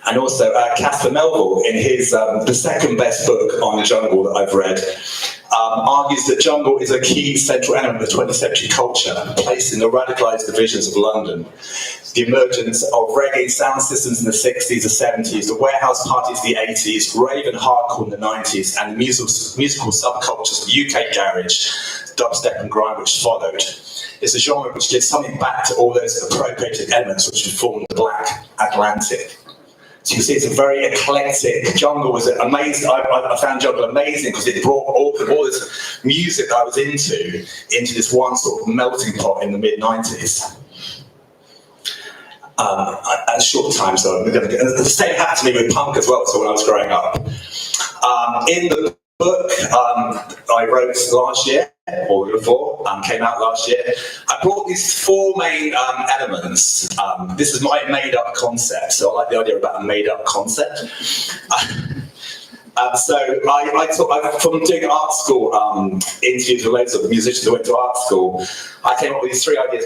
And also, Casper Melville, in his the second best book on jungle that I've read, argues that jungle is a key central element of 20th century culture, placed in the radicalised divisions of London. The emergence of reggae sound systems in the 60s, the 70s, the warehouse parties of the 80s, rave and hardcore in the 90s, and the musical subcultures of UK garage, dubstep and grime which followed. It's a genre which gives something back to all those appropriated elements which had formed the Black Atlantic. So you can see it's a very eclectic. Jungle was amazing. I found jungle amazing because it brought all this music I was into this one sort of melting pot in the mid-90s. At short time, so the same happened to me with punk as well, so when I was growing up. In the book I wrote last year, or before, came out last year, I brought these 4 main elements. This is my made-up concept, so I like the idea about a made-up concept. So from doing art school, interviews with loads of musicians who went to art school, I came up with these 4 ideas: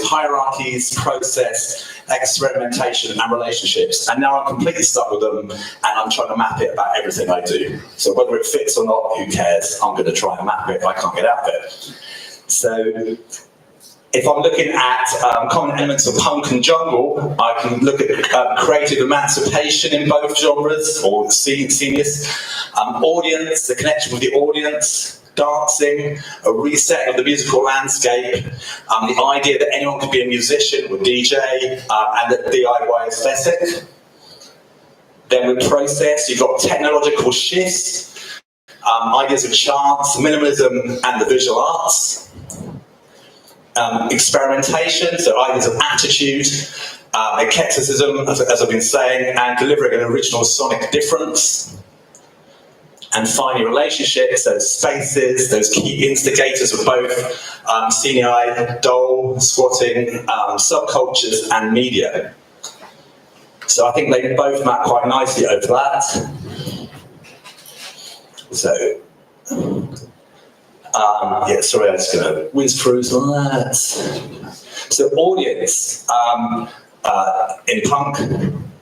hierarchies, process, experimentation, and relationships. And now I'm completely stuck with them, and I'm trying to map it about everything I do. So whether it fits or not, who cares? I'm going to try and map it if I can't get out of it. So if I'm looking at common elements of punk and jungle, I can look at creative emancipation in both genres, or scenes, audience, the connection with the audience, dancing, a reset of the musical landscape, the idea that anyone could be a musician or DJ, and the DIY aesthetic. Then with process, you've got technological shifts, ideas of chance, minimalism, and the visual arts. Experimentation, so ideas of attitude, eclecticism, as I've been saying, and delivering an original sonic difference. And finally, relationships, those spaces, those key instigators of both CNI, dole, squatting, subcultures, and media. So I think they both map quite nicely over that. So. Sorry, I'm just going to whiz through some of that. So audience, in punk,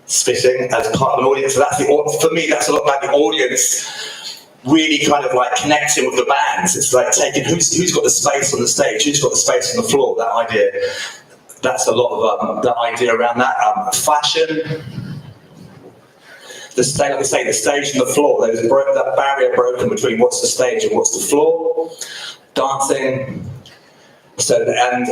spitting as part of an audience. So that's for me, that's a lot about the audience really kind of like connecting with the bands. It's like taking who's got the space on the stage, who's got the space on the floor. That idea, that's a lot of that idea around that. Fashion. Like I say, the stage and the floor, that barrier broken between what's the stage and what's the floor. Dancing. So, and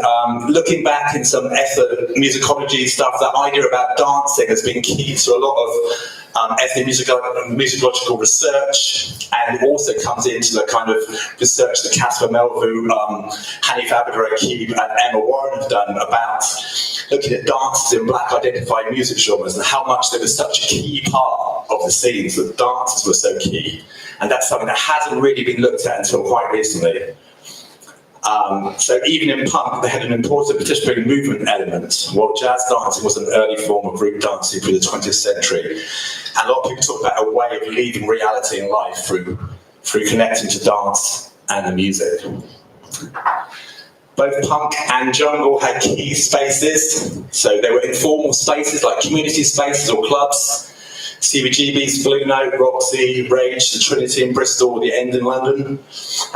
looking back in some ethnomusicology stuff, that idea about dancing has been key to a lot of ethnomusicological research, and it also comes into the kind of research that Casper Melvu, Hanif Abdurraqib, and Emma Warren have done about looking at dances in black identified music genres and how much they were such a key part of the scenes, that dances were so key. And that's something that hasn't really been looked at until quite recently. So even in punk, they had an important participatory movement element, while jazz dancing was an early form of group dancing through the 20th century. And a lot of people talk about a way of leaving reality in life through connecting to dance and the music. Both punk and jungle had key spaces. So they were informal spaces like community spaces or clubs. CBGB's, Blue Note, Roxy, Rage, the Trinity in Bristol, the End in London,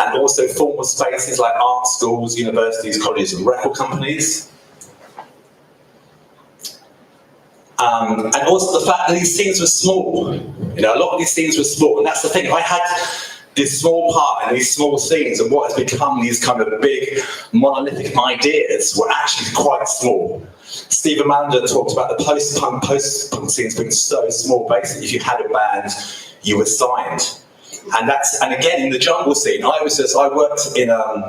and also formal spaces like art schools, universities, colleges, and record companies. And also the fact that these scenes were small. A lot of these scenes were small, and that's the thing. I had this small part in these small scenes, and what has become these kind of big monolithic ideas were actually quite small. Stephen Mander talked about the post-punk scenes being so small. Basically, if you had a band, you were signed. And again, in the jungle scene, I worked in a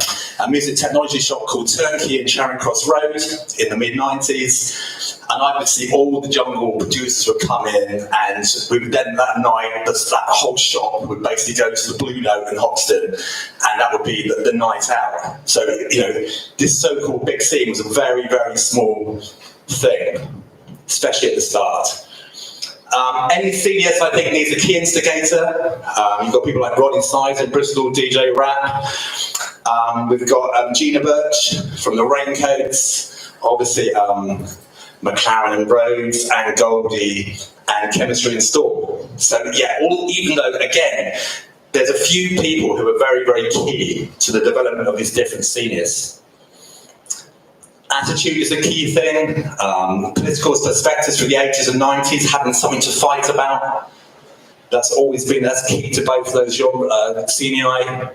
music technology shop called Turnkey in Charing Cross Road in the mid-90s. And I would see all the jungle producers would come in, and we would then that night, that whole shop would basically go to the Blue Note in Hoxton, and that would be the night out. So, this so-called big scene was a very, very small thing, especially at the start. Any seniors, I think, needs a key instigator. You've got people like Rodney Sides in Bristol, DJ Rap. We've got Gina Birch from the Raincoats, obviously McLaren and Rhodes, and Goldie, and Chemistry and Storm. So yeah, even though, again, there's a few people who are very, very key to the development of these different seniors. Attitude is a key thing. Political perspectives from the 80s and 90s, having something to fight about. That's key to both those CNI.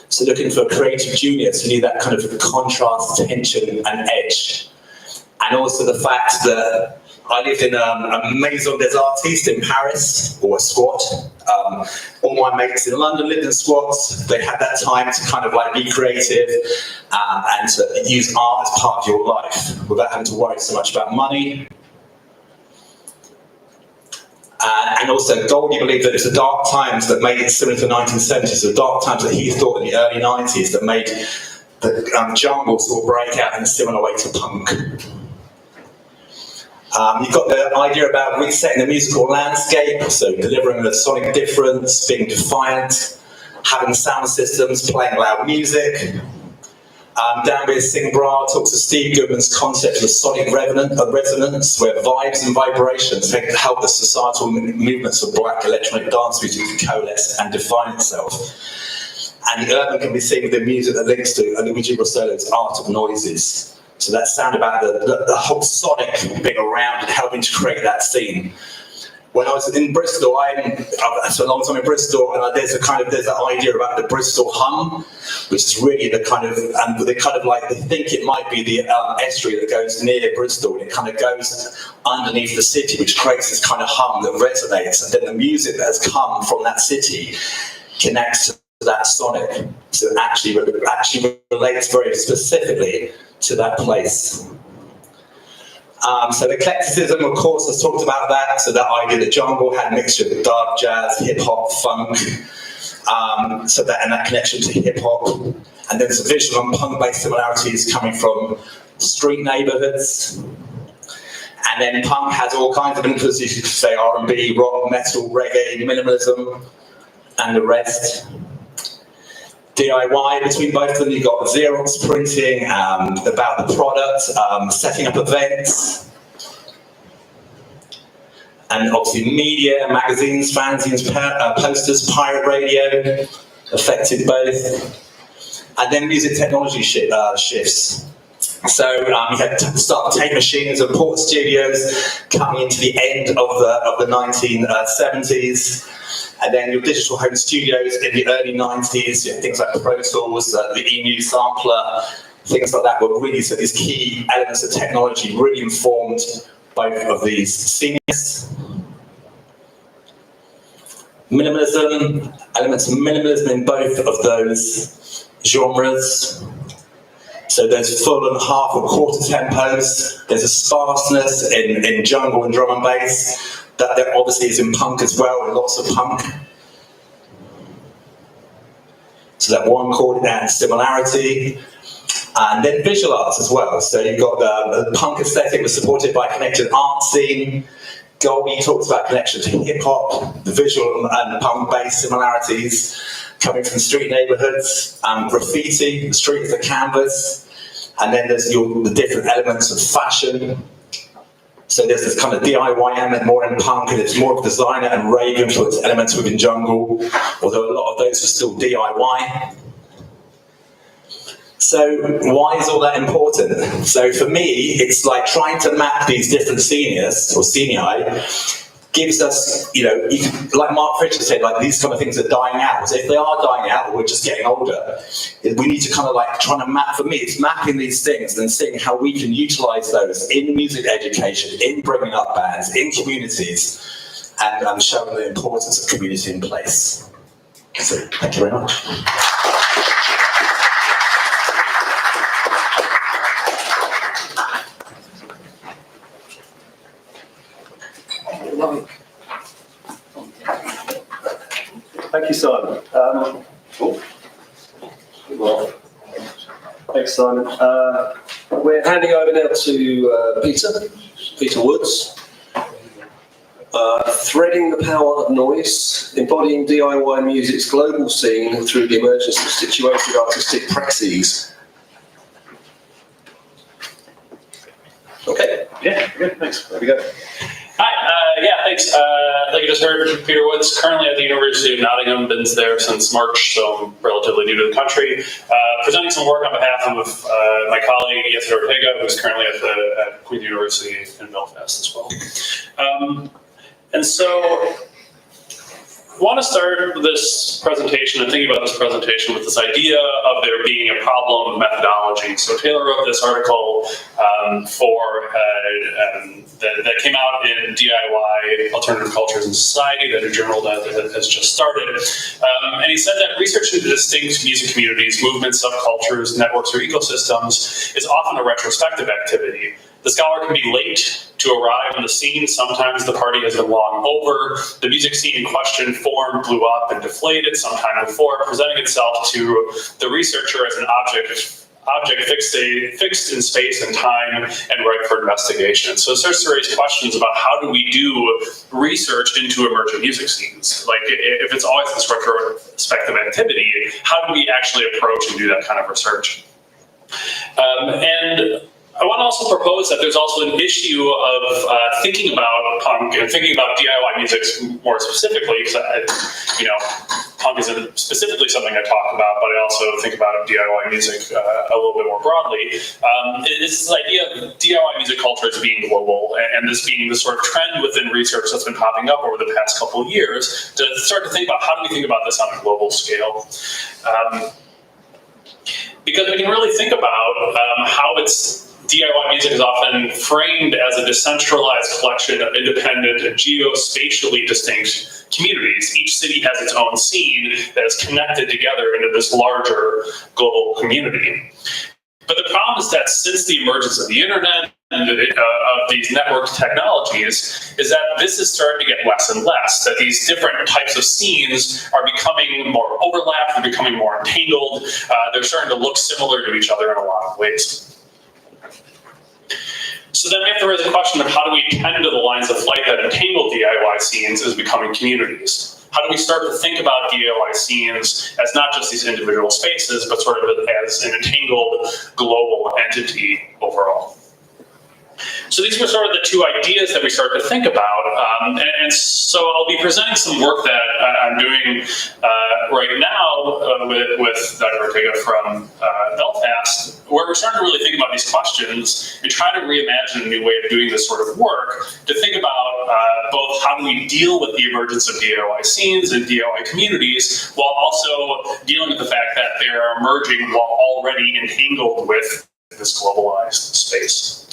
So looking for creative juniors, you need that kind of contrast, tension, and edge. And also the fact that I lived in a maison des artistes in Paris, or a squat. All my mates in London lived in squats. They had that time to kind of like be creative and to use art as part of your life without having to worry so much about money. And also, Goldie believed that it was the dark times that made it similar to the 1970s, the dark times that he thought in the early 90s that made the jungle sort of break out in a similar way to punk. You've got the idea about resetting the musical landscape, so delivering a sonic difference, being defiant, having sound systems, playing loud music. Downbeat Singh Bra talks to Steve Goodman's concept of sonic resonance, where vibes and vibrations help the societal movements of black electronic dance music to coalesce and define itself. And urban can be seen with the music that links to Luigi Rossello's art of noises. So that sound about the whole sonic being around and helping to create that scene. When I was in Bristol, I spent a long time in Bristol, and there's an idea about the Bristol hum, which is really they think it might be the estuary that goes near Bristol, and it kind of goes underneath the city, which creates this kind of hum that resonates, and then the music that has come from that city connects to that sonic, so it actually relates very specifically to that place. So eclecticism, of course, has talked about that. So that idea that jungle had a mixture of dark jazz, hip hop, funk. So that connection to hip hop, and then some visual and punk-based similarities coming from street neighborhoods. And then punk has all kinds of influences. You could say R&B, rock, metal, reggae, minimalism, and the rest. DIY between both of them, you've got Xerox printing, about the product, setting up events, and obviously media, magazines, fanzines, posters, pirate radio, affected both. And then music technology shifts. So you had to start tape machines and port studios coming into the end of the 1970s. And then your digital home studios in the early 90s, you had things like Pro Tools, the EMU sampler, things like that were really, so these key elements of technology really informed both of these scenes. Minimalism, elements of minimalism in both of those genres. So there's full and half and quarter tempos, there's a sparseness in jungle and drum and bass. That obviously is in punk as well, and lots of punk. So that one chord and similarity. And then visual arts as well. So you've got the punk aesthetic was supported by a connected art scene. Cawley talks about connection to hip hop, the visual and punk-based similarities coming from street neighborhoods, graffiti, the street is a canvas. And then there's the different elements of fashion. So there's this kind of DIY element more in punk, and it's more of designer and rave influence elements within jungle, although a lot of those are still DIY. So why is all that important? So for me, it's like trying to map these different seniors, or senii, gives us, like Mark Fisher said, like these kind of things are dying out. So if they are dying out, or we're just getting older, we need to kind of like trying to map, for me, it's mapping these things and seeing how we can utilize those in music education, in bringing up bands, in communities, and showing the importance of community in place. So thank you very much. Thank you, Simon. Thanks, Simon. We're handing over now to Peter Woods. Threading the power of noise, embodying DIY music's global scene through the emergence of situated artistic praxis. Okay. Yeah, good, thanks. There we go. Hi, thanks. Like you just heard, Peter Woods, currently at the University of Nottingham, been there since March, so I'm relatively new to the country. Presenting some work on behalf of my colleague, Jesse Ortega, who's currently at Queen's University in Belfast as well. And so, I want to start this presentation and thinking about this presentation with this idea of there being a problem of methodology. So Taylor wrote this article that came out in DIY, Alternative Cultures in Society, that a journal that has just started. And he said that research into distinct music communities, movements, subcultures, networks, or ecosystems is often a retrospective activity. The scholar can be late to arrive on the scene. Sometimes the party has been long over. The music scene in question formed, blew up, and deflated sometime before, presenting itself to the researcher as an object fixed in space and time and ripe for investigation. So it starts to raise questions about how do we do research into emergent music scenes? Like, if it's always this retrospective activity, how do we actually approach and do that kind of research? And I want to also propose that there's also an issue of thinking about punk and thinking about DIY music more specifically, because punk isn't specifically something I talk about, but I also think about DIY music a little bit more broadly. It's this idea of DIY music culture as being global, and this being the sort of trend within research that's been popping up over the past couple of years, to start to think about how do we think about this on a global scale. Because we can really think about how DIY music is often framed as a decentralized collection of independent and geospatially distinct communities. Each city has its own scene that is connected together into this larger global community. But the problem is that since the emergence of the internet and of these network technologies, is that this is starting to get less and less, that these different types of scenes are becoming more overlapped, they're becoming more entangled, they're starting to look similar to each other in a lot of ways. So then we have to raise the question of how do we tend to the lines of flight that entangle DIY scenes as becoming communities? How do we start to think about DIY scenes as not just these individual spaces, but sort of as an entangled global entity overall? So these were sort of the two ideas that we started to think about, and so I'll be presenting some work that I'm doing right now with Dr. Brigitta from Belfast, where we're starting to really think about these questions and try to reimagine a new way of doing this sort of work, to think about both how do we deal with the emergence of DIY scenes and DIY communities, while also dealing with the fact that they are emerging while already entangled with this globalized space.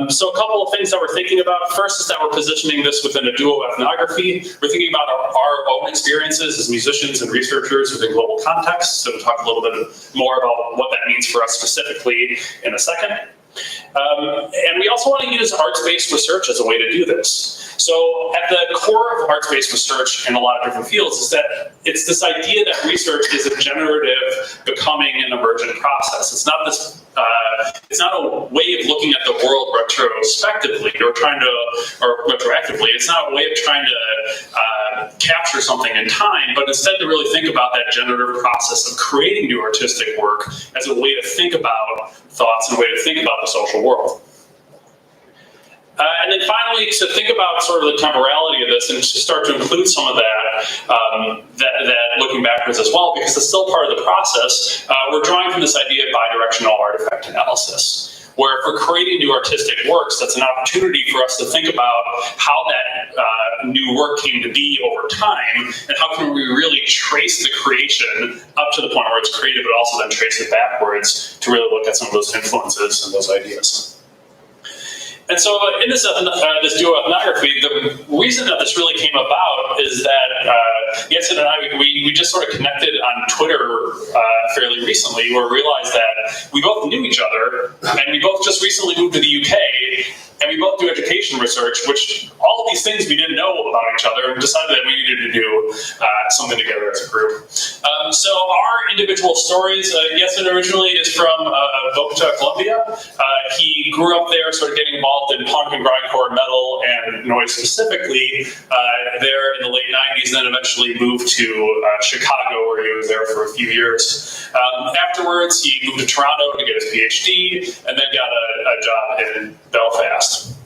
So a couple of things that we're thinking about. First is that we're positioning this within a dual ethnography. We're thinking about our own experiences as musicians and researchers within global contexts. So we'll talk a little bit more about what that means for us specifically in a second. And we also want to use arts-based research as a way to do this. So at the core of arts-based research in a lot of different fields is that it's this idea that research is a generative, becoming, and emergent process. It's not this. It's not a way of looking at the world retrospectively or retroactively. It's not a way of trying to capture something in time, but instead to really think about that generative process of creating new artistic work as a way to think about thoughts and a way to think about the social world. And then finally, to think about sort of the temporality of this and to start to include some of that looking backwards as well, because it's still part of the process, we're drawing from this idea of bidirectional artifact analysis, where if we're creating new artistic works, that's an opportunity for us to think about how that new work came to be over time, and how can we really trace the creation up to the point where it's created, but also then trace it backwards to really look at some of those influences and those ideas. And so in this duo ethnography, the reason that this really came about is that Jensen and I, we just sort of connected on Twitter fairly recently, where we realized that we both knew each other, and we both just recently moved to the UK, and we both do education research, which all of these things we didn't know about each other, and decided that we needed to do something together as a group. So our individual stories, Jensen originally is from Bogota, Colombia. He grew up there, sort of getting involved in punk and grindcore, metal, and noise specifically there in the late 90s, then eventually moved to Chicago, where he was there for a few years. Afterwards, he moved to Toronto to get his PhD, and then got a job in Belfast.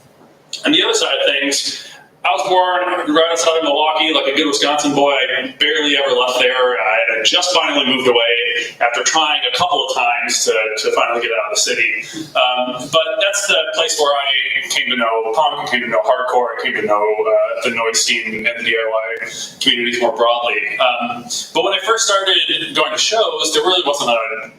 On the other side of things, I was born right outside of Milwaukee, like a good Wisconsin boy. I barely ever left there. I had just finally moved away after trying a couple of times to finally get out of the city. But that's the place where I came to know punk, I came to know hardcore, I came to know the noise scene and the DIY communities more broadly. But when I first started going to shows, there really wasn't a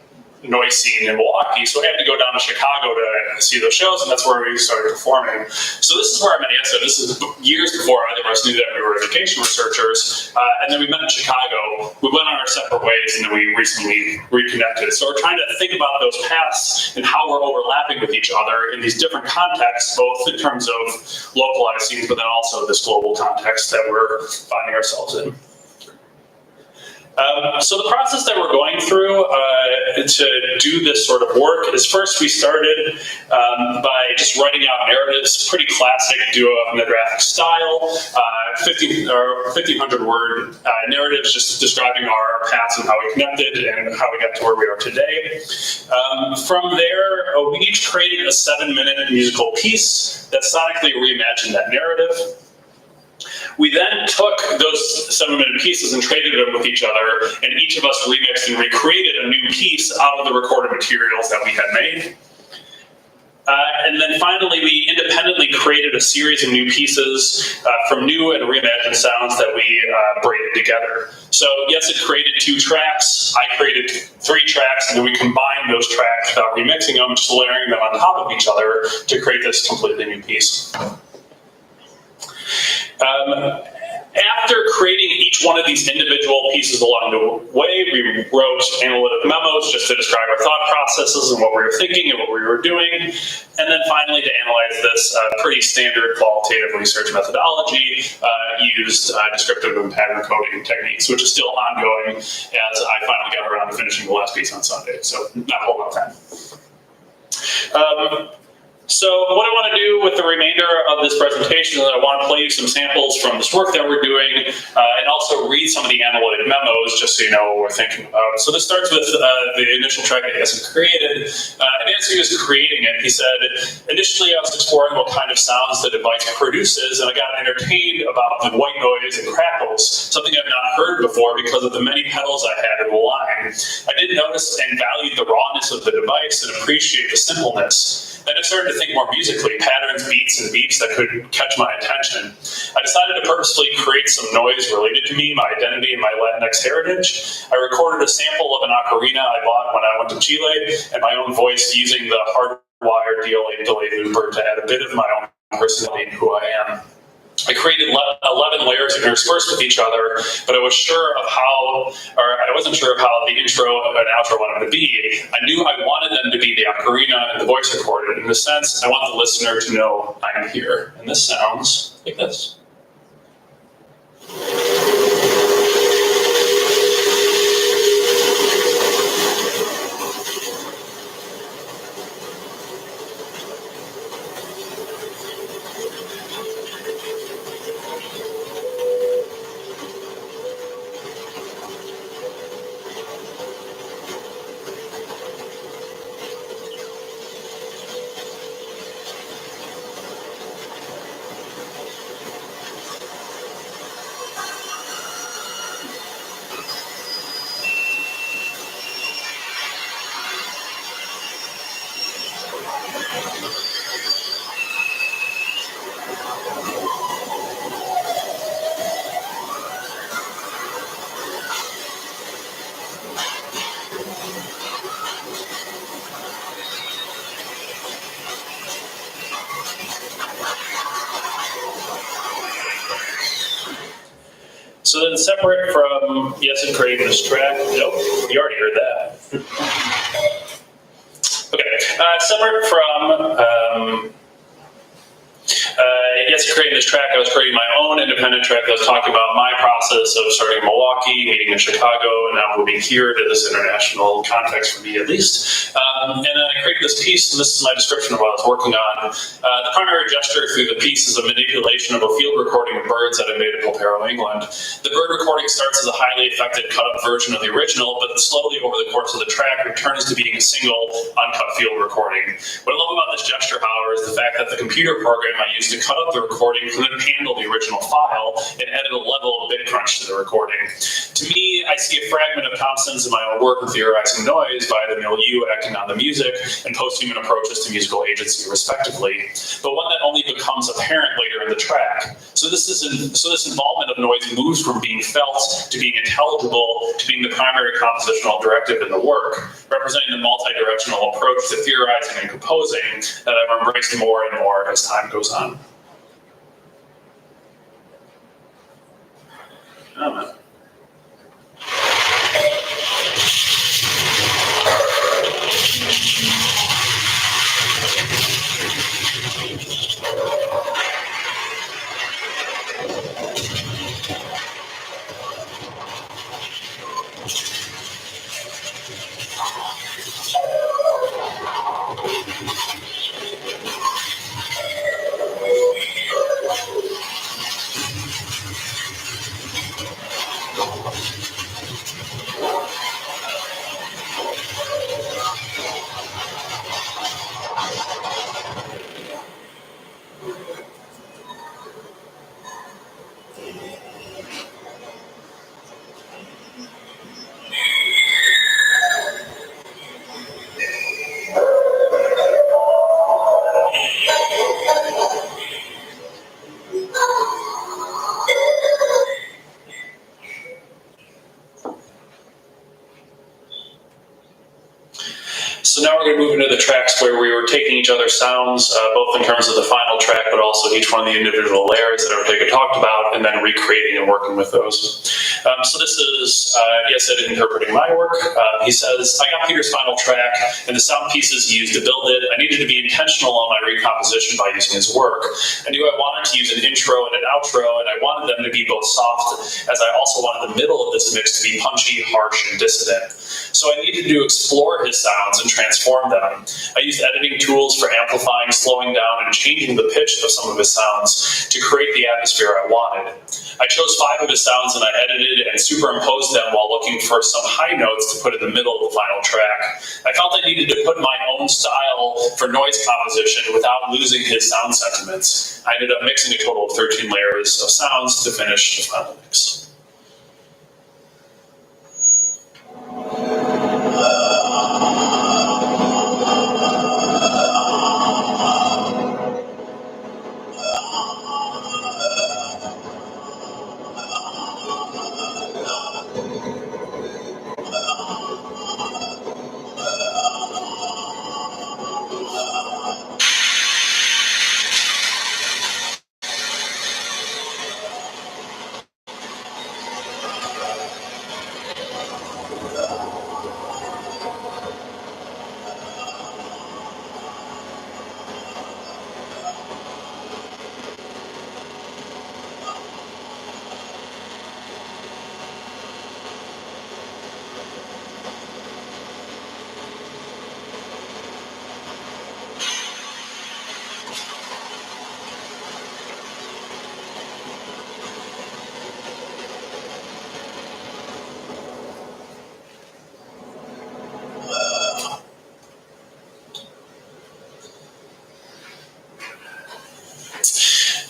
noise scene in Milwaukee, so I had to go down to Chicago to see those shows, and that's where we started performing. So this is where I met Asa. This is years before either of us knew that we were education researchers, and then we met in Chicago. We went on our separate ways, and then we recently reconnected. So we're trying to think about those paths and how we're overlapping with each other in these different contexts, both in terms of localized scenes, but then also this global context that we're finding ourselves in. So the process that we're going through to do this sort of work is first we started by just writing out narratives, pretty classic duo-ethnographic style, 1,500 word narratives just describing our paths and how we connected and how we got to where we are today. From there, we each created a 7-minute musical piece that sonically reimagined that narrative. We then took those 7-minute pieces and traded them with each other, and each of us remixed and recreated a new piece out of the recorded materials that we had made. And then finally, we independently created a series of new pieces from new and reimagined sounds that we braided together. So yes, it created 2 tracks. I created 3 tracks, and then we combined those tracks without remixing them, just layering them on top of each other to create this completely new piece. After creating each one of these individual pieces along the way, we wrote analytic memos just to describe our thought processes and what we were thinking and what we were doing. And then finally, to analyze this pretty standard qualitative research methodology, used descriptive and pattern coding techniques, which is still ongoing as I finally got around to finishing the last piece on Sunday. So not a whole lot of time. So what I want to do with the remainder of this presentation is I want to play you some samples from this work that we're doing and also read some of the analytic memos just so you know what we're thinking about. So this starts with the initial track that Yasin created. And as he was creating it, he said, initially I was exploring what kind of sounds the device produces, and I got entertained about the white noise and crackles, something I've not heard before because of the many pedals I had in the line. I did notice and value the rawness of the device and appreciate the simpleness. Then I started to think more musically, patterns, beats, and beeps that could catch my attention. I decided to purposely create some noise related to me, my identity, and my Latinx heritage. I recorded a sample of an ocarina I bought when I went to Chile, and my own voice using the hardwired DLA delay looper to add a bit of my own personality and who I am. I created 11 layers interspersed with each other, but I wasn't sure of how the intro and outro wanted to be. I knew I wanted them to be the ocarina and the voice recorded. In a sense, I want the listener to know I'm here. And this sounds like this. So then separate from Yasin creating this track, nope, you already heard that. Okay, separate from Yasin creating this track, I was creating my own independent track that was talking about my process of starting in Milwaukee, meeting in Chicago, and now moving here to this international context for me at least. And then I created this piece, and this is my description of what I was working on. The primary gesture through the piece is a manipulation of a field recording of birds that I made in Polperro, England. The bird recording starts as a highly affected cut-up version of the original, but slowly over the course of the track returns to being a single uncut field recording. What I love about this gesture, however, is the fact that the computer program I used to cut up the recording couldn't handle the original file and added a level of bit crunch to the recording. To me, I see a fragment of Thompson's in my own work in theorizing noise via the milieu acting on the music and post-human approaches to musical agency, respectively, but one that only becomes apparent later in the track. So this involvement of noise moves from being felt to being intelligible to being the primary compositional directive in the work, representing the multi-directional approach to theorizing and composing that I've embraced more and more as time goes on. Oh, man. tracks where we were taking each other's sounds, both in terms of the final track, but also each one of the individual layers that Ortega talked about, and then recreating and working with those. So this is Jessid interpreting my work. He says, I got Peter's final track and the sound pieces he used to build it. I needed to be intentional on my recomposition by using his work. I knew I wanted to use an intro and an outro, and I wanted them to be both soft, as I also wanted the middle of this mix to be punchy, harsh, and dissident. So I needed to explore his sounds and transform them. I used editing tools for amplifying, slowing down, and changing the pitch of some of his sounds to create the atmosphere I wanted. I chose 5 of his sounds and I edited and superimposed them while looking for some high notes to put in the middle of the final track. I felt I needed to put my own style for noise composition without losing his sound sentiments. I ended up mixing a total of 13 layers of sounds to finish the final mix.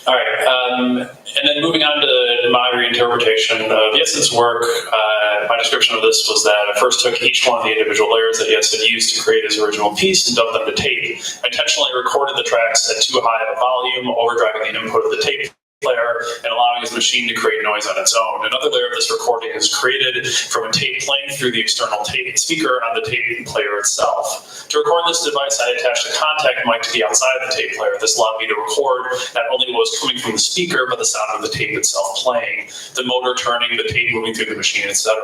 All right, and then moving on to my reinterpretation of Jessid's work, my description of this was that I first took each one of the individual layers that Jessid used to create his original piece and dubbed them to tape. I intentionally recorded the tracks at too high of a volume, overdriving the input of the tape player and allowing his machine to create noise on its own. Another layer of this recording is created from a tape playing through the external tape speaker on the tape player itself. To record this device, I attached a contact mic to the outside of the tape player. This allowed me to record not only what was coming from the speaker, but the sound of the tape itself playing, the motor turning, the tape moving through the machine, etc.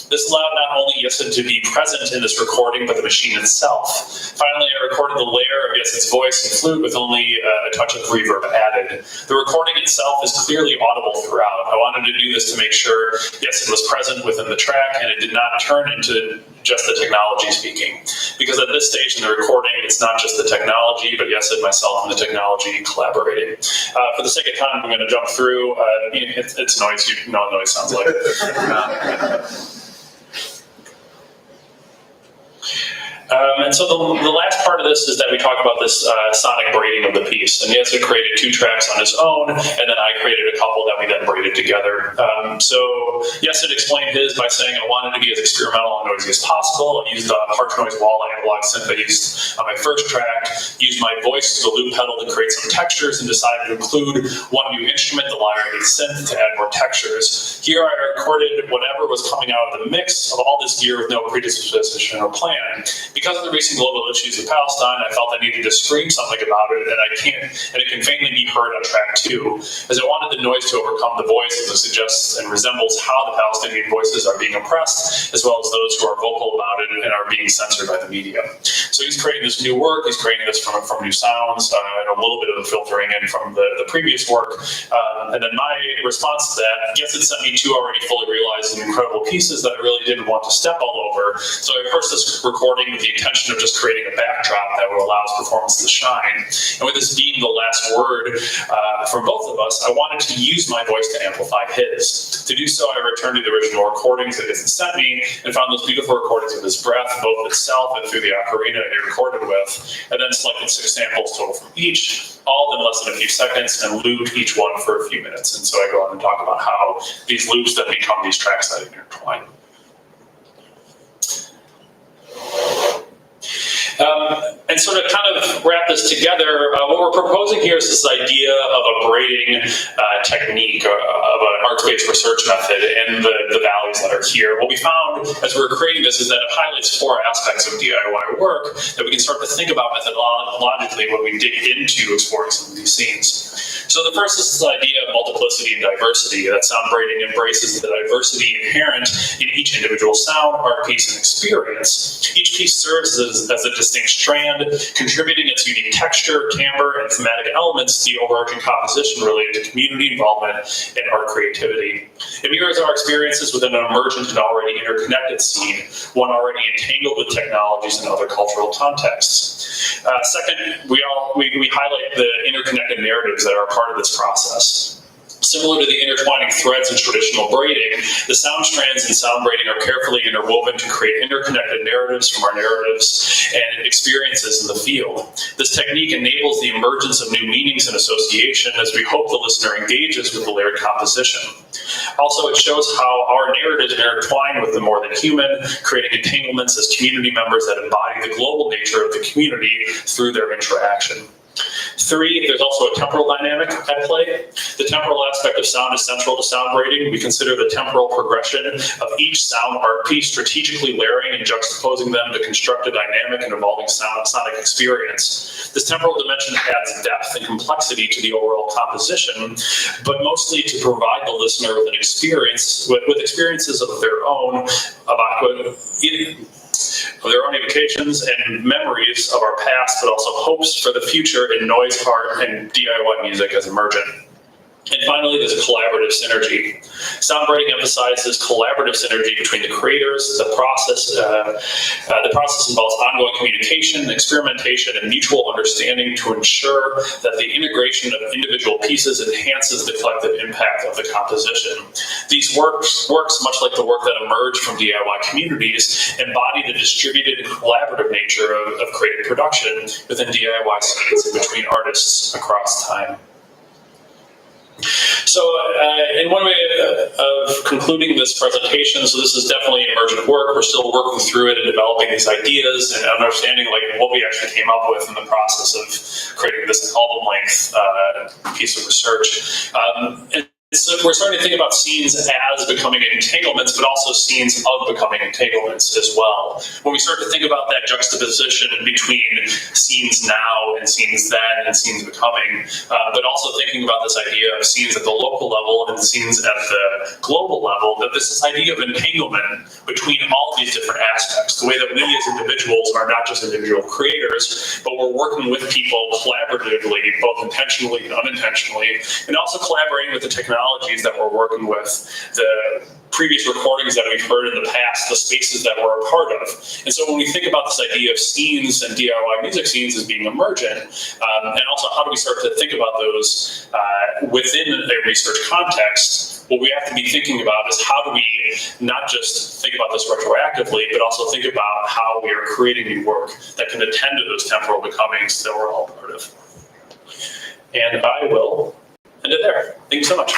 This allowed not only Jessid to be present in this recording, but the machine itself. Finally, I recorded the layer of Jessid's voice and flute with only a touch of reverb added. The recording itself is clearly audible throughout. I wanted to do this to make sure Jessid was present within the track and it did not turn into just the technology speaking. Because at this stage in the recording, it's not just the technology, but Jessid, myself, and the technology collaborating. For the sake of time, I'm going to jump through. It's noise. You know what noise sounds like. And so the last part of this is that we talk about this sonic braiding of the piece. And Jessid created 2 tracks on his own, and then I created a couple that we then braided together. So Jessid explained his by saying I wanted to be as experimental and noisy as possible. I used a harsh noise wall analog synth I used on my first track, used my voice as a loop pedal to create some textures, and decided to include one new instrument, the lyre-based synth, to add more textures. Here I recorded whatever was coming out of the mix of all this gear with no predisposition or plan. Because of the recent global issues of Palestine, I felt I needed to scream something about it, and it can faintly be heard on track 2, as I wanted the noise to overcome the voice as it suggests and resembles how the Palestinian voices are being oppressed, as well as those who are vocal about it and are being censored by the media. So he's creating this new work, he's creating this from new sounds, and a little bit of the filtering in from the previous work. And then my response to that, Jessid sent me 2 already fully realized and incredible pieces that I really didn't want to step all over. So I rehearsed this recording with the intention of just creating a backdrop that would allow his performance to shine. And with this being the last word from both of us, I wanted to use my voice to amplify his. To do so, I returned to the original recordings that Jessid sent me and found those beautiful recordings of his breath, both itself and through the ocarina he recorded with, and then selected 6 samples total from each, all in less than a few seconds, and looped each one for a few minutes. And so I go on and talk about how these loops then become these tracks that intertwine. And sort of kind of wrap this together, what we're proposing here is this idea of a braiding technique, of an arts-based research method, and the values that are here. What we found as we were creating this is that it highlights 4 aspects of DIY work that we can start to think about methodologically when we dig into exploring some of these scenes. So the first is this idea of multiplicity and diversity, that sound braiding embraces the diversity inherent in each individual sound, art piece, and experience. Each piece serves as a distinct strand, contributing its unique texture, timbre, and thematic elements to the overarching composition related to community involvement and art creativity. It mirrors our experiences within an emergent and already interconnected scene, one already entangled with technologies and other cultural contexts. Second, we highlight the interconnected narratives that are part of this process. Similar to the intertwining threads in traditional braiding, the sound strands in sound braiding are carefully interwoven to create interconnected narratives from our narratives and experiences in the field. This technique enables the emergence of new meanings and association as we hope the listener engages with the layered composition. Also, it shows how our narratives intertwine with the more than human, creating entanglements as community members that embody the global nature of the community through their interaction. 3, there's also a temporal dynamic at play. The temporal aspect of sound is central to sound braiding. We consider the temporal progression of each sound art piece, strategically layering and juxtaposing them to construct a dynamic and evolving sonic experience. This temporal dimension adds depth and complexity to the overall composition, but mostly to provide the listener with an experience, with experiences of their own, of their own evocations and memories of our past, but also hopes for the future in noise art and DIY music as emergent. And finally, there's a collaborative synergy. Sound braiding emphasizes collaborative synergy between the creators. The process involves ongoing communication, experimentation, and mutual understanding to ensure that the integration of individual pieces enhances the collective impact of the composition. These works, much like the work that emerged from DIY communities, embody the distributed and collaborative nature of creative production within DIY scenes and between artists across time. So in one way of concluding this presentation, so this is definitely emergent work. We're still working through it and developing these ideas and understanding like what we actually came up with in the process of creating this album-length piece of research. So we're starting to think about scenes as becoming entanglements, but also scenes of becoming entanglements as well. When we start to think about that juxtaposition between scenes now and scenes then and scenes becoming, but also thinking about this idea of scenes at the local level and scenes at the global level, that this idea of entanglement between all these different aspects, the way that we as individuals are not just individual creators, but we're working with people collaboratively, both intentionally and unintentionally, and also collaborating with the technologies that we're working with, the previous recordings that we've heard in the past, the spaces that we're a part of. And so when we think about this idea of scenes and DIY music scenes as being emergent, and also how do we start to think about those within a research context, what we have to be thinking about is how do we not just think about this retroactively, but also think about how we are creating new work that can attend to those temporal becomings that we're all part of. And I will end it there. Thank you so much.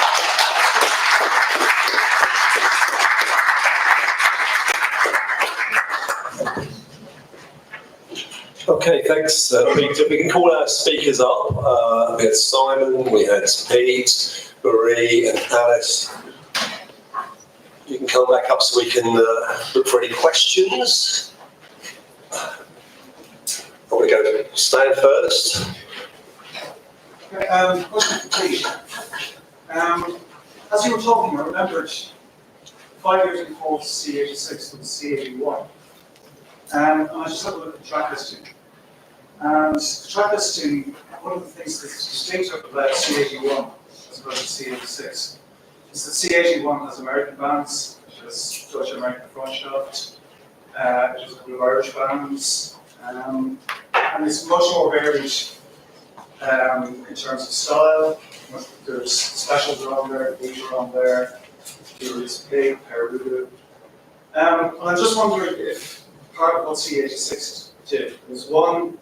Okay, thanks, Peter. We can call our speakers up. We had Simon, we had Pete, Marie, and Alice. You can come back up so we can look for any questions. Probably go to Stan first. Question for Pete. As you were talking, I remembered 5 years before C86 was C81. And I just had a look at track listing. And the track listing, one of the things that's distinctive about C81 as opposed to C86 is that C81 has American bands, it has Dutch American Frontshaft, it has a couple of Irish bands, and it's much more varied in terms of style. There's specials are on there, beats are on there, there's Pig, Peruda. And I'm just wondering if part of what C86 did was one,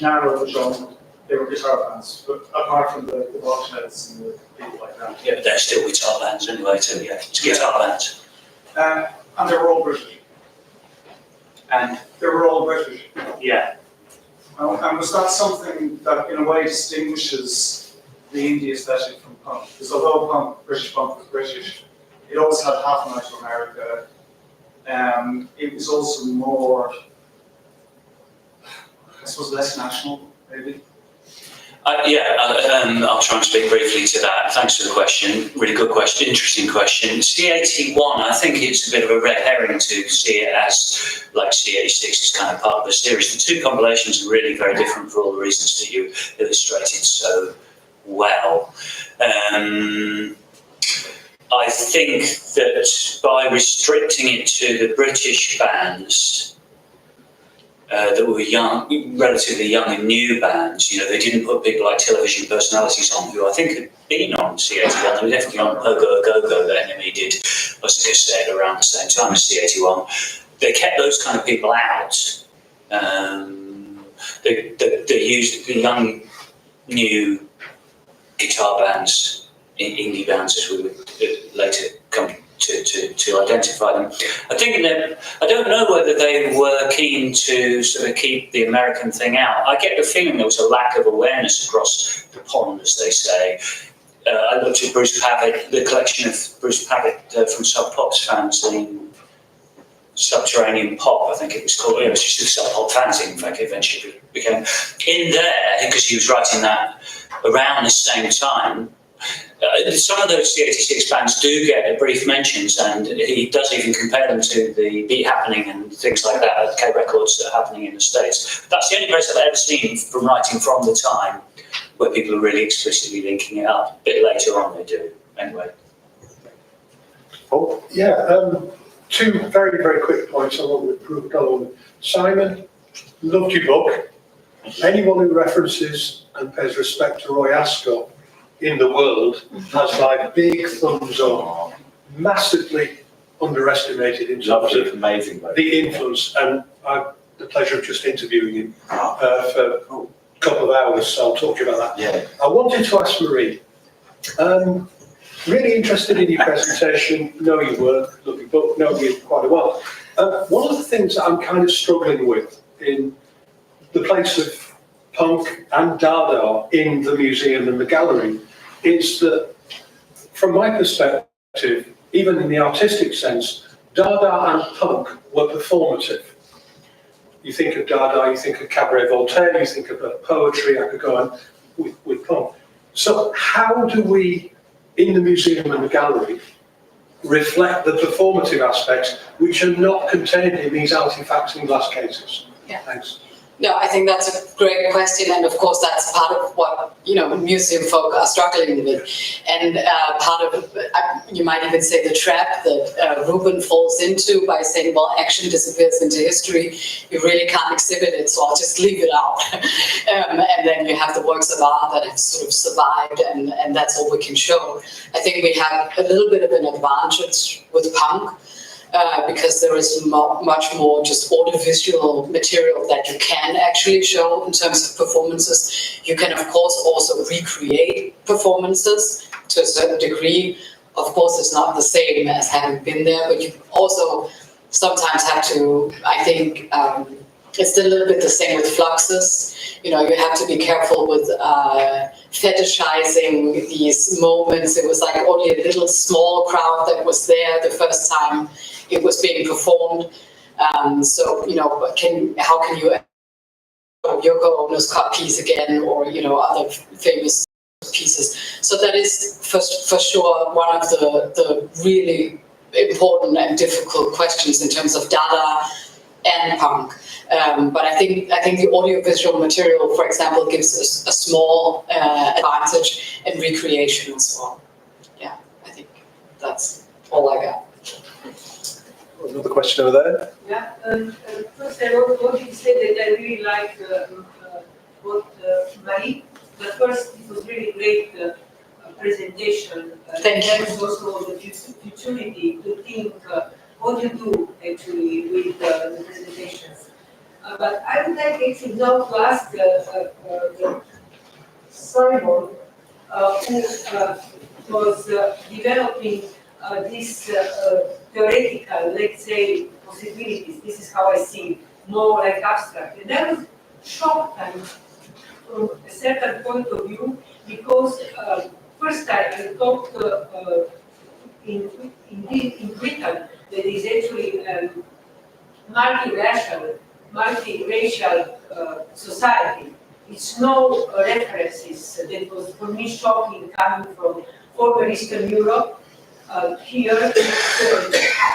narrow the genre. They were guitar bands, but apart from the Wastelands and the people like that. Yeah, but they're still guitar bands anyway too, yeah. It's guitar bands. And they were all British. And? They were all British. Yeah. And was that something that in a way distinguishes the indie aesthetic from punk? Because although British punk was British, it always had half an eye to America. It was also more, I suppose, less national, maybe. I'll try and speak briefly to that. Thanks for the question. Really good question, interesting question. C81, I think it's a bit of a red herring to see it as like C86 is kind of part of the series. The two compilations are really very different for all the reasons that you illustrated so well. I think that by restricting it to the British bands, that were young, relatively young and new bands, they didn't put people like television personalities on, who I think had been on C81. They were definitely on Pogo A Go-Go that NME did, as I just said, around the same time as C81. They kept those kind of people out. They used the young, new guitar bands, indie bands, as we would later come to identify them. I think that I don't know whether they were keen to sort of keep the American thing out. I get the feeling there was a lack of awareness across the pond, as they say. I looked at Bruce Pavitt, the collection of Bruce Pavitt from Sub Pop's fanzine, Subterranean Pop, I think it was called. It was just a Sub Pop fanzine, in fact, it eventually became. In there, because he was writing that around the same time, some of those C86 bands do get brief mentions, and he does even compare them to the Beat Happening and things like that at K Records that are happening in the States. That's the only place I've ever seen from writing from the time where people are really explicitly linking it up. A bit later on they do, anyway. Oh, yeah, two very, very quick points on what we've proved on. Simon, loved your book. Anyone who references and pays respect to Roy Ascot in the world has my big thumbs up. Massively underestimated in terms of the influence, and I had the pleasure of just interviewing him for a couple of hours, so I'll talk to you about that. Yeah. I wanted to ask Marie, really interested in your presentation, know your work, love your book, know you quite well. One of the things that I'm kind of struggling with in the place of punk and Dada in the museum and the gallery is that, from my perspective, even in the artistic sense, Dada and punk were performative. You think of Dada, you think of Cabaret Voltaire, you think of poetry, I could go on with punk. So how do we, in the museum and the gallery, reflect the performative aspects which are not contained in these artifacts and glass cases? Yeah. Thanks. No, I think that's a great question, and of course that's part of what museum folk are struggling with, and part of you might even say the trap that Ruben falls into by saying, well, action disappears into history, you really can't exhibit it, so I'll just leave it out, and then you have the works of art that have sort of survived, and that's all we can show. I think we have a little bit of an advantage with punk. Because there is much more just audiovisual material that you can actually show in terms of performances. You can, of course, also recreate performances to a certain degree. Of course, it's not the same as having been there, but you also sometimes have to, I think, it's a little bit the same with fluxes. You have to be careful with fetishizing these moments. It was like only a little small crowd that was there the first time it was being performed. So, how can you Yoko Ono's cut piece again, or, other famous pieces? So that is for sure one of the really important and difficult questions in terms of Dada and punk. But I think the audiovisual material, for example, gives us a small advantage in recreation as well. Yeah, I think that's all I got. Another question over there. Yeah, first I want to say that I really like what Marie, but first it was really great presentation. Thank you. There's also the futurity to think what you do actually with the presentations. But I would like actually now to ask Simon, who was developing this theoretical, let's say, possibilities. This is how I see it, more like abstract. And I was shocked from a certain point of view, because first I talked in Britain that is actually multiracial society. It's no references that was for me shocking coming from former Eastern Europe. Here,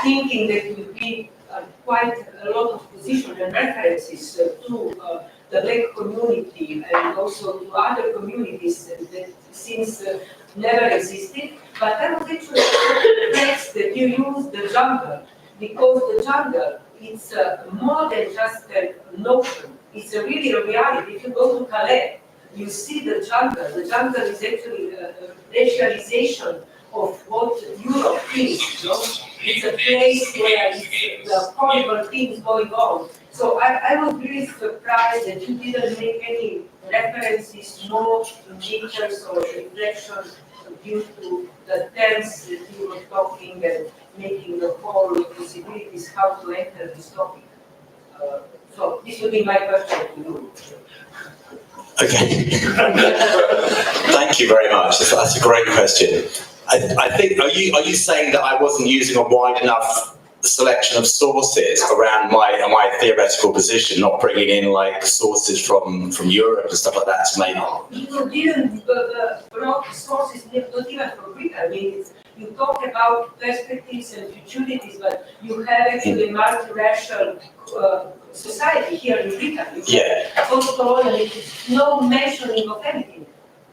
thinking that will be quite a lot of position and references to the black community and also to other communities that since never existed. But I was actually impressed that you use the jungle, because the jungle is more than just a notion. It's a really a reality. If you go to Calais, you see the jungle. The jungle is actually a racialization of what Europe is. You know? It's a place where the horrible things going on. So I was really surprised that you didn't make any references, no pictures or reflections due to the terms that you were talking and making the whole possibilities how to enter this topic. So this would be my question to you. Okay. Thank you very much. That's a great question. I think, are you saying that I wasn't using a wide enough selection of sources around my theoretical position, not bringing in like sources from Europe and stuff like that to make? You didn't brought sources not even from Britain. I mean, you talk about perspectives and futurities, but you have actually multiracial society here in Britain. Yeah. Post-colonial, no mentioning of anything.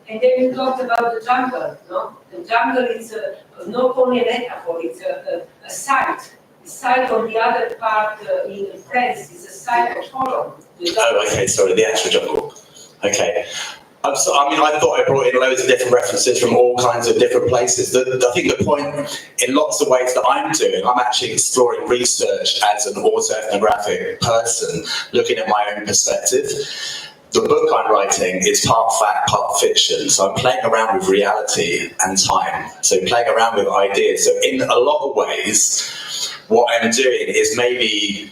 And then you talked about the jungle, no? The jungle is not only a metaphor, it's a site. The site on the other part in France is a site of horror. Oh, okay, sorry, the actual jungle. Okay. I thought I brought in loads of different references from all kinds of different places. I think the point, in lots of ways that I'm doing, I'm actually exploring research as an autoethnographic person, looking at my own perspective. The book I'm writing is part fact, part fiction. So I'm playing around with reality and time. So playing around with ideas. So in a lot of ways, what I'm doing is maybe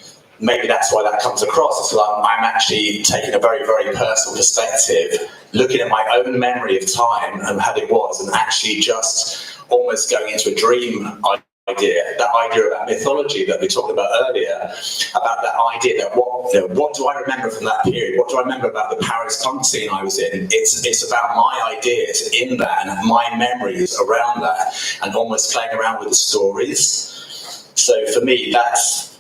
that's why that comes across. So I'm actually taking a very, very personal perspective, looking at my own memory of time and how it was, and actually just almost going into a dream idea, that idea about mythology that we talked about earlier, about that idea that what do I remember from that period? What do I remember about the Paris punk scene I was in? It's about my ideas in that and my memories around that, and almost playing around with the stories. So for me,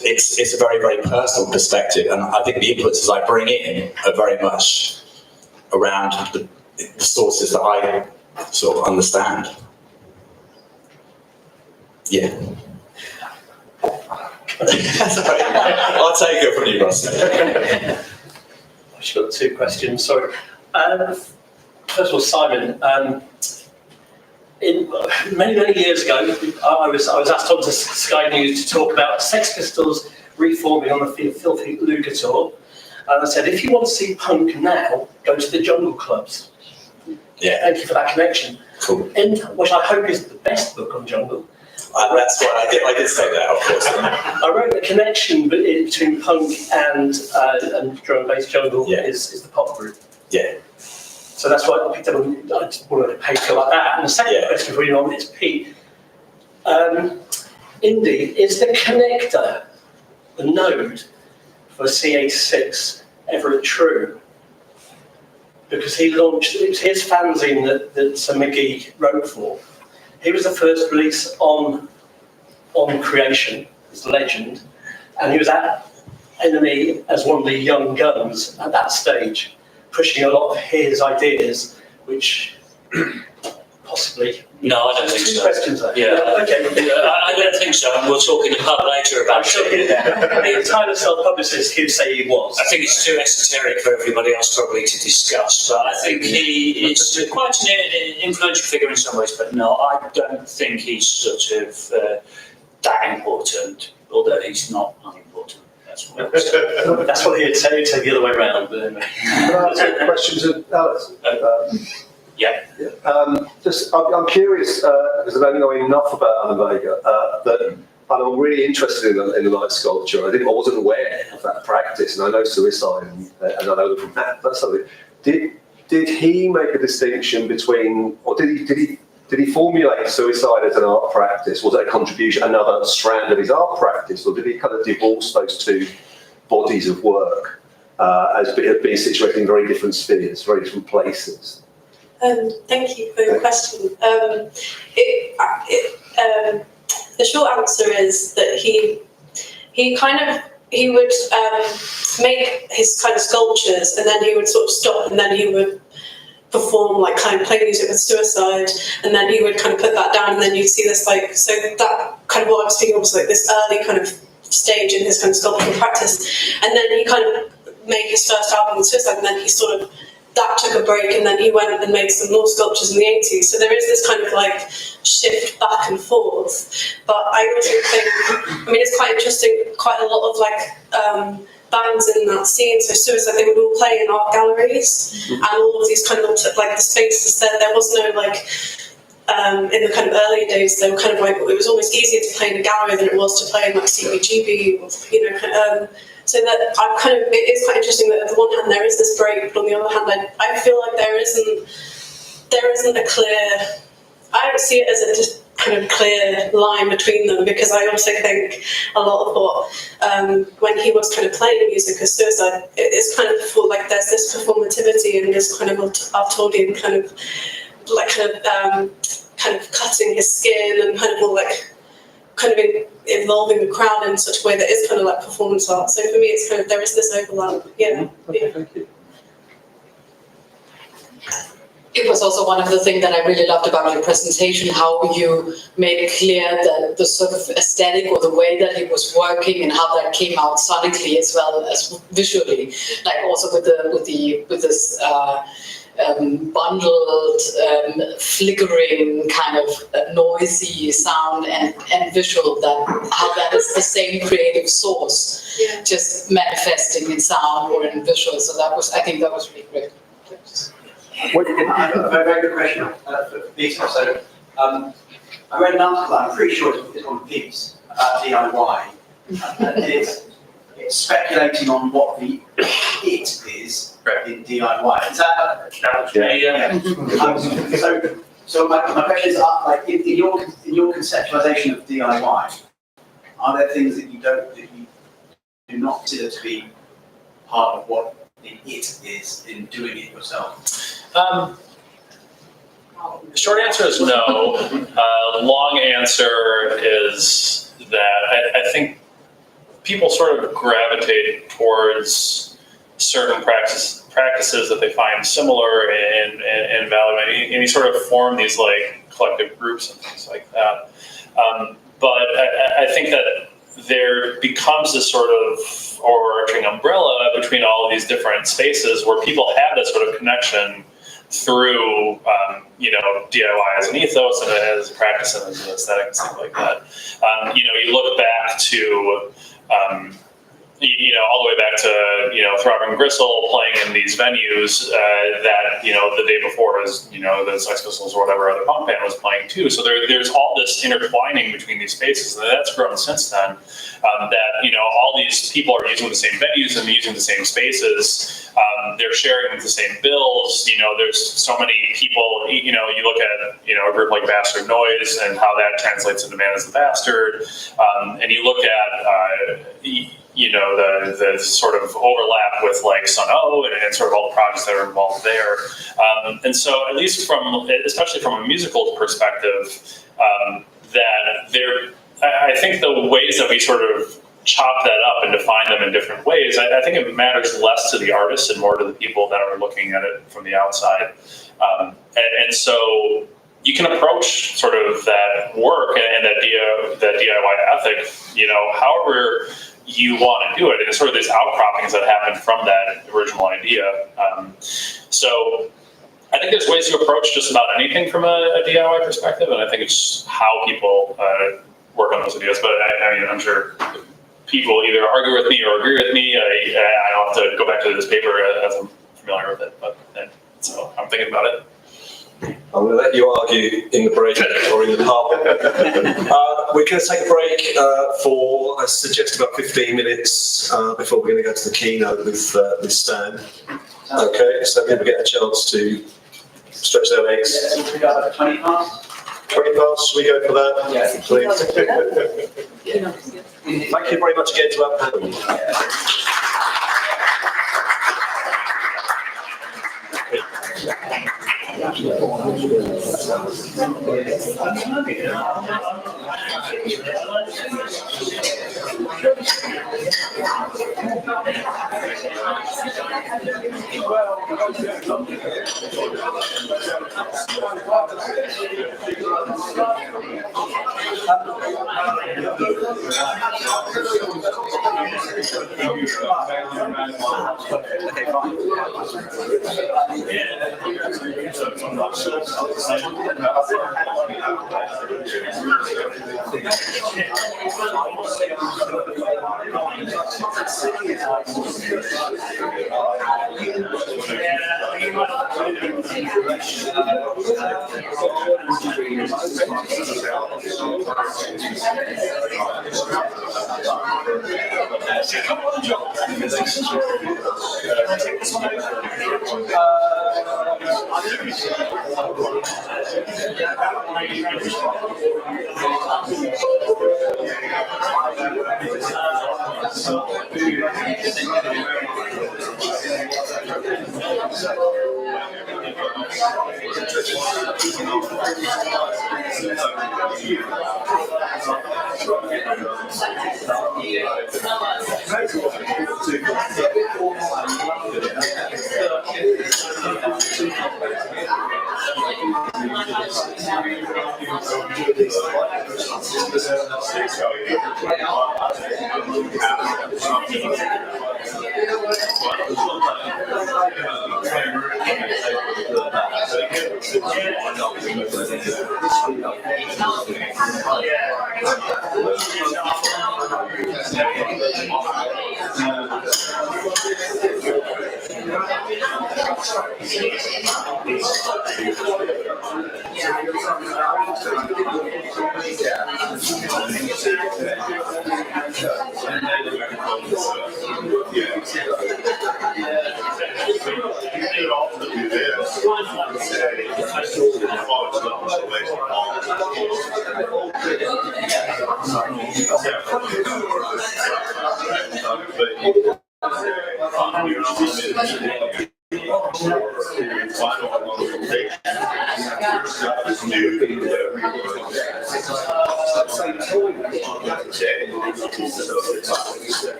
it's a very, very personal perspective, and I think the influences I bring in are very much around the sources that I sort of understand. Yeah. That's all right. I'll take it from you, Russ. I've just got two questions, sorry. First of all, Simon, many years ago, I was asked on to Sky News to talk about Sex Pistols reforming on the Filthy Luger tour. And I said, if you want to see punk now, go to the Jungle Clubs. Yeah. Thank you for that connection. Cool. In which I hope is the best book on jungle. That's what I did say that, of course. I wrote the connection between punk and drum and bass jungle is the pop group. Yeah. So that's why I picked up. I just wanted to pay for like that. And the second question for you on is Pete. Indy, is the connector, the node for C86 ever true? Because he launched, it was his fanzine that Sir McGee wrote for. He was the first release on Creation, his legend, and he was at Enemy as one of the young guns at that stage, pushing a lot of his ideas, which possibly... No, I don't think so. Questions there. Yeah. Okay. I don't think so, and we'll talk in the pub later about it. The entire self-publicist he'd say he was. I think it's too esoteric for everybody else probably to discuss, but I think he is quite an influential figure in some ways, but no, I don't think he's sort of that important, although he's not unimportant. That's what he'd say. He'd say the other way around. Can I ask a question to Alex? Yeah. I'm curious, because I don't know enough about Alan Vega, that And I'm really interested in the light sculpture. I wasn't aware of that practice, and I know suicide, and I know them from that something. Did he make a distinction between, or did he formulate suicide as an art practice? Was it a contribution, another strand of his art practice, or did he kind of divorce those two bodies of work as being situated in very different spheres, very different places? Thank you for your question. The short answer is that he would make his kind of sculptures, and then he would sort of stop, and then he would perform, like, kind of play music with suicide, and then he would kind of put that down, and then you'd see this, like, so that kind of what I was thinking was like this early kind of stage in his kind of sculptural practice, and then he kind of made his first album with suicide, and then he sort of, that took a break, and then he went and made some more sculptures in the 80s. So there is this kind of like shift back and forth. But I also think, I mean, it's quite interesting, quite a lot of like bands in that scene, so Suicide, they would all play in art galleries, and all of these kind of like the spaces there was no like, in the kind of early days, they were kind of like, it was almost easier to play in a gallery than it was to play in like CBGB, or, you know, so that I'm kind of, it is quite interesting that on the one hand there is this break, but on the other hand I feel like there isn't a clear, I don't see it as a just kind of clear line between them, because I also think a lot of what, when he was kind of playing music as Suicide, it's kind of like there's this performativity and this kind of Artaudian kind of like kind of cutting his skin and kind of all like kind of involving the crowd in such a way that is kind of like performance art. So for me, it's kind of, there is this overlap. Yeah. Okay, thank you. It was also one of the things that I really loved about your presentation, how you made it clear that the sort of aesthetic or the way that it was working and how that came out sonically as well as visually, like also with this bundled, flickering kind of noisy sound and visual, that how that is the same creative source, just manifesting in sound or in visual. So I think that was really great. I have a very good question for Peter. So I read an article, I'm pretty sure it's on Pete's, about DIY. And it's speculating on what the it is in DIY. Is that So my question is, like in your conceptualization of DIY, are there things that you do not consider to be part of what the it is in doing it yourself? The short answer is no. Long answer is that I think people sort of gravitate towards certain practices that they find similar and valuable, and you sort of form these like collective groups and things like that. But I think that there becomes this sort of overarching umbrella between all of these different spaces where people have that sort of connection through, DIY as an ethos and as a practice and as an aesthetic and stuff like that. You look back to, all the way back to, Throbbing Gristle playing in these venues that, the day before was, the Sex Pistols or whatever other punk band was playing too. So there's all this intertwining between these spaces, and that's grown since then. That, all these people are using the same venues and using the same spaces. They're sharing the same bills. There's so many people, you look at, a group like Bastard Noise and how that translates into Man is the Bastard. And you look at, the sort of overlap with like Sun O and sort of all the projects that are involved there. And so at least especially from a musical perspective, I think the ways that we sort of chop that up and define them in different ways, I think it matters less to the artists and more to the people that are looking at it from the outside. And so you can approach sort of that work and that DIY ethic, however you want to do it. And it's sort of these outcroppings that happen from that original idea. So I think there's ways to approach just about anything from a DIY perspective, and I think it's how people work on those ideas. But I'm sure people either argue with me or agree with me. I'll have to go back to this paper as I'm familiar with it. But so I'm thinking about it. I'm going to let you argue in the break or in the pub. We're going to take a break for, I suggest, about 15 minutes before we're going to go to the keynote with Stan. Okay, so people get a chance to stretch their legs. Yeah, we got 20 past. 20 past, should we go for that? Yeah. Please. Thank you very much again to our panel.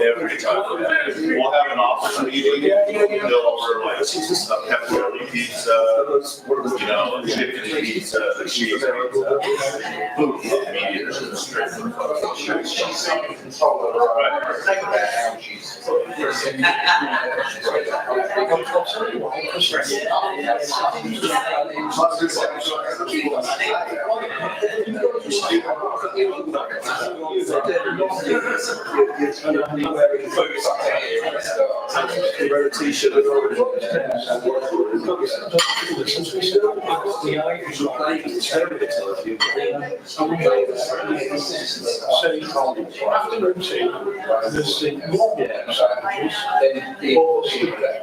Every time. We'll have an office meeting, they'll order like pepperoni pizza, you know, chicken pizza, cheese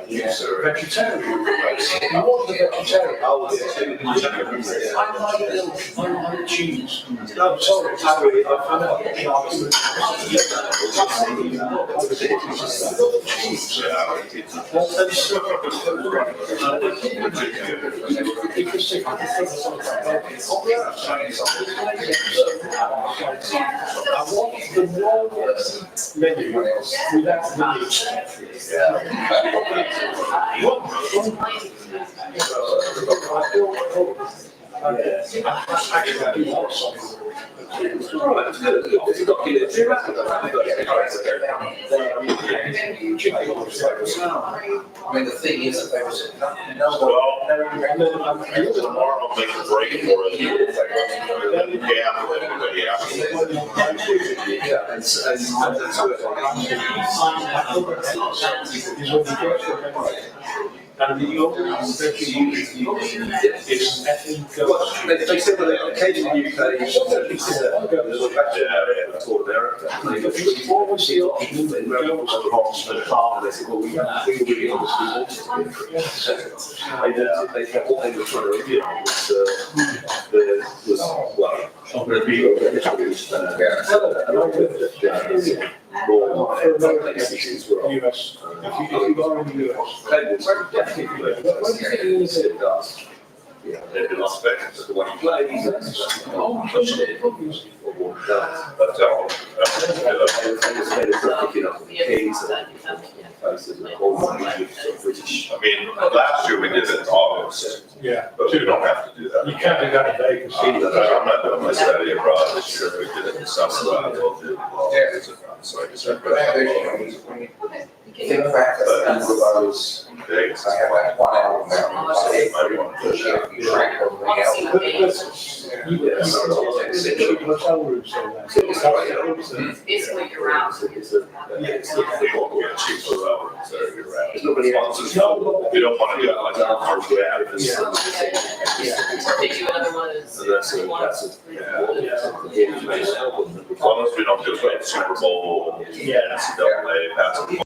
pizza. Vegetarian. I like cheese. No, sorry, I found out the argument. I want the normal menu without I mean, the thing is that they were tomorrow I'll make a break for it. Yeah, and that's and the only thing is effing they said that occasionally UK there's a what was the option? they said, well, we really honestly wanted to they kept what they were trying to review was well, I'm going to be US. If you are in the US, yeah, they've been lost back to the one he plays. But picking up the keys and faces and all British. I mean, last year we did it in August. Yeah. But we don't have to do that. You can't do that in Vegas. I'm not doing my study abroad this year. We did it in summer, but I will do it. So I just. Think back to the number of those. I have like 1 hour now. Hotel room, so Basically, you're around. Nobody else. We don't want to do it like our first round. They do another one is. As long as we don't do it like Super Bowl, NCAA, basketball.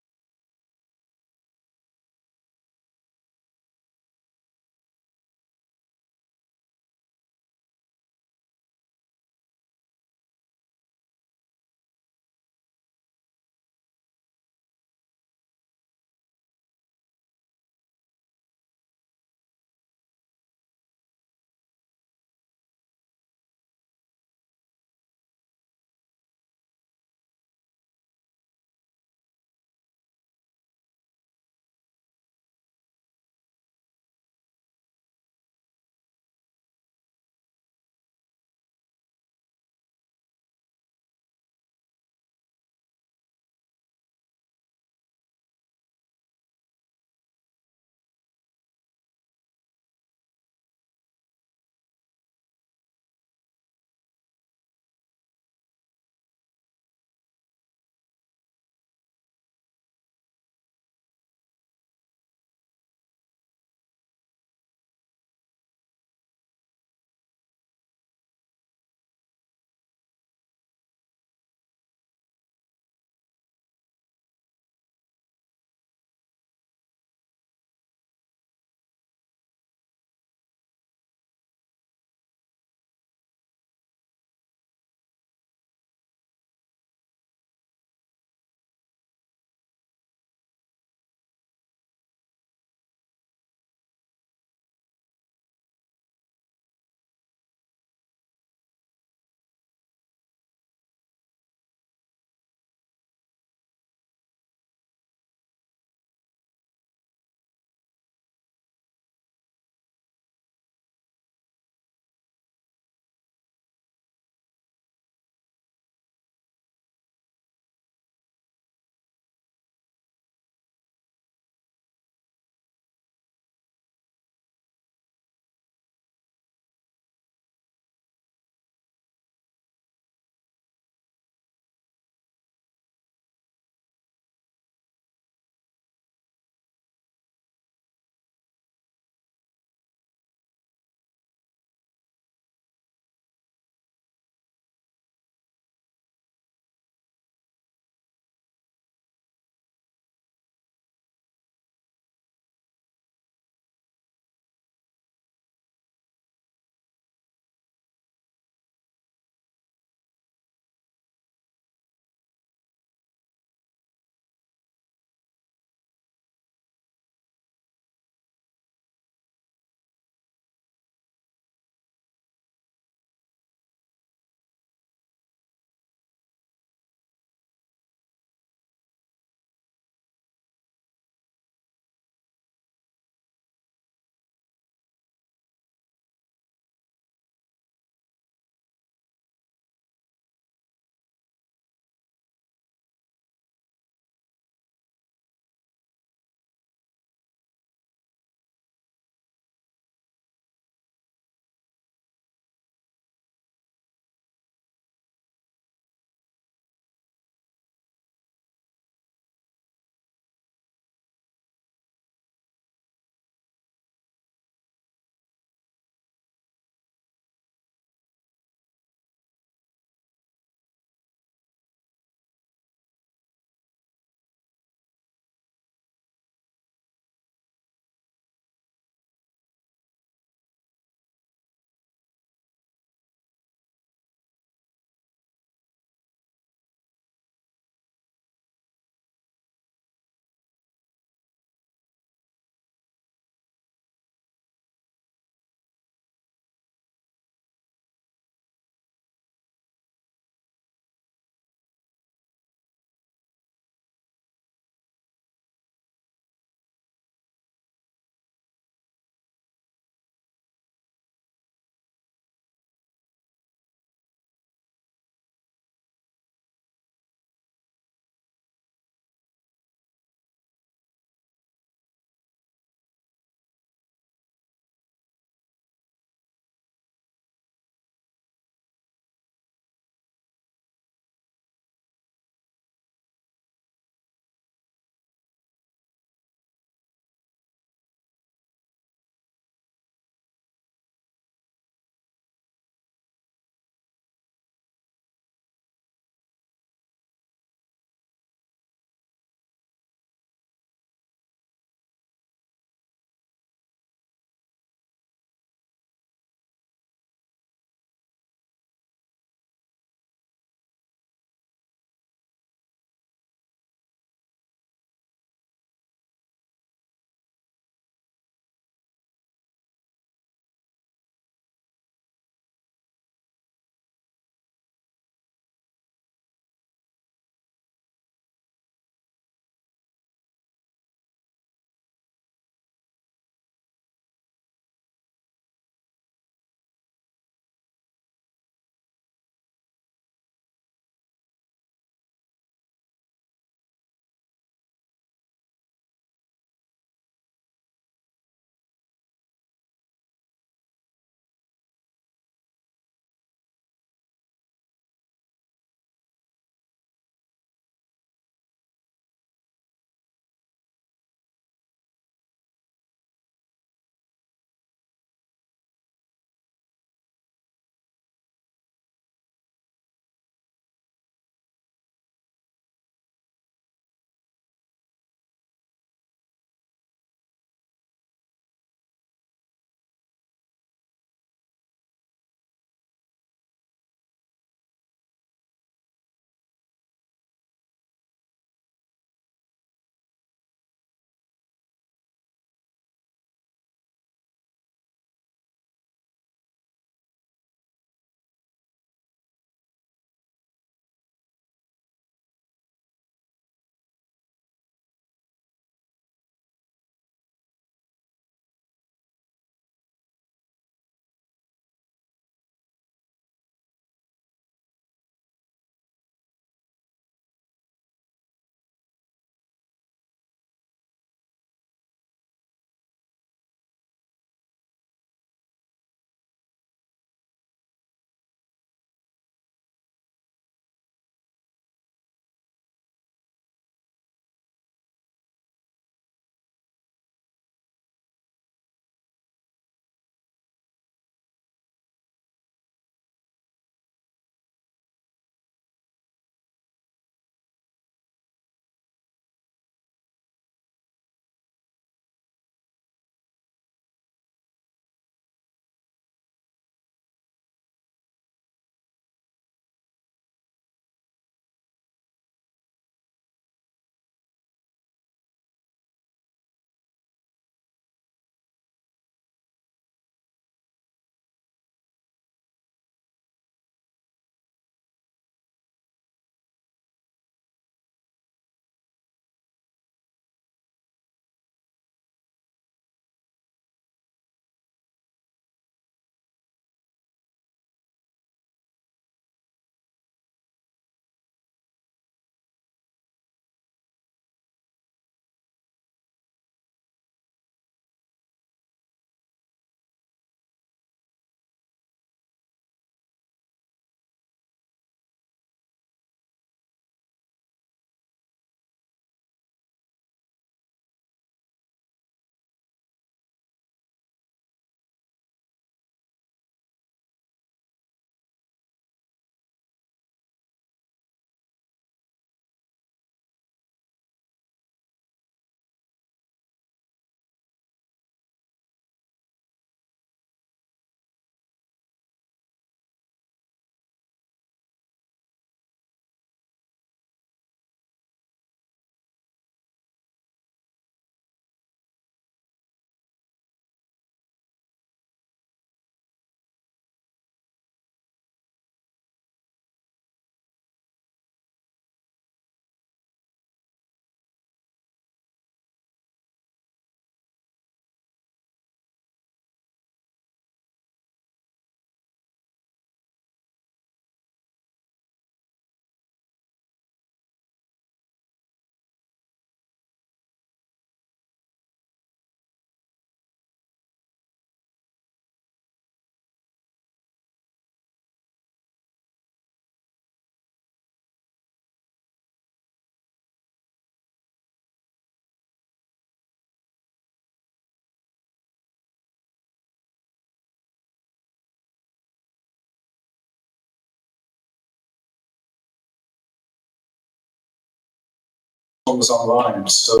one was online, so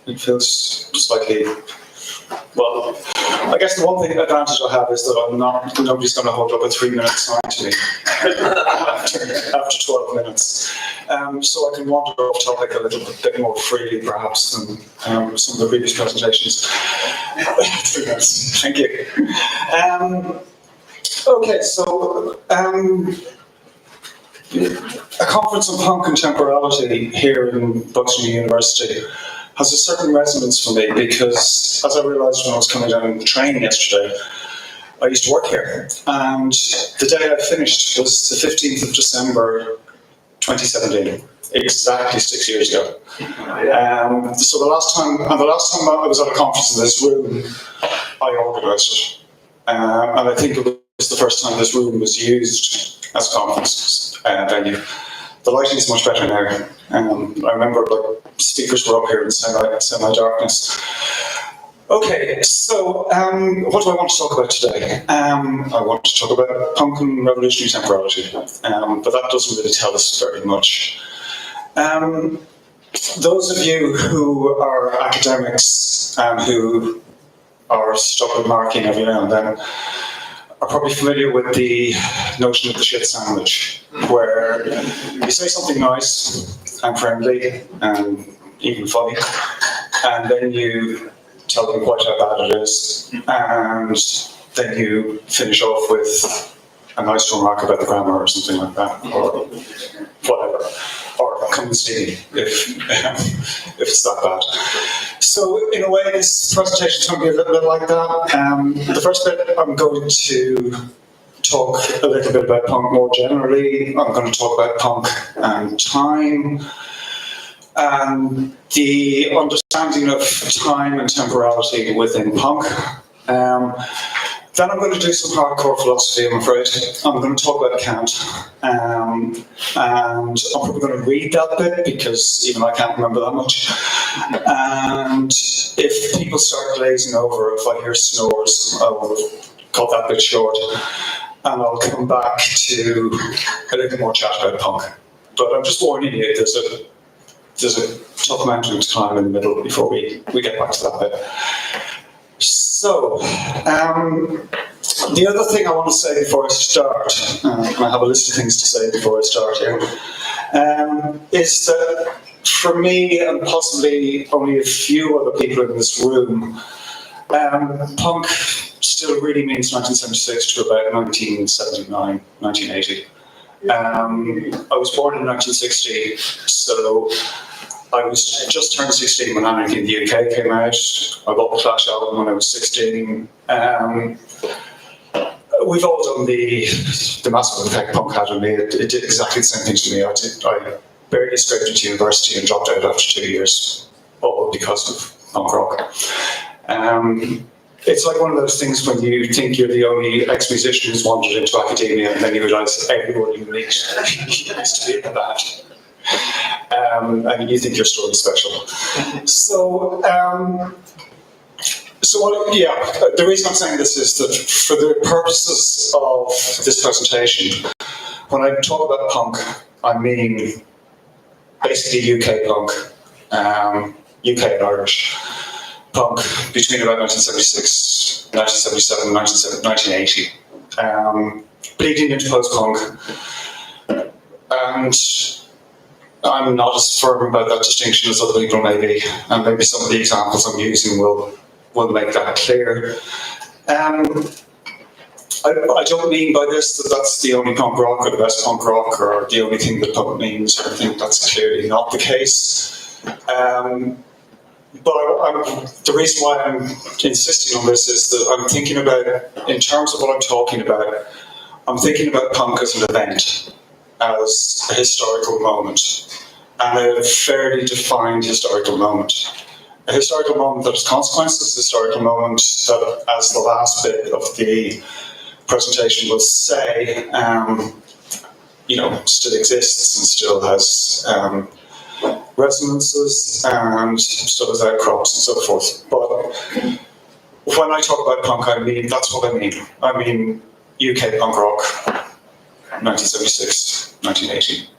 it feels slightly. Well, I guess the one thing advantage I have is that nobody's going to hold up a 3-minute sign to me after 12 minutes. So I can wander off topic a little bit more freely, perhaps, than some of the previous presentations. 3 minutes, thank you. Okay, so a conference on punk and temporality here in Buxton University has a certain resonance for me because, as I realised when I was coming down the train yesterday, I used to work here, and the day I finished was the 15th of December 2017, exactly 6 years ago. So the last time I was at a conference in this room, I organised it, and I think it was the first time this room was used as a conference venue. The lighting is much better now. I remember speakers were up here in semi-darkness. Okay, so what do I want to talk about today? I want to talk about punk and revolutionary temporality, but that doesn't really tell us very much. Those of you who are academics and who are stuck with marking every now and then are probably familiar with the notion of the shit sandwich, where you say something nice and friendly and even funny, and then you tell them quite how bad it is, and then you finish off with a nice remark about the grammar or something like that, or whatever, or come and see me if it's that bad. So in a way, this presentation is going to be a little bit like that. The first bit, I'm going to talk a little bit about punk more generally. I'm going to talk about punk and time, and the understanding of time and temporality within punk. Then I'm going to do some hardcore philosophy, I'm afraid. I'm going to talk about Kant, and I'm probably going to read that bit because even I can't remember that much. And if people start glazing over, if I hear snores, I will cut that bit short, and I'll come back to a little more chat about punk. But I'm just warning you, there's a tough mountain to climb in the middle before we get back to that bit. So, the other thing I want to say before I start, and I have a list of things to say before I start here, is that for me, and possibly only a few other people in this room, punk still really means 1976 to about 1979, 1980. I was born in 1960, so I was just turned 16 when Anarchy in the UK came out. I bought the Clash album when I was 16. We've all done the massive effect punk had on me. It did exactly the same thing to me. I barely scraped into university and dropped out after 2 years, all because of punk rock. It's like one of those things when you think you're the only ex-musician who's wandered into academia, and then you realise everyone you meet used to be in the band. And you think your story's special. So the reason I'm saying this is that for the purposes of this presentation, when I talk about punk, I mean basically UK punk, UK and Irish punk between about 1976, 1977, 1980, bleeding into post-punk, and I'm not as firm about that distinction as other people may be, and maybe some of the examples I'm using will make that clear. I don't mean by this that that's the only punk rock or the best punk rock or the only thing that punk means. I think that's clearly not the case. But the reason why I'm insisting on this is that I'm thinking about, in terms of what I'm talking about, I'm thinking about punk as an event, as a historical moment, and a fairly defined historical moment. A historical moment that has consequences, a historical moment that, as the last bit of the presentation will say, still exists and still has resonances and still has outcrops and so forth. But when I talk about punk, that's what I mean. I mean UK punk rock, 1976, 1980,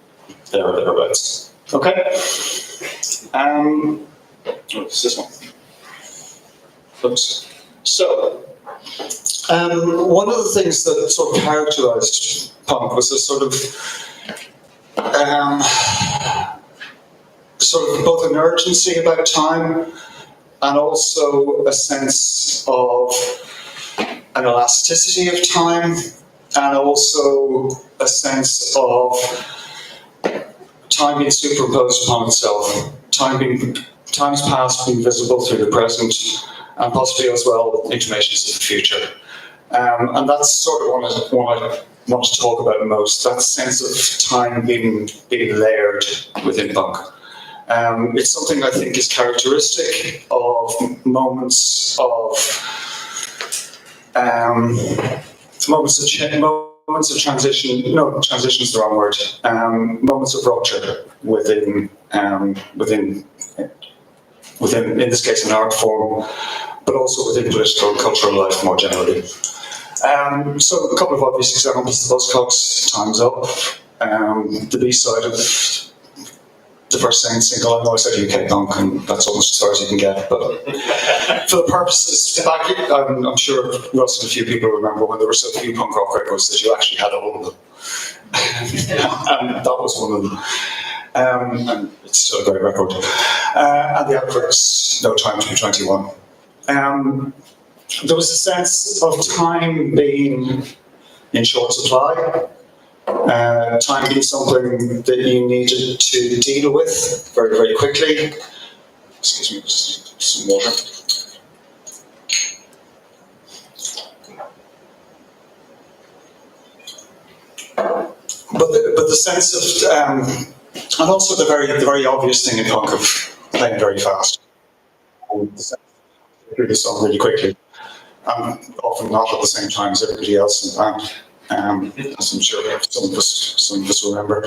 thereabouts. Okay. What's this one? Oops. So, one of the things that sort of characterized punk was a sort of both an urgency about time and also a sense of an elasticity of time and also a sense of time being superimposed upon itself, time's past being visible through the present, and possibly as well intimations of the future. And that's sort of what I want to talk about most, that sense of time being layered within punk. It's something I think is characteristic of moments of transition. No, transition is the wrong word. Moments of rupture within, in this case, an art form, but also within political and cultural life more generally. So a couple of obvious examples: the Buzzcocks, Time's Up, the B-side of the first single. I know I said UK punk, and that's almost as far as you can get, but for the purposes back, I'm sure Russ and a few people remember when there were so few punk rock records that you actually had all of them. And that was one of them. And it's still a great record. And the Attfield, No Time to Be 21. There was a sense of time being in short supply. Time being something that you needed to deal with very, very quickly. Excuse me, just some water. But the sense of, and also the very obvious thing in punk of playing very fast. Through the song really quickly. Often not at the same time as everybody else in the band. As I'm sure some of us remember.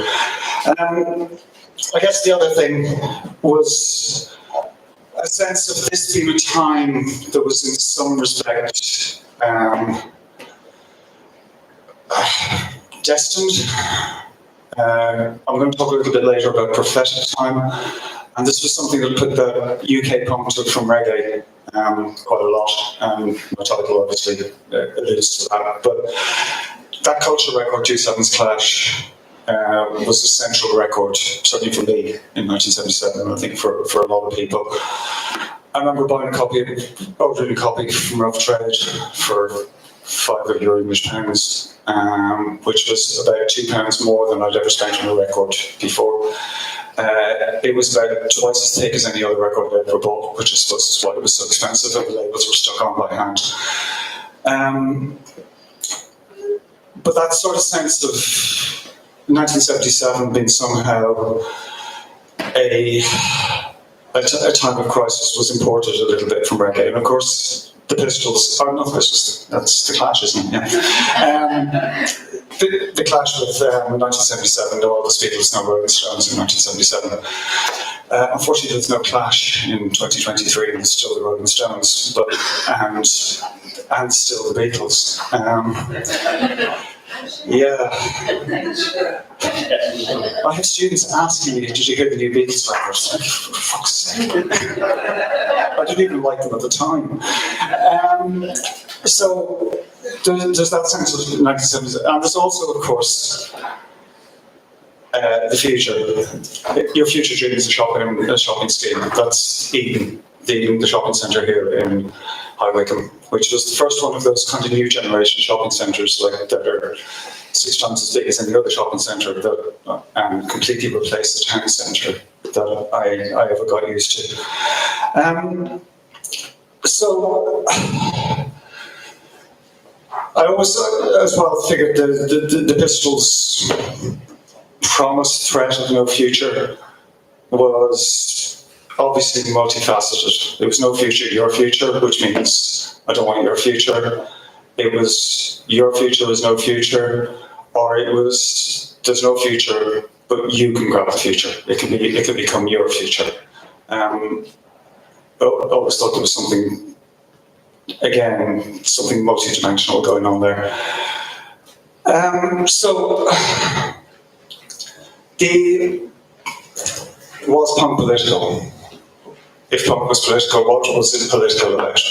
I guess the other thing was a sense of this being a time that was in some respect destined. I'm going to talk a little bit later about prophetic time, and this was something that put the UK punk took from reggae quite a lot. My title obviously alludes to that, but that culture record, G7's Clash, was a central record, certainly for me, in 1977, I think for a lot of people. I remember buying ordering a copy from Rough Trade for €5 English pounds, which was about £2 more than I'd ever spent on a record before. It was about twice as thick as any other record I'd ever bought, which I suppose is why it was so expensive, and the labels were stuck on by hand. But that sort of sense of 1977 being somehow a time of crisis was imported a little bit from reggae. And of course, the Pistols, or not the Pistols, that's the Clash, isn't it? Yeah. The Clash with 1977, no Elvis Beatles, no Rolling Stones in 1977. Unfortunately, there's no Clash in 2023, and there's still the Rolling Stones, but and still the Beatles. Yeah. I have students asking me, did you hear the new Beatles records? For fuck's sake. I didn't even like them at the time. So there's that sense of 1970s. And there's also, of course, the future. Your future dream is a shopping scheme. That's Eden, the shopping centre here in High Wycombe, which was the first one of those kind of new generation shopping centres that are 6 times as big as any other shopping centre that completely replaced the town centre that I ever got used to. So I always as well figured the Pistols' promised threat of no future was obviously multifaceted. It was no future, your future, which means I don't want your future. It was your future is no future, or it was there's no future, but you can grab the future. It can become your future. I always thought there was something multi-dimensional going on there. So was punk political? If punk was political, what was it political about?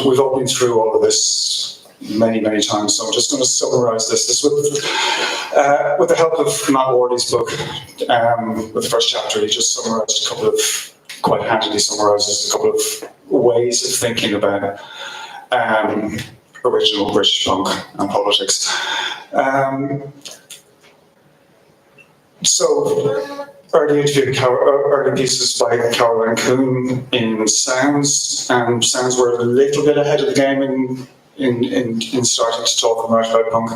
We've all been through all of this many, many times, so I'm just going to summarise this with the help of Matt Wardy's book. With the first chapter, he just summarised quite handily summarises a couple of ways of thinking about original British punk and politics. So, early pieces by Caroline Coon in Sounds, and Sounds were a little bit ahead of the game in starting to talk and write about punk.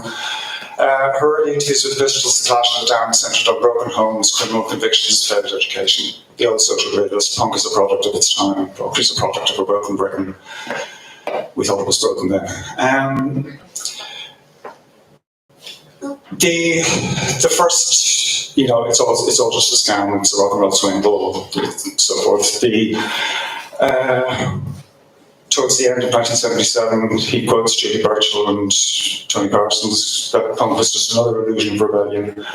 Her early interviews with Viscerals, the Clash of the Damned, centred on broken homes, criminal convictions, failed education. The old social realist, punk is a product of its time, punk is a product of a broken Britain. We thought it was broken then. The first, it's all just a scam, it's a rock and roll swing ball, and so forth. Towards the end of 1977, he quotes Judy Burchill and Tony Parsons that punk was just another illusion of rebellion,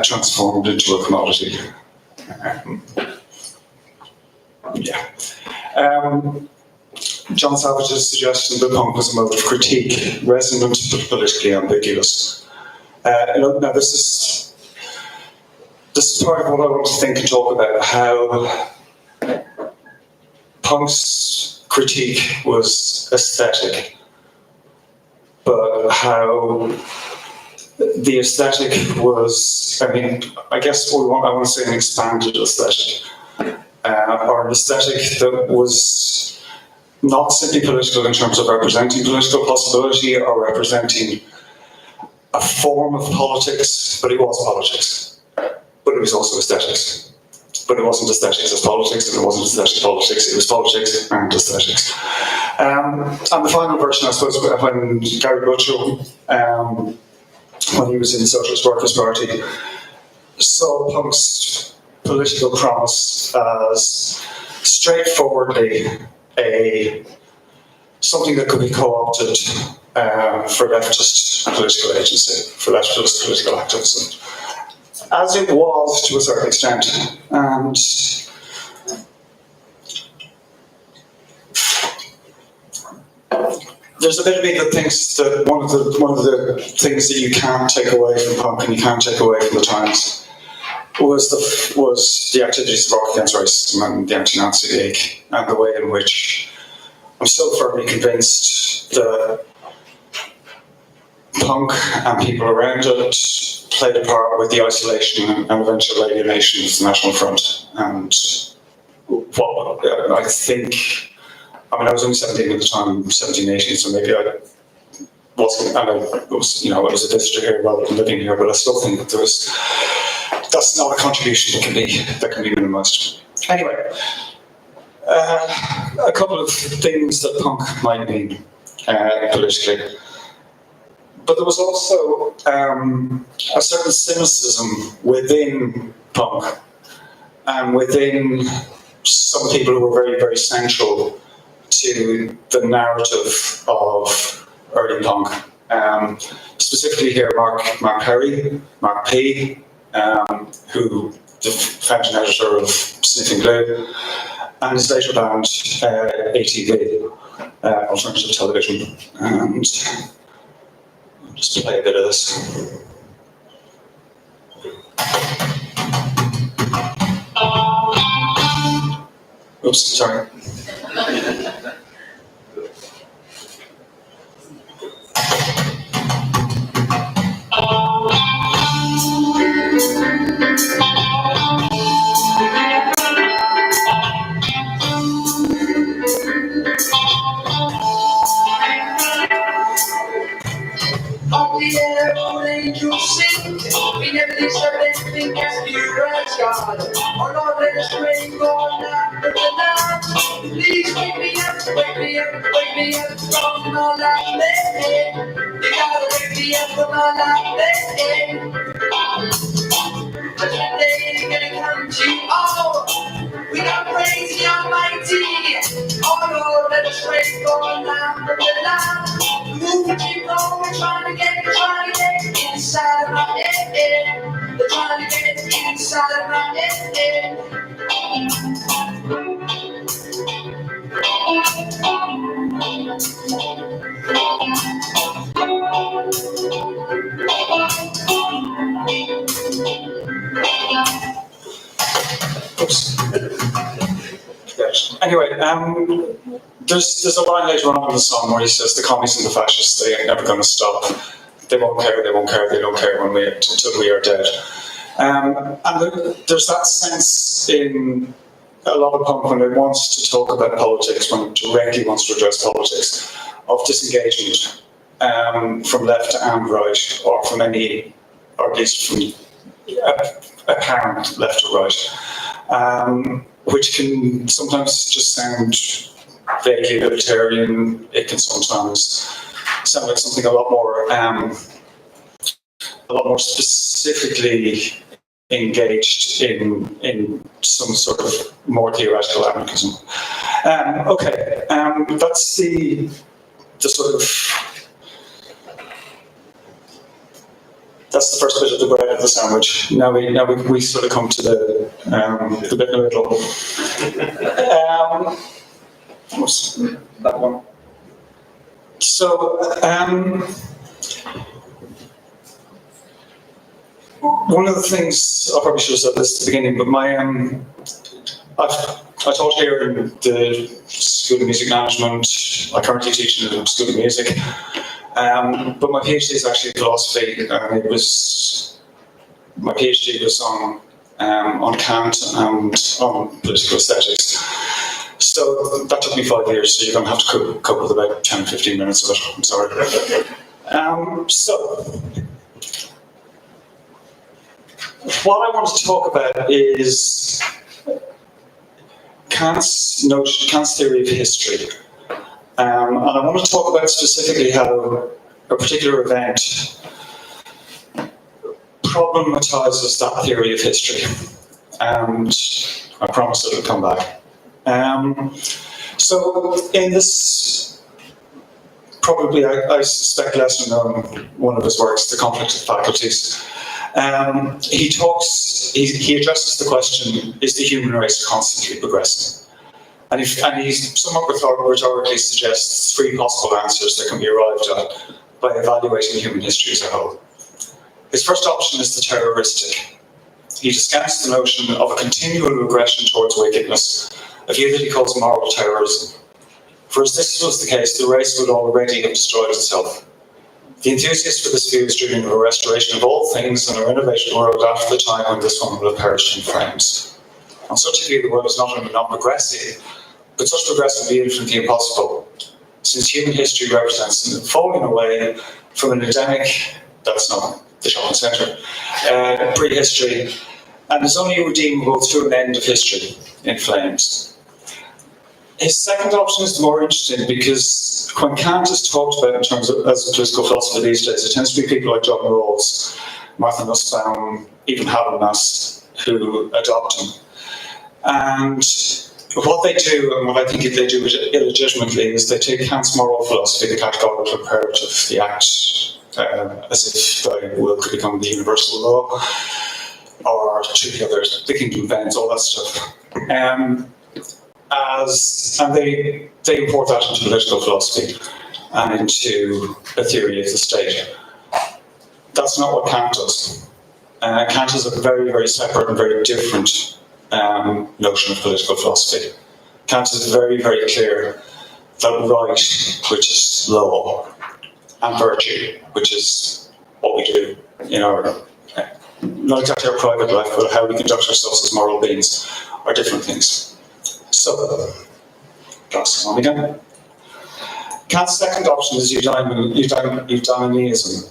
transformed into a commodity. John Savage's suggestion that punk was a mode of critique, resonant but politically ambiguous. Now this is part of what I want to think and talk about, how punk's critique was aesthetic, but how the aesthetic was, I guess I want to say an expanded aesthetic, or an aesthetic that was not simply political in terms of representing political possibility or representing a form of politics, but it was politics. But it was also aesthetics. But it wasn't aesthetics as politics, and it wasn't aesthetic politics, it was politics and aesthetics. And the final version, I suppose, when Gary Butchell, when he was in the Socialist Workers' Party, saw punk's political promise as straightforwardly something that could be co-opted for leftist political agency, for leftist political activism, as it was to a certain extent. And there's a bit of me that thinks that one of the things that you can't take away from punk and you can't take away from the times was the activities of Rock Against Racism and the anti-Nazi League, and the way in which I'm still firmly convinced that punk and people around it played a part with the isolation and eventual alienation of the National Front. And what I think, I was only 17 at the time, 17, 18, so maybe I wasn't, and I was a visitor here rather than living here, but I still think that that's not a contribution that can be minimised. Anyway, a couple of things that punk might mean politically. But there was also a certain cynicism within punk and within some people who were very, very central to the narrative of early punk. Specifically here, Mark P, who the founding editor of Sniffing Glue, and his later band, ATV, Alternative Television. And I'll just play a bit of this. Oops, sorry. On the air, all angels sing. We never deserve anything as pure as God. Oh Lord, let us rain on after the night. Please wake me up from all I've been. You gotta wake me up from all I've been. But one day it's gonna come to all. We gotta praise the Almighty. Oh Lord, let us rain on after the night. Move and keep on, we're trying to get inside my head. We're trying to get inside. inside of my head. Oops. Yes. Anyway, there's a line later on in the song where he says the commies and the fascists, they ain't never going to stop. They won't care, they won't care, they don't care until we are dead. And there's that sense in a lot of punk when it wants to talk about politics, when it directly wants to address politics, of disengagement from left and right, or from any, or at least from apparent left or right, which can sometimes just sound vaguely libertarian. It can sometimes sound like something a lot more specifically engaged in some sort of more theoretical anarchism. Okay, that's the sort of, that's the first bit of the bread of the sandwich. Now we sort of come to the bit in the middle. What's that one? So, one of the things, I probably should have said this at the beginning, but I taught here in the School of Music Management. I currently teach in the School of Music. But my PhD is actually in philosophy, and my PhD was on Kant and on political aesthetics. So that took me 5 years, so you're going to have to cope with about 10, 15 minutes of it. I'm sorry. So, what I want to talk about is Kant's theory of history. And I want to talk about specifically how a particular event problematizes that theory of history. And I promise it'll come back. So in this, probably I suspect lesser known one of his works, The Conflict of Faculties, he addresses the question, is the human race constantly progressing? And he somewhat rhetorically suggests 3 possible answers that can be arrived at by evaluating human history as a whole. His first option is the terroristic. He discounts the notion of a continual regression towards wickedness, a view that he calls moral terrorism. For as this was the case, the race would already have destroyed itself. The enthusiast for this view is dreaming of a restoration of all things and a renovated world after the time when this one will have perished in flames. On such a view, the world is not only not progressive, but such progress would be infinitely impossible, since human history represents the falling away from an endemic, that's not the shopping centre, prehistory, and is only redeemable through an end of history in flames. His second option is more interesting because when Kant is talked about in terms of as a political philosopher these days, it tends to be people like John Rawls, Martha Nussbaum, even Habermas, who adopt him. And what they do, and what I think they do illegitimately, is they take Kant's moral philosophy, the categorical imperative, the act, as if thy will could become the universal law, or to the others, the kingdom of ends, all that stuff. And they import that into political philosophy and into a theory of the state. That's not what Kant does. Kant has a very, very separate and very different notion of political philosophy. Kant is very, very clear that right, which is law, and virtue, which is what we do in our, not exactly our private life, but how we conduct ourselves as moral beings, are different things. So, glasses on again. Kant's second option is eudaimonism,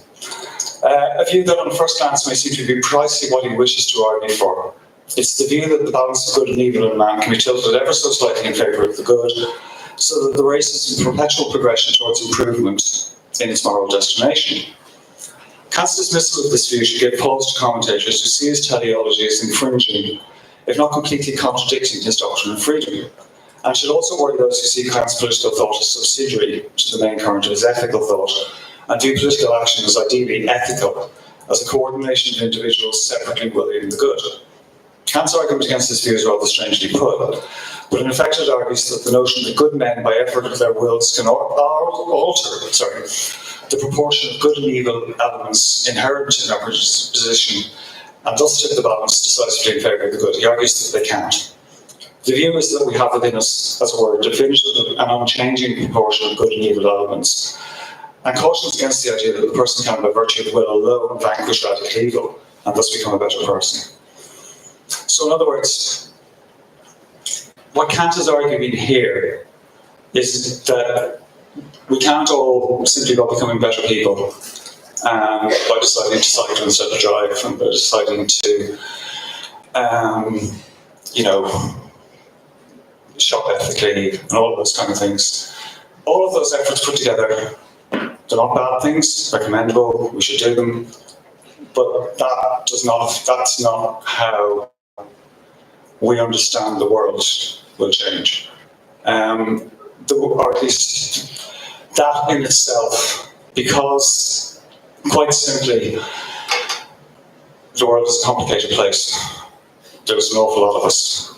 a view that on first glance may seem to be precisely what he wishes to argue for. It's the view that the balance of good and evil in man can be tilted ever so slightly in favour of the good, so that the race is in perpetual progression towards improvement in its moral destination. Kant's dismissal of this view should give pause to commentators who see his teleology as infringing, if not completely contradicting, his doctrine of freedom, and should also worry those who see Kant's political thought as subsidiary to the main current of his ethical thought, and view political action as ideally ethical, as a coordination of individuals separately willing the good. Kant's argument against this view is rather strangely put, but in effect it argues that the notion that good men, by effort of their wills, can alter the proportion of good and evil elements inherent in our position, and thus tip the balance decisively in favour of the good. He argues that they can't. The view is that we have within us, as it were, a definitive and unchanging proportion of good and evil elements, and cautions against the idea that the person can, by virtue of the will alone, vanquish radical evil, and thus become a better person. So in other words, what Kant is arguing here is that we can't all simply by becoming better people by deciding to cycle instead of drive, and by deciding to, shop ethically, and all of those kind of things. All of those efforts put together, they're not bad things, they're commendable, we should do them, but that's not how we understand the world will change. Or at least that in itself, because quite simply, the world is a complicated place. There's an awful lot of us.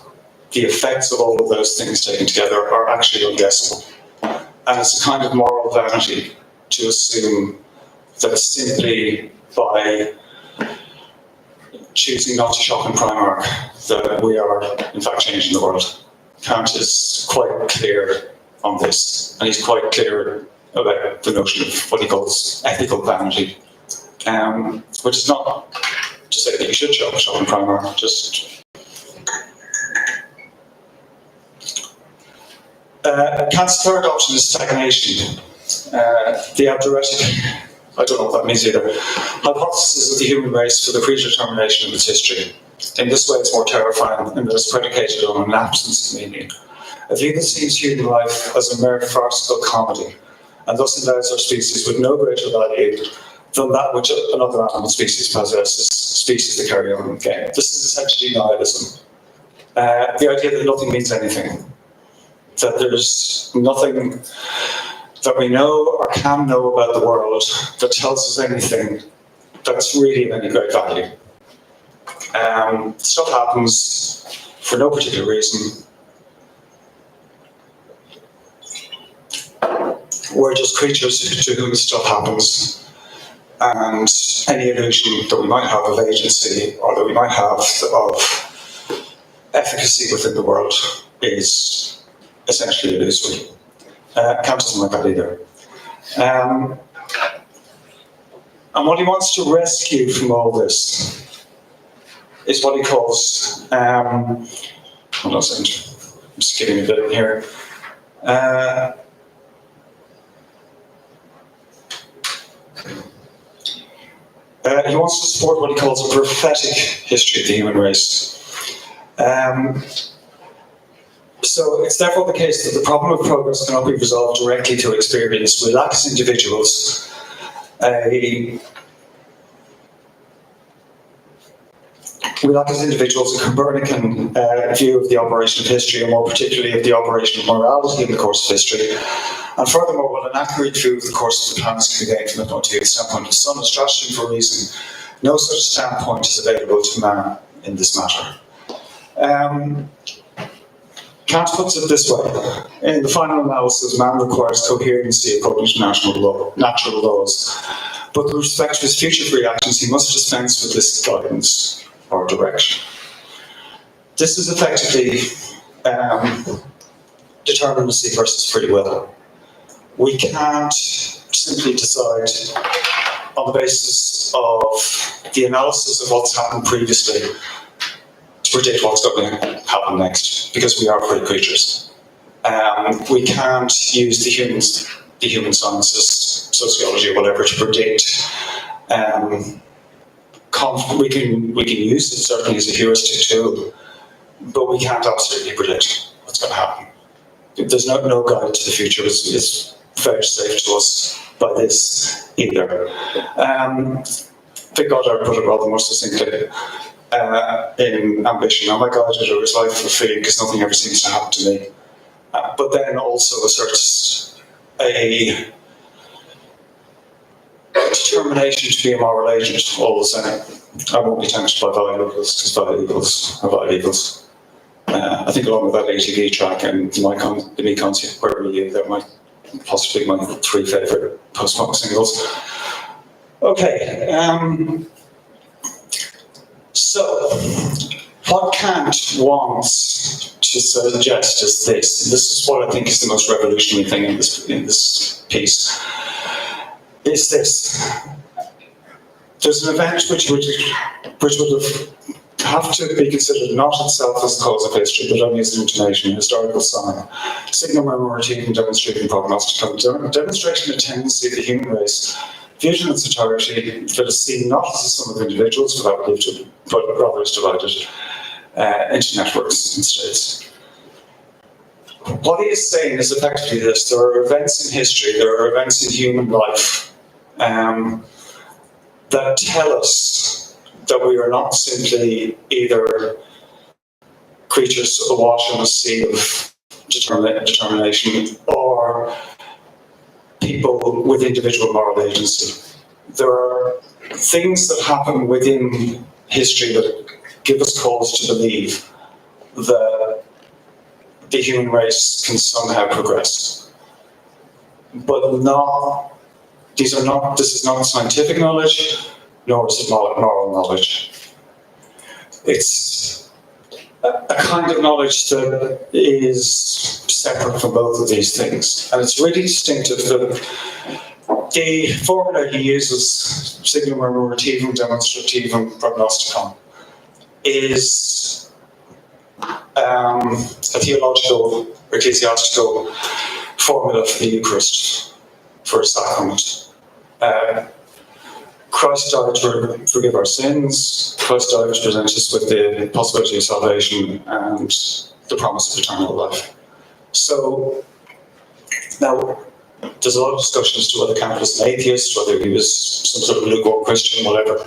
The effects of all of those things taken together are actually unguessable. And it's a kind of moral vanity to assume that simply by choosing not to shop in Primark that we are in fact changing the world. Kant is quite clear on this, and he's quite clear about the notion of what he calls ethical vanity, which is not to say that you should shop in Primark, just... Kant's third option is stagnation. The abdiretic, I don't know what that means either, hypothesis of the human race for the predetermination of its history. In this way it's more terrifying and it is predicated on an absence of meaning. A view that sees human life as a mere farcical comedy, and thus endows our species with no greater value than that which another animal species possesses, species that carry on the game. This is essentially nihilism. The idea that nothing means anything, that there's nothing that we know or can know about the world that tells us anything that's really of any great value. Stuff happens for no particular reason. We're just creatures to whom stuff happens, and any illusion that we might have of agency or that we might have of efficacy within the world is essentially illusory. Kant doesn't like that either. And what he wants to rescue from all this is what he calls, hold on a second, I'm just getting a bit here. He wants to support what he calls a prophetic history of the human race. So it's therefore the case that the problem of progress cannot be resolved directly through experience. We lack as individuals a Copernican view of the operation of history, and more particularly of the operation of morality in the course of history. And furthermore, while an accurate view of the course of the planets can be gained from the point of view of the standpoint of the sun, a strategy for reason, no such standpoint is available to man in this matter. Kant puts it this way: in the final analysis, man requires coherency according to natural laws, but with respect to his future free actions, he must dispense with this guidance or direction. This is effectively determinacy versus free will. We can't simply decide on the basis of the analysis of what's happened previously to predict what's going to happen next, because we are free creatures. We can't use the human sciences, sociology, or whatever, to predict. We can use it certainly as a heuristic tool, but we can't absolutely predict what's going to happen. There's no guide to the future. It's very safe to us by this either. Viktória put it rather more succinctly in Ambition. Now, my guide is life for free because nothing ever seems to happen to me. But then also asserts a determination to be a moral agent all the same. I won't be tanked by vile equals, because vile equals are vile equals. I think along with that ATV track and the Me Concert, Where Were You, they're possibly my 3 favourite post-punk singles. Okay, so what Kant wants to suggest is this. This is what I think is the most revolutionary thing in this piece. Is this. There's an event which would have to be considered not itself as the cause of history, but only as an intonation, a historical sign. Signum memorativum demonstrating prognosticum, demonstrating a tendency of the human race, viewed in its entirety, that is seen not as a sum of individuals without lived, but rather is divided into networks and states. What he is saying is effectively this: there are events in history, there are events in human life that tell us that we are not simply either creatures awash in a sea of determination or people with individual moral agency. There are things that happen within history that give us cause to believe that the human race can somehow progress. But this is not scientific knowledge, nor is it moral knowledge. It's a kind of knowledge that is separate from both of these things. And it's really distinctive that the formula he uses, signum memorativum demonstrativum prognosticum, is a theological, ecclesiastical formula for the Eucharist, for a sacrament. Christ died to forgive our sins. Christ died to present us with the possibility of salvation and the promise of eternal life. So, now, there's a lot of discussion as to whether Kant was an atheist, whether he was some sort of lukewarm Christian, whatever.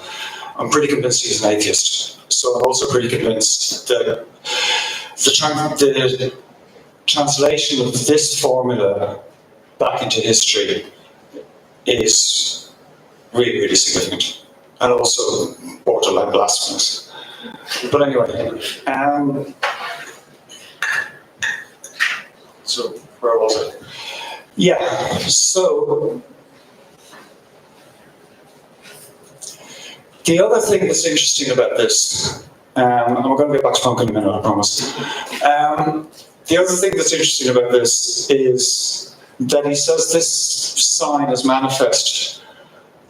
I'm pretty convinced he's an atheist. So I'm also pretty convinced that the translation of this formula back into history is really, really significant, and also borderline blasphemous. But anyway, so where was it? Yeah, so the other thing that's interesting about this, and we're going to get back to punk in a minute, I promise. The other thing that's interesting about this is that he says this sign is manifest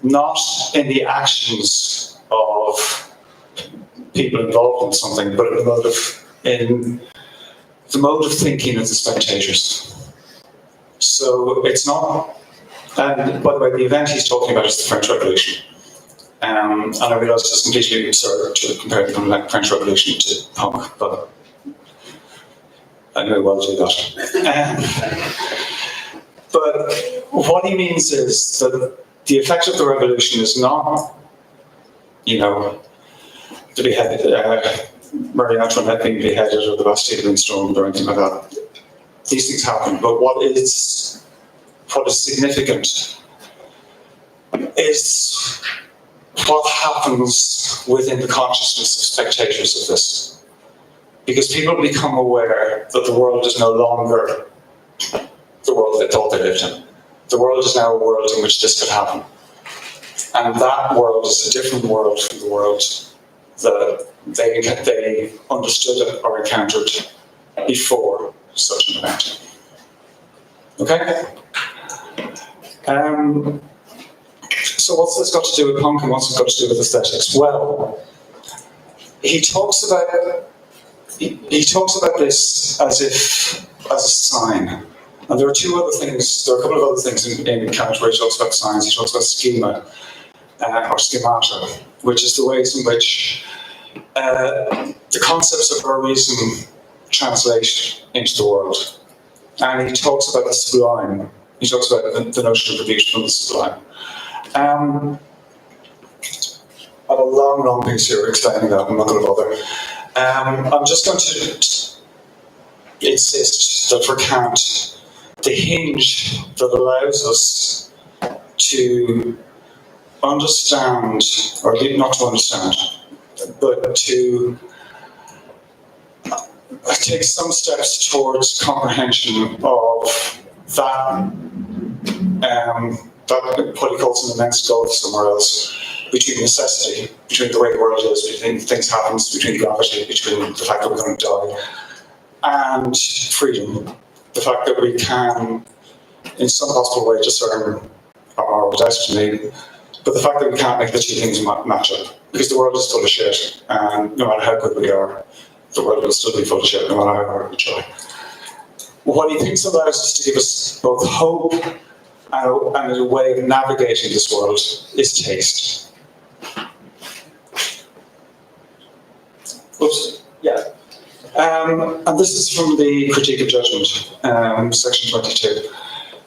not in the actions of people involved in something, but in the mode of thinking of the spectators. So it's not, and by the way, the event he's talking about is the French Revolution. And I realise it's completely absurd to compare the French Revolution to punk, but I may well do that. But what he means is that the effect of the revolution is not, the beheaded, Marie Antoinette being beheaded or the Bastille being stormed or anything like that. These things happen, but what is significant is what happens within the consciousness of spectators of this. Because people become aware that the world is no longer the world they thought they lived in. The world is now a world in which this could happen. And that world is a different world from the world that they understood or encountered before such an event. Okay? So what's this got to do with punk and what's it got to do with aesthetics? Well, he talks about this as a sign. And there are a couple of other things in Kant where he talks about signs. He talks about schema, or schemata, which is the ways in which the concepts of our reason translate into the world. And he talks about the sublime. He talks about the notion of the beautiful and the sublime. I have a long piece here explaining that. I'm not going to bother. I'm just going to insist that for Kant, the hinge that allows us to understand, or not to understand, but to take some steps towards comprehension of that, what he calls an immense gulf somewhere else, between necessity, between the way the world is, between things happen, between gravity, between the fact that we're going to die, and freedom. The fact that we can, in some possible way, discern our moral destiny, but the fact that we can't make the two things match up, because the world is full of shit, and no matter how good we are, the world will still be full of shit, no matter how hard we try. What he thinks allows us to give us both hope and a way of navigating this world is taste. Oops, yeah. And this is from the Critique of Judgment, section 22.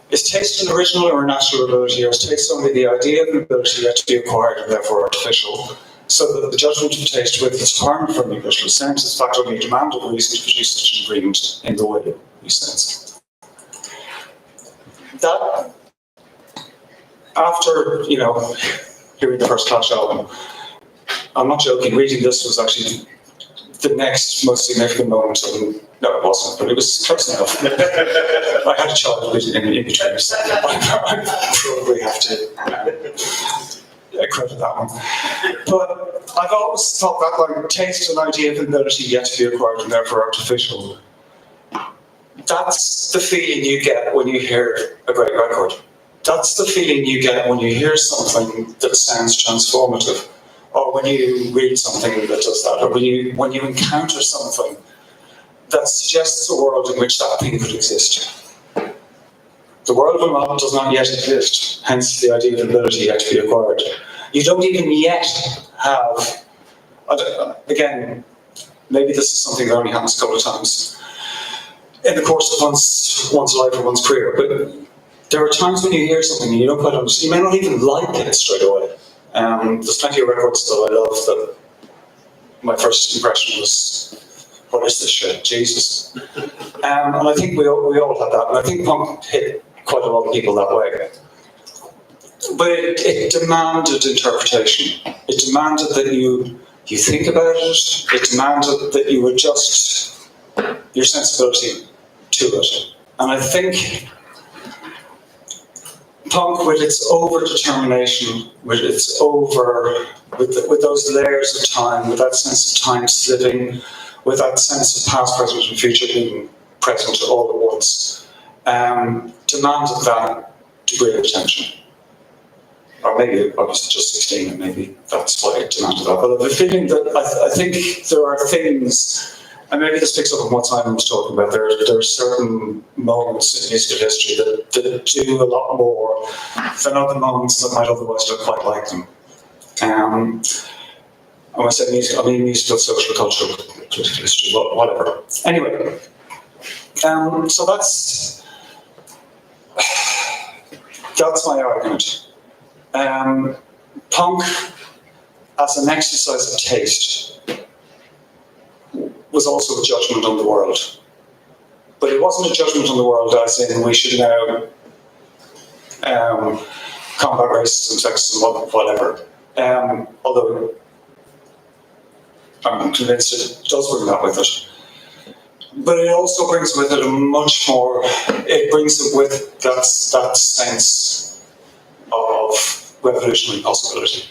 Is taste an original or a natural ability, or is taste only the idea of an ability yet to be acquired and therefore artificial? So that the judgment of taste with its requirement for an universal sense is fact only a demand of reason to produce such an agreement in the way we sense. That, after, hearing the first Clash album, I'm not joking, reading this was actually the next most significant moment of, no it wasn't, but it was close enough. I had a child in between, so I probably have to credit that one. But I've always thought that like taste an idea of ability yet to be acquired and therefore artificial. That's the feeling you get when you hear a great record. That's the feeling you get when you hear something that sounds transformative, or when you read something that does that, or when you encounter something that suggests a world in which that thing could exist. The world does not yet exist, hence the idea of ability yet to be acquired. You don't even yet have, again, maybe this is something that only happens a couple of times in the course of one's life or one's career, but there are times when you hear something and you don't quite understand, you may not even like it straight away. There's plenty of records that I love that my first impression was, what is this shit, Jesus? And I think we all had that, and I think punk hit quite a lot of people that way. But it demanded interpretation. It demanded that you think about it. It demanded that you adjust your sensibility to it. And I think punk, with its over-determination, with those layers of time, with that sense of time slipping, with that sense of past, present, and future being present all at once, demanded that degree of attention. Or maybe I was just 16 and maybe that's why it demanded that. But I have a feeling that I think there are things, and maybe this picks up on what Simon was talking about, there are certain moments in musical history that do a lot more than other moments that might otherwise look quite like them. And when I say music, I mean musical, social, cultural, political history, whatever. Anyway, so that's my argument. Punk, as an exercise of taste, was also a judgment on the world. But it wasn't a judgment on the world as in we should now combat racism, sexism, whatever. Although I'm convinced it does bring that with it. But it also brings with it it brings it with that sense of revolutionary possibility.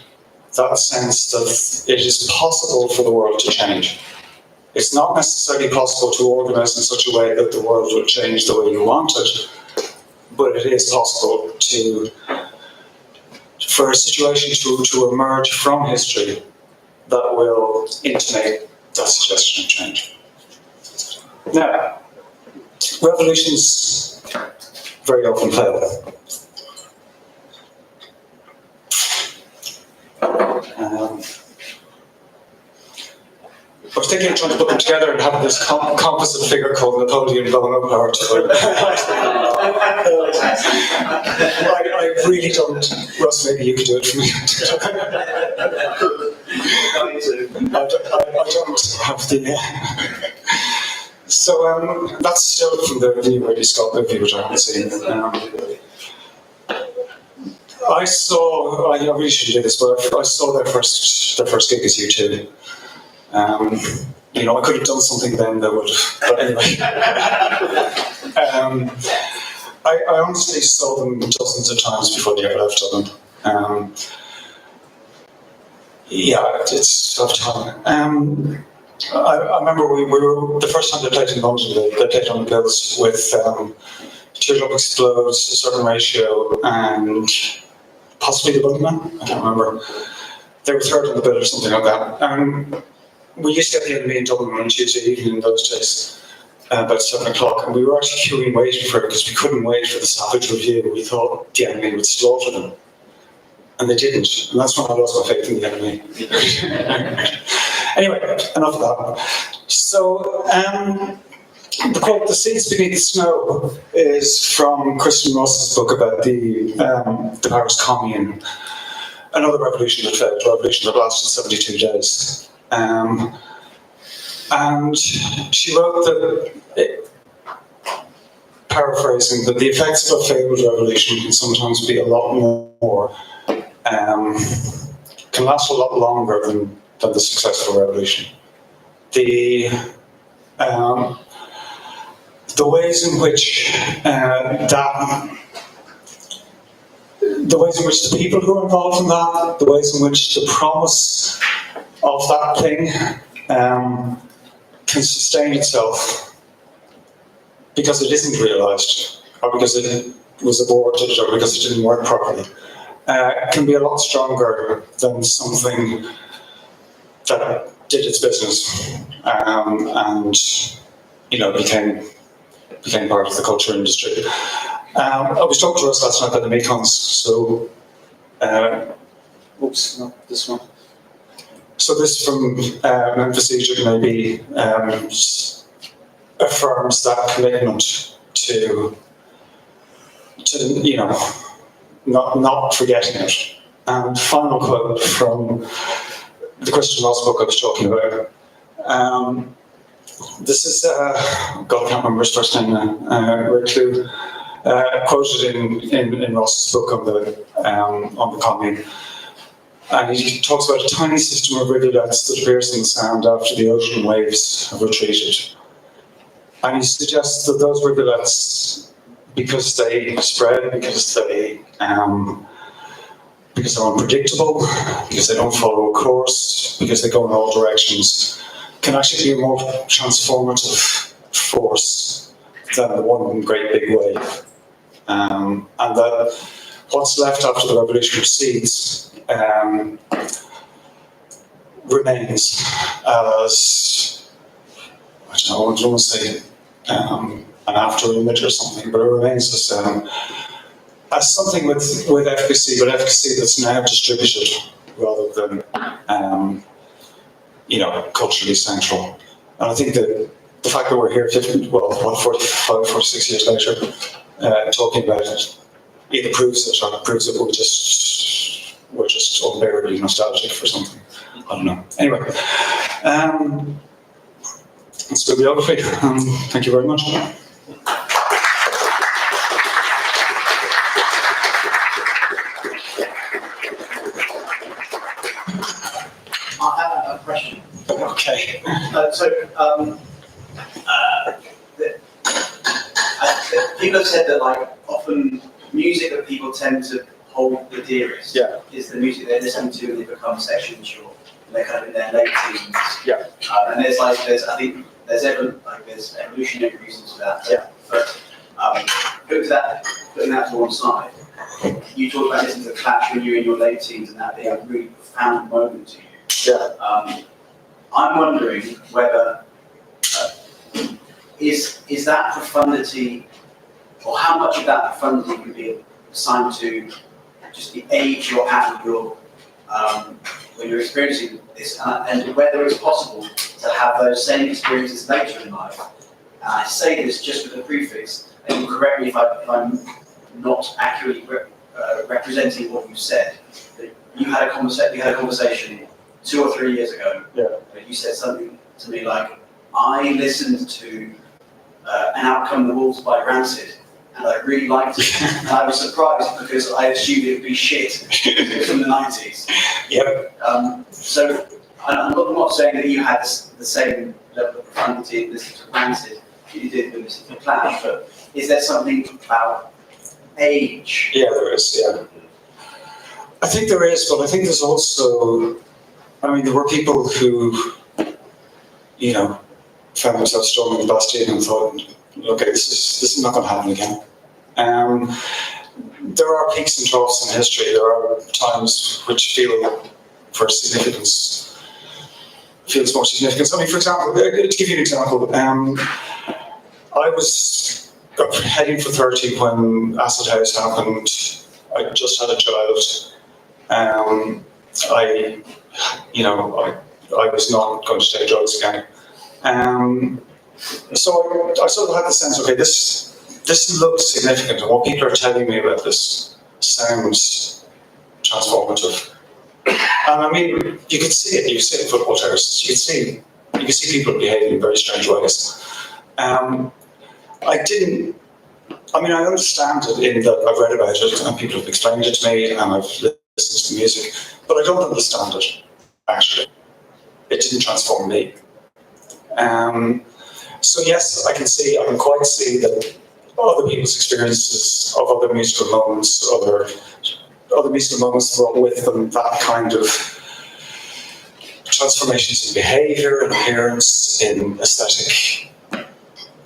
That sense that it is possible for the world to change. It's not necessarily possible to organise in such a way that the world will change the way you want it, but it is possible for a situation to emerge from history that will intimate that suggestion of change. Now, revolutions very often fail. I was thinking of trying to put them together and have this composite figure called Napoleon Bonaparte. I really don't. Russ, maybe you could do it for me. I don't have the... So that's still from the new Ridley Scott movie, which I haven't seen. I really shouldn't do this, but I saw their first gig as U2. You know, I could have done something then that would, but anyway. I honestly saw them dozens of times before they ever left Dublin. Yeah, it's tough time. I remember we were the first time they played in London. They played on the bills with Teardrop Explodes, a certain ratio, and possibly the Bunnyman. I can't remember. They were third on the bill or something like that. We used to get the enemy in Dublin on Tuesday evening in those days, about 7 o'clock, and we were actually queuing waiting for it because we couldn't wait for the Savage review. We thought the enemy would slaughter them, and they didn't. And that's when I lost my faith in the enemy. Anyway, enough of that. So, the quote, "The Seeds Beneath the Snow," is from Christian Ross's book about the Paris Commune, another revolution that failed, a revolution that lasted 72 days. And she wrote that, paraphrasing, that the effects of a failed revolution can sometimes be a lot more, can last a lot longer than the successful revolution. The ways in which the ways in which the people who are involved in that, the ways in which the promise of that thing can sustain itself because it isn't realised, or because it was aborted, or because it didn't work properly, can be a lot stronger than something that did its business and you know became part of the culture industry. I was talking to Russ last night about the Mekons, so oops, not this one. So this from Memphis Egypt maybe affirms that commitment to you know not forgetting it. And final quote from the Christian Ross book I was talking about. This is God, I can't remember his first name now. Recluse, quoted in Ross's book on the commune. And he talks about a tiny system of rivulets that appears in the sound after the ocean waves have retreated. And he suggests that those rivulets, because they spread, because they're unpredictable, because they don't follow a course, because they go in all directions, can actually be a more transformative force than the one great big wave. And that what's left after the revolution recedes remains as, I don't know, I don't want to say an after image or something, but it remains as something with efficacy, but efficacy that's now distributed rather than culturally central. And I think that the fact that we're here 45, 46 years later talking about it either proves it or proves that we're just unbearably nostalgic for something. I don't know. Anyway, that's bibliography. Thank you very much. I have a question. Okay. People have said that, like, often music that people tend to hold the dearest is the music they listen to when they become sexually mature. They're kind of in their late teens. Yeah. And I think there's evolutionary reasons for that. Yeah. But putting that to one side, you talk about listening to Clash when you're in your late teens and that being a really profound moment to you. Yeah. I'm wondering whether is that profundity, or how much of that profundity can be assigned to just the age you're at when you're experiencing this, and whether it's possible to have those same experiences later in life. I say this just with a prefix, and you correct me if I'm not accurately representing what you said. You had a conversation 2 or 3 years ago. Yeah. You said something to me like, "I listened to An Outcome the Wolves by Rancid, and I really liked it. And I was surprised because I assumed it would be shit from the 90s. Yep. So I'm not saying that you had the same level of profundity in this Rancid you did with this Clash, but is there something about age? Yeah, there is, yeah. I think there is, but I think there's also, I mean, there were people who, you know, found themselves storming the Bastion and thought, okay, this is not going to happen again. There are peaks and troughs in history. There are times which feel for significance, feels more significance. I mean, for example, to give you an example, I was heading for 30 when Acid House happened. I just had a child. I was not going to take drugs again. So I sort of had the sense, okay, this looks significant, and what people are telling me about this sounds transformative. And I mean, you could see it. You see it in football terraces. You can see people behaving in very strange ways. I understand it in that I've read about it and people have explained it to me and I've listened to the music, but I don't understand it, actually. It didn't transform me. So yes, I can quite see that other people's experiences of other musical moments, other musical moments brought with them that kind of transformations in behaviour, in appearance, in aesthetic,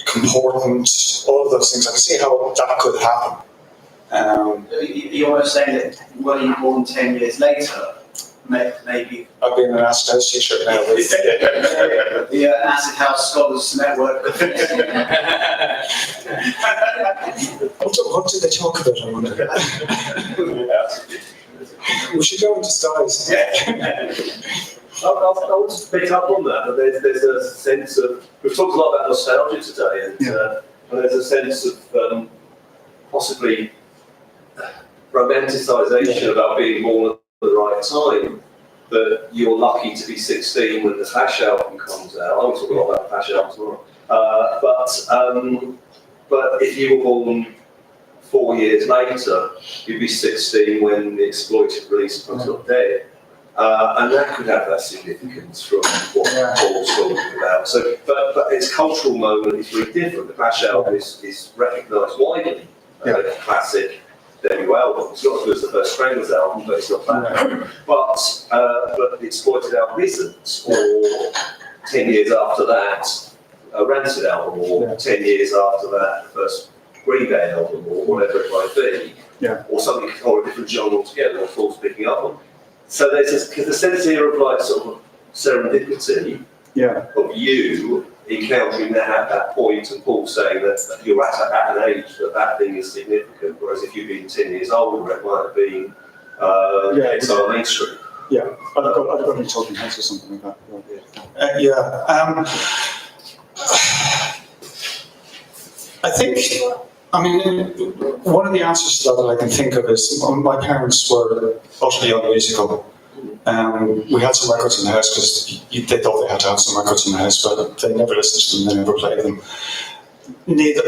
comportment, all of those things. I can see how that could happen. You're almost saying that were you born 10 years later, maybe... I've been an Acid House t-shirt now with the Acid House Scholars Network. What did they talk about, I wonder? We should go into styles. I want to pick up on that, but there's a sense of, we've talked a lot about nostalgia today, and there's a sense of possibly romanticisation about being born at the right time, that you're lucky to be 16 when the Clash album comes out. I will talk a lot about the Clash album tomorrow. But if you were born 4 years later, you'd be 16 when the Exploited release comes up Dead. And that could have that significance from what Paul's talking about. So, but its cultural moment is really different. The Clash album is recognised widely as a classic debut album. It's not as good as the first Stranglers album, but it's not bad. But the Exploited album isn't. Or 10 years after that, a Rancid album, or 10 years after that, the first Green Day album, or whatever it might be, or something, or a different genre altogether, or Paul's picking up on. So there's a sense here of like sort of serendipity of you encountering that at that point, and Paul saying that you're at an age that thing is significant, whereas if you'd been 10 years older, it might have been Exile Main Street. Yeah, I've got any talking heads or something like that. I think, one of the answers to that I can think of is my parents were utterly unmusical. We had some records in the house because they thought they had to have some records in the house, but they never listened to them, they never played them.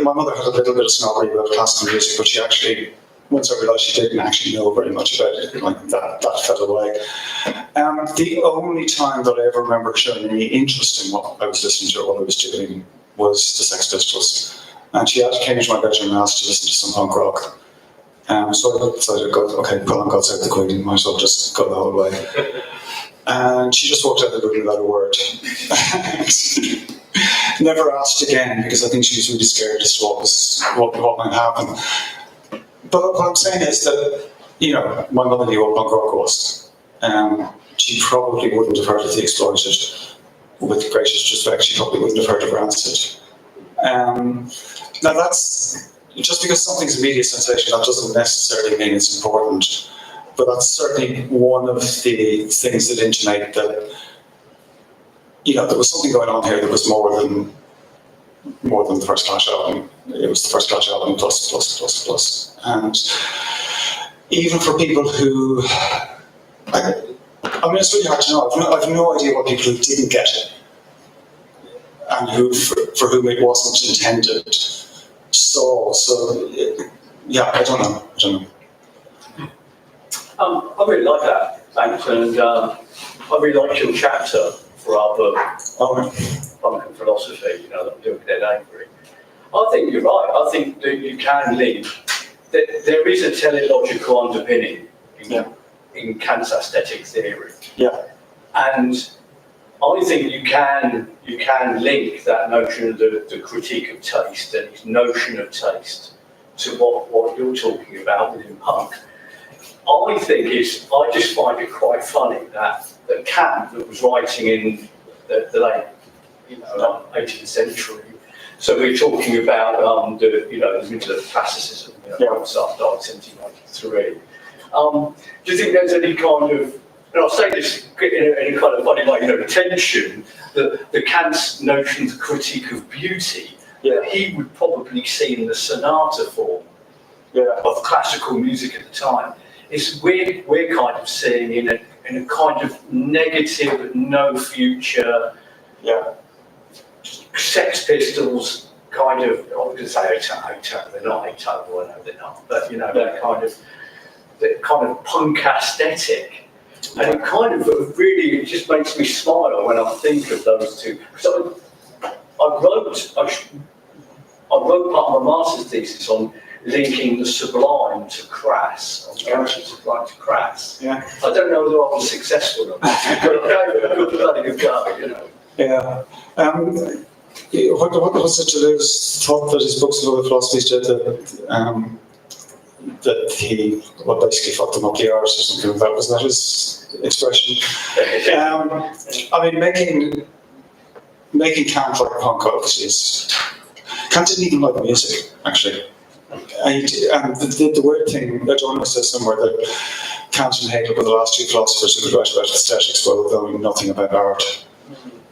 My mother had a little bit of snobbery about classical music, but she actually, once I realised she didn't actually know very much about it, like that fell away. The only time that I ever remember showing any interest in what I was listening to or what I was doing was the Sex Pistols. And she came into my bedroom and asked to listen to some punk rock. So I decided, okay, put on God Save the Queen, might as well just go the whole way. And she just walked out of the room without a word. Never asked again, because I think she was really scared as to what might happen. But what I'm saying is that, my mother knew what punk rock was. She probably wouldn't have heard of the Exploited. With greatest respect, she probably wouldn't have heard of Rancid. Now that's, just because something's a media sensation, that doesn't necessarily mean it's important. But that's certainly one of the things that intimate that, there was something going on here that was more than the first Clash album. It was the first Clash album plus. And even for people who, it's really hard to know. I've no idea what people who didn't get it and for whom it wasn't intended saw. So, yeah, I don't know. I really like that, thanks, and I really liked your chapter for our book, Punk and Philosophy, that I'm doing with Ed Avery. I think you're right. I think that you can link, that there is a teleological underpinning in Kant's aesthetic theory. Yeah. And I think you can link that notion of the critique of taste and his notion of taste to what you're talking about within punk. I just find it quite funny that Kant, that was writing in the late 18th century, so we're talking about the middle of classicism, Russ died in 1793. Do you think there's any kind of, and I'll say this in a kind of funny way, tension, the Kant's notion of critique of beauty, that he would probably see in the sonata form of classical music at the time, is we're kind of seeing in a kind of negative, no future, Sex Pistols kind of, I wouldn't say atonal, they're not atonal, I know they're not, but that kind of punk aesthetic. And it kind of really, it just makes me smile when I think of those two. Because I wrote part of my master's thesis on linking the sublime to crass, sublime to crass. Yeah. I don't know whether I was successful or not, but I gave it a good bloody good go, Yeah. What was it Deleuze thought that his books of other philosophies did that he basically fucked them up the arse or something like that? Was that his expression? I mean, making Kant like punk obviously is. Kant didn't even like music, actually. And the weird thing, I don't know, says somewhere that Kant and Hegel were the last two philosophers who could write about aesthetics while knowing nothing about art.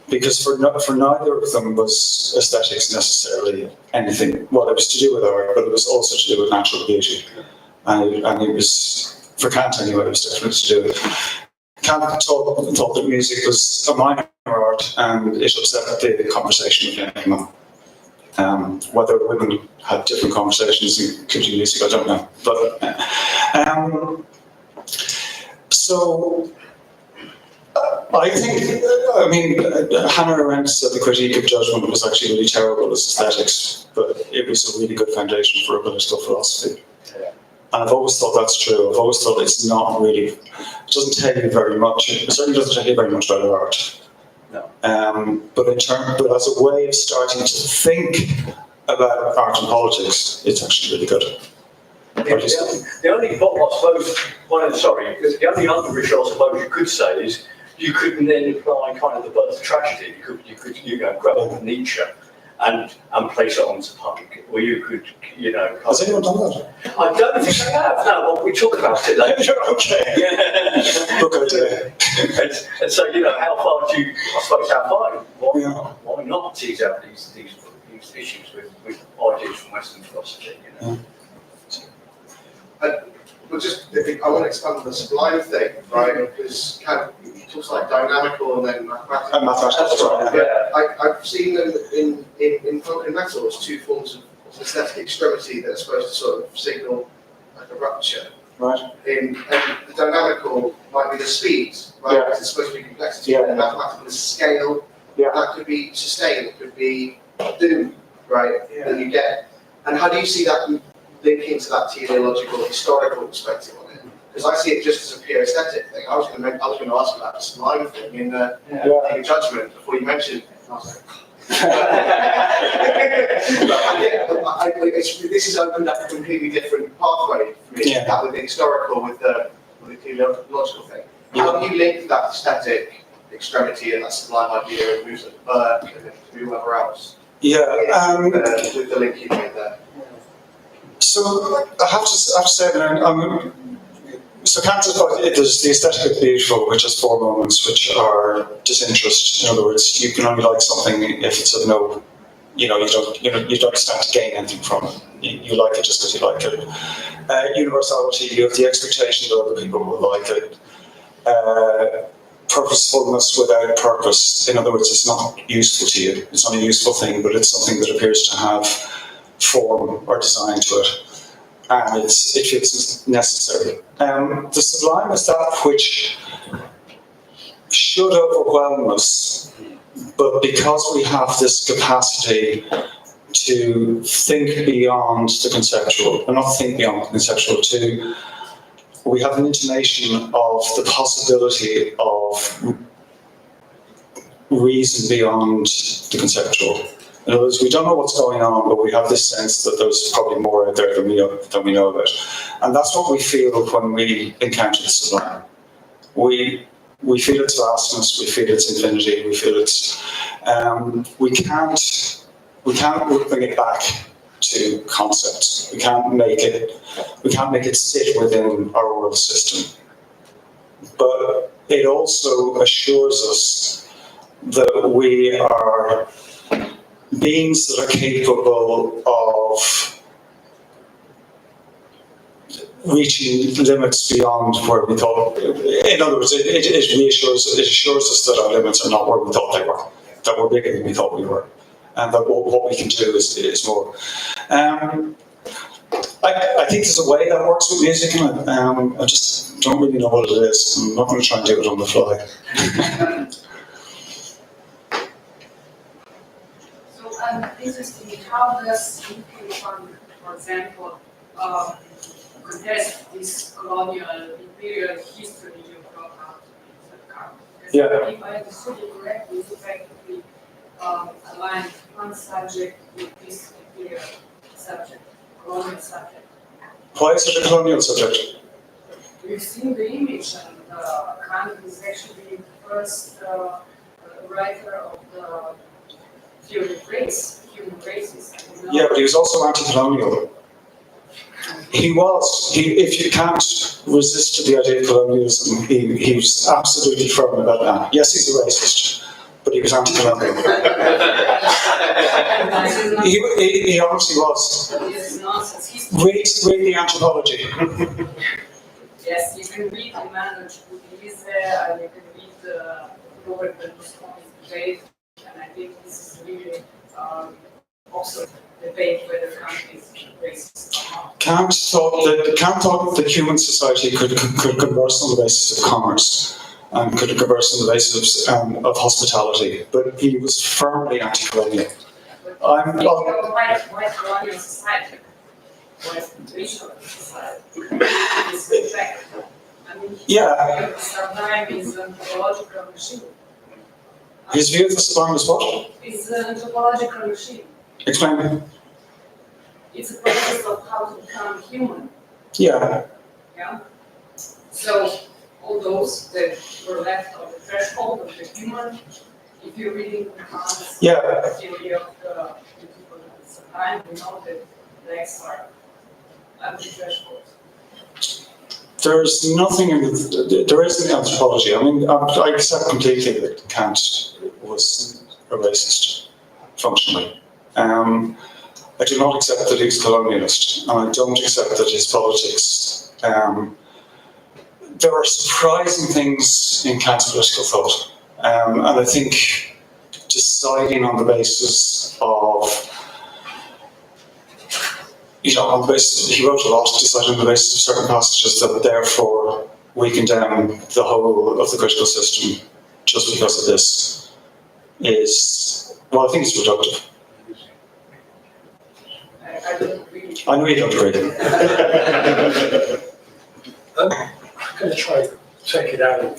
Because for neither of them was aesthetics necessarily anything. Well, it was to do with art, but it was also to do with natural beauty. And it was, for Kant anyway, it was definitely to do with it. Kant thought that music was a minor art, and it upset the conversation of gentlemen. Whether women had different conversations including music, I don't know. But so I think, Hannah Arendt said the critique of judgment was actually really terrible as aesthetics, but it was a really good foundation for a political philosophy. And I've always thought that's true. I've always thought it's not really, it doesn't tell you very much. It certainly doesn't tell you very much about art. No. But as a way of starting to think about art and politics, it's actually really good. The only other issue I suppose you could say is you could then apply kind of the birth of tragedy. You could grab Nietzsche and place it onto punk, or you could, Has anyone done that? I don't think they have. No, well, we talk about it later. Okay. Book idea. And so, how far why not tease out these issues with ideas from Western philosophy, I want to expand on the sublime thing, right? Because he talks like dynamical and then mathematical. And mathematical, yeah. I've seen them in punk and metal as two forms of aesthetic extremity that are supposed to sort of signal like a rupture. Right. And the dynamical might be the speed, right? Yeah. Because it's supposed to be complexity. Yeah. And mathematical is scale. Yeah. That could be sustain. It could be doom, right? Yeah. That you get. And how do you see that linking to that teleological, historical perspective on it? Because I see it just as a pure aesthetic thing. I was going to ask about the sublime thing in Taking Judgment before you mentioned it. And I was like, this has opened up a completely different pathway for me. Yeah. That with the historical, with the teleological thing. How do you link that aesthetic extremity and that sublime idea of moves like Burke and then whoever else? Yeah. With the link you made there. So I have to say that so Kant is there's the aesthetic of beautiful, which has four moments, which are disinterest. In other words, you can only like something if it's of no, you don't stand to gain anything from it. You like it just because you like it. Universality, you have the expectation that other people will like it. Purposefulness without purpose. In other words, it's not useful to you. It's not a useful thing, but it's something that appears to have form or design to it, and it feels necessary. The sublime is that which should overwhelm us, but because we have this capacity to think beyond the conceptual, or not think beyond the conceptual, we have an intimation of the possibility of reason beyond the conceptual. In other words, we don't know what's going on, but we have this sense that there's probably more out there than we know about. And that's what we feel when we encounter the sublime. We feel its vastness, we feel its infinity, we feel its... we can't bring it back to concepts. We can't make it sit within our world system. But it also assures us that we are beings that are capable of reaching limits beyond where we thought. In other words, it assures us that our limits are not where we thought they were, that we're bigger than we thought we were, and that what we can do is more. I think there's a way that works with music, and I just don't really know what it is. I'm not going to try and do it on the fly. Interesting, how does UK fund, for example, contest this colonial imperial history you brought out in the card? Yeah. If I understood it correctly, it's effectively aligned one subject with this imperial subject, colonial subject. Why is it a colonial subject? We've seen the image, and Kant is actually the first writer of the theory of race, human races. Yeah, but he was also anti-colonial. If you can't resist the idea of colonialism, he was absolutely firm about that. Yes, he's a racist, but he was anti-colonial. he honestly was. Read the anthropology. Yes, you can read the manage Buddhist there, and you can read the Robert Berlusconi's debate, and I think this is really also debate whether country is racist or not. Kant thought that human society could converse on the basis of commerce and could converse on the basis of hospitality, but he was firmly anti-colonial. White colonial society, white racial society, is respect. I mean, Yeah. Sublime is an anthropological machine. His view of the sublime is what? It's an anthropological machine. Explain. It's a process of how to become human. Yeah. Yeah. So all those that were left on the threshold of the human, if you're reading Kant's theory of the sublime, we know that legs are at the threshold. There isn't anthropology. I mean, I accept completely that Kant was a racist, functionally. I do not accept that he was colonialist, and I don't accept that his politics. There are surprising things in Kant's political thought, and I think deciding on the basis of, he wrote a lot, deciding on the basis of certain passages that therefore we condemn the whole of the critical system just because of this is, well, I think it's reductive. I don't agree. I know you don't agree. I'm going to try to take it out.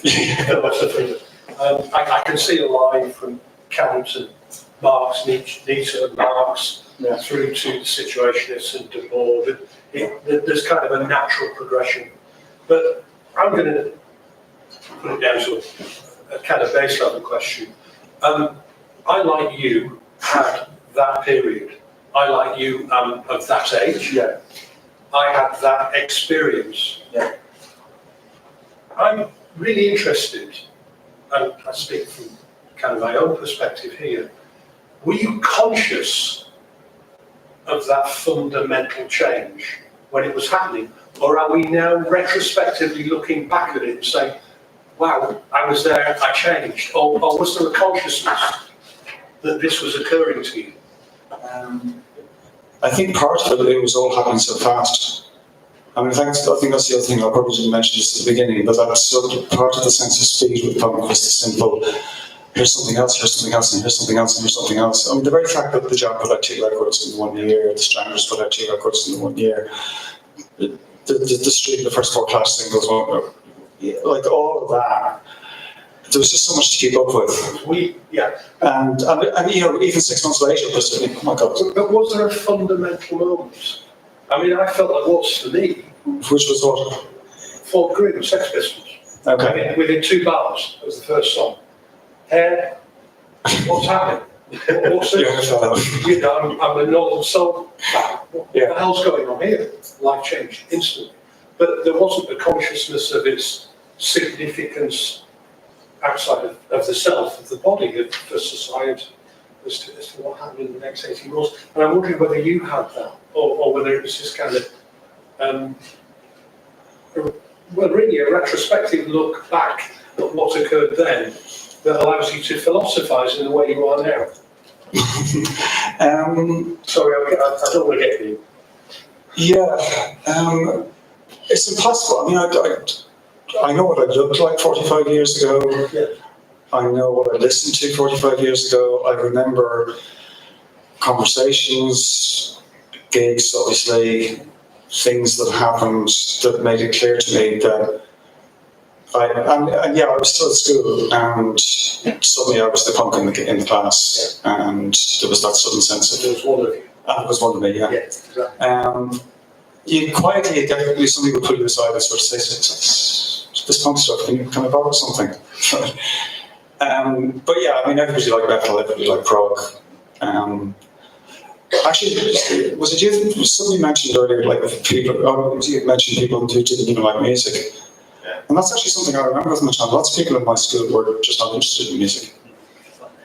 I can see a line from Kant and Marx, Nietzsche and Marx, through to the Situationists and De Boer. There's kind of a natural progression. But I'm going to put it down to a kind of base level question. I, like you, had that period. I, like you, am of that age. Yeah. I had that experience. Yeah. I'm really interested, and I speak from kind of my own perspective here. Were you conscious of that fundamental change when it was happening? Or are we now retrospectively looking back at it and saying, wow, I was there, I changed? Or was there a consciousness that this was occurring to you? I think part of it was all happening so fast. I mean, I think that's the other thing. I probably didn't mention this at the beginning, but that's sort of part of the sense of speed with punk was the simple, here's something else, and here's something else, and here's something else. I mean, the very fact that the Jam put out 2 records in 1 year, the Strangers put out 2 records in 1 year, the Street, the first 4 Clash singles, like all of that, there was just so much to keep up with. And you know, even 6 months later, it was oh my God. But was there a fundamental moment? I mean, I felt there was for me. Which was what? Fort Greene, Sex Pistols. Okay. I mean, within 2 bars, it was the first song. Hair, what's happening? What's this? You know, I'm a northern soul. What the hell's going on here? Life changed instantly. But there wasn't a consciousness of its significance outside of the self, of the body, for society, as to what happened in the next 18 months. And I'm wondering whether you had that, or whether it was just kind of, well, really a retrospective look back at what occurred then that allows you to philosophise in the way you are now. Sorry, I don't want to get you. Yeah, it's impossible. I mean, I know what I looked like 45 years ago. Yeah. I know what I listened to 45 years ago. I remember conversations, gigs, obviously, things that happened that made it clear to me that I was still at school, and suddenly I was the punk in the class, and there was that sudden sense of... There was one of you. And it was one of me, yeah. Exactly. You quietly, somebody would pull you aside and sort of say, this punk stuff, can I borrow something? But yeah, I mean, everybody liked metal, everybody liked prog. Actually, was it you, somebody mentioned earlier, like people, you mentioned people who didn't even like music. And that's actually something I remember from the time. Lots of people in my school were just not interested in music,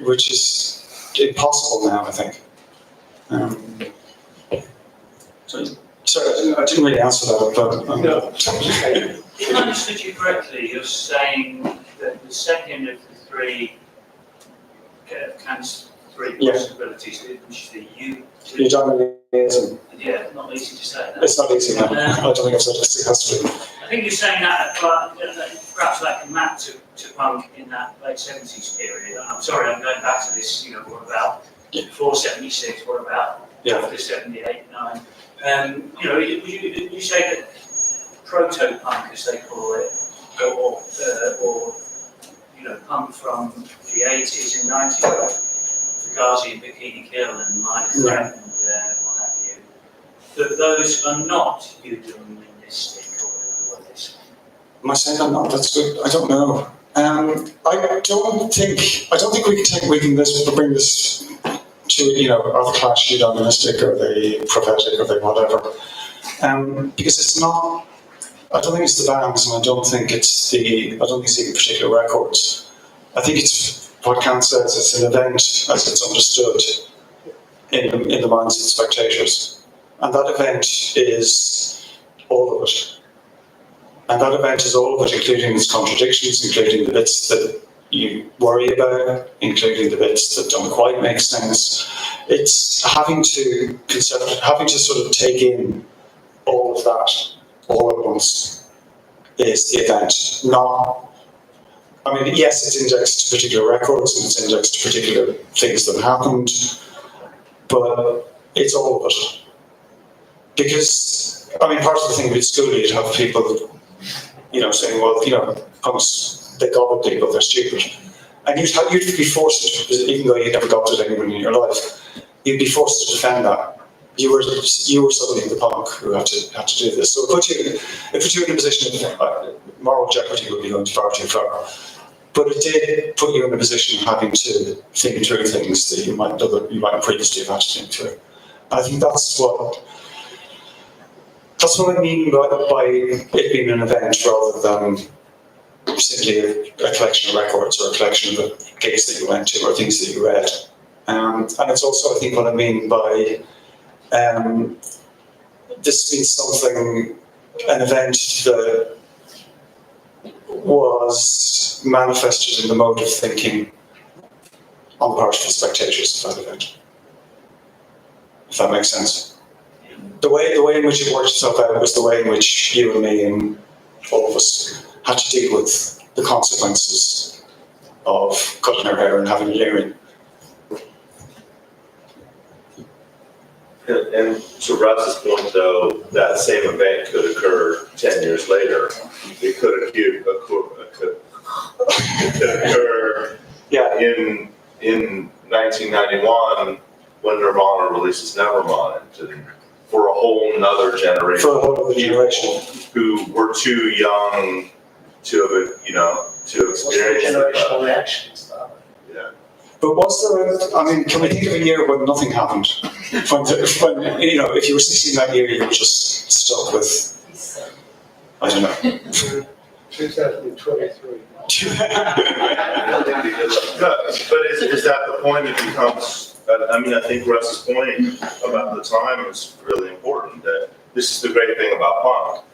which is impossible now, I think. Sorry, I didn't really answer that, but... No. If I understood you correctly, you're saying that the second of the 3 possibilities, which is the Eudaimonism. Yeah, not easy to say that. It's not easy, no. I don't think I've said it has to be. I think you're saying that, perhaps that can map to punk in that late 70s period. I'm sorry, I'm going back to this, you know, what about before 76, what about after 78, 9? You know, would you say that proto-punk, as they call it, or you know, punk from the 80s and 90s, like Fugazi and Bikini Kill and Minor Threat and what have you, that those are not eudaimonistic or whatever it is? Am I saying that? No, that's good. I don't know. I don't think we can bring this to, you know, are the Clash eudaimonistic or the prophetic or the whatever, because it's not. I don't think it's the bands, and I don't think it's the particular records. I think it's what Kant says. It's an event as it's understood in the minds of the spectators, and that event is all of it. And that event is all of it, including its contradictions, including the bits that you worry about, including the bits that don't quite make sense. It's having to sort of take in all of that all at once is the event. Not, I mean, yes, it's indexed to particular records and it's indexed to particular things that happened, but it's all of it. Because, I mean, part of the thing with school, you'd have people, you know, saying, well, you know, punks, they gobble people, they're stupid. And you'd be forced to, even though you never gobbled anyone in your life, you'd be forced to defend that. You were suddenly the punk who had to do this. So it put you in a position of moral jeopardy would be going far too far. But it did put you in a position of having to think through things that you might previously have had to think through. I think that's what I mean by it being an event rather than simply a collection of records or a collection of the gigs that you went to or things that you read. And it's also, I think, what I mean by this being something, an event that was manifested in the mode of thinking on the part of the spectators of that event. If that makes sense. the way in which it worked itself out was the way in which you and me and all of us had to deal with the consequences of cutting our hair and having an earring. And to Russ's point, though, that same event could occur 10 years later. It could occur in 1991 when Nirvana releases Nevermind, and for a whole nother generation. For a whole other generation. Who were too young to have, to experience Generational reactions. Yeah. But was there, can we think of a year when nothing happened? When if you were 16 that year, you were just stuck with, I don't know. 2023. But is that the point? It becomes, I think Russ's point about the time is really important, that this is the great thing about punk.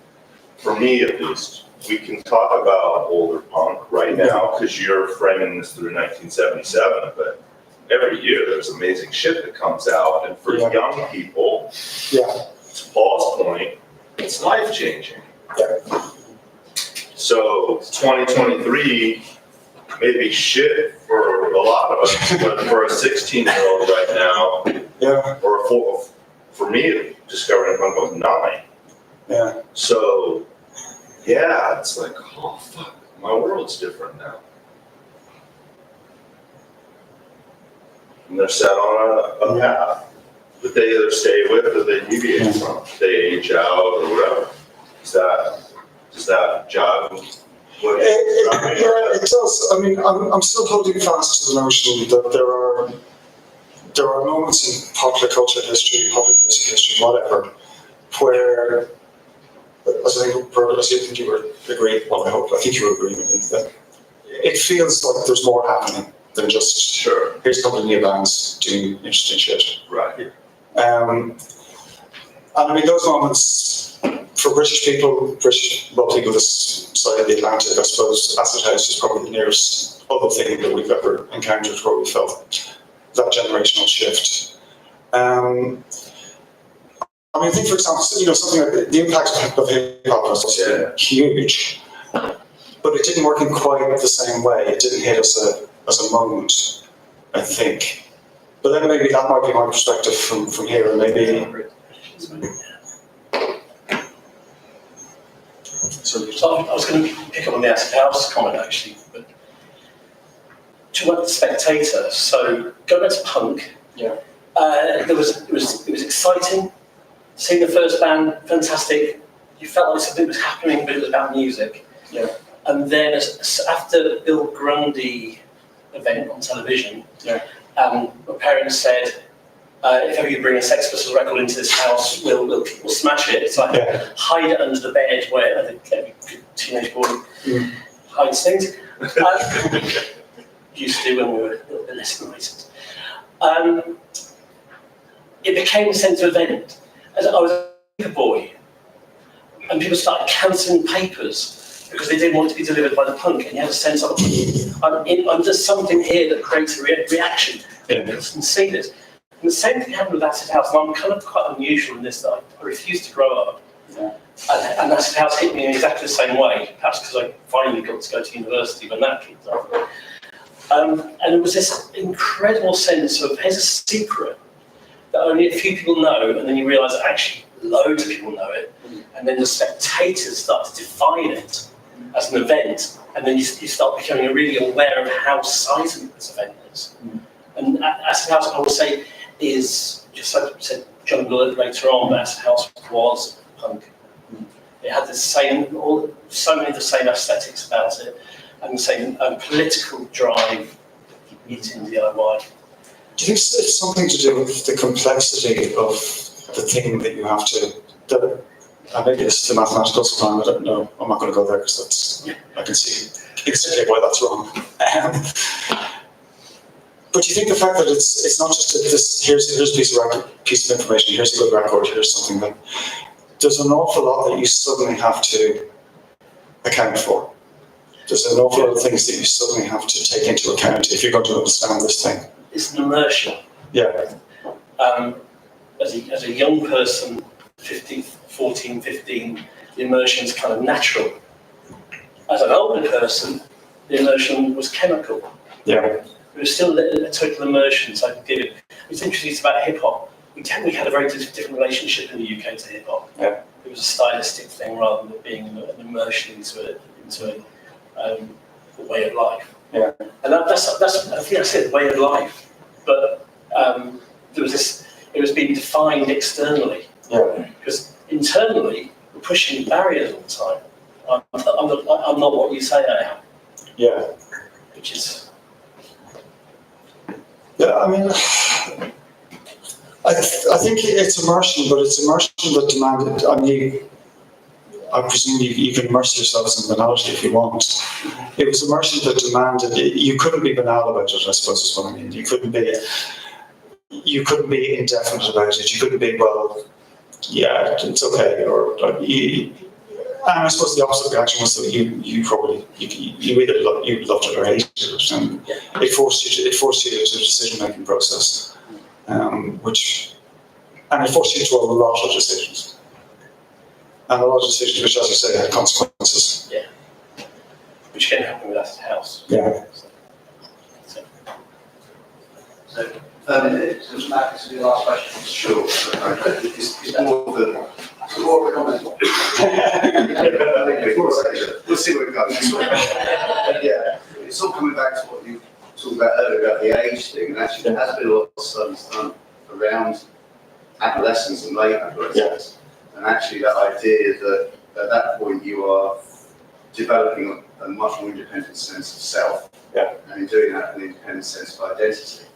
For me, at least, we can talk about older punk right now because you're framing this through 1977, but every year there's amazing shit that comes out, and for young people, to Paul's point, it's life-changing. So 2023 may be shit for a lot of us, but for a 16-year-old right now, or for me, discovering punk was 9. So, it's like, oh fuck, my world's different now. And they're set on a path that they either stay with or they deviate from. They age out or whatever. Does that jive? It does. I'm still holding fast to the notion that there are moments in popular culture history, popular music history, whatever, where, as I think you were agreeing, I think you were agreeing with me, that it feels like there's more happening than just, here's a couple of new bands doing interesting shit. Right. And those moments, for British people this side of the Atlantic, I suppose, Acid House is probably the nearest other thing that we've ever encountered where we felt that generational shift. I think, for example, something like the impact of hip hop was huge, but it didn't work in quite the same way. It didn't hit us as a moment, I think. But then maybe that might be my perspective from here, and maybe. So I was going to pick up on the Acid House comment actually, but to what spectator. So go back to punk. It was exciting. Seeing the first band, fantastic. You felt like something was happening, but it was about music. And then after Bill Grundy event on television, my parents said, if ever you bring a Sex Pistols record into this house, we'll smash it. So I hide it under the bed where I think every teenage boy hides things. Used to when we were a little bit less enlightened. It became a sense of event. As I was a boy, and people started cancelling papers because they didn't want to be delivered by the punk, and you had a sense of, I'm just something here that creates a reaction. People can see this. And the same thing happened with Acid House, and I'm kind of quite unusual in this, that I refused to grow up. And Acid House hit me in exactly the same way, perhaps because I finally got to go to university when that kicked off. And it was this incredible sense of, here's a secret that only a few people know, and then you realise that actually loads of people know it, and then the spectators start to define it as an event, and then you start becoming really aware of how sizable this event is. And Acid House, I would say, is, just like said John Bullard later on, but Acid House was punk. It had the same, so many of the same aesthetics about it, and the same political drive in DIY. Do you think it's something to do with the complexity of the thing that you have to do? Maybe it's the mathematical sublime, I don't know. I'm not going to go there because I can see instantly why that's wrong. But do you think the fact that it's not just here's a piece of information, here's a good record, here's something that there's an awful lot that you suddenly have to account for. There's an awful lot of things that you suddenly have to take into account if you're going to understand this thing. It's an immersion. As a young person 14, 15, the immersion's kind of natural. As an older person, the immersion was chemical. Yeah. It was still a total immersion, so I did it. It's interesting about hip hop. We had a very different relationship in the UK to hip hop. Yeah. It was a stylistic thing rather than being an immersion into a way of life. Yeah. And that's I think I said way of life, but there was this. It was being defined externally. Yeah. Because internally we're pushing barriers all the time. I'm not what you say I am. Yeah. Which is. Yeah, I mean, I think it's immersion, but it's immersion that demanded. I mean, I presume you can immerse yourselves in banality if you want. It was immersion that demanded. You couldn't be banal about it, I suppose is what I mean. You couldn't be indefinite about it. You couldn't be, well, yeah, it's okay, or and I suppose the opposite reaction was that you either you loved it or hated it, and it forced you into a decision-making process, and it forced you into a lot of decisions, and a lot of decisions which, as you say, had consequences. Yeah. Which can happen with us at house. Yeah. So, since Matt, this is the last question. Sure. It's more of a comment. We'll see where it goes. Yeah, it's all coming back to what you talked about earlier about the age thing, and actually there has been a lot of studies done around adolescence and late adolescence. Yeah. And actually that idea that at that point you are developing a much more independent sense of self. Yeah. And in doing that, an independent sense of identity.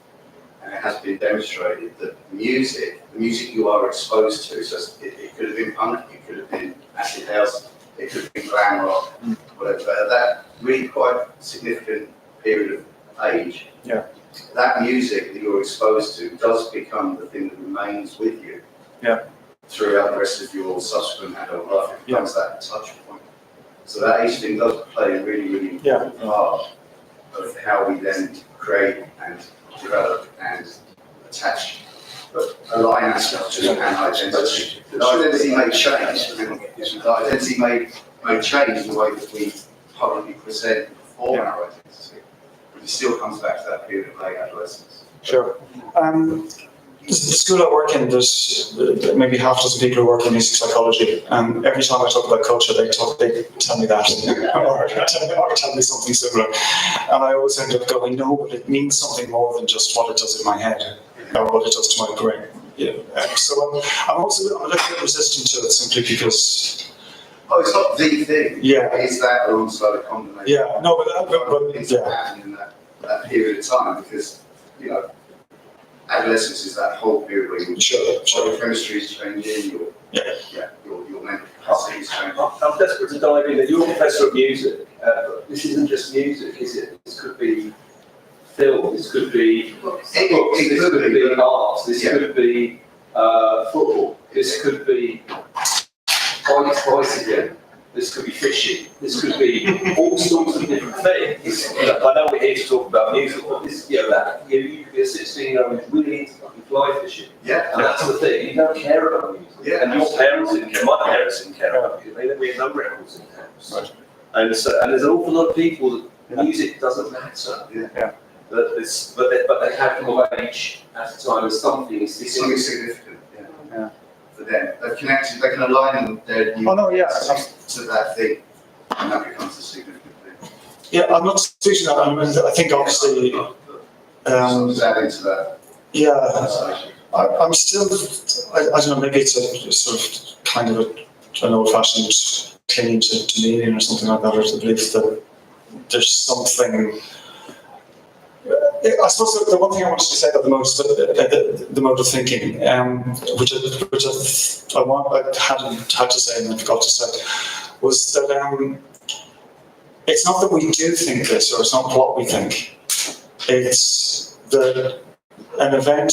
And it has been demonstrated that the music you are exposed to, so it could have been punk, it could have been acid house, it could have been glam rock, whatever, but that really quite significant period of age, yeah, that music that you're exposed to does become the thing that remains with you, yeah, throughout the rest of your subsequent adult life. It becomes that touch point. So that age thing does play a really, really important part of how we then create and develop and attach, but align ourselves to an identity. The identity may change. The identity may change in the way that we publicly present and perform our identity, but it still comes back to that period of late adolescence. Sure. The school I work in, there's maybe half a dozen people who work in music psychology, and every time I talk about culture, they tell me that, or tell me something similar. And I always end up going, no, but it means something more than just what it does in my head, or what it does to my brain. Yeah. So I'm also a little bit resistant to it, simply because... Oh, it's not the thing. Yeah. It's that alongside a combination. Yeah, no, but things that happen in that period of time, because, you know, adolescence is that whole period where your chemistry is changing, your mental capacity is changing. I'm desperate to dive in. You're a professor of music. This isn't just music, is it? This could be film, this could be books, this could be art, this could be football, this could be bicycling, this could be fishing, this could be all sorts of different things. You know, I know we're here to talk about music, but this, you could be a 16-year-old who's really into fucking fly fishing. Yeah. And that's the thing, you don't care about music. Yeah. And your parents didn't care, my parents didn't care about music, we had no records in the house. Right. And there's an awful lot of people that music doesn't matter. Yeah. But they have come of age at a time as something significant. Yeah. For them, they've connected. They can align their new to that thing, and that becomes a significant thing. Yeah, I'm not speaking that. I think obviously. Add into that. Yeah, I'm still. I don't know. Maybe it's a sort of kind of an old-fashioned clinging to meaning or something like that, or the belief that there's something. I suppose the one thing I wanted to say about the mode of thinking, which I had to say and I forgot to say, was that it's not that we do think this, or it's not what we think. It's that an event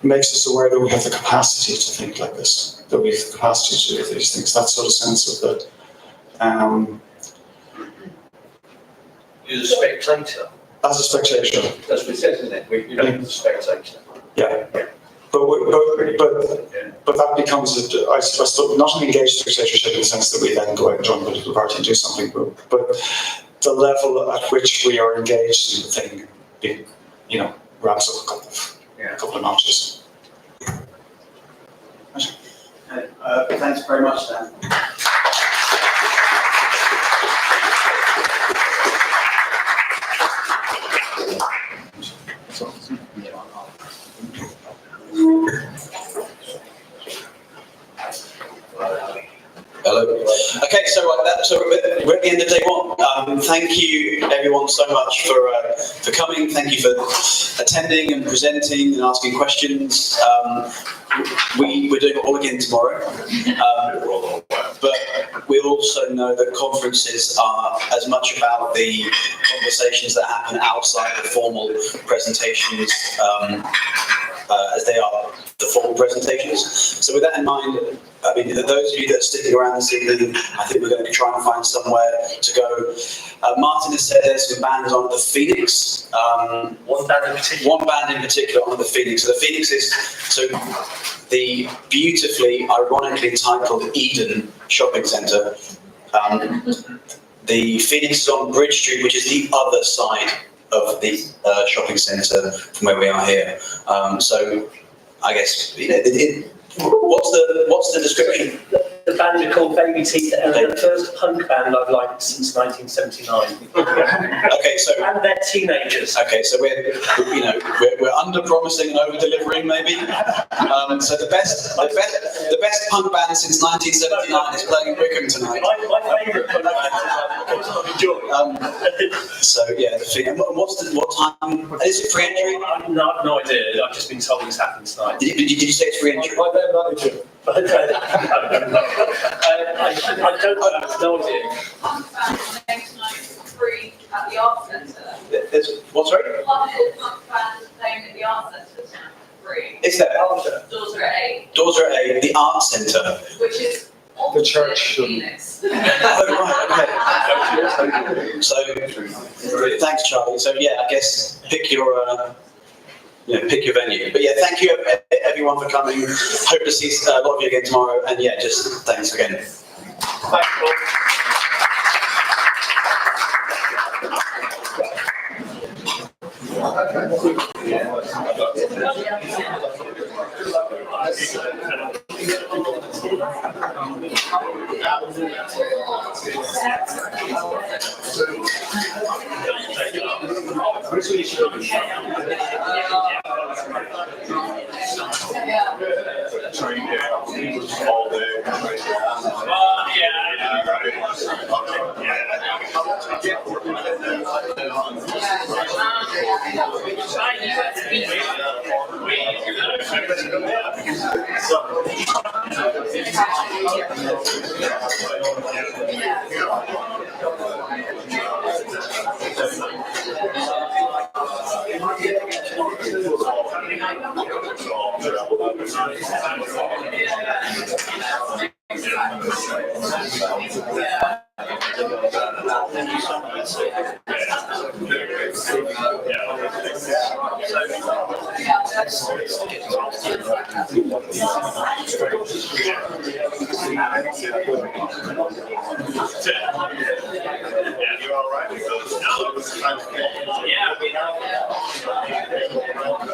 makes us aware that we have the capacity to think like this, that we have the capacity to do these things. That sort of sense of that. You're the spectator. As a spectator. That's what it says, isn't it? You're the spectator. Yeah. But that becomes, I suppose, not an engaged dictatorship in the sense that we then go out and join a political party and do something, but the level at which we are engaged in the thing, ramps up a couple of notches. Thanks very much, Dan. Hello. Okay, so we're at the end of day one. Thank you, everyone, so much for coming. Thank you for attending and presenting and asking questions. We're doing it all again tomorrow. But we also know that conferences are as much about the conversations that happen outside the formal presentations as they are the formal presentations. So with that in mind, I mean, those of you that are sticking around this evening, I think we're going to try and find somewhere to go. Martin has said there's some bands on at the Phoenix. One band in particular on at the Phoenix. So the Phoenix is the beautifully, ironically titled Eden Shopping Centre. The Phoenix is on Bridge Street, which is the other side of the shopping centre from where we are here. So I guess what's the description? The band are called Baby Teeth, and they're the first punk band I've liked since 1979. Okay, so and they're teenagers. Okay, so we're under promising and over delivering maybe. So the best punk band since 1979 is playing Wickham tonight. My favourite punk band is So yeah, what time is it? Free entry? I've no idea. I've just been told it's happening tonight. Did you say it's free entry? I don't have no idea. Punk band on next night free at the Art Centre. What's right? Punk band playing at the Art Centre free. Is that? Doors are at 8. Doors are at 8, the Art Centre. Which is the church. Phoenix. Oh, right, okay. So, thanks, Charlie. So, yeah, I guess pick your venue. But yeah, thank you everyone for coming. Hope to see a lot of you again tomorrow. And yeah, just thanks again. Thanks, Paul. All day. You're all right? Yeah.